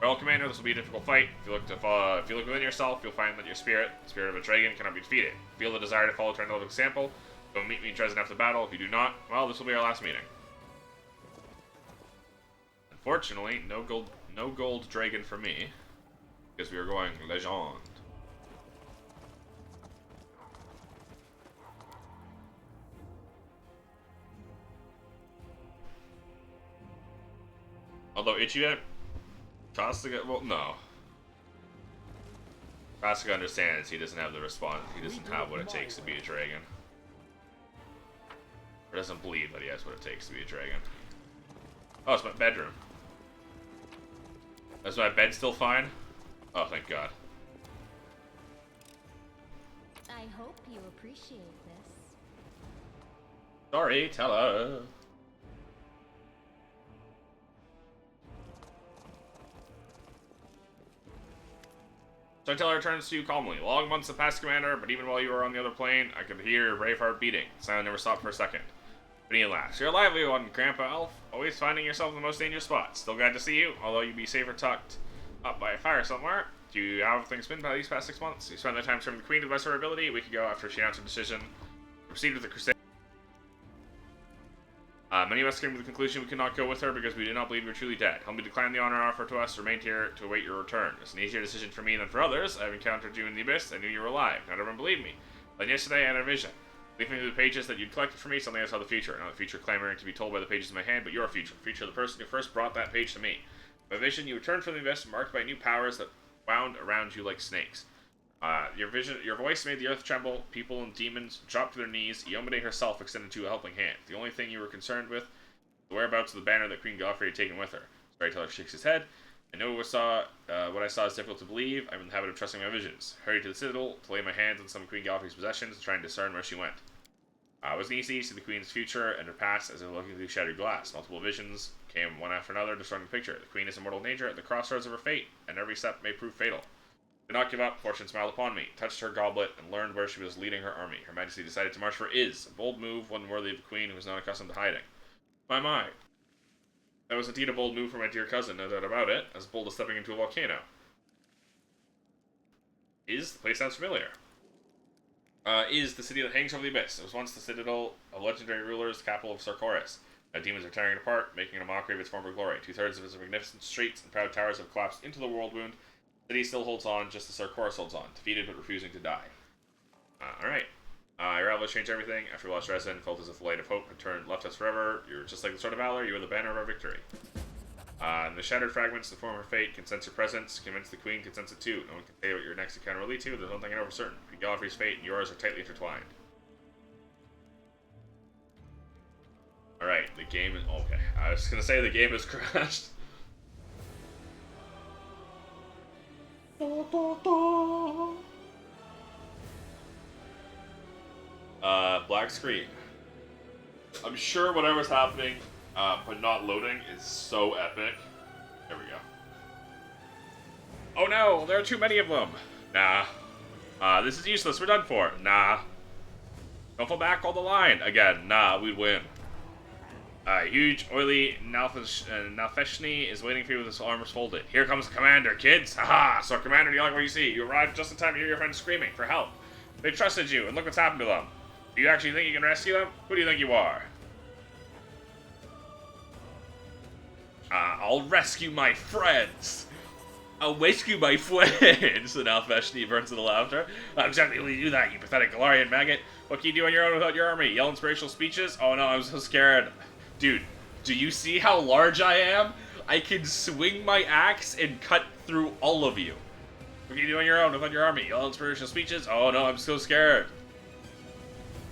Royal Commander, this will be a difficult fight. If you look within yourself, you'll find that your spirit, the spirit of a dragon, cannot be defeated. Feel the desire to follow Trendle's example. Go meet me in Dresden after the battle. If you do not, well, this will be our last meeting. Unfortunately, no gold dragon for me, because we are going Legend. Although Ichiban, Kasuga, well, no. Kasuga understands he doesn't have the response. He doesn't have what it takes to be a dragon. Or doesn't believe that he has what it takes to be a dragon. Oh, it's my bedroom. Is my bed still fine? Oh, thank God. I hope you appreciate this. Sorry, tell her. So Teller returns to you calmly. Long months have passed, Commander, but even while you were on the other plane, I could hear your brave heart beating. The sound never stopped for a second. But he laughs. You're a lively one, Grandpa Elf. Always finding yourself in the most dangerous spots. Still glad to see you, although you'd be safer tucked up by a fire somewhere. Do you have things been by these past 6 months? You spent that time serving the Queen to the best of her ability. A week ago, after she announced her decision to proceed with the crusade. Many of us came to the conclusion we could not go with her because we did not believe you were truly dead. Help me decline the honor offered to us, remained here to await your return. It's an easier decision for me than for others. I've encountered you in the abyss. I knew you were alive. Not everyone believed me. But yesterday I had a vision. Leafing through the pages that you'd collected for me, suddenly I saw the future. Not the future clamoring to be told by the pages in my hand, but your future. The future of the person who first brought that page to me. By vision, you returned from the abyss, marked by new powers that wound around you like snakes. Your voice made the earth tremble. People and demons dropped to their knees. Yomade herself extended to you a helping hand. The only thing you were concerned with, the whereabouts of the banner that Queen Galfrey had taken with her. Storyteller shakes his head. I know what I saw is difficult to believe. I'm in the habit of trusting my visions. Hurried to the citadel to lay my hands on some of Queen Galfrey's possessions and try and discern where she went. It wasn't easy to see the Queen's future and her past as they were looking through shattered glass. Multiple visions came one after another, destroying the picture. The Queen is immortal nature at the crossroads of her fate, and every step may prove fatal. Did not give up. Fortune smiled upon me, touched her goblet, and learned where she was leading her army. Her Majesty decided to march for Iz, a bold move, one worthy of a queen who was not accustomed to hiding. My. That was indeed a bold move for my dear cousin, no doubt about it, as bold as stepping into a volcano. Iz, the place sounds familiar. Is the city that hangs over the abyss. It was once the citadel of legendary rulers, the capital of Sarkoris. Now demons are tearing it apart, making it a mockery of its former glory. 2/3 of its magnificent streets and proud towers have collapsed into the world wound. The city still holds on, just as Sarkoris holds on, defeated but refusing to die. Alright. Your outlook changed everything. After we lost Dresden, felt as if the light of hope had left us forever. You're just like the sword of valor, you are the banner of our victory. And the shattered fragments, the form of her fate, can sense your presence. Convince the Queen can sense it too. No one can say what your next encounter will lead to. There's one thing I know for certain. Queen Galfrey's fate and yours are tightly intertwined. Alright, the game is... Okay, I was gonna say the game has crashed. Black screen. I'm sure whatever's happening, but not loading is so epic. There we go. Oh no, there are too many of them. Nah. This is useless, we're done for. Nah. Don't fall back, hold the line. Again, nah, we'd win. Huge, oily Nalfeshni is waiting for you with his arms folded. Here comes the commander, kids! Haha! So, Commander, do you like what you see? You arrived just in time to hear your friends screaming for help. They trusted you, and look what's happened to them. Do you actually think you can rescue them? Who do you think you are? I'll rescue my friends! I'll rescue my friends! And Nalfeshni burns into laughter. How exactly will you do that, you pathetic Galarian maggot? What can you do on your own without your army? Yell inspirational speeches? Oh no, I'm so scared. Dude, do you see how large I am? I can swing my axe and cut through all of you. What can you do on your own without your army? Yell inspirational speeches? Oh no, I'm so scared.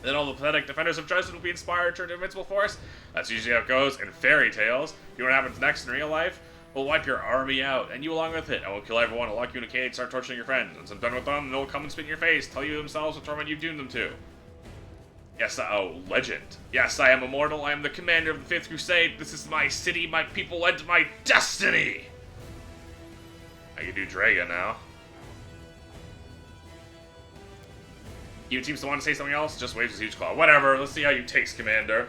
Then all the pathetic defenders of Dresden will be inspired to turn to invincible force? That's usually how it goes in fairy tales. You know what happens next in real life? We'll wipe your army out, and you along with it, and we'll kill everyone, lock you in a cage, start torturing your friends. Once I'm done with them, they'll come and spit in your face, tell you themselves what torment you've doomed them to. Yes, oh, legend. Yes, I am immortal, I am the commander of the 5th Crusade, this is my city, my people, and my destiny! I can do Draga now. You seems to want to say something else, just waves his huge claw. Whatever, let's see how you taste, Commander.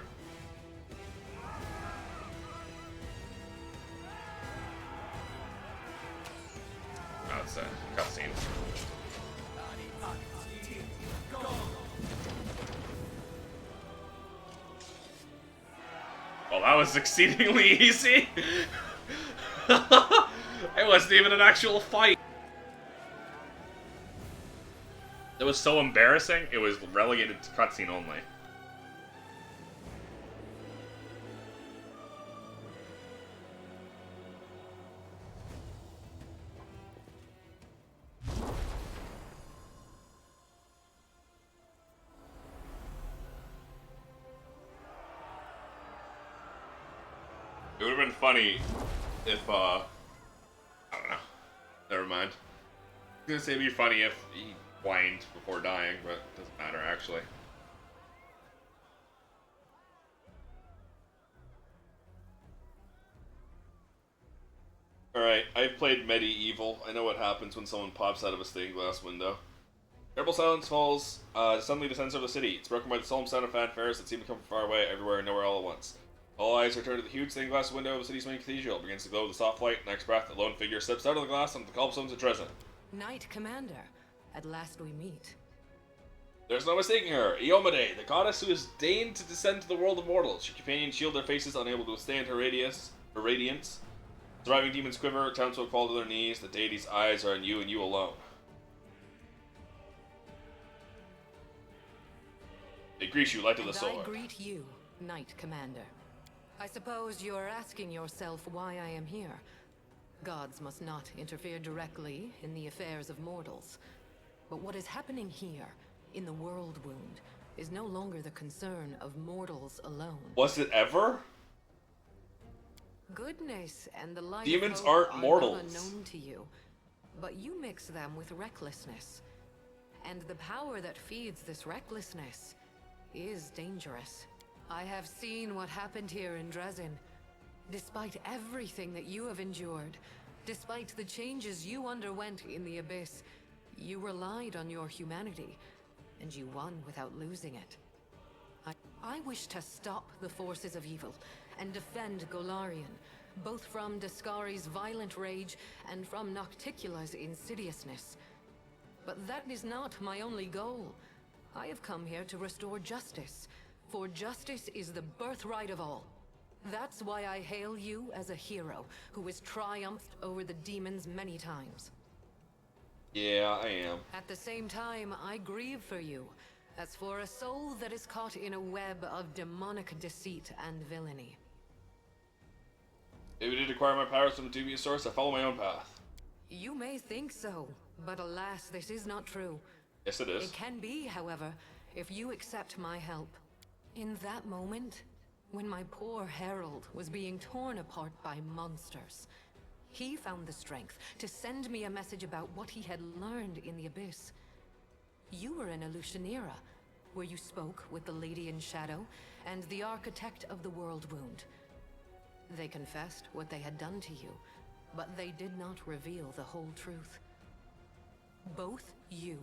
Oh, it's a cutscene. Well, that was exceedingly easy. It wasn't even an actual fight. It was so embarrassing, it was relegated to cutscene only. It would have been funny if, I don't know. Never mind. I was gonna say it'd be funny if he whined before dying, but it doesn't matter, actually. Alright, I've played Medieval. I know what happens when someone pops out of a stained glass window. Terrible silence falls, suddenly descends over the city. It's broken by the solemn sound of fanfares that seem to come from far away, everywhere, and nowhere all at once. All eyes are turned to the huge stained glass window of the city's main cathedral. It begins to glow with a soft light. Next breath, a lone figure steps out of the glass onto the cobblestones of Dresden. Knight Commander, at last we meet. There's no mistaking her, Iomade, the goddess who has deigned to descend to the world of mortals. Her companions shield their faces, unable to withstand her radiance. Surviving demons quiver, townsfolk fall to their knees. The deity's eyes are on you and you alone. They greet you, light of the sword. I greet you, Knight Commander. I suppose you're asking yourself why I am here. Gods must not interfere directly in the affairs of mortals. But what is happening here, in the World Wound, is no longer the concern of mortals alone. Was it ever? Goodness and the light Demons of hope aren't mortals. Not unknown to you, but you mix them with recklessness. And the power that feeds this recklessness is dangerous. I have seen what happened here in Dresden. Despite everything that you have endured, despite the changes you underwent in the Abyss, you relied on your humanity, and you won without losing it. I wish to stop the forces of evil and defend Golarion, both from Dascari's violent rage and from Nocticula's insidiousness. But that is not my only goal. I have come here to restore justice, for justice is the birthright of all. That's why I hail you as a hero who has triumphed over the demons many times. Yeah, I am. At the same time, I grieve for you, as for a soul that is caught in a web of demonic deceit and villainy. If we did acquire my powers from a dubious source, I follow my own path. You may think so, but alas, this is not true. Yes, it is. It can be, however, if you accept my help. In that moment, when my poor Herald was being torn apart by monsters, he found the strength to send me a message about what he had learned in the Abyss. You were in Alushanira, where you spoke with the Lady in Shadow and the Architect of the World Wound. They confessed what they had done to you, but they did not reveal the whole truth. Both you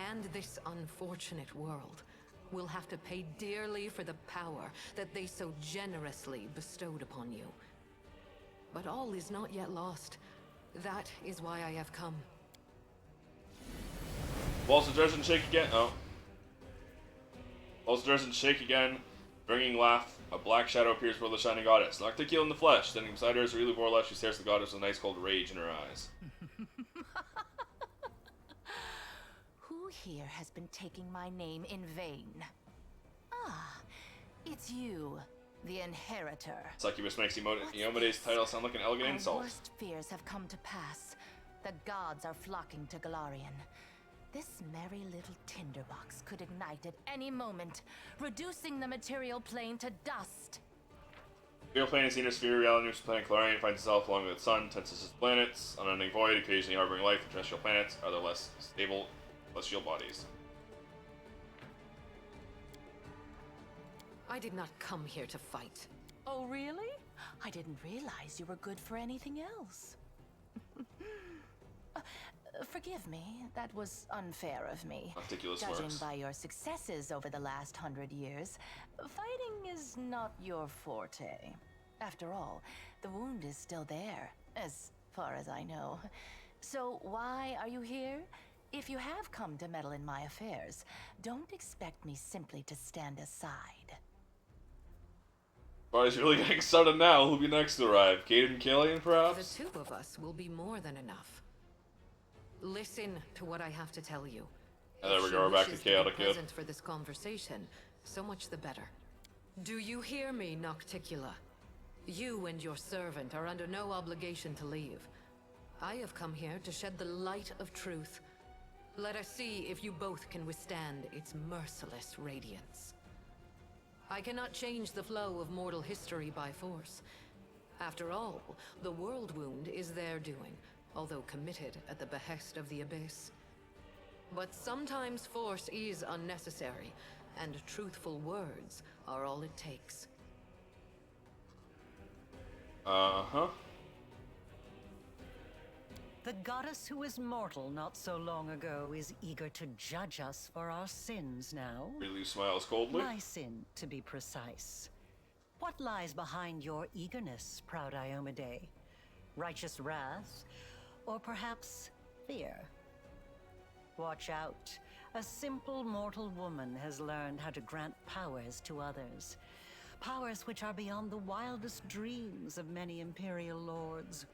and this unfortunate world will have to pay dearly for the power that they so generously bestowed upon you. But all is not yet lost. That is why I have come. Walls of Dresden shake again. Oh. Walls of Dresden shake again. Ringing laugh. A black shadow appears before the shining goddess. Nocticula in the flesh. Standing beside her is Really Vorlesh. She stares at the goddess with a nice cold rage in her eyes. Who here has been taking my name in vain? Ah, it's you, the Inheritor. Succubus makes Iomede's title sound like an elegant Our insult. worst fears have come to pass. The gods are flocking to Golarion. This merry little tinderbox could ignite at any moment, reducing the material plane to dust. Real planet is the inner sphere reality, which planet Galarian finds itself along with its sun, tenses its planets, unending void, occasionally harboring life, and terrestrial planets, other less stable celestial bodies. I did not come here to fight. Oh, really? I didn't realize you were good for anything else. Forgive me, that was unfair of me. Ridiculous Judging works. by your successes over the last 100 years, fighting is not your forte. After all, the wound is still there, as far as I know. So why are you here? If you have come to meddle in my affairs, don't expect me simply to stand aside. Party's really getting started now. Who'll be next to arrive? Kate and Killian, perhaps? The two of us will be more than enough. Listen to what I have to tell you. And there If we she go, we're back to wishes be Chaotic Kid. present for this conversation, so much the better. Do you hear me, Nocticula? You and your servant are under no obligation to leave. I have come here to shed the light of truth. Let us see if you both can withstand its merciless radiance. I cannot change the flow of mortal history by force. After all, the world wound is their doing, although committed at the behest of the Abyss. But sometimes force is unnecessary, and truthful words are all it takes. Uh-huh. The goddess who was mortal not so long ago is eager to judge us for our sins now. Really smiles coldly. My sin, to be precise. What lies behind your eagerness, proud Iomade? Righteous wrath? Or perhaps fear? Watch out. A simple mortal woman has learned how to grant powers to others. Powers which are beyond the wildest dreams of many Imperial lords.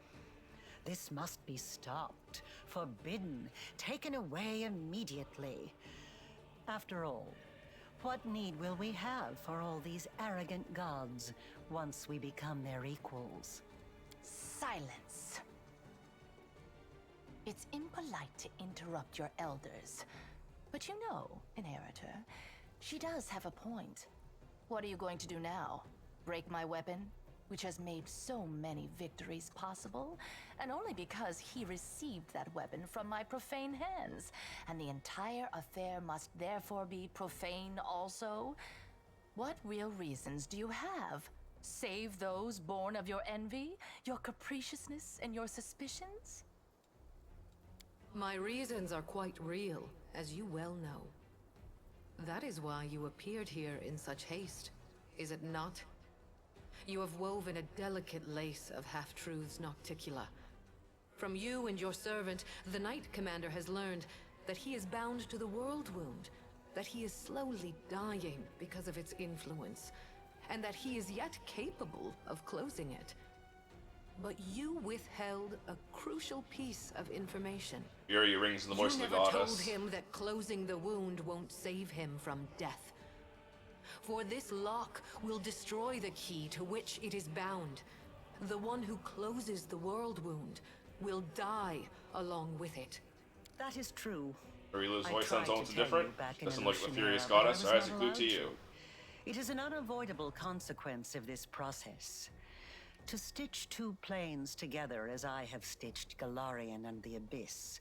This must be stopped, forbidden, taken away immediately. After all, what need will we have for all these arrogant gods once we become their equals? Silence. It's impolite to interrupt your elders. But you know, Inheritor, she does have a point. What are you going to do now? Break my weapon, which has made so many victories possible, and only because he received that weapon from my profane hands, and the entire affair must therefore be profane also? What real reasons do you have? Save those born of your envy, your capriciousness, and your suspicions? My reasons are quite real, as you well know. That is why you appeared here in such haste, is it not? You have woven a delicate lace of half-truths, Nocticula. From you and your servant, the Knight Commander has learned that he is bound to the world wound, that he is slowly dying because of its influence, and that he is yet capable of closing it. But you withheld a crucial piece of information. Fury rings in the voice of the You never told goddess. him that closing the wound won't save him from death. For this lock will destroy the key to which it is bound. The one who closes the world wound will die along with it. That is true. Fury's I voice tried sounds almost to tell different. you back in Doesn't look like the Elutionary, furious but I goddess. was Her eyes not are glued allowed to you. It is an unavoidable consequence of this process. To stitch two planes together as I have stitched Galarian and the Abyss,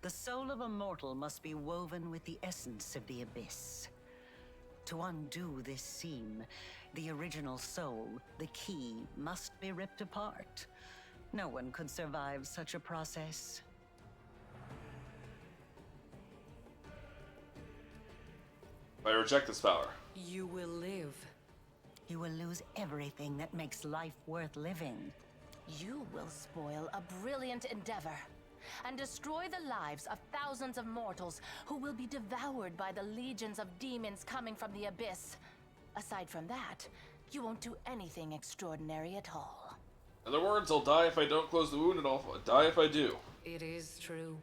the soul of a mortal must be woven with the essence of the Abyss. To undo this seam, the original soul, the key, must be ripped apart. No one could survive such a process. If I reject this power, You will live. You will lose everything that makes life worth living. You will spoil a brilliant endeavor and destroy the lives of thousands of mortals who will be devoured by the legions of demons coming from the Abyss. Aside from that, you won't do anything extraordinary at all. in other words, I'll die if I don't close the wound, and I'll die if I do. It is true.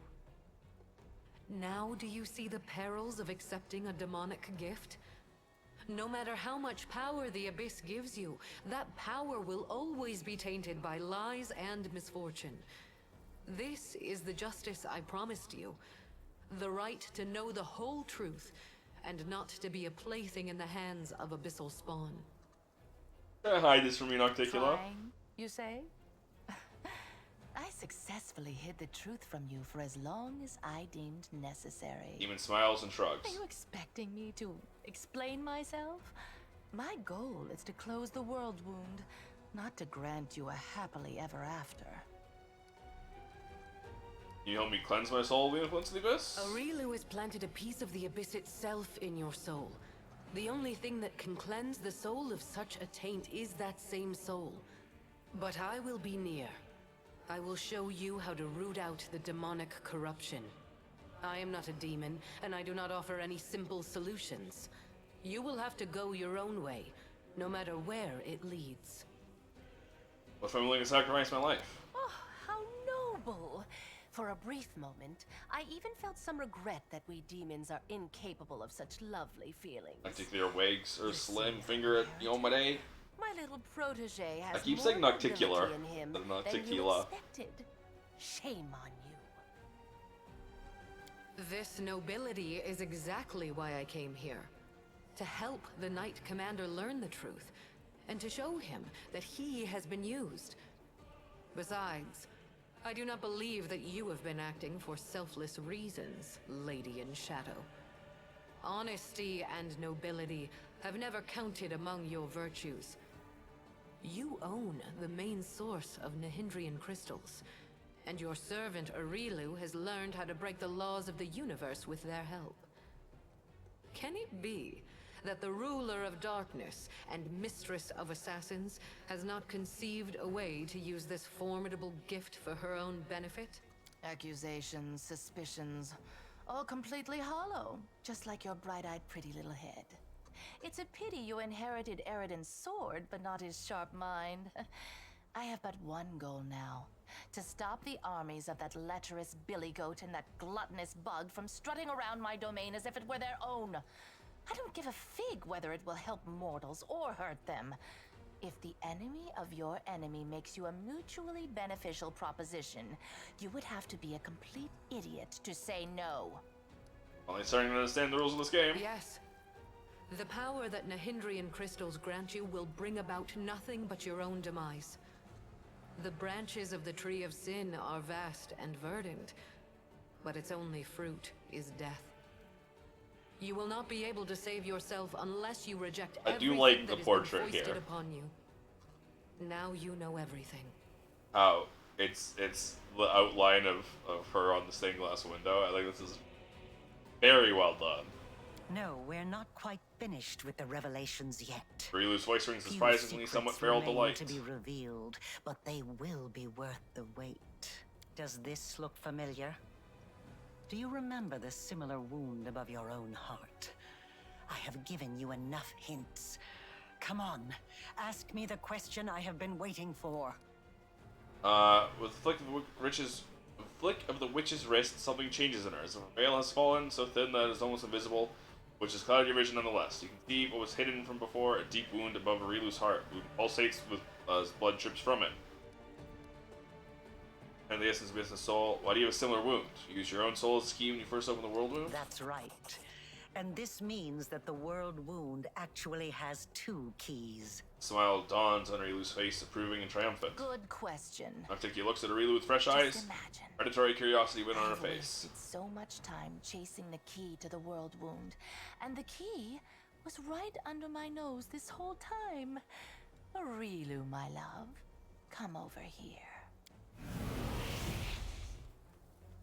Now do you see the perils of accepting a demonic gift? No matter how much power the Abyss gives you, that power will always be tainted by lies and misfortune. This is the justice I promised you. The right to know the whole truth, and not to be a plaything in the hands of abyssal spawn. Hide this from me, Nocticula. Trying, you say? I successfully hid the truth from you for as long as I deemed necessary. Demon smiles and shrugs. Are you expecting me to explain myself? My goal is to close the world wound, not to grant you a happily ever after. Can you help me cleanse my soul with the influence of the abyss? Aurilu has planted a piece of the abyss itself in your soul. The only thing that can cleanse the soul of such a taint is that same soul. But I will be near. I will show you how to root out the demonic corruption. I am not a demon, and I do not offer any simple solutions. You will have to go your own way, no matter where it leads. What if I'm willing to sacrifice my life? Oh, how noble! For a brief moment, I even felt some regret that we demons are incapable of such lovely feelings. Nocticular wags her slim finger at Yomade. My little protege has I keep more saying Nocticular, ability in him but than you Nocticula. expected. Shame on you. This nobility is exactly why I came here. To help the Knight Commander learn the truth, and to show him that he has been used. Besides, I do not believe that you have been acting for selfless reasons, Lady in Shadow. Honesty and nobility have never counted among your virtues. You own the main source of Nahindrian crystals, and your servant Aurilu has learned how to break the laws of the universe with their help. Can it be that the ruler of darkness and mistress of assassins has not conceived a way to use this formidable gift for her own benefit? Accusations, suspicions, all completely hollow, just like your bright-eyed pretty little head. It's a pity you inherited Eridan's sword, but not his sharp mind. I have but one goal now. To stop the armies of that lecherous billy-goat and that gluttonous bug from strutting around my domain as if it were their own. I don't give a fig whether it will help mortals or hurt them. If the enemy of your enemy makes you a mutually beneficial proposition, you would have to be a complete idiot to say no. Only starting to understand the rules of this game. Yes. The power that Nahindrian crystals grant you will bring about nothing but your own demise. The branches of the Tree of Sin are vast and verdant, but its only fruit is death. You will not be able to save yourself unless you reject everything like that the has portrait been foisted here. upon you. Now you know everything. Oh, it's the outline of her on the stained glass window. I think this is very well done. No, we're not quite finished with the revelations yet. Aurilu's voice rings Few surprisingly somewhat secrets feral remain delight. to be revealed, but they will be worth the wait. Does this look familiar? Do you remember the similar wound above your own heart? I have given you enough hints. Come on, ask me the question I have been waiting for. With the flick of the witch's wrist, something changes in her. As if her veil has fallen so thin that it is almost invisible, which has clouded your vision nonetheless. You can see what was hidden from before, a deep wound above Aurilu's heart. The wound pulsates with as blood drips from it. And the essence of business soul. Why do you have a similar wound? You used your own soul as a key when you first opened the world wound? That's right. And this means that the world wound actually has two keys. Smile dawns on Aurilu's face, approving and triumphant. Good question. Nocticular looks at Aurilu with fresh eyes. Imagine. Predatory curiosity went on her I've face. wasted so much time chasing the key to the world wound, and the key was right under my nose this whole time. Aurilu, my love, come over here.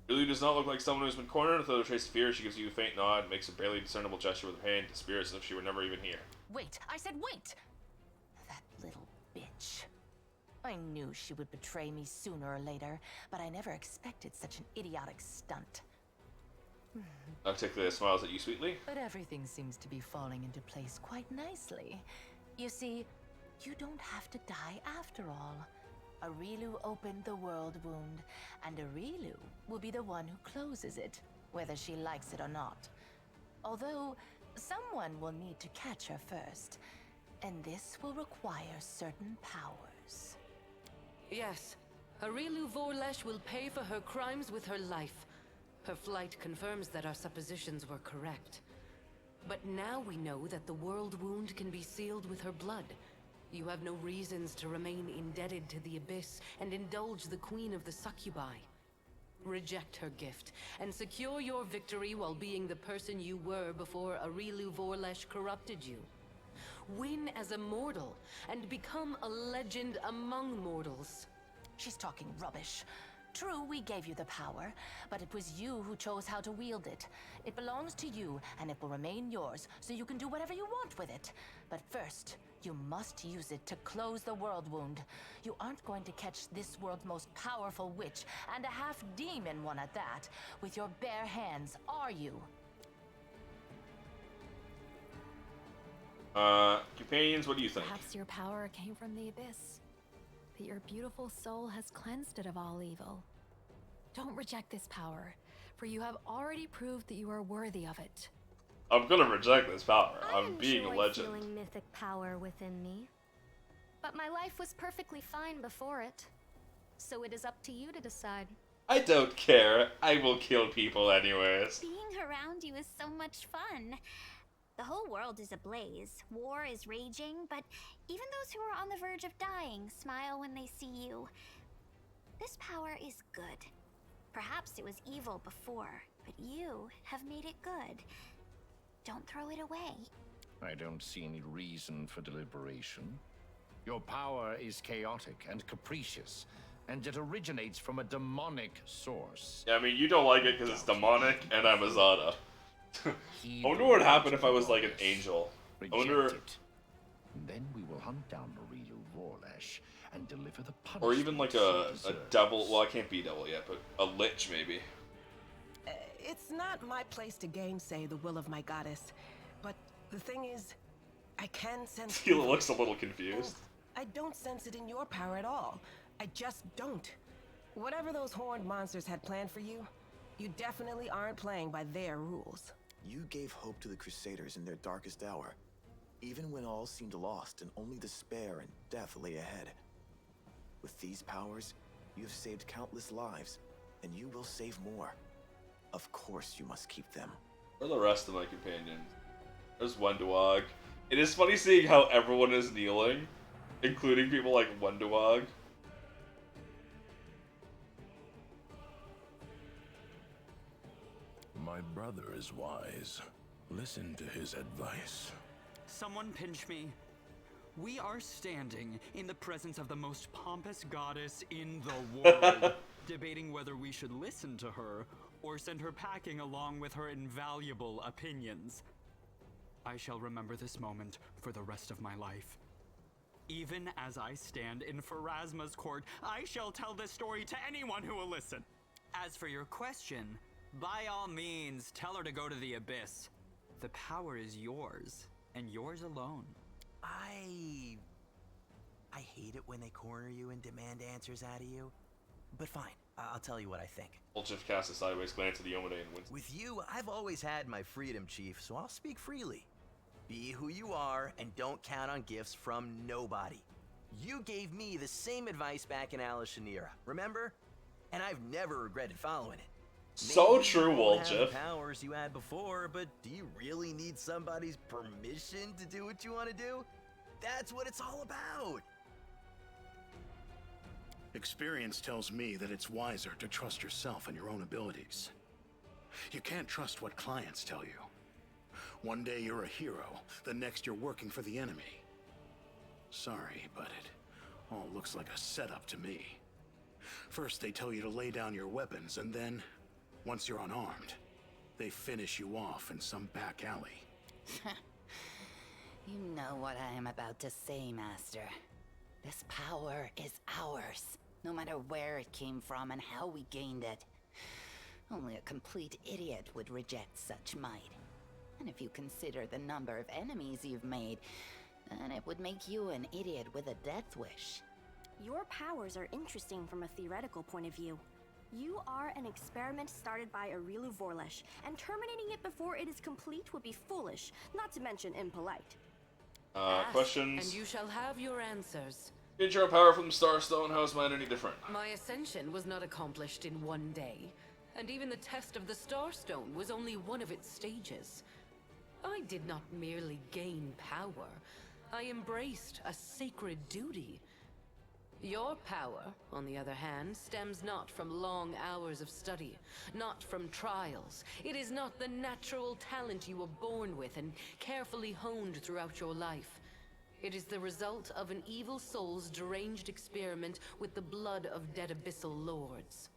Aurilu does not look like someone who's been cornered. With a trace of fear, she gives you a faint nod, makes a barely discernible gesture with her hand, to spirit as if she were never even here. Wait, I said wait! That little bitch. I knew she would betray me sooner or later, but I never expected such an idiotic stunt. Nocticular smiles at you sweetly. But everything seems to be falling into place quite nicely. You see, you don't have to die after all. Aurilu opened the world wound, and Aurilu will be the one who closes it, whether she likes it or not. Although, someone will need to catch her first, and this will require certain powers. Yes, Aurilu Vorlesh will pay for her crimes with her life. Her flight confirms that our suppositions were correct. But now we know that the world wound can be sealed with her blood. You have no reasons to remain indebted to the Abyss and indulge the Queen of the Succubi. Reject her gift, and secure your victory while being the person you were before Arilu Vorlesh corrupted you. Win as a mortal, and become a legend among mortals. She's talking rubbish. True, we gave you the power, but it was you who chose how to wield it. It belongs to you, and it will remain yours, so you can do whatever you want with it. But first, you must use it to close the world wound. You aren't going to catch this world's most powerful witch, and a half-demon one at that, with your bare hands, are you? Companions, what do you think? Perhaps your power came from the Abyss. That your beautiful soul has cleansed it of all evil. Don't reject this power, for you have already proved that you are worthy of it. I'm gonna reject this power. I'm being a legend. Feeling mythic power within me. But my life was perfectly fine before it. So it is up to you to decide. I don't care. I will kill people anyways. Being around you is so much fun. The whole world is ablaze. War is raging, but even those who are on the verge of dying smile when they see you. This power is good. Perhaps it was evil before, but you have made it good. Don't throw it away. I don't see any reason for deliberation. Your power is chaotic and capricious, and it originates from a demonic source. Yeah, I mean, you don't like it because it's demonic, and I'm Azada. I wonder what would happen if I was like an angel. I wonder... It. Then we will hunt down Arilu Vorlesh and deliver the punishment. Or even like a devil. Well, I can't be a devil yet, but a lich maybe. It's not my place to gainsay the will of my goddess, but the thing is, I can sense... Tila looks a little confused. I don't sense it in your power at all. I just don't. Whatever those horned monsters had planned for you, you definitely aren't playing by their rules. You gave hope to the Crusaders in their darkest hour, even when all seemed lost and only despair and death lay ahead. With these powers, you have saved countless lives, and you will save more. Of course you must keep them. Where are the rest of my companions? There's Wenduog. It is funny seeing how everyone is kneeling, including people like Wenduog. My brother is wise. Listen to his advice. Someone pinch me. We are standing in the presence of the most pompous goddess in the world, debating whether we should listen to her or send her packing along with her invaluable opinions. I shall remember this moment for the rest of my life. Even as I stand in Pharasma's court, I shall tell this story to anyone who will listen. As for your question, by all means, tell her to go to the Abyss. The power is yours, and yours alone. I hate it when they corner you and demand answers out of you. But fine, I'll tell you what I think. Ulchif casts a sideways glance at Iomade and wins. With you, I've always had my freedom, Chief, so I'll speak freely. Be who you are, and don't count on gifts from nobody. You gave me the same advice back in Alashanira, remember? And I've never regretted following it. So Maybe true, you won't have Ulchif. the powers you had before, but do you really need somebody's permission to do what you want to do? That's what it's all about. Experience tells me that it's wiser to trust yourself and your own abilities. You can't trust what clients tell you. One day you're a hero, the next you're working for the enemy. Sorry, but it all looks like a setup to me. First they tell you to lay down your weapons, and then, once you're unarmed, they finish you off in some back alley. You know what I am about to say, Master. This power is ours, no matter where it came from and how we gained it. Only a complete idiot would reject such might. And if you consider the number of enemies you've made, then it would make you an idiot with a death wish. Your powers are interesting from a theoretical point of view. You are an experiment started by Arilu Vorlesh, and terminating it before it is complete would be foolish, not to mention impolite. Ask, Questions? and you shall have your answers. Intro power from Starstone, how is mine any different? My ascension was not accomplished in one day, and even the test of the Starstone was only one of its stages. I did not merely gain power, I embraced a sacred duty. Your power, on the other hand, stems not from long hours of study, not from trials. It is not the natural talent you were born with and carefully honed throughout your life. It is the result of an evil soul's deranged experiment with the blood of dead abyssal lords.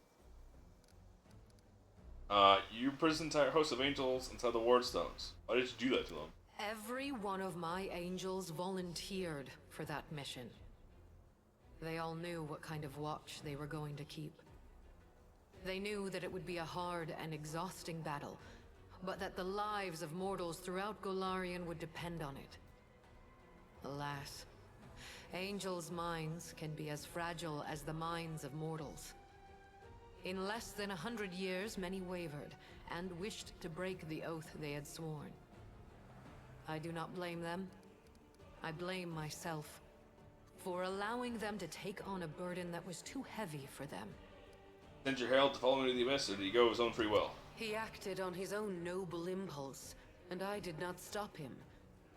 You imprisoned an entire host of angels inside the ward stones. Why did you do that to them? Every one of my angels volunteered for that mission. They all knew what kind of watch they were going to keep. They knew that it would be a hard and exhausting battle, but that the lives of mortals throughout Golarion would depend on it. Alas, angels' minds can be as fragile as the minds of mortals. In less than 100 years, many wavered and wished to break the oath they had sworn. I do not blame them. I blame myself for allowing them to take on a burden that was too heavy for them. Sent your herald to follow me to the abyss, or did he go of his own free will? He acted on his own noble impulse, and I did not stop him.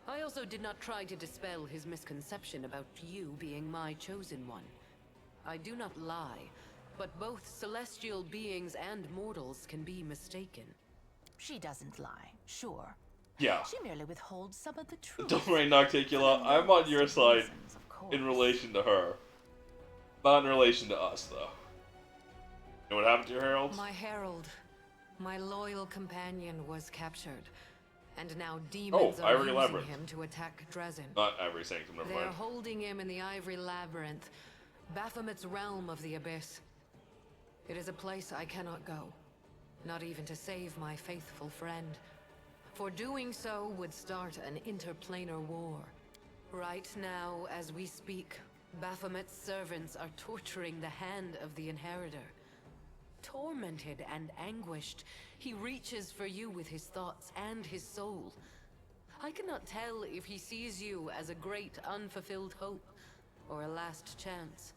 I also did not try to dispel his misconception about you being my chosen one. I do not lie, but both celestial beings and mortals can be mistaken. She doesn't lie, sure. Yeah. She merely withholds some of the truth. Don't worry, Nocticula. I'm on your side in relation to her. Not in relation to us, though. You know what happened to your herald? My herald, my loyal companion, was captured. And now demons are Ivory using Labyrinth. him to attack Dresden. Not Ivory Sanctum, never They're mind. holding him in the Ivory Labyrinth, Baphomet's realm of the Abyss. It is a place I cannot go, not even to save my faithful friend. For doing so would start an interplanar war. Right now, as we speak, Baphomet's servants are torturing the hand of the Inheritor. Tormented and anguished, he reaches for you with his thoughts and his soul. I cannot tell if he sees you as a great unfulfilled hope or a last chance.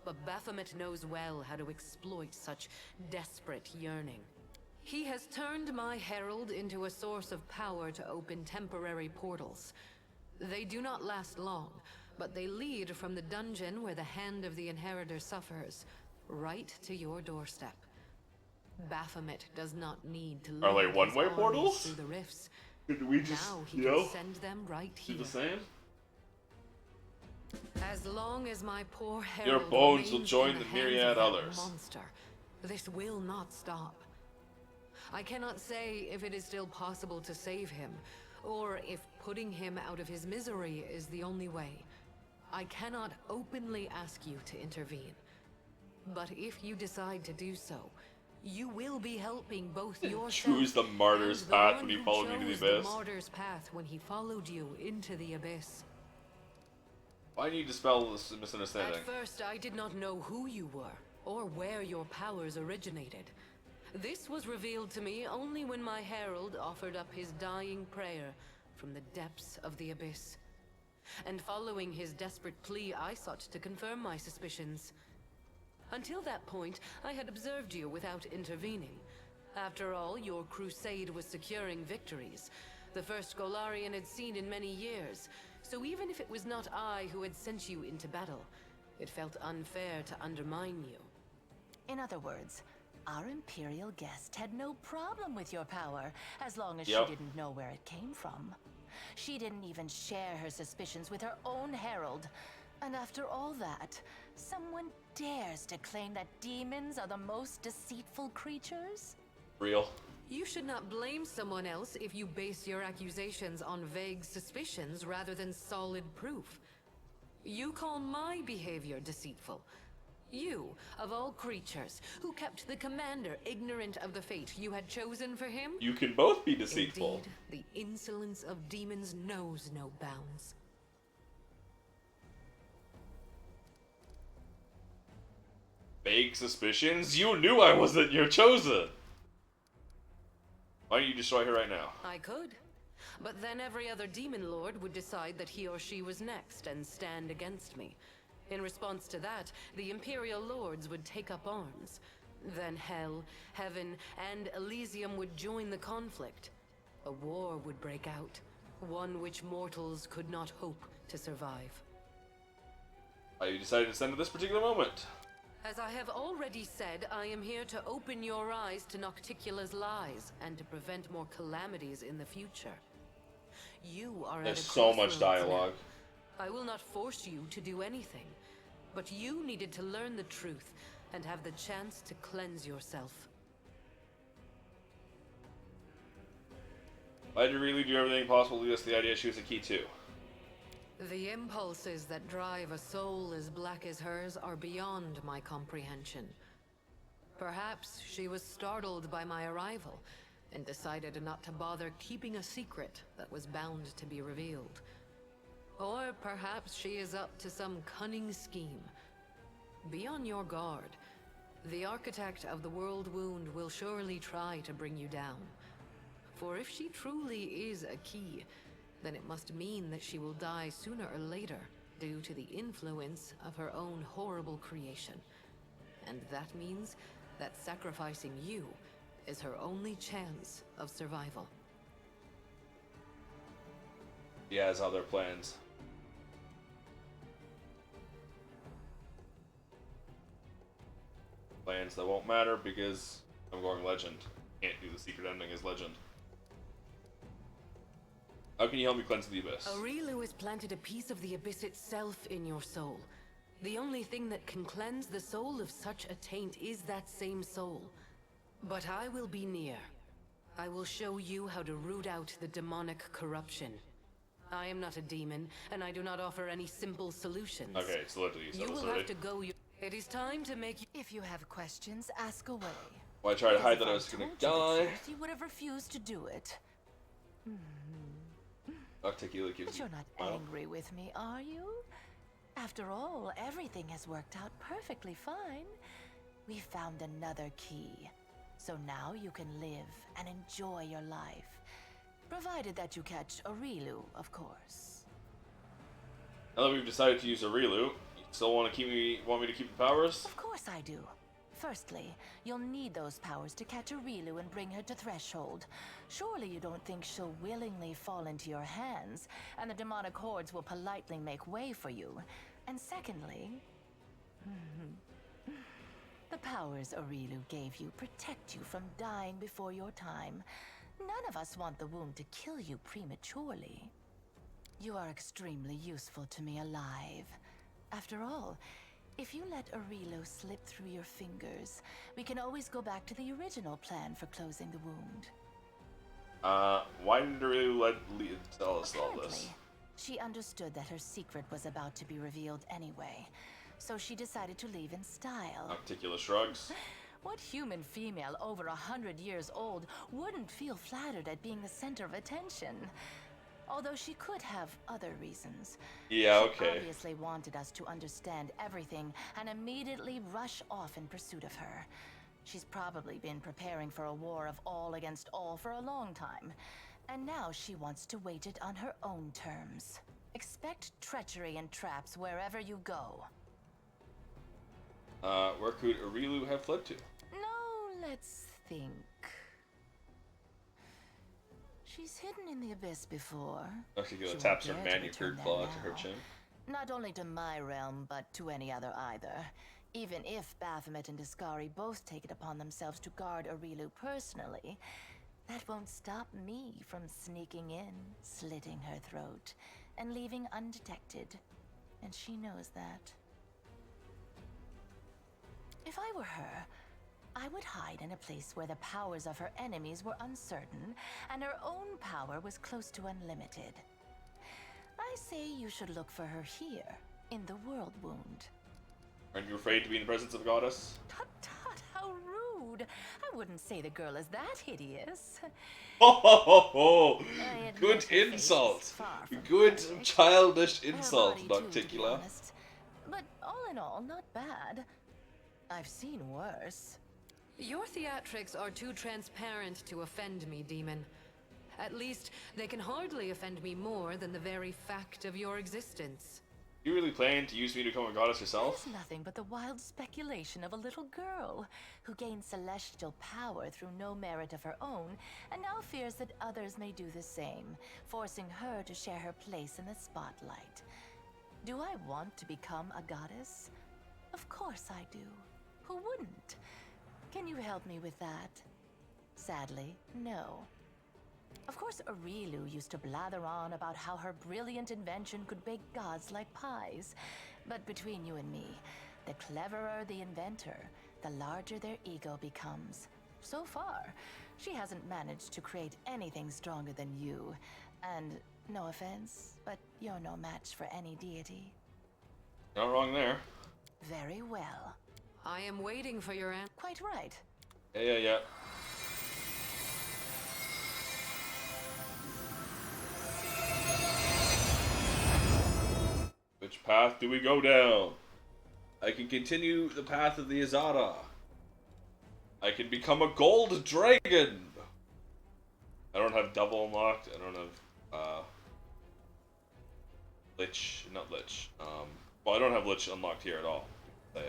But Baphomet knows well how to exploit such desperate yearning. He has turned my herald into a source of power to open temporary portals. They do not last long, but they lead from the dungeon where the hand of the Inheritor suffers, right to your doorstep. Baphomet does not need to Are lead they one-way his armies portals? through the rifts. Could we just, Now he you can know, send them right do here. the same? As long as my poor herald Your bones will remains join in the hands myriad of that others. monster, this will not stop. I cannot say if it is still possible to save him, or if putting him out of his misery is the only way. I cannot openly ask you to intervene. But if you decide to do so, you will be helping both yourself Choose the martyr's and the path one when he who followed you to the chose abyss. The martyr's path when he followed you into the abyss. Why do you dispel this misunderstanding? At first, I did not know who you were, or where your powers originated. This was revealed to me only when my herald offered up his dying prayer from the depths of the abyss. And following his desperate plea, I sought to confirm my suspicions. Until that point, I had observed you without intervening. After all, your crusade was securing victories, the first Golarion had seen in many years. So even if it was not I who had sent you into battle, it felt unfair to undermine you. In other words, our Imperial guest had no problem with your power, as long as Yep. she didn't know where it came from. She didn't even share her suspicions with her own herald. And after all that, someone dares to claim that demons are the most deceitful creatures? Real. You should not blame someone else if you base your accusations on vague suspicions rather than solid proof. You call my behavior deceitful. You, of all creatures, who kept the commander ignorant of the fate you had chosen for him? You can both be deceitful. Indeed, the insolence of demons knows no bounds. Vague suspicions? You knew I wasn't your chosen! Why don't you destroy her right now? I could. But then every other demon lord would decide that he or she was next and stand against me. In response to that, the Imperial Lords would take up arms. Then Hell, Heaven, and Elysium would join the conflict. A war would break out, one which mortals could not hope to survive. Why you decided to send at this particular moment? As I have already said, I am here to open your eyes to Nocticula's lies and to prevent more calamities in the future. You are at a There's so much crossroads dialogue. now. I will not force you to do anything, but you needed to learn the truth and have the chance to cleanse yourself. Why did Riley do everything possible to lead us to the idea she was the key too? The impulses that drive a soul as black as hers are beyond my comprehension. Perhaps she was startled by my arrival and decided not to bother keeping a secret that was bound to be revealed. Or perhaps she is up to some cunning scheme. Be on your guard. The architect of the World Wound will surely try to bring you down. For if she truly is a key, then it must mean that she will die sooner or later due to the influence of her own horrible creation. And that means that sacrificing you is her only chance of survival. He has other plans. Plans that won't matter because I'm going legend. Can't do the secret ending as legend. How can you help me cleanse the abyss? Aurilu has planted a piece of the abyss itself in your soul. The only thing that can cleanse the soul of such a taint is that same soul. But I will be near. I will show you how to root out the demonic corruption. I am not a demon, and I do not offer any simple solutions. Okay, so literally you will have to go. It is time to make. If you have questions, ask away. Why try to hide that I was gonna die? You would have refused to do it. Nocticula gives But you're not angry with me, are you? After all, everything has worked out perfectly fine. We found another key. So now you can live and enjoy your life. Provided that you catch Aurilu, of course. Now that we've decided to use Aurilu, you still want me to keep the powers? Of course I do. Firstly, you'll need those powers to catch Aurilu and bring her to Threshold. Surely you don't think she'll willingly fall into your hands, and the demonic hordes will politely make way for you. And secondly, the powers Aurilu gave you protect you from dying before your time. None of us want the wound to kill you prematurely. You are extremely useful to me alive. After all, if you let Aurilu slip through your fingers, we can always go back to the original plan for closing the wound. Why didn't Aurilu tell us all this? She understood that her secret was about to be revealed anyway, so she decided to leave in style. Nocticula shrugs. What human female over 100 years old wouldn't feel flattered at being the center of attention? Although she could have other reasons. Yeah, She okay. obviously wanted us to understand everything and immediately rush off in pursuit of her. She's probably been preparing for a war of all against all for a long time. And now she wants to wage it on her own terms. Expect treachery and traps wherever you go. Where could Aurilu have fled to? No, let's think. She's hidden in the abyss before. Nocticula taps her manicured claw to her chin. Not only to my realm, but to any other either. Even if Baphomet and Discari both take it upon themselves to guard Aurilu personally, that won't stop me from sneaking in, slitting her throat, and leaving undetected. And she knows that. If I were her, I would hide in a place where the powers of her enemies were uncertain, and her own power was close to unlimited. I say you should look for her here, in the World Wound. Aren't you afraid to be in the presence of a goddess? Tut tut, how rude! I wouldn't say the girl is that hideous. Oh, good insult. Good childish insult, Nocticula. But all in all, not bad. I've seen worse. Your theatrics are too transparent to offend me, demon. At least, they can hardly offend me more than the very fact of your existence. You really plan to use me to become a goddess yourself? It's nothing but the wild speculation of a little girl who gained celestial power through no merit of her own, and now fears that others may do the same, forcing her to share her place in the spotlight. Do I want to become a goddess? Of course I do. Who wouldn't? Can you help me with that? Sadly, no. Of course, Arilu used to blather on about how her brilliant invention could bake gods like pies. But between you and me, the cleverer the inventor, the larger their ego becomes. So far, she hasn't managed to create anything stronger than you. And no offense, but you're no match for any deity. Not wrong there. Very well. I am waiting for your answer. Quite right. Yeah. Which path do we go down? I can continue the path of the Azada. I can become a gold dragon. I don't have double unlocked. I don't have Lich, not Lich. Well, I don't have Lich unlocked here at all. I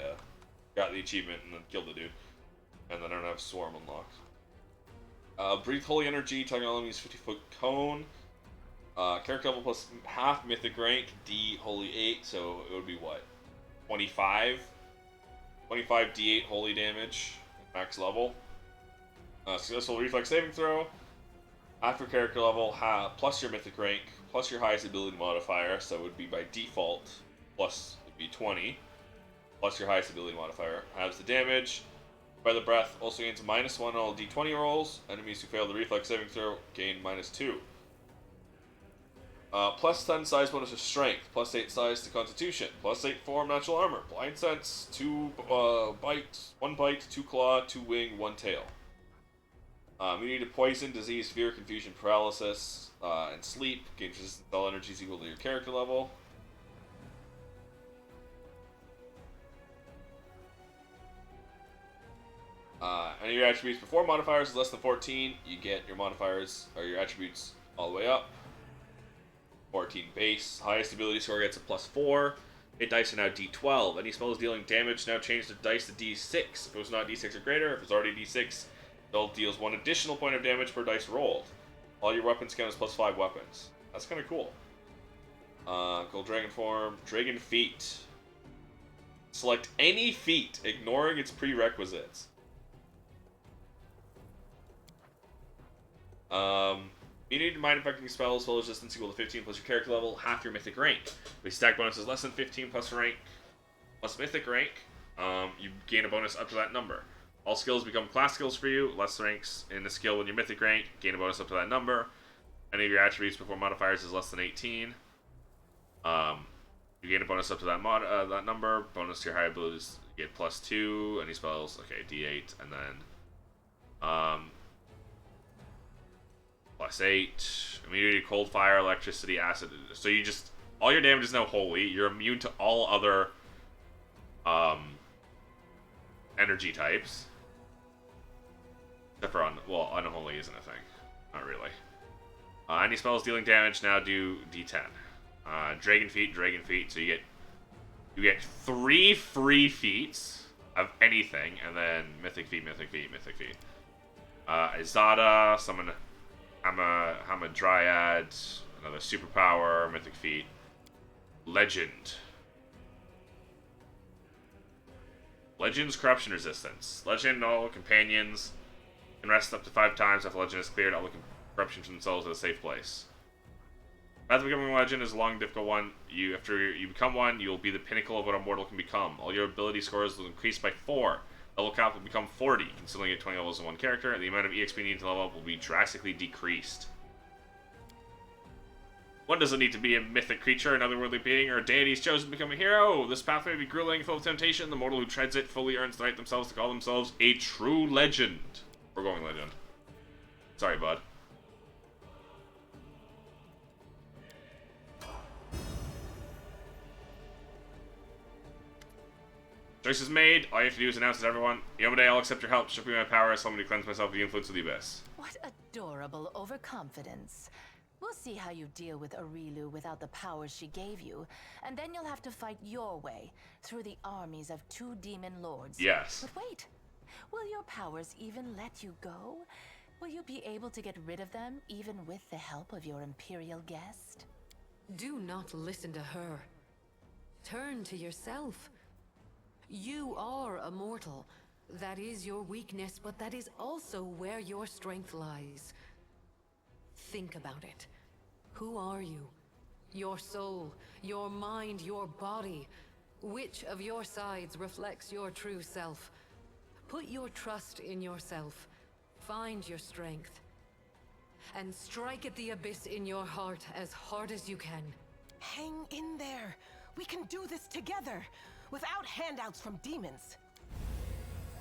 got the achievement and then killed the dude, and then I don't have Swarm unlocked. Breathe Holy Energy, target all enemies 50-foot cone. Character level plus half mythic rank, D Holy 8, so it would be what? 25? 25 D8 holy damage, max level. Successful reflex saving throw. After character level, plus your mythic rank, plus your highest ability modifier, so it would be by default, plus it'd be 20, plus your highest ability modifier. Halves the damage. By the breath, also gains -1 on all D20 rolls. Enemies who fail the reflex saving throw gain -2. Plus 10 size bonus to strength, plus 8 size to constitution, plus 8 form natural armor, blind sense, 2 bite, 1 bite, 2 claw, 2 wing, 1 tail. Immunity to poison, disease, fear, confusion, paralysis, and sleep. Gains resistance to all energies equal to your character level. Any of your attributes before modifiers is less than 14, you get your modifiers, or your attributes, all the way up. 14 base. Highest ability score gets a +4. Hit dice are now D12. Any spells dealing damage now change the dice to D6. If it was not D6 or greater, if it's already D6, it deals 1 additional point of damage per dice rolled. All your weapons count as +5 weapons. That's kind of cool. Gold Dragon form. Dragon feat. Select any feat, ignoring its prerequisites. Immunity to mind affecting spells, spell resistance equal to 15 plus your character level, half your mythic rank. With stack bonuses less than 15 plus rank, plus mythic rank, you gain a bonus up to that number. All skills become class skills for you. Less ranks in the skill when your mythic rank, gain a bonus up to that number. Any of your attributes before modifiers is less than 18. You gain a bonus up to that that number. Bonus to your high abilities, you get +2. Any spells, okay, D8, and then +8. Immunity to cold, fire, electricity, acid. So you just, all your damage is now holy. You're immune to all other energy types. Except for unholy isn't a thing. Not really. Any spells dealing damage now do D10. Dragon feat. So you get 3 free feats of anything, and then mythic feat. Izada, summon Hama Dryad, another superpower, mythic feat. Legend. Legend's corruption resistance. Legend, all companions can rest up to 5 times after legend is cleared. All the corruption to themselves at a safe place. Path of becoming a legend is a long, difficult one. After you become one, you'll be the pinnacle of what a mortal can become. All your ability scores will increase by 4. Level cap will become 40. You can still only get 20 levels in one character, and the amount of EXP needed to level up will be drastically decreased. One doesn't need to be a mythic creature, an otherworldly being, or a deity's chosen to become a hero. This path may be grueling, full of temptation. The mortal who treads it fully earns the right themselves to call themselves a true legend. We're going legend. Sorry, bud. Choice is made. All you have to do is announce it to everyone. Yomade, I'll accept your help. Show me my power. Allow me to cleanse myself of the influence of the abyss. What adorable overconfidence. We'll see how you deal with Arilu without the powers she gave you, and then you'll have to fight your way through the armies of 2 demon lords. Yes. But wait, will your powers even let you go? Will you be able to get rid of them even with the help of your Imperial guest? Do not listen to her. Turn to yourself. You are a mortal. That is your weakness, but that is also where your strength lies. Think about it. Who are you? Your soul, your mind, your body. Which of your sides reflects your true self? Put your trust in yourself. Find your strength. And strike at the abyss in your heart as hard as you can. Hang in there. We can do this together, without handouts from demons.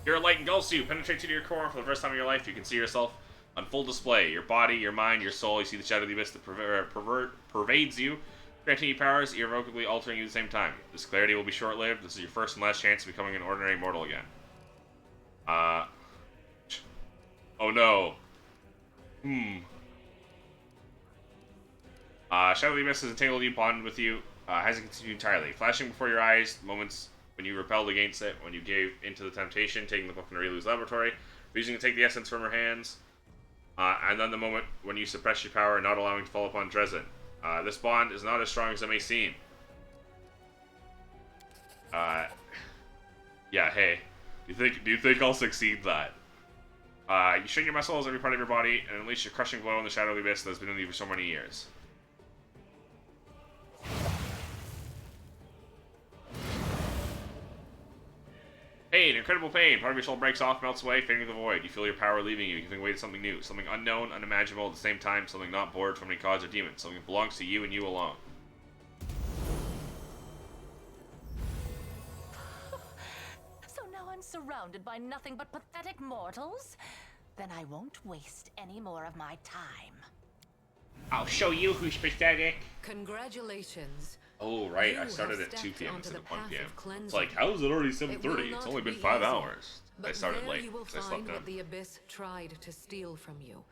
Your light engulfs you, penetrates you to your core. For the first time in your life, you can see yourself on full display. Your body, your mind, your soul. You see the shadow of the abyss that pervades you, granting you powers, irrevocably altering you at the same time. This clarity will be short-lived. This is your first and last chance of becoming an ordinary mortal again. Oh no. Shadow of the Abyss has entangled you, bonded with you, hasn't continued entirely. Flashing before your eyes, moments when you repelled against it, when you gave into the temptation, taking the book from Arilu's laboratory, refusing to take the essence from her hands, and then the moment when you suppress your power, not allowing it to fall upon Dresden. This bond is not as strong as it may seem. Yeah, hey. Do you think I'll succeed that? You strain your muscles, every part of your body, and unleash your crushing blow in the shadow of the abyss that has been in you for so many years. Pain, incredible pain. Part of your soul breaks off, melts away, fading to the void. You feel your power leaving you, giving way to something new, something unknown, unimaginable, at the same time, something not borrowed from any gods or demons, something that belongs to you and you alone. So now I'm surrounded by nothing but pathetic mortals? Then I won't waste any more of my time. I'll show you who's pathetic. Congratulations. Oh, right. You I started have at 2 stepped p.m. onto instead of the 1 path p.m. of cleansing. It's like, how is it already It will 7:30? It's not only been be 5 easy, hours. I but started there late. you will I slept find in. what the Abyss tried to steal from you.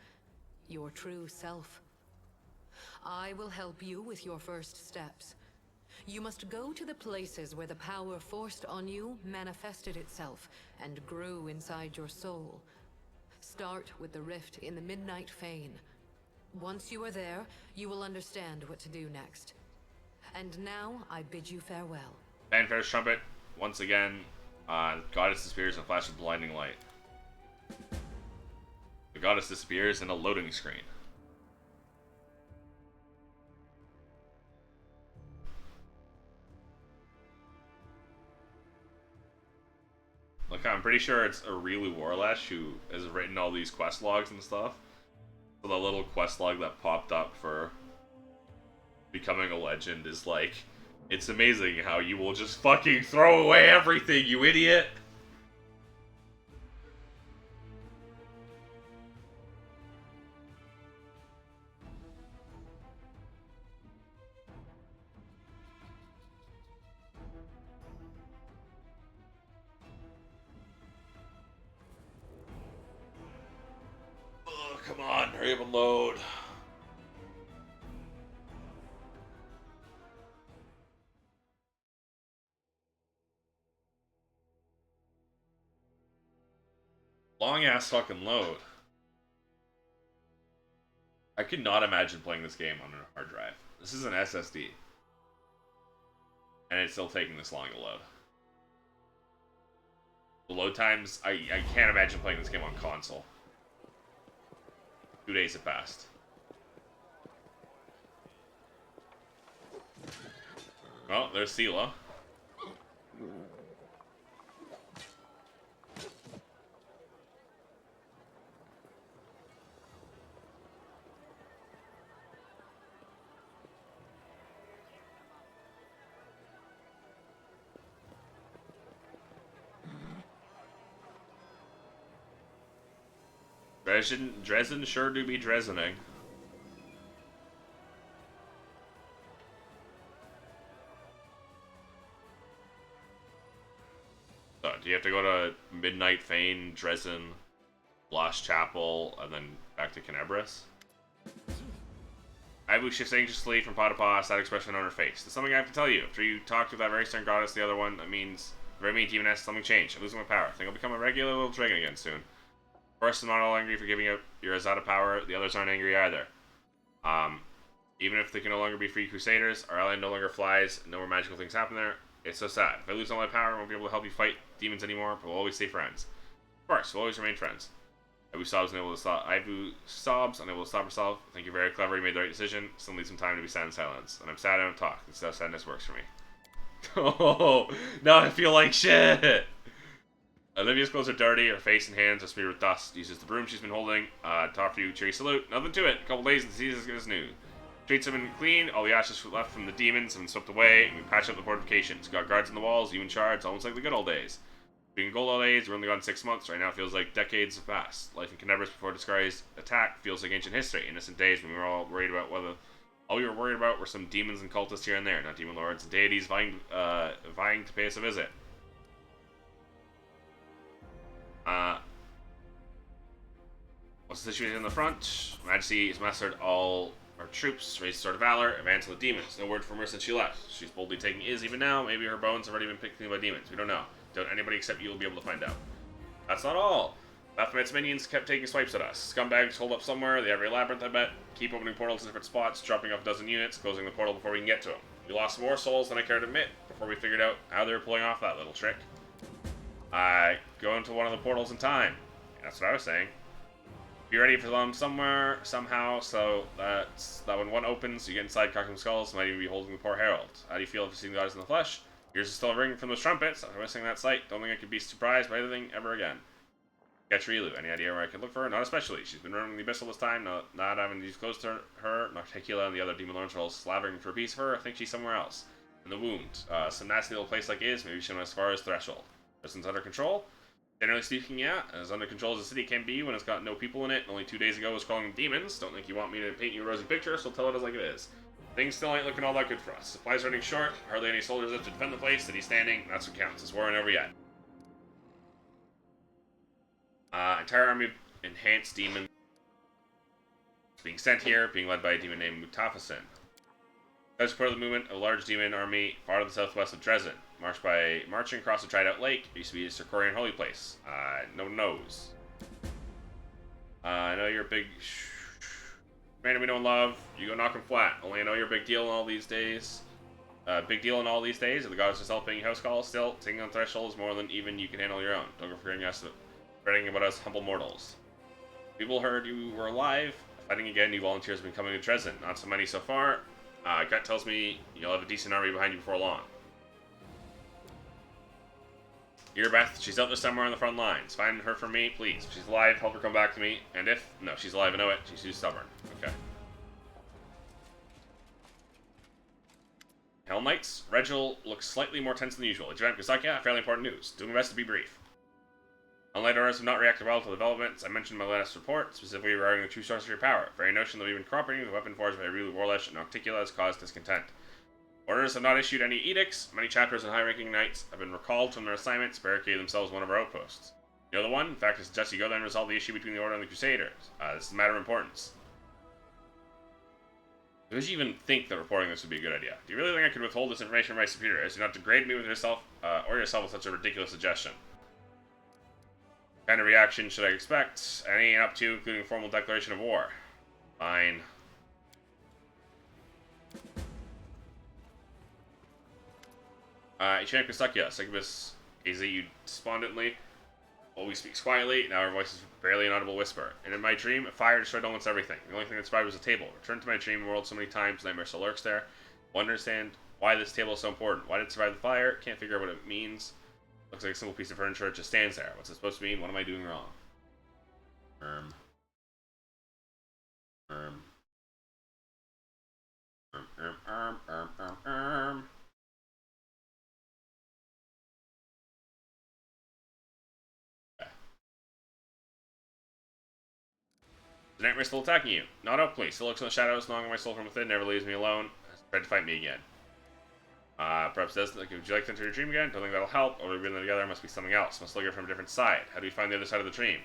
Your true self. I will help you with your first steps. You must go to the places where the power forced on you manifested itself and grew inside your soul. Start with the rift in the Midnight Fane. Once you are there, you will understand what to do next. And now, I bid you farewell. Fanfare's trumpet. Once again, goddess disappears in a flash of blinding light. The goddess disappears in a loading screen. Look, I'm pretty sure it's Arilu Warlash who has written all these quest logs and stuff. So the little quest log that popped up for becoming a legend is like, it's amazing how you will just fucking throw away everything, you idiot! Oh, come on, hurry up and load. Long ass fucking load. I could not imagine playing this game on a hard drive. This is an SSD. And it's still taking this long to load. The load times, I can't imagine playing this game on console. 2 days have passed. Well, there's Sela. Dresden sure do be Dresdening. So, do you have to go to Midnight Fane, Dresden, Lost Chapel, and then back to Canebras? Ivu shifts anxiously from paw to paw, sad expression on her face. There's something I have to tell you. After you talked with that very stern goddess, the other one, that means very mean demoness, something changed. I'm losing my power. I think I'll become a regular little dragon again soon. First, I'm not all angry for giving up your Azada power. The others aren't angry either. Even if they can no longer be free crusaders, our island no longer flies, no more magical things happen there. It's so sad. If I lose all my power, I won't be able to help you fight demons anymore, but we'll always stay friends. Of course, we'll always remain friends. Ivu sobs, unable to stop herself. I think you're very clever, you made the right decision. Still need some time to be sad in silence. And I'm sad I don't talk. That's how sadness works for me. Oh, now I feel like shit! Olivia's clothes are dirty, her face and hands are smeared with dust. Uses the broom she's been holding to offer you a cheery salute. Nothing to it. A couple days and the season's as good as new. Streets have been cleaned, all the ashes left from the demons have been swept away, and we patched up the fortifications. Got guards on the walls, even shards, almost like the good old days. Being gold old days, we're only gone 6 months. Right now it feels like decades have passed. Life in Canebras before disguised attack feels like ancient history. Innocent days when we were all worried about whether... All we were worried about were some demons and cultists here and there, not demon lords and deities vying to pay us a visit. What's the situation in the front? Majesty has mastered all our troops, raised sword of valor, advanced on the demons. No word from her since she left. She's boldly taking Iz even now. Maybe her bones have already been picked clean by demons. We don't know. Don't anybody except you will be able to find out. That's not all. Baphomet's minions kept taking swipes at us. Scumbags hold up somewhere. They have a labyrinth, I bet. Keep opening portals in different spots, dropping off a dozen units, closing the portal before we can get to them. We lost more souls than I care to admit before we figured out how they were pulling off that little trick. I go into one of the portals in time. That's what I was saying. Be ready for them somewhere, somehow, so that when one opens, you get inside Cock'em Skulls, might even be holding the poor Herald. How do you feel if you see the goddess in the flesh? Yours is still ringing from those trumpets. After missing that sight, don't think I could be surprised by anything ever again. Catch Rilu. Any idea where I could look for her? Not especially. She's been roaming the abyss all this time, not having these close to her. Nocticula and the other demon lords are all slavering for a piece of her. I think she's somewhere else. In the wound. Some nasty little place like Iz, maybe she went as far as Threshold. Prison's under control? Generally speaking, yeah. As under control as a city can be when it's got no people in it. Only 2 days ago was calling them demons. Don't think you want me to paint you a rosy picture, so tell it as like it is. Things still ain't looking all that good for us. Supplies are running short. Hardly any soldiers left to defend the place. City's standing. That's what counts. This war ain't over yet. Entire army of enhanced demons being sent here, being led by a demon named Mutafasin. As part of the movement, a large demon army far to the southwest of Dresden. Marching across the dried out lake. It used to be a Circorian holy place. No one knows. I know you're a big man we don't love. You go knock him flat. Only I know you're a big deal in all these days. Big deal in all these days. If the goddess herself paying house calls, still, taking on threshold is more than even you can handle your own. Don't go forgetting about us humble mortals. People heard you were alive. Fighting again, new volunteers have been coming to Dresden. Not so many so far. Gut tells me you'll have a decent army behind you before long. Earbeth, she's out there somewhere on the front lines. Find her for me, please. If she's alive, help her come back to me. And if... No, she's alive, I know it. She's too stubborn. Okay. Hell Knights. Regil looks slightly more tense than usual. Adjutant Kazakia, fairly important news. Doing my best to be brief. Unlight orders have not reacted well to developments I mentioned in my last report, specifically regarding the true source of your power. The very notion that we've been cooperating with the weapon forged by Rilu Warlesh and Nocticula has caused discontent. Orders have not issued any edicts. Many chapters and high-ranking knights have been recalled from their assignments, barricaded themselves in one of our outposts. The other one, in fact, I suggest you go there and resolve the issue between the Order and the Crusaders. This is a matter of importance. Did you even think that reporting this would be a good idea? Do you really think I could withhold this information from my superiors? Do not degrade me with yourself, or yourself with such a ridiculous suggestion. What kind of reaction should I expect? Any up to, including a formal declaration of war. Fine. Champ Kasakia, Succubus gazes at you despondently. Always speaks quietly, now her voice is barely an audible whisper. And in my dream, a fire destroyed almost everything. The only thing that survived was a table. Returned to my dream world so many times, nightmare still lurks there. Won't understand why this table is so important. Why did it survive the fire? Can't figure out what it means. Looks like a simple piece of furniture that just stands there. What's it supposed to mean? What am I doing wrong? The nightmare still attacking you. Not up, please. Still looks in the shadows, gnawing my soul from within, never leaves me alone. Has tried to fight me again. Perhaps does. Would you like to enter your dream again? Don't think that'll help. Or we've been together, must be something else. Must look at it from a different side. How do we find the other side of the dream?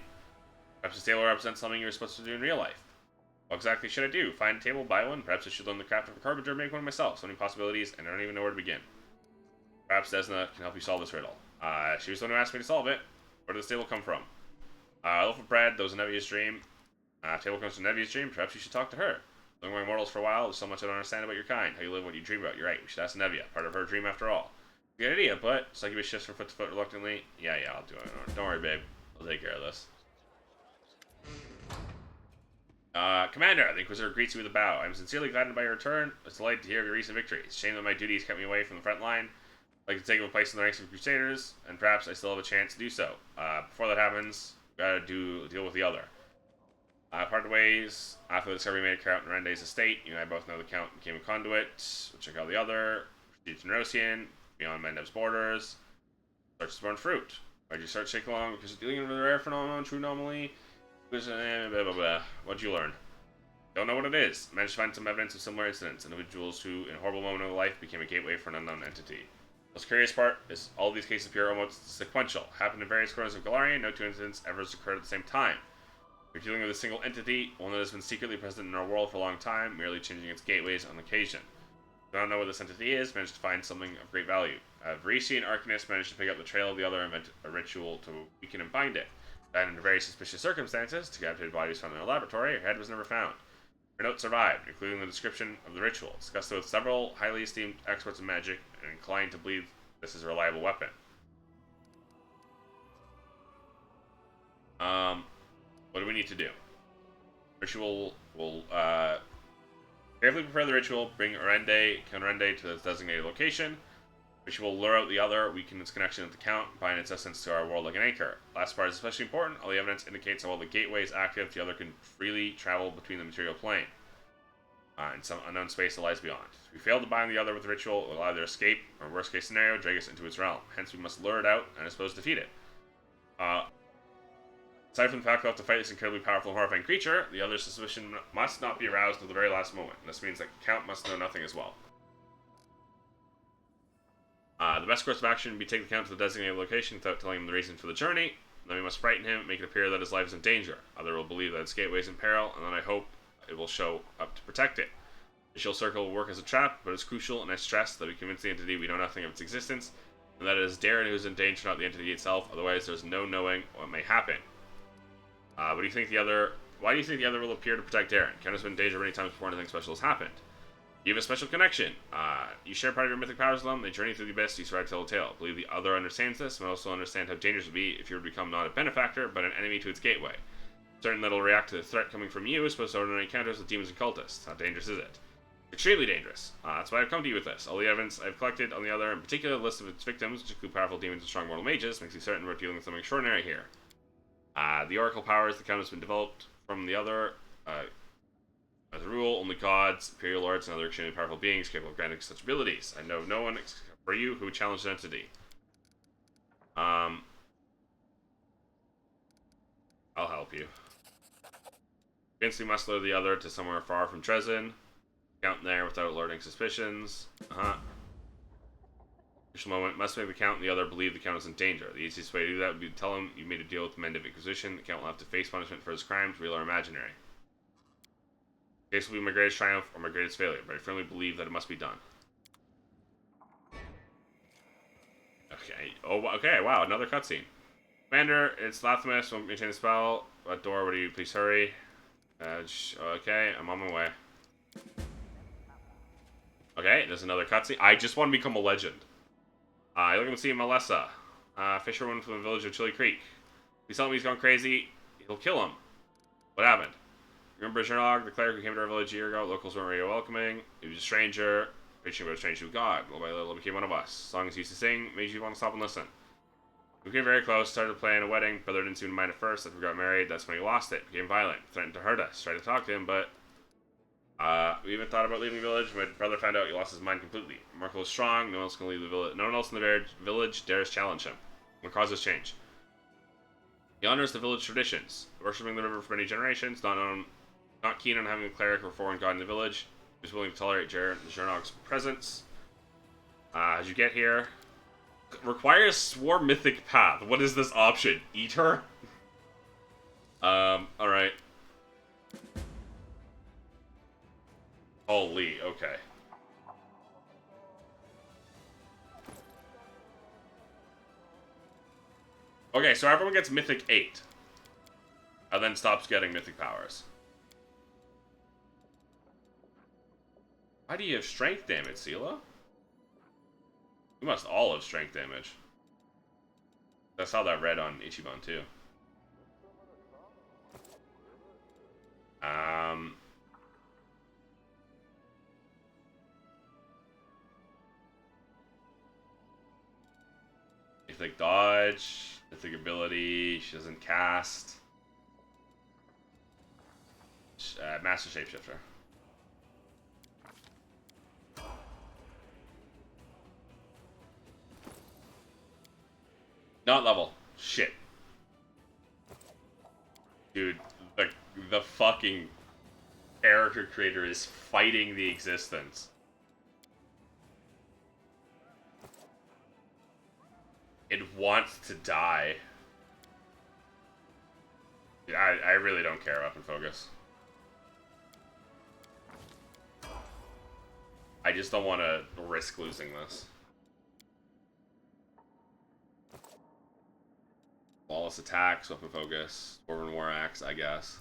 Perhaps this table represents something you're supposed to do in real life. What exactly should I do? Find a table, buy one? Perhaps I should learn the craft of a carpenter, make one myself. So many possibilities, and I don't even know where to begin. Perhaps Desna can help you solve this riddle. She was the one who asked me to solve it. Where did this table come from? A loaf of bread, that was a Nevia's dream. Table comes from Nevia's dream. Perhaps you should talk to her. Living among mortals for a while, there's so much I don't understand about your kind. How you live, what you dream about. You're right, we should ask Nevia. Part of her dream after all. Good idea, but Succubus shifts from foot to foot reluctantly. Yeah, I'll do it. Don't worry, babe. I'll take care of this. Commander, the Inquisitor greets you with a bow. I'm sincerely gladdened by your return. It's a delight to hear of your recent victory. It's a shame that my duties kept me away from the front line. I'd like to take my place in the ranks of Crusaders, and perhaps I still have a chance to do so. Before that happens, we gotta deal with the other. Parted ways. After the discovery made at Count Rende's estate, you and I both know the Count became a conduit. We'll check out the other. Proceed to Nerosian, beyond Mendev's borders. Starts to burn fruit. Why'd you start shaking along? Because you're dealing with a rare phenomenon, true anomaly. Blah, blah, blah. What'd you learn? Don't know what it is. Managed to find some evidence of similar incidents. Individuals who, in a horrible moment of life, became a gateway for an unknown entity. The most curious part is all of these cases appear almost sequential. Happened in various corners of Galarian. No two incidents ever occurred at the same time. We're dealing with a single entity, one that has been secretly present in our world for a long time, merely changing its gateways on occasion. We don't know what this entity is, managed to find something of great value. Varisi and Arcanist managed to pick up the trail of the other and invent a ritual to weaken and bind it. That under very suspicious circumstances, decapitated bodies found in a laboratory, her head was never found. Her note survived, including the description of the ritual, discussed with several highly esteemed experts in magic, and inclined to believe this is a reliable weapon. What do we need to do? Ritual will, carefully prepare the ritual, bring Conrende to its designated location. Ritual lure out the other, weaken its connection with the Count, bind its essence to our world like an anchor. Last part is especially important. All the evidence indicates that while the gateway is active, the other can freely travel between the material plane. In some unknown space that lies beyond. If we fail to bind the other with the ritual, it will either escape, or worst case scenario, drag us into its realm. Hence, we must lure it out, and I suppose defeat it. Aside from the fact that we'll have to fight this incredibly powerful and horrifying creature, the other's suspicion must not be aroused until the very last moment. This means that Count must know nothing as well. The best course of action would be to take the Count to the designated location without telling him the reason for the journey. Then we must frighten him, make it appear that his life is in danger. Other will believe that its gateway is in peril, and then I hope it will show up to protect it. The shield circle will work as a trap, but it's crucial, and I stress that we convince the entity we know nothing of its existence, and that it is Darren who is in danger, not the entity itself. Otherwise, there's no knowing what may happen. Why do you think the other will appear to protect Darren? Count has been in danger many times before anything special has happened. You have a special connection. You share part of your mythic powers with them. They journey through the abyss. You survive to tell a tale. I believe the other understands this, and also understand how dangerous it would be if you were to become not a benefactor, but an enemy to its gateway. Certain that it'll react to the threat coming from you as opposed to ordinary encounters with demons and cultists. How dangerous is it? Extremely dangerous. That's why I've come to you with this. All the evidence I've collected on the other, in particular the list of its victims, which include powerful demons and strong mortal mages, makes me certain we're dealing with something extraordinary here. The oracle powers the Count has been developed from the other. As a rule, only gods, imperial lords, and other extremely powerful beings capable of granting such abilities. I know no one except for you who would challenge the entity. I'll help you. Instantly must lure the other to somewhere far from Trezin. Count there without alerting suspicions. Crucial moment. Must make the Count and the other believe the Count is in danger. The easiest way to do that would be to tell him you made a deal with the Mendiv Inquisition. The Count will have to face punishment for his crimes, real or imaginary. This will be my greatest triumph or my greatest failure, but I firmly believe that it must be done. Okay. Oh, okay. Wow, another cutscene. Commander, it's Lathamus. Won't maintain the spell. What door? Would you please hurry? Okay, I'm on my way. Okay, there's another cutscene. I just want to become a legend. You're looking to see Malessa, fisherman from the village of Chili Creek. He's telling me he's gone crazy. He'll kill him. What happened? Remember Zhernog, the cleric who came to our village a year ago? Locals weren't very welcoming. He was a stranger, preaching about a strange new god. Little by little became one of us. Songs he used to sing made you want to stop and listen. We came very close, started planning a wedding. Brother didn't seem to mind at first. After we got married, that's when he lost it. Became violent, threatened to hurt us. Tried to talk to him, but we even thought about leaving the village. My brother found out he lost his mind completely. Marco is strong. No one else can leave the village. No one else in the village dares challenge him. What causes change? He honors the village traditions, worshipping the river for many generations. Not keen on having a cleric or foreign god in the village. He was willing to tolerate Zhernog's presence. As you get here, requires Swarm Mythic Path. What is this option? Eat her? Alright. elite, okay. Okay, so everyone gets Mythic 8. And then stops getting Mythic powers. Why do you have strength damage, Sela? You must all have strength damage. I saw that red on Ichiban too. Mythic dodge, mythic ability, she doesn't cast. Master Shapeshifter. Not level. Shit. Dude, the fucking character creator is fighting the existence. It wants to die. I really don't care, Weapon Focus. I just don't want to risk losing this. Flawless attacks, Weapon Focus, Dwarven War Axe, I guess.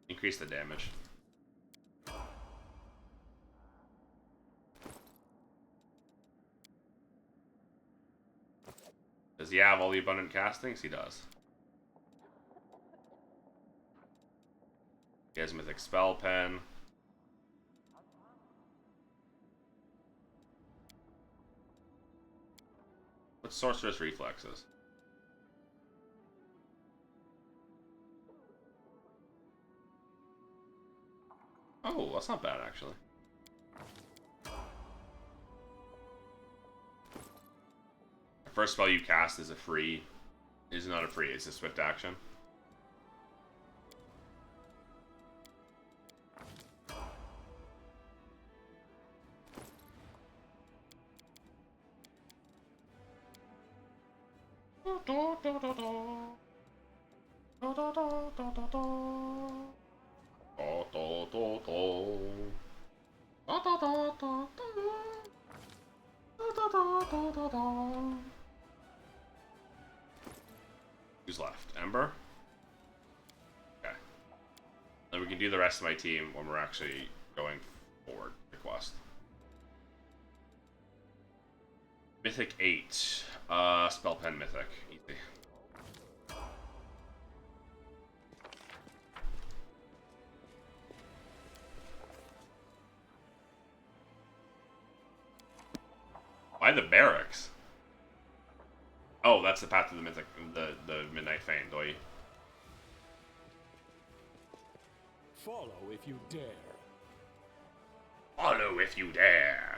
Increase the damage. Does he have all the abundant castings? He does. He has Mythic Spell Pen. What's Sorceress Reflexes? Oh, that's not bad, actually. The first spell you cast is not a free, it's a swift action. Who's left? Ember? Okay. Then we can do the rest of my team when we're actually going forward the quest. Mythic 8. Spell Pen Mythic. Easy. Why the barracks? Oh, that's the path to the mythic, the Midnight Fane, Doi. Follow if you dare. Follow if you dare.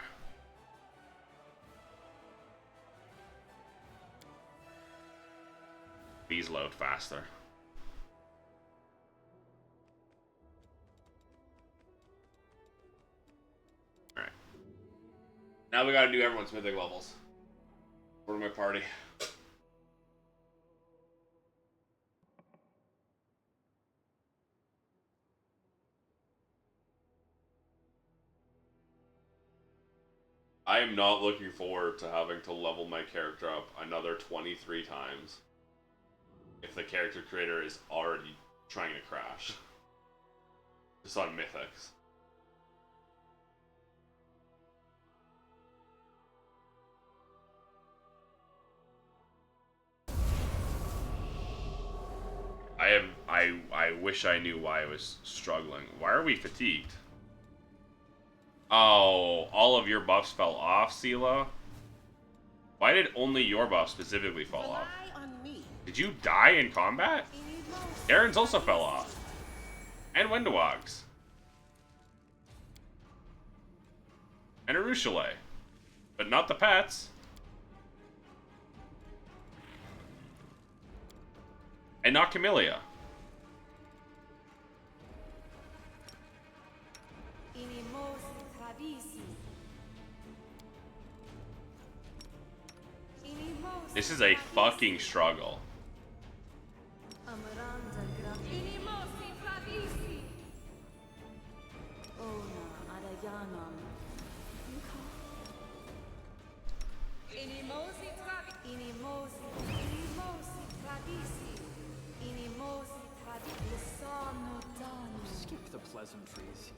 These load faster. Alright. Now we gotta do everyone's mythic levels. For my party. I am not looking forward to having to level my character up another 23 times. If the character creator is already trying to crash. Just on mythics. I wish I knew why I was struggling. Why are we fatigued? Oh, all of your buffs fell off, Sela? Why did only your buff specifically fall off? Did you die in combat? Aaron's also fell off. And Wendawag's. And Arushale. But not the pets. And not Camellia. This is a fucking struggle. Skip the pleasantries.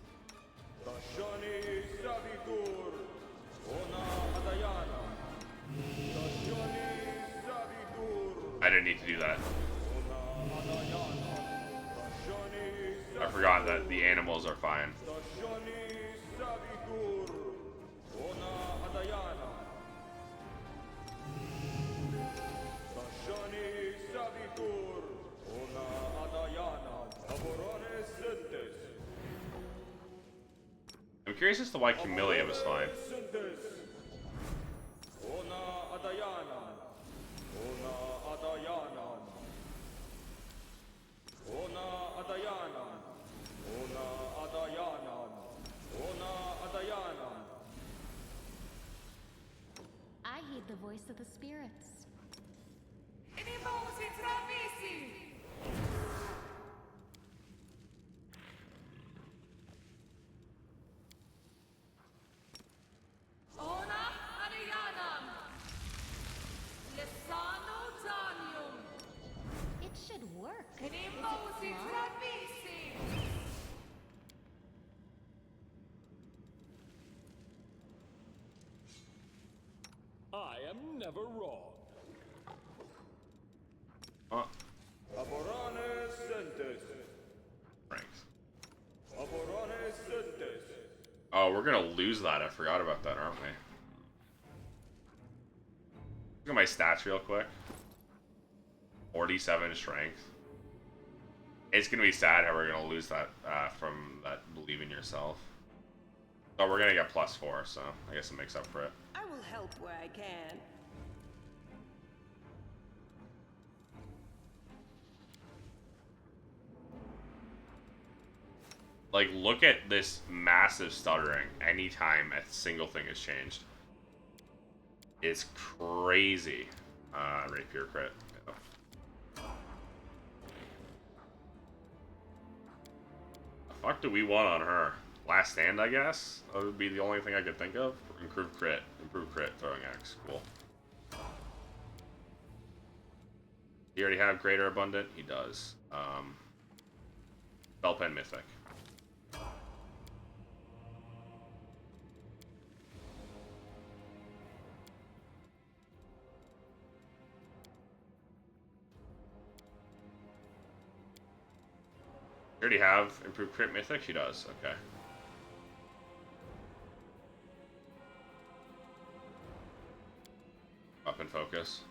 I didn't need to do that. I forgot that the animals are fine. I'm curious as to why Camellia was fine. I heed the voice of the spirits. It should work. Is it flawed? I am never wrong. Oh, we're gonna lose that. I forgot about that, aren't we? Look at my stats real quick. 47 strength. It's gonna be sad how we're gonna lose that from that believe in yourself. Oh, we're gonna get +4, so I guess it makes up for it. I will help where I can. Like, look at this massive stuttering anytime a single thing has changed. It's crazy. Rapier crit. Yeah. The fuck do we want on her? Last stand, I guess? That would be the only thing I could think of. Improved crit. Improved crit. Throwing axe. Cool. He already have Greater Abundant? He does. Spell Pen Mythic. You already have Improved Crit Mythic? She does. Okay. Up and focus.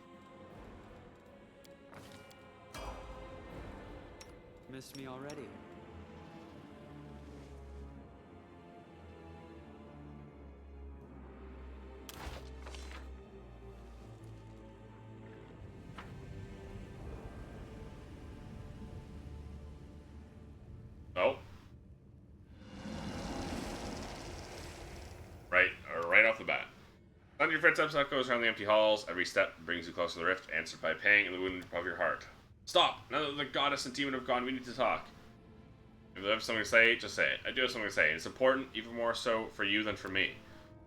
Missed me already. Oh. Right off the bat. On your footsteps goes around the empty halls. Every step brings you closer to the rift, answered by pain in the wound above your heart. Stop! Now that the goddess and demon have gone, we need to talk. If you have something to say, just say it. I do have something to say. It's important, even more so for you than for me.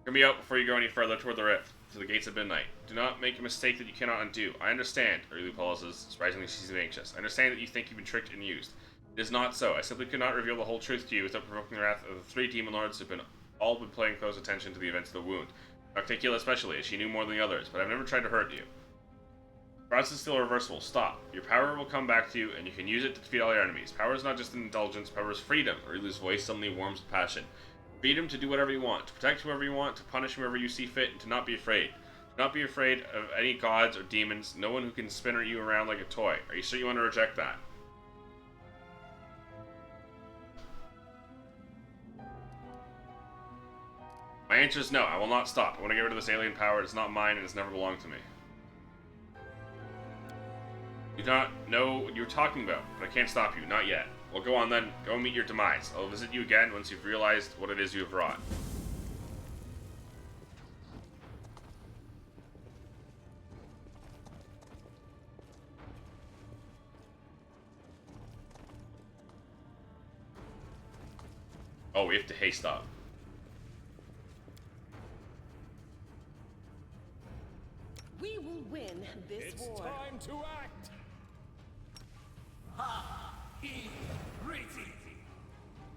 Hear me out before you go any further toward the rift, to the gates of midnight. Do not make a mistake that you cannot undo. I understand, Urilu pauses, surprisingly she's anxious. I understand that you think you've been tricked and used. It is not so. I simply could not reveal the whole truth to you without provoking the wrath of the 3 demon lords who've all been paying close attention to the events of the wound. Nocticula especially, as she knew more than the others, but I've never tried to hurt you. Process is still reversible. Stop. Your power will come back to you, and you can use it to defeat all your enemies. Power is not just an indulgence, power is freedom. Urilu's voice suddenly warms with passion. Freedom to do whatever you want, to protect whoever you want, to punish whoever you see fit, and to not be afraid. Do not be afraid of any gods or demons, no one who can spin you around like a toy. Are you sure you want to reject that? My answer is no, I will not stop. I want to get rid of this alien power. It's not mine and it's never belonged to me. Do not know what you're talking about, but I can't stop you. Not yet. Well, go on then. Go meet your demise. I'll visit you again once you've realized what it is you have wrought. Oh, we have to haste up. We will win this It's war. time to act!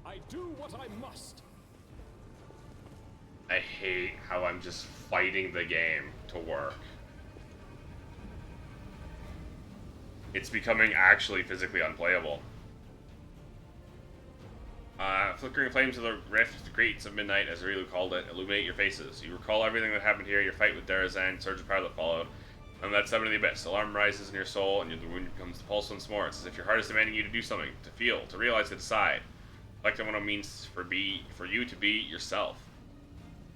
I do what I must. I hate how I'm just fighting the game to work. It's becoming actually physically unplayable. Flickering flames of the rift, the grates of midnight, as Rilu called it, illuminate your faces. You recall everything that happened here, your fight with Darazan, surge of power that followed, and that summon of the abyss. Alarm rises in your soul, and the wound becomes the pulse once more. It's as if your heart is demanding you to do something, to feel, to realize, to decide. Reflect on what it means for you to be yourself.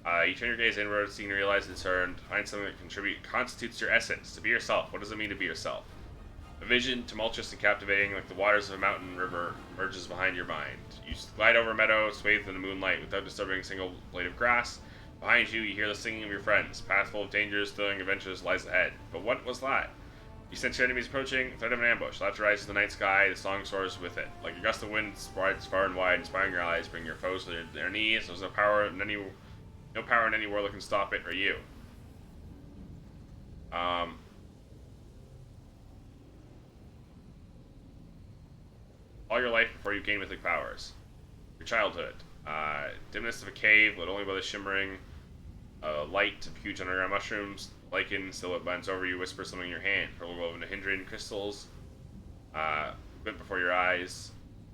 You turn your gaze inward, seeing to realize, discern, find something that constitutes your essence. To be yourself. What does it mean to be yourself? A vision, tumultuous and captivating, like the waters of a mountain river, emerges behind your mind. You glide over a meadow, swathed in the moonlight, without disturbing a single blade of grass. Behind you, you hear the singing of your friends. Path full of dangers, thrilling adventures lies ahead. But what was that? You sense your enemies approaching, threat of an ambush. Laughter rises to the night sky, the song soars with it. Like a gust of wind, spreads far and wide, inspiring your eyes, bring your foes to their knees. There's no power in any world that can stop it or you. All your life before you gain mythic powers. Your childhood. Dimness of a cave, lit only by the shimmering light of huge underground mushrooms. Lichen, still it bends over you, whispers something in your hand. Hurled over into hindering crystals. Glint before your eyes.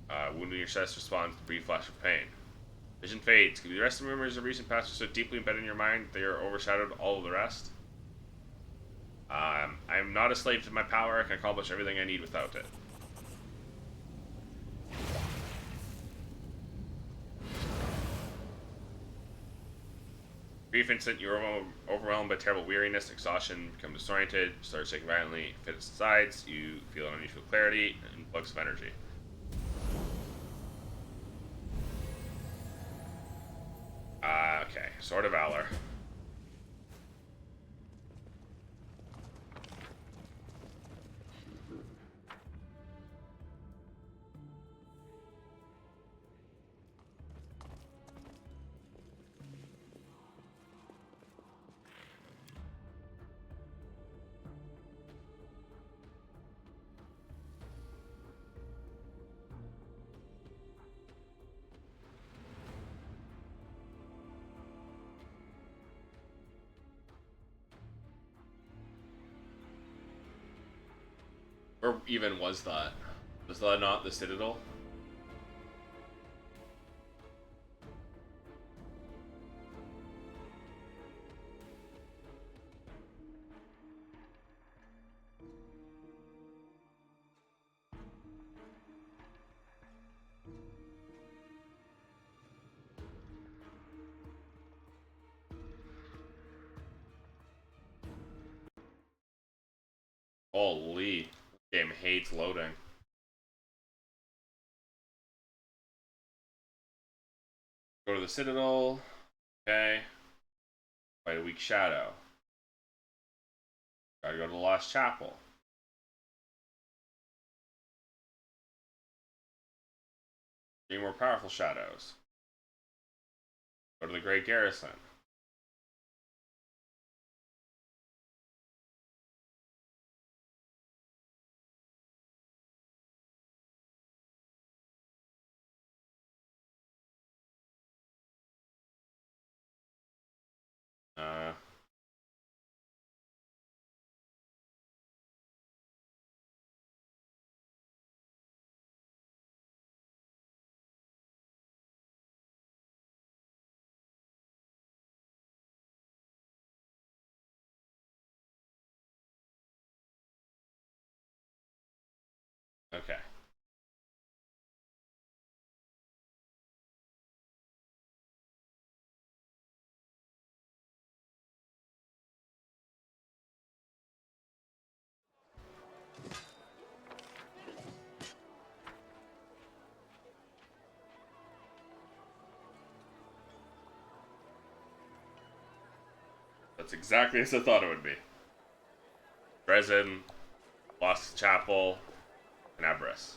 Wound in your chest responds to a brief flash of pain. Vision fades. Could the rest of the memories of recent past are so deeply embedded in your mind that they are overshadowed all of the rest? I am not a slave to my power. I can accomplish everything I need without it. Brief instant, you are overwhelmed by terrible weariness, exhaustion, become disoriented, start shaking violently, fit at sides, you feel an unusual clarity, and influx of energy. Okay, Sword of Valor. Where even was that? Was that not the Citadel? Holy. This game hates loading. Go to the Citadel. Okay. Fight a weak shadow. Gotta go to the Lost Chapel. Three more powerful shadows. Go to the Great Garrison. Uh, That's exactly as I thought it would be. Dresden, Lost Chapel, and Abris.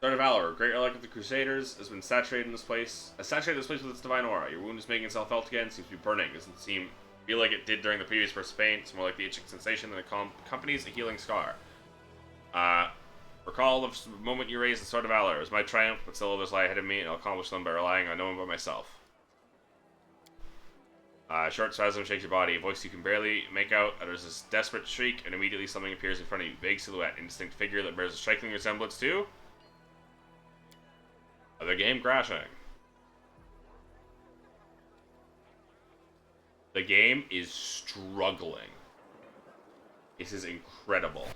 Sword of Valor, great relic of the Crusaders, has been saturated in this place. Has saturated this place with its divine aura. Your wound is making itself felt again, seems to be burning. Doesn't feel like it did during the previous burst of pain. It's more like the itching sensation that accompanies a healing scar. Recall the moment you raised the Sword of Valor. It was my triumph, but still others lie ahead of me, and I'll accomplish them by relying on no one but myself. Short spasm shakes your body. A voice you can barely make out utters this desperate shriek, and immediately something appears in front of you. Vague silhouette, indistinct figure that bears a striking resemblance to the game crashing. The game is struggling. This is incredible.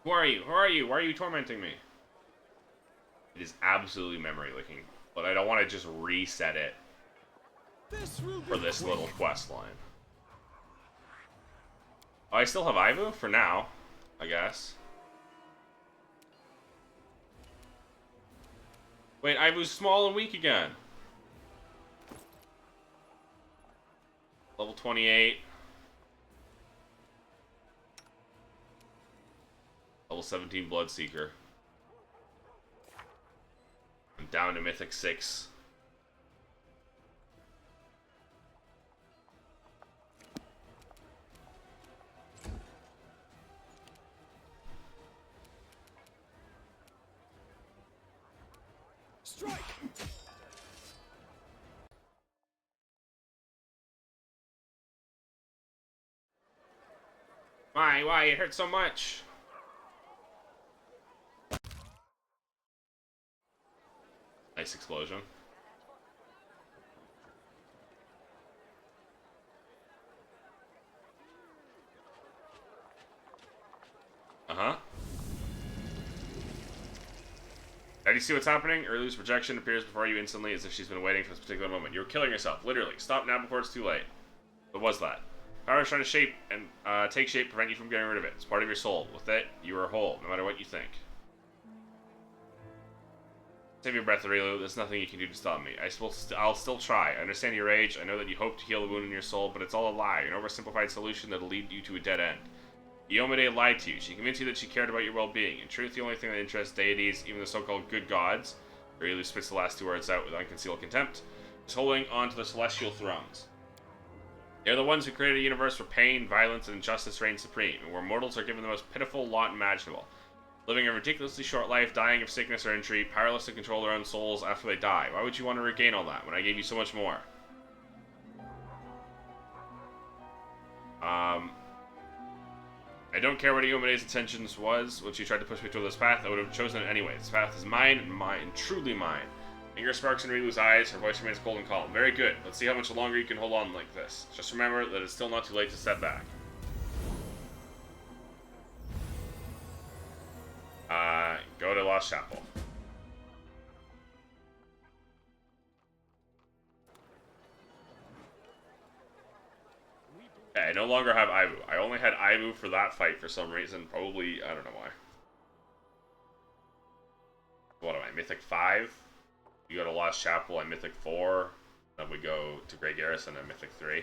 Who are you? Who are you? Why are you tormenting me? It is absolutely memory leaking, but I don't want to just reset it for this little quest line. Oh, I still have Ivu for now, I guess. Wait, Ivu's small and weak again. Level 28. Level 17 Bloodseeker. I'm down to Mythic 6. Strike! Why? It hurts so much. Nice explosion. Uh-huh. Now do you see what's happening? Erlu's projection appears before you instantly as if she's been waiting for this particular moment. You're killing yourself, literally. Stop now before it's too late. What was that? Power is trying to shape and take shape, prevent you from getting rid of it. It's part of your soul. With it, you are whole, no matter what you think. Save your breath, Erlu. There's nothing you can do to stop me. I'll still try. I understand your rage. I know that you hope to heal the wound in your soul, but it's all a lie. An oversimplified solution that'll lead you to a dead end. Iomade lied to you. She convinced you that she cared about your well-being. In truth, the only thing that interests deities, even the so-called good gods, Erlu spits the last two words out with unconcealed contempt, is holding on to the celestial thrones. They're the ones who created a universe where pain, violence, and injustice reign supreme, and where mortals are given the most pitiful lot imaginable. Living a ridiculously short life, dying of sickness or injury, powerless to control their own souls after they die. Why would you want to regain all that when I gave you so much more? I don't care what Iomade's intentions was when she tried to push me toward this path. I would have chosen it anyway. This path is mine and mine, truly mine. Anger sparks in Rilu's eyes. Her voice remains cold and calm. Very good. Let's see how much longer you can hold on like this. Just remember that it's still not too late to step back. Go to Lost Chapel. Okay, I no longer have Ivu. I only had Ivu for that fight for some reason. Probably, I don't know why. What am I, Mythic 5? You go to Lost Chapel, I'm Mythic 4. Then we go to Great Garrison at Mythic 3.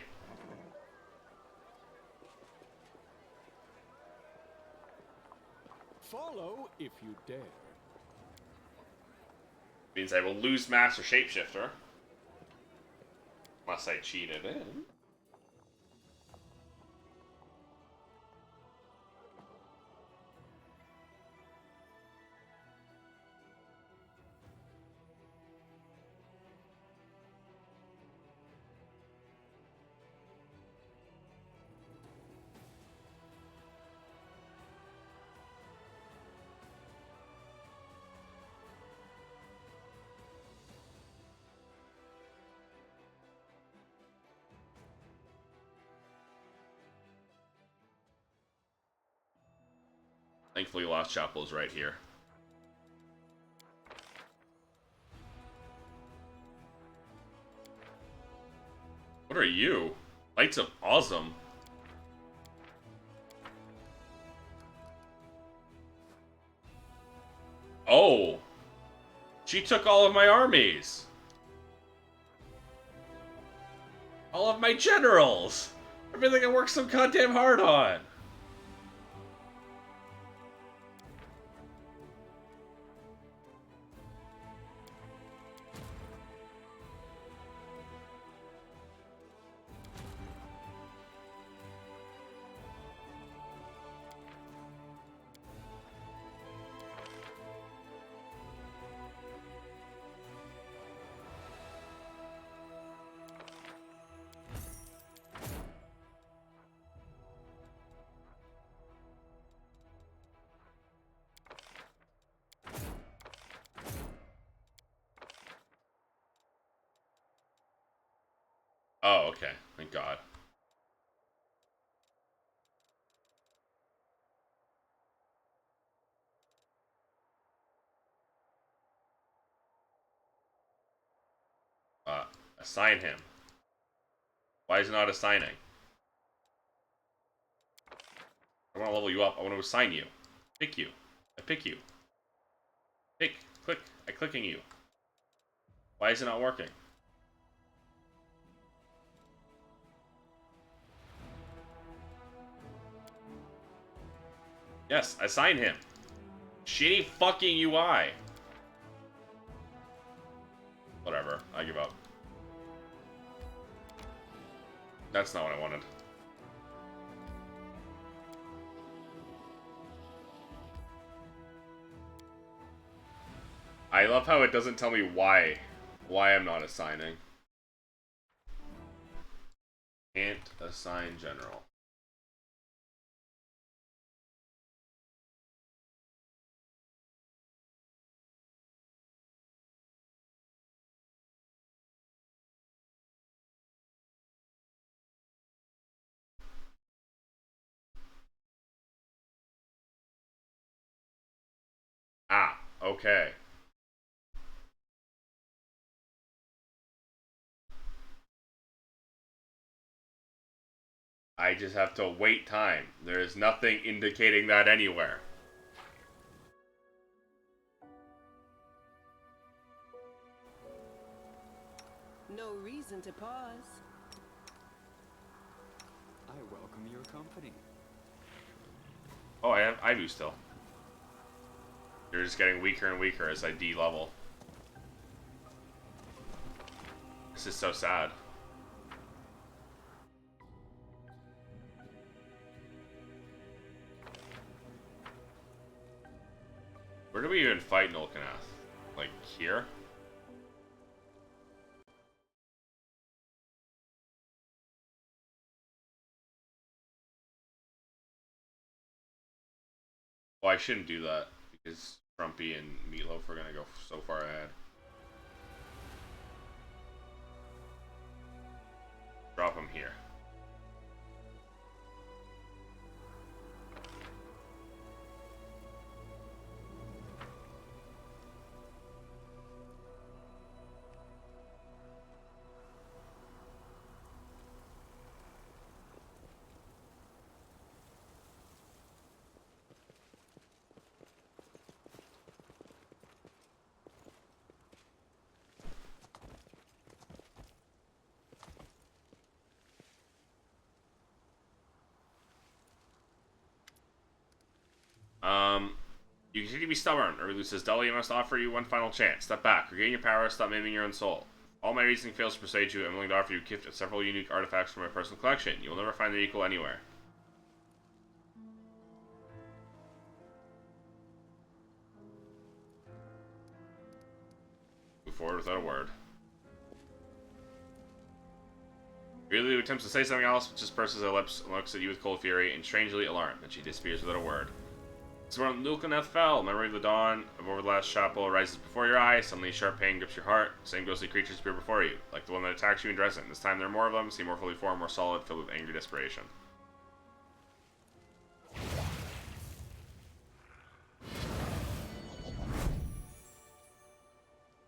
Follow if you dare. Means I will lose Master Shapeshifter. Unless I cheated in. Thankfully, Lost Chapel is right here. What are you? Lights of Awesome. Oh! She took all of my armies! All of my generals! Everything I worked so goddamn hard on! Oh, okay. Thank God. Assign him. Why is it not assigning? I want to level you up. I want to assign you. Pick you. I pick you. Pick. Click. I clicking you. Why is it not working? Yes, assign him. Shitty fucking UI. Whatever. I give up. That's not what I wanted. I love how it doesn't tell me why I'm not assigning. Can't assign general. Ah, okay. I just have to wait time. There is nothing indicating that anywhere. No reason to pause. I welcome your company. Oh, I have Ibu still. You're just getting weaker and weaker as I D-level. This is so sad. Where do we even fight Nulkanath? Like, here? Well, I shouldn't do that, because Trumpy and Meatloaf are gonna go so far ahead. Drop him here. You continue to be stubborn, or says Dully must offer you one final chance. Step back, regain your power, stop maiming your own soul. All my reasoning fails to persuade you. I'm willing to offer you a gift of several unique artifacts from my personal collection. You will never find their equal anywhere. Move forward without a word. Really attempts to say something else, but just purses her lips and looks at you with cold fury and strangely alarmed. Then she disappears without a word. So when Nulkanath fell, memory of the dawn of over the last chapel rises before your eyes. Suddenly, sharp pain grips your heart. Same ghostly creatures appear before you, like the one that attacks you in Dresden. This time there are more of them, seem more fully formed, more solid, filled with angry desperation.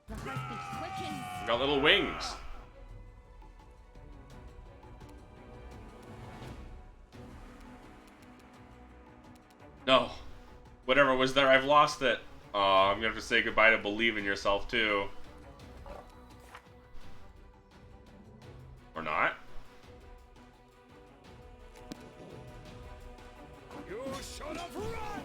The heartbeat quickens. Got little wings. No. Whatever was there, I've lost it. I'm gonna have to say goodbye to believe in yourself too. Or not? You should have run!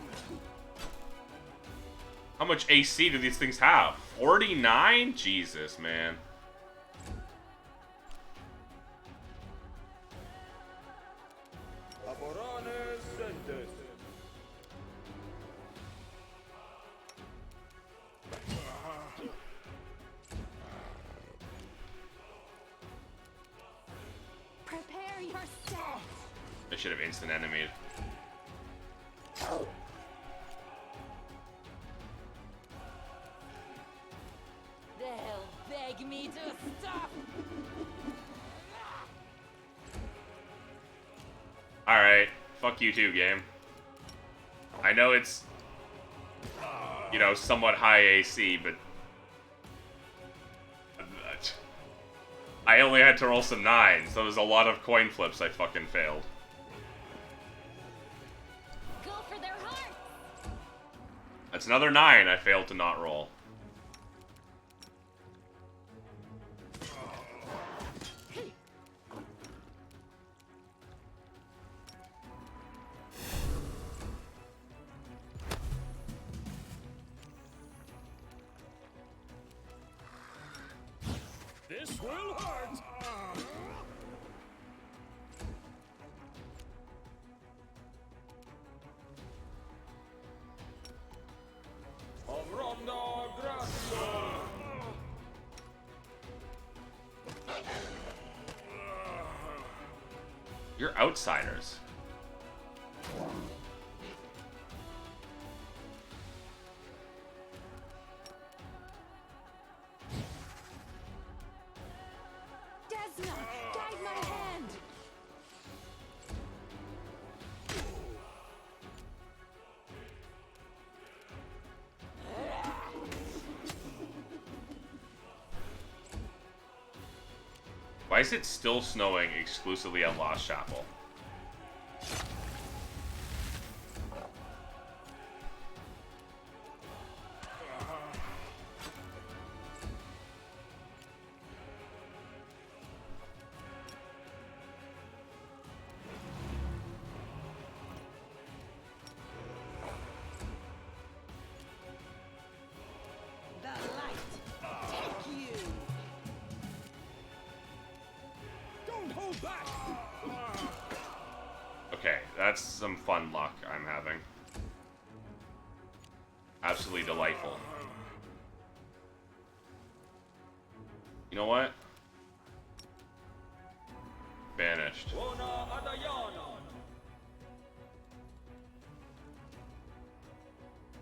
How much AC do these things have? 49? Jesus, man. Prepare yourself. I should have instant enemies. They'll beg me to stop. Alright, fuck you too, game. I know it's, you know, somewhat high AC, but I only had to roll some 9s, so there's a lot of coin flips I fucking failed. Go for their hearts. That's another 9 I failed to not roll. This will hurt! You're outsiders. Desna, guide my hand. Why is it still snowing exclusively at Lost Chapel? The light, take you. Don't hold back! Okay, that's some fun luck I'm having. Absolutely delightful. You know what? Banished.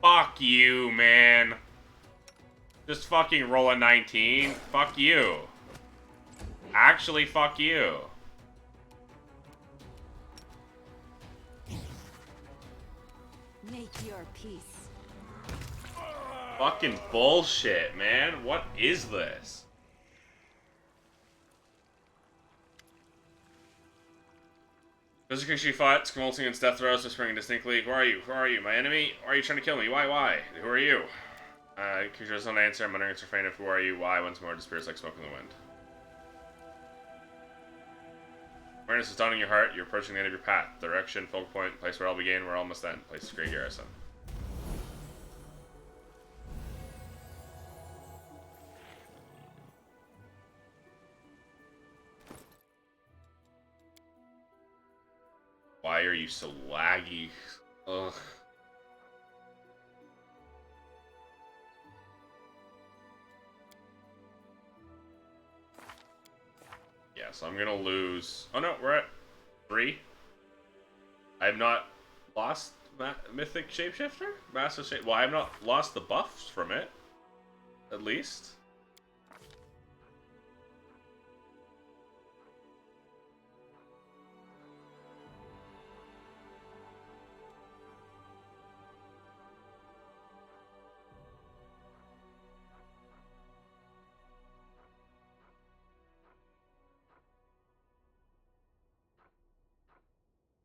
Fuck you, man. Just fucking roll a 19. Fuck you. Actually, fuck you. Make your peace. Fucking bullshit, man. What is this? Physically, she fought, convulsing its death throes, whispering distinctly, "Who are you? Who are you? My enemy? Why are you trying to kill me? Why? Why? Who are you?" Creature doesn't answer. I'm wondering its refrain of "Who are you? Why?" Once more, disappears like smoke in the wind. Awareness is dawning in your heart. You're approaching the end of your path. Direction, focal point, place where all began, where all must end. Place is Great Garrison. Why are you so laggy? Ugh. Yeah, so I'm gonna lose. Oh no, we're at 3. I have not lost Mythic Shapeshifter? Master Shape. Well, I have not lost the buffs from it. At least.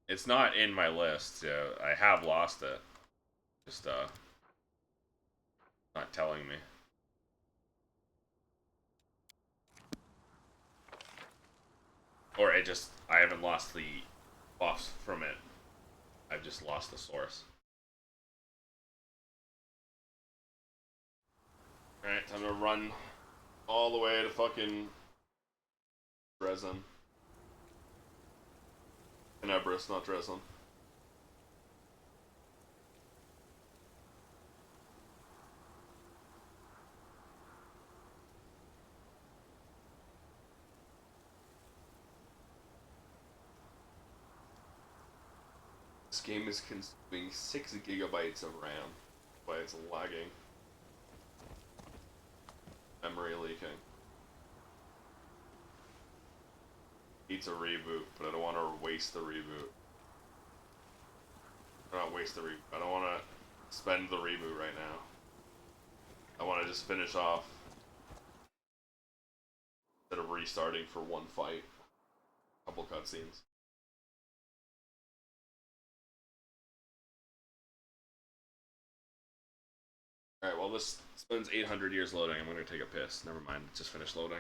It's not in my list, so I have lost it. Just, Not telling me. Or it just, I haven't lost the buffs from it. I've just lost the source. Alright, time to run all the way to fucking Dresden. Tenebris, not Dresden. This game is consuming 6 gigabytes of RAM. Why it's lagging. Memory leaking. Needs a reboot, but I don't want to waste the reboot. Not waste the reboot. I don't want to spend the reboot right now. I want to just finish off instead of restarting for one fight. Couple cutscenes. Alright, well this spends 800 years loading. I'm gonna take a piss. Never mind, it just finished loading.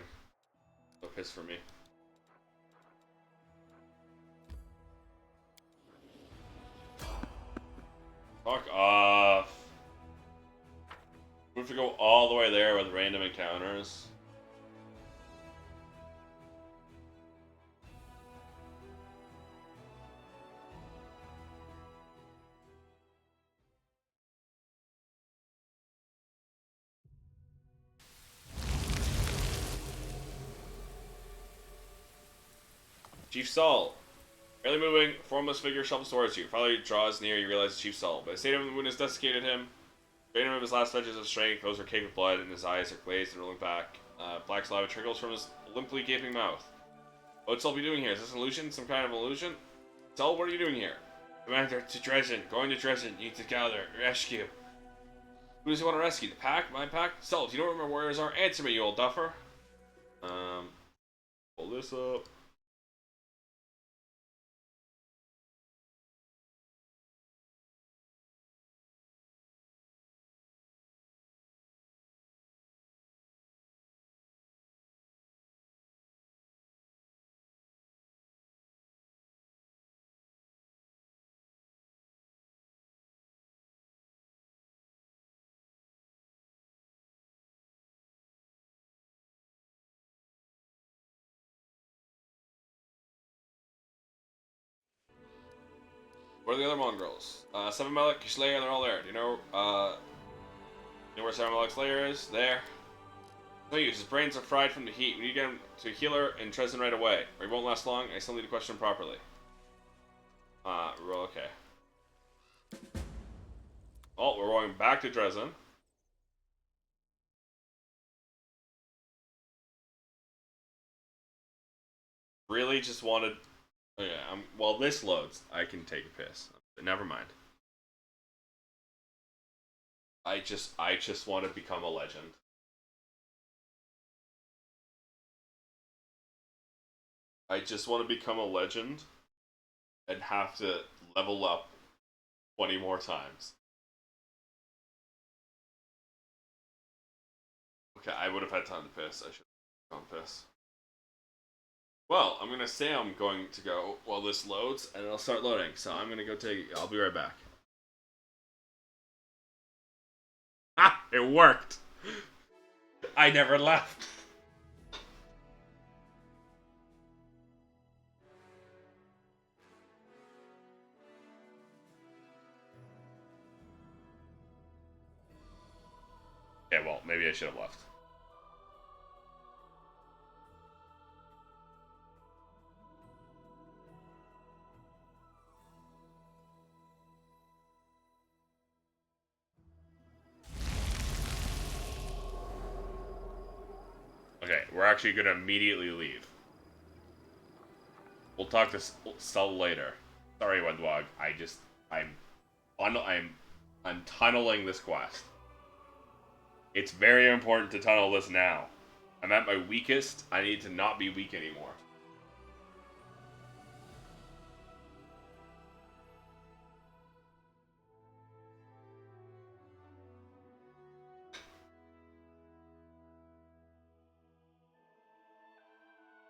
No piss for me. Fuck off. We have to go all the way there with random encounters. Chief Saul. Barely moving, formless figure shuffles towards you. Finally draws near, you realize it's Chief Saul. But the state of the wound has desiccated him. Draining him of his last touches of strength, those are caked with blood, and his eyes are glazed and rolling back. Black saliva trickles from his limply gaping mouth. What's Saul be doing here? Is this an illusion? Some kind of illusion? Saul, what are you doing here? Commander, to Dresden. Going to Dresden. You need to gather. Rescue. Who does he want to rescue? The pack? My pack? Saul, do you know where my warriors are? Answer me, you old duffer. Pull this up. Where are the other mongrels? Seven Malik, Slayer, they're all there. Do you know, where Seven Malik's lair is? There. No use, his brains are fried from the heat. We need to get him to a healer in Dresden right away, or he won't last long. I still need to question him properly. Well, okay. Oh, we're going back to Dresden. Really just wanted... Oh yeah, while this loads, I can take a piss. Never mind. I just want to become a legend. I just want to become a legend and have to level up 20 more times. Okay, I would have had time to piss. I should have gone piss. Well, I'm gonna say I'm going to go while this loads, and it'll start loading. So I'm gonna go take. I'll be right back. Ah, it worked. I never left. Okay, well, maybe I should have left. Okay, we're actually gonna immediately leave. We'll talk to Saul later. Sorry, Wedwog. I'm tunneling this quest. It's very important to tunnel this now. I'm at my weakest. I need to not be weak anymore.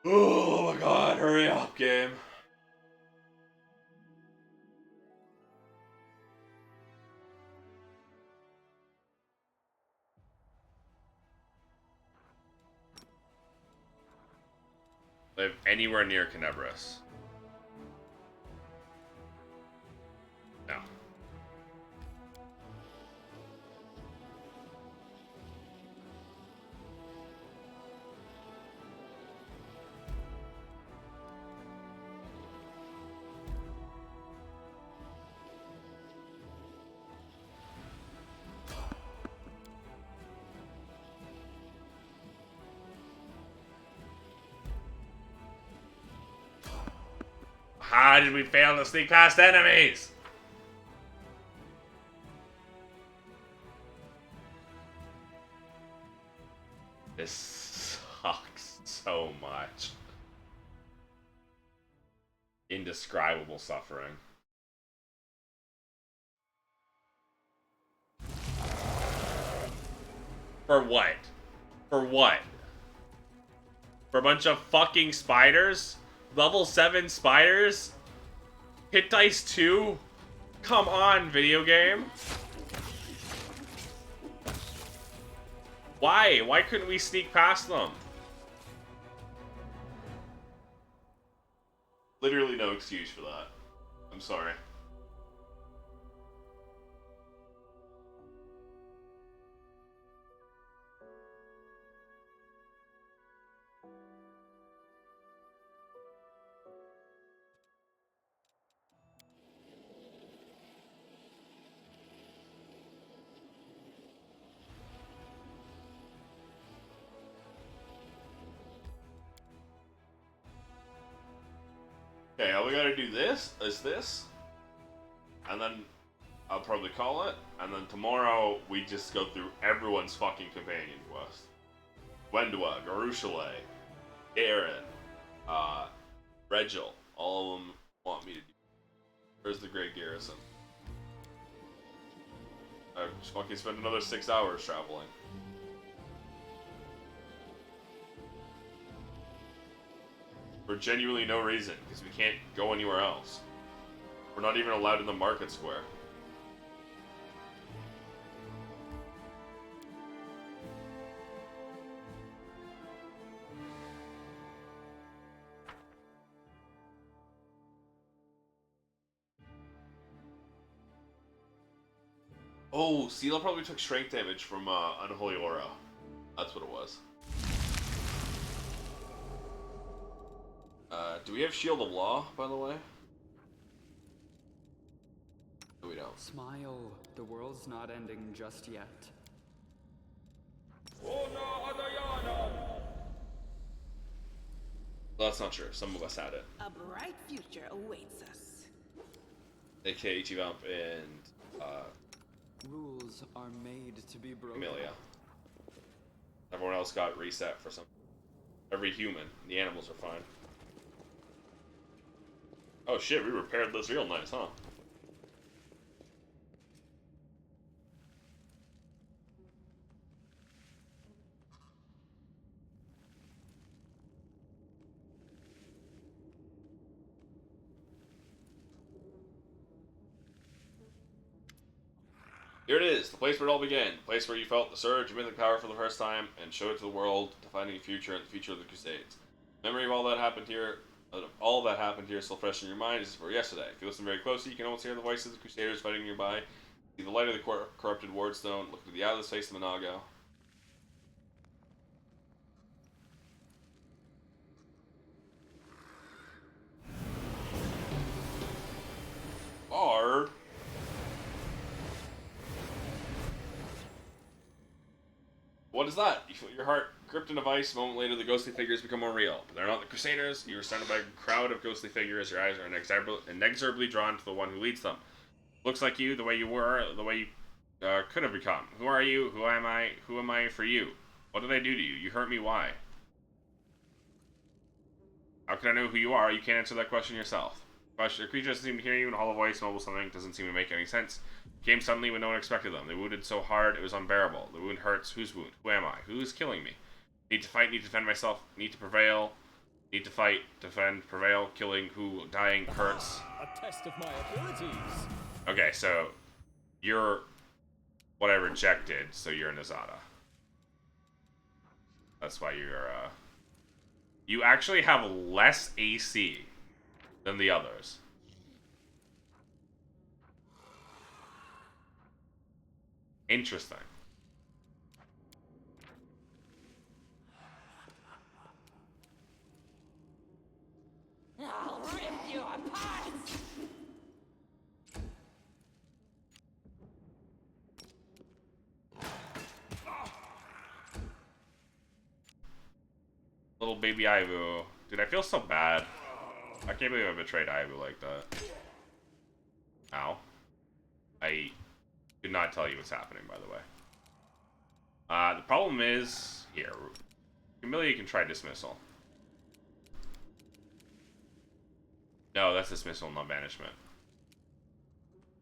Oh my god, hurry up, game. Live anywhere near Canebras. No. How did we fail to sneak past enemies? This sucks so much. Indescribable suffering. For what? For what? For a bunch of fucking spiders? Level 7 spiders? Hit dice 2? Come on, video game. Why? Why couldn't we sneak past them? Literally no excuse for that. I'm sorry. Okay, all we gotta do is this, and then I'll probably call it, and then tomorrow we just go through everyone's fucking companion quest. Wendwa, Garushale, Garen, Regil, all of them want me to do. Where's the Great Garrison? I just fucking spend another 6 hours traveling. For genuinely no reason, because we can't go anywhere else. We're not even allowed in the market square. Oh, Seal probably took strength damage from Unholy Aura. That's what it was. Do we have Shield of Law, by the way? No, we don't. Smile. The world's not ending just yet. Well, that's not true. Some of us had it. A bright future awaits us. AKA Ichibump and Rules are made to be broken. Amelia. Everyone else got reset for some. Every human. The animals are fine. Oh shit, we repaired this real nice, huh? Here it is, the place where it all began. The place where you felt the surge of mythic power for the first time and showed it to the world, defining a future and the future of the Crusades. Memory of all that happened here still fresh in your mind as if it were yesterday. If you listen very closely, you can almost hear the voices of the Crusaders fighting nearby. See the light of the corrupted Wardstone, look into the eyeless face of Minago. Bard? What is that? You feel your heart gripped in a vice. A moment later, the ghostly figures become more real. But they're not the Crusaders. You are surrounded by a crowd of ghostly figures. Your eyes are inexorably drawn to the one who leads them. Looks like you, the way you were, the way you could have become. Who are you? Who am I? Who am I for you? What did I do to you? You hurt me. Why? How can I know who you are? You can't answer that question yourself. The creature doesn't seem to hear you, and a hollow voice mumbles something doesn't seem to make any sense. Came suddenly when no one expected them. They wounded so hard it was unbearable. The wound hurts. Whose wound? Who am I? Who is killing me? Need to fight, need to defend myself, need to prevail. Need to fight, defend, prevail, killing who, dying, hurts. A test of my abilities. Okay, so you're what I rejected, so you're an Azada. That's why you're, you actually have less AC than the others. Interesting. I'll rip you apart! Little baby Ivu. Dude, I feel so bad. I can't believe I betrayed Ivu like that. Ow. I did not tell you what's happening, by the way. The problem is... Here. Camellia can try dismissal. No, that's dismissal, not banishment.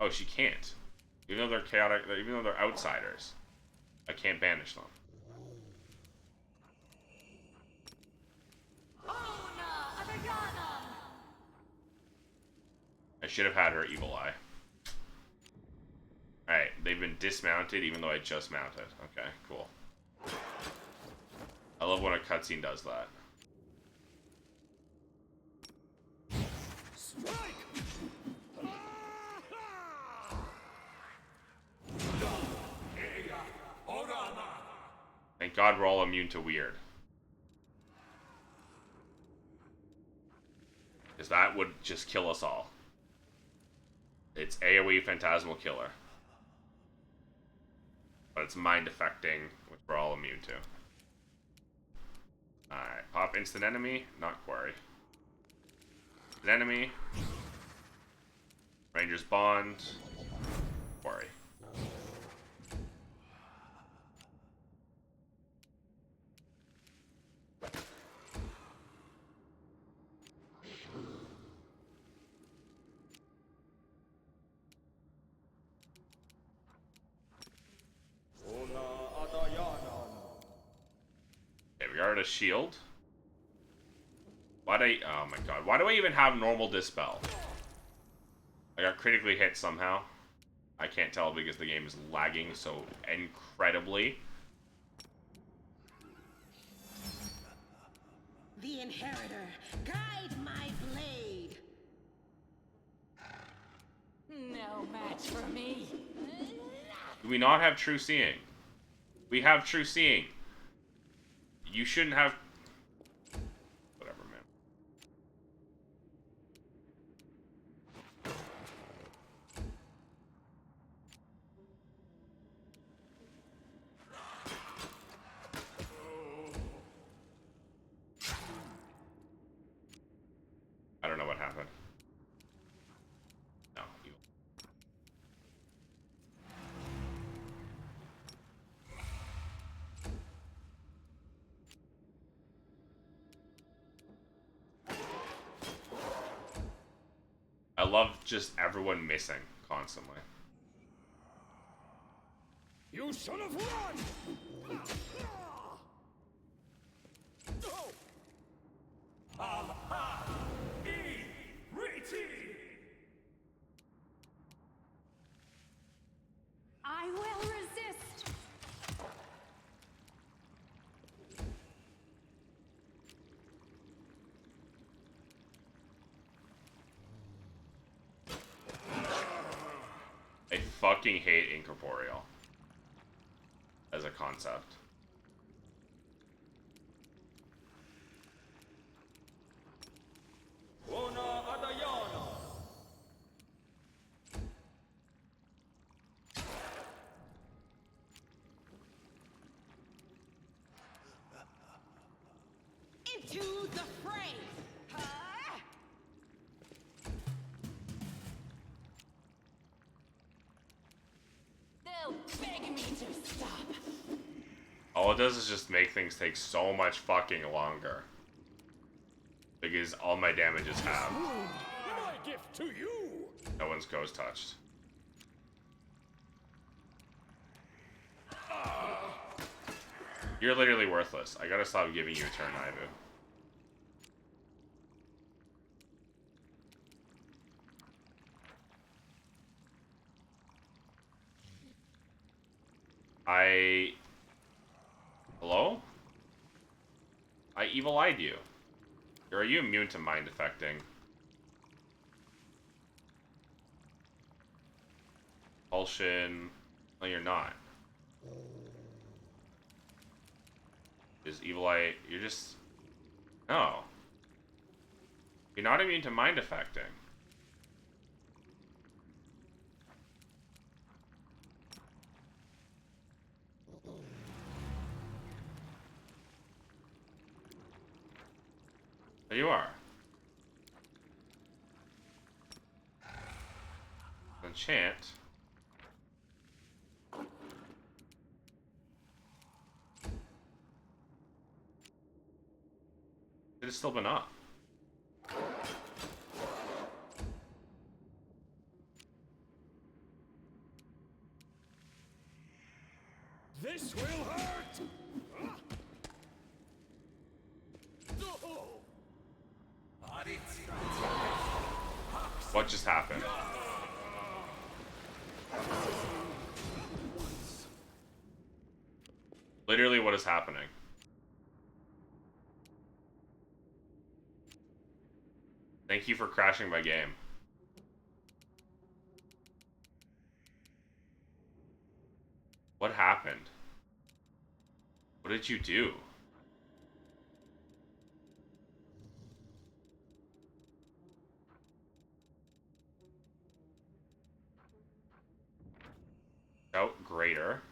Oh, she can't. Even though they're chaotic, even though they're outsiders, I can't banish them. I should have had her evil eye. Alright, they've been dismounted even though I just mounted. Okay, cool. I love when a cutscene does that. Thank God we're all immune to weird. Because that would just kill us all. It's AoE Phantasmal Killer. But it's mind affecting, which we're all immune to. Alright, pop instant enemy, not quarry. Instant enemy. Ranger's Bond. Quarry. Okay, we are at a shield. Why'd I... Oh my god. Why do I even have normal dispel? I got critically hit somehow. I can't tell because the game is lagging so incredibly. The Inheritor, guide my blade. No match for me. Do we not have true seeing? We have true seeing. You shouldn't have... Whatever, man. I don't know what happened. No, you... I love just everyone missing constantly. You should have run! I will resist! I fucking hate incorporeal as a concept. Into the fray! They'll beg me to stop. All it does is just make things take so much fucking longer. Because all my damage is halved. My gift to you! No one's ghost touched. You're literally worthless. I gotta stop giving you a turn, Ivu. Hello? I evil-eyed you. Are you immune to mind affecting? Propulsion. No, you're not. Is evil eye. You're just. No. You're not immune to mind affecting. There you are. Enchant. It has still been up. This will hurt! What just happened? Literally, what is happening? Thank you for crashing my game. What happened? What did you do? Out greater.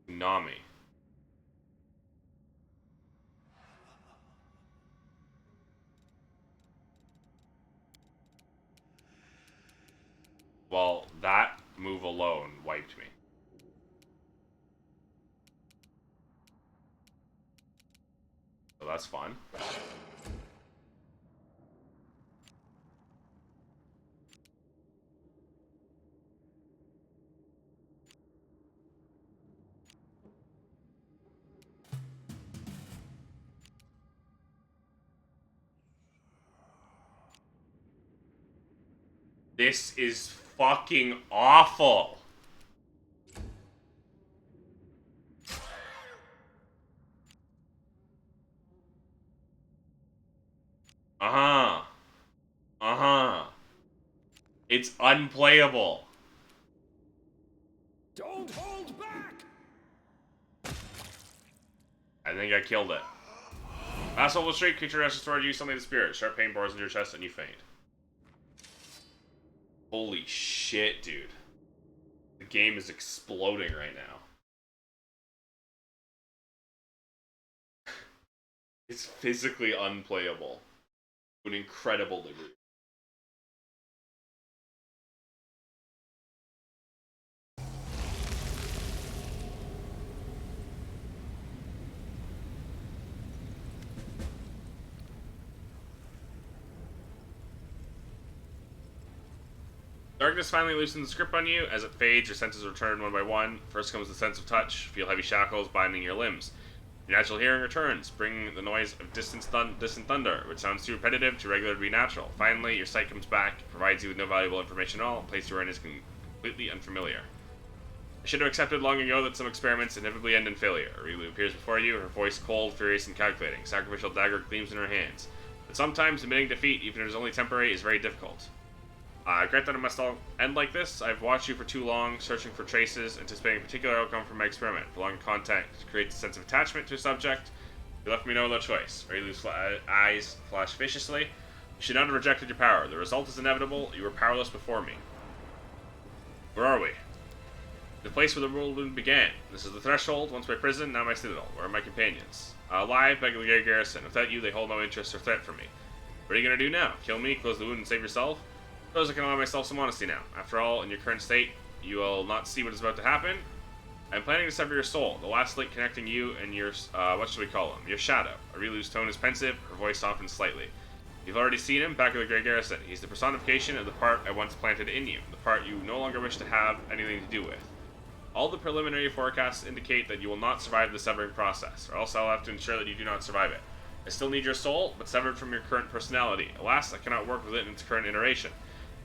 Tsunami. Well, that move alone wiped me. So that's fun. This is fucking awful. Uh-huh. Uh-huh. It's unplayable. Don't hold back! I think I killed it. Last level straight, creature rushes toward you, suddenly the spirit. Sharp pain bores into your chest and you faint. Holy shit, dude. The game is exploding right now. It's physically unplayable to an incredible degree. Darkness finally loosens the grip on you. As it fades, your senses return one by one. First comes the sense of touch. Feel heavy shackles binding your limbs. Your natural hearing returns, bringing the noise of distant thunder, which sounds too repetitive to regular to be natural. Finally, your sight comes back, provides you with no valuable information at all. The place you are in is completely unfamiliar. I should have accepted long ago that some experiments inevitably end in failure. Arilu appears before you, her voice cold, furious, and calculating. Sacrificial dagger gleams in her hands. But sometimes admitting defeat, even if it is only temporary, is very difficult. I regret that it must all end like this. I've watched you for too long, searching for traces, anticipating a particular outcome from my experiment. Prolonged contact creates a sense of attachment to a subject. You left me no other choice. Arilu's eyes flash viciously. You should not have rejected your power. The result is inevitable. You were powerless before me. Where are we? The place where the whirlwind began. This is the threshold, once my prison, now my citadel. Where are my companions? Alive, begging the garrison. Without you, they hold no interest or threat for me. What are you going to do now? Kill me, close the wound, and save yourself? I suppose I can allow myself some honesty now. After all, in your current state, you will not see what is about to happen. I'm planning to sever your soul, the last link connecting you and your, what should we call him? Your shadow. Arilu's tone is pensive, her voice softens slightly. You've already seen him back at the Grey Garrison. He's the personification of the part I once planted in you, the part you no longer wish to have anything to do with. All the preliminary forecasts indicate that you will not survive the severing process, or else I'll have to ensure that you do not survive it. I still need your soul, but severed from your current personality. Alas, I cannot work with it in its current iteration.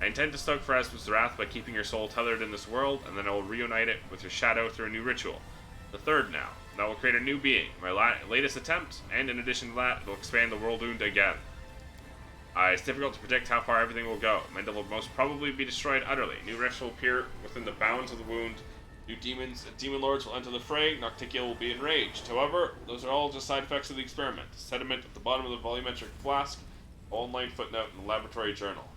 I intend to stoke Pharasma's wrath by keeping your soul tethered in this world, and then I will reunite it with your shadow through a new ritual. The third now. That will create a new being, my latest attempt, and in addition to that, it will expand the world wound again. It's difficult to predict how far everything will go. Mendel will most probably be destroyed utterly. New wrecks will appear within the bounds of the wound. New demons and demon lords will enter the fray. Nocticia will be enraged. However, those are all just side effects of the experiment. Sediment at the bottom of the volumetric flask. Online footnote in the laboratory journal.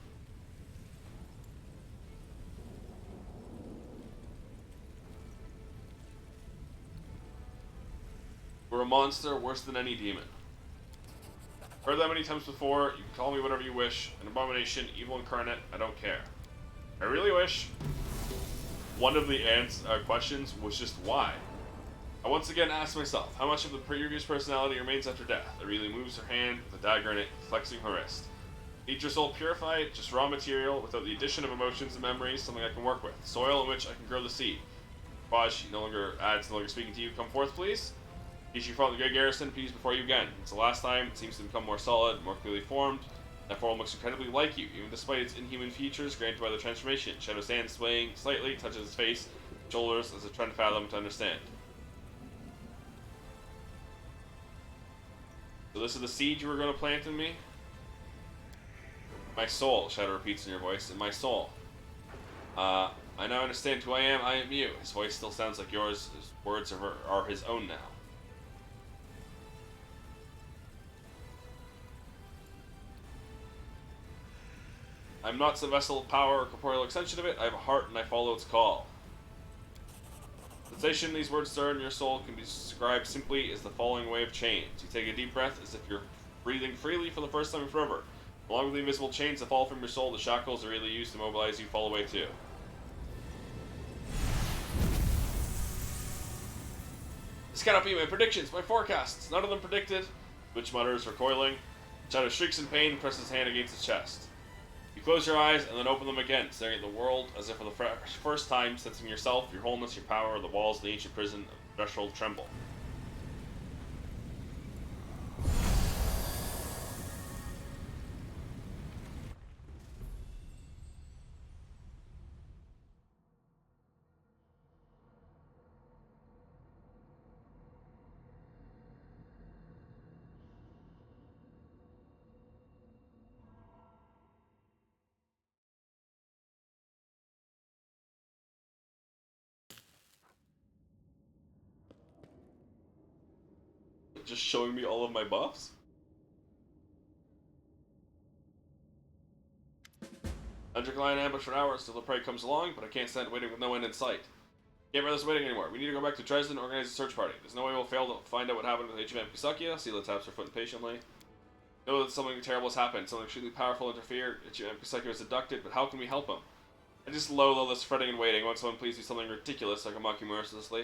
We're a monster worse than any demon. Heard that many times before. You can call me whatever you wish. An abomination, evil incarnate. I don't care. I really wish one of the questions was just why. I once again asked myself, how much of the previous personality remains after death? Aureli moves her hand with a dagger in it, flexing her wrist. Need your soul purified, just raw material, without the addition of emotions and memories, something I can work with. Soil in which I can grow the seed. Raj, no longer speaking to you. Come forth, please. Kishi fought the good garrison, peace before you again. It's the last time, it seems to become more solid, more clearly formed. That form looks incredibly like you, even despite its inhuman features granted by the transformation. Shadow stands swaying slightly, touches his face, shoulders, as if trying to fathom to understand. So this is the seed you were going to plant in me? My soul, Shadow repeats in your voice, in my soul. I now understand who I am you. His voice still sounds like yours, his words are his own now. I'm not some vessel of power or corporeal extension of it. I have a heart and I follow its call. The sensation these words stir in your soul can be described simply as the falling away of chains. You take a deep breath as if you're breathing freely for the first time forever. Along with the invisible chains that fall from your soul, the shackles are really used to mobilize you fall away too. This cannot be my predictions, my forecasts. None of them predicted. Witch mutters, recoiling. Shadow shrieks in pain and presses his hand against his chest. You close your eyes and then open them again, staring at the world as if for the first time, sensing yourself, your wholeness, your power, the walls of the ancient prison, the threshold tremble. Just showing me all of my buffs? Underline ambush for hours till the prey comes along, but I can't stand waiting with no end in sight. Can't bear this waiting anymore. We need to go back to Dresden and organize a search party. There's no way we'll fail to find out what happened with HMM Kusakia. Sela taps her foot impatiently. Know that something terrible has happened. Something extremely powerful interfered. HMM Kusakia was abducted, but how can we help him? I just loathe all this fretting and waiting. Won't someone please do something ridiculous so I can mock you mercilessly?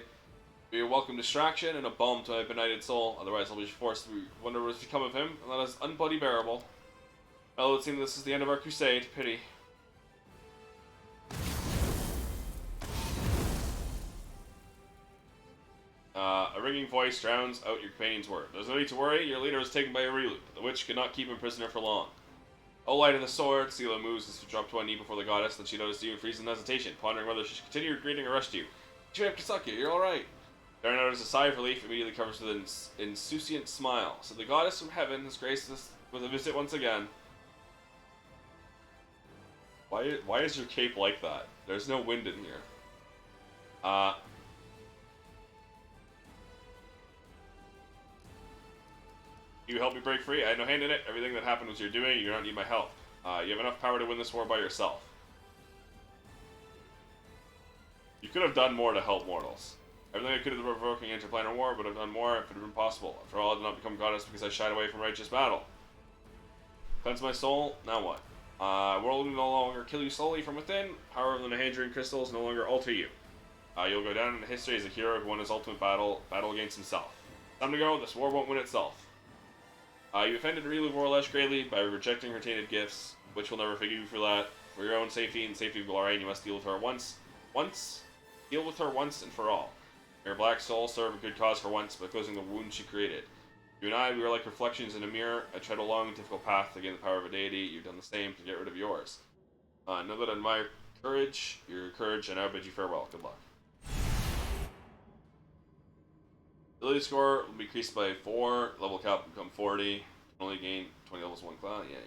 Be a welcome distraction and a balm to my benighted soul. Otherwise I'll be forced to wonder what's become of him, and that is unbloody bearable. Well, it would seem this is the end of our crusade. Pity. A ringing voice drowns out your companion's word. There's no need to worry, your leader is taken by Aureli, but the witch could not keep him prisoner for long. O light of the sword, Sela moves as she drops to one knee before the goddess, then she notices you and freezes in hesitation, pondering whether she should continue her greeting or rush to you. HMM Kusakia, you're alright. Darren notices a sigh of relief, immediately covers with an insouciant smile. So the goddess from heaven has graced us with a visit once again. Why is your cape like that? There's no wind in here. You help me break free? I had no hand in it. Everything that happened was your doing. You don't need my help. You have enough power to win this war by yourself. You could have done more to help mortals. Everything I could have provoking interplanar war would have done more if it had been possible. After all, I did not become goddess because I shied away from righteous battle. Cleanse my soul? Now what? World will no longer kill you slowly from within. Power of the Mahandrian crystals no longer alter you. You'll go down in history as a hero who won his ultimate battle against himself. Time to go. This war won't win itself. You offended Aureli Vorlesh greatly by rejecting her tainted gifts, which will never forgive you for that. For your own safety and safety of Glorian, you must deal with her once and for all. Your black soul serve a good cause for once by closing the wound she created. You and I, we are like reflections in a mirror. I tread a long, difficult path to gain the power of a deity. You've done the same to get rid of yours. Know that I admire courage, your courage, and I bid you farewell. Good luck. Ability score will be increased by 4. Level cap will become 40. You can only gain 20 levels 1 class. Yeah.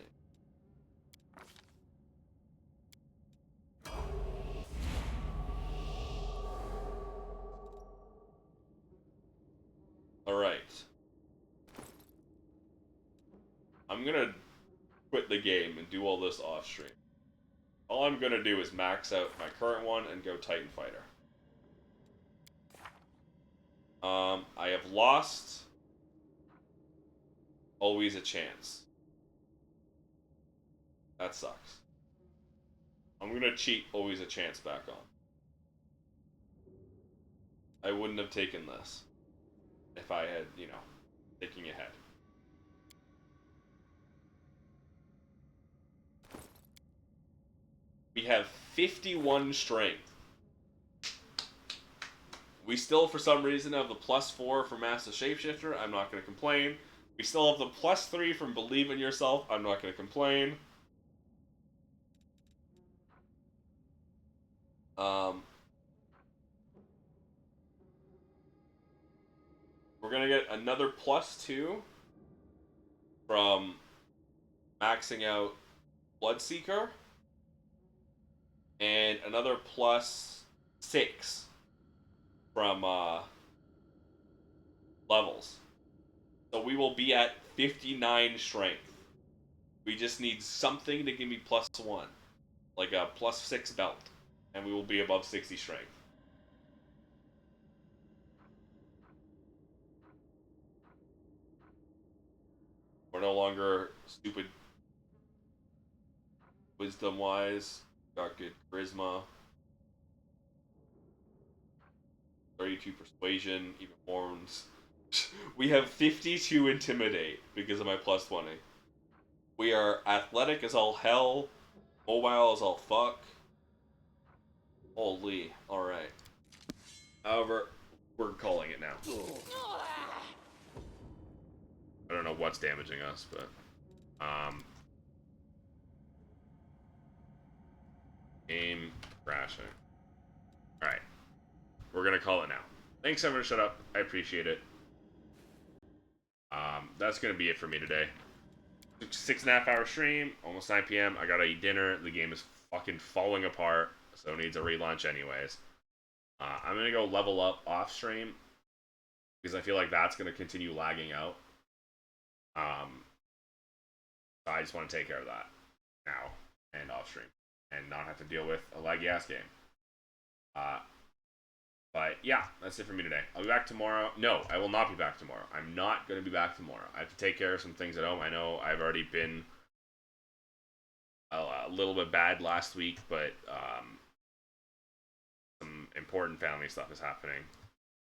Alright. I'm gonna quit the game and do all this off stream. All I'm gonna do is max out my current one and go Titan Fighter. I have lost Always a Chance. That sucks. I'm gonna cheat Always a Chance back on. I wouldn't have taken this if I had, you know, thinking ahead. We have 51 strength. We still, for some reason, have the +4 for Master Shapeshifter. I'm not going to complain. We still have the +3 from Believe in Yourself. I'm not going to complain. We're going to get another +2 from maxing out Bloodseeker. And another +6 from levels. So we will be at 59 strength. We just need something to give me +1. Like a +6 belt. And we will be above 60 strength. We're no longer stupid wisdom-wise. Got good charisma. 32 persuasion, even horns. We have 52 intimidate because of my +20. We are athletic as all hell. Mobile as all fuck. Holy. Alright. However, we're calling it now. I don't know what's damaging us, but game crashing. Alright. We're gonna call it now. Thanks everyone, shut up. I appreciate it. That's gonna be it for me today. 6.5 hour stream, almost 9 p.m. I gotta eat dinner. The game is fucking falling apart, so it needs a relaunch anyways. I'm gonna go level up off stream because I feel like that's gonna continue lagging out. So I just want to take care of that now and off stream and not have to deal with a laggy ass game. But yeah, that's it for me today. I'll be back tomorrow. No, I will not be back tomorrow. I'm not going to be back tomorrow. I have to take care of some things at home. I know I've already been a little bit bad last week, but some important family stuff is happening.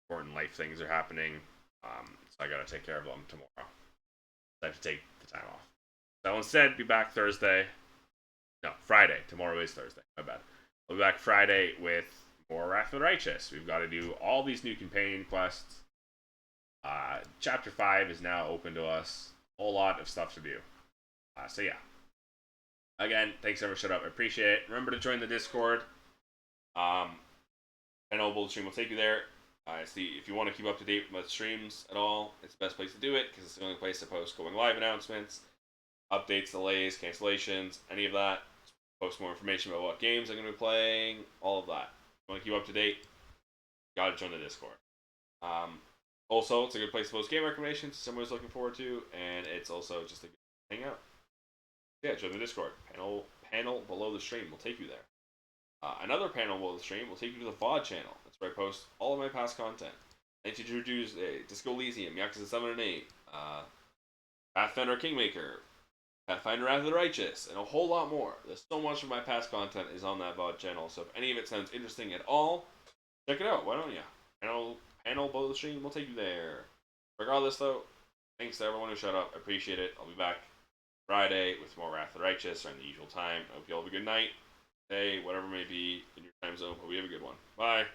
Important life things are happening. So I got to take care of them tomorrow. So I have to take the time off. So instead, be back Thursday. No, Friday. Tomorrow is Thursday. My bad. I'll be back Friday with more Wrath of the Righteous. We've got to do all these new companion quests. Chapter 5 is now open to us. A whole lot of stuff to do. So yeah. Again, thanks everyone. Shut up. I appreciate it. Remember to join the Discord. I know Bold Stream will take you there. See, if you want to keep up to date with my streams at all, it's the best place to do it because it's the only place to post going live announcements, updates, delays, cancellations, any of that. Post more information about what games I'm going to be playing, all of that. If you want to keep up to date, you got to join the Discord. Also, it's a good place to post game recommendations someone's looking forward to, and it's also just a good hangout. Yeah, join the Discord. Panel below the stream will take you there. Another panel below the stream will take you to the VOD channel. That's where I post all of my past content. Anti-Drew Tuesday, Disco Elysium, Yakuza 7 and 8, Pathfinder Kingmaker, Pathfinder Wrath of the Righteous, and a whole lot more. There's so much of my past content is on that VOD channel, so if any of it sounds interesting at all, check it out. Why don't you? Panel below the stream will take you there. Regardless, though, thanks to everyone who showed up. I appreciate it. I'll be back Friday with more Wrath of the Righteous around the usual time. I hope you all have a good night, day, whatever it may be in your time zone. Hope you have a good one. Bye.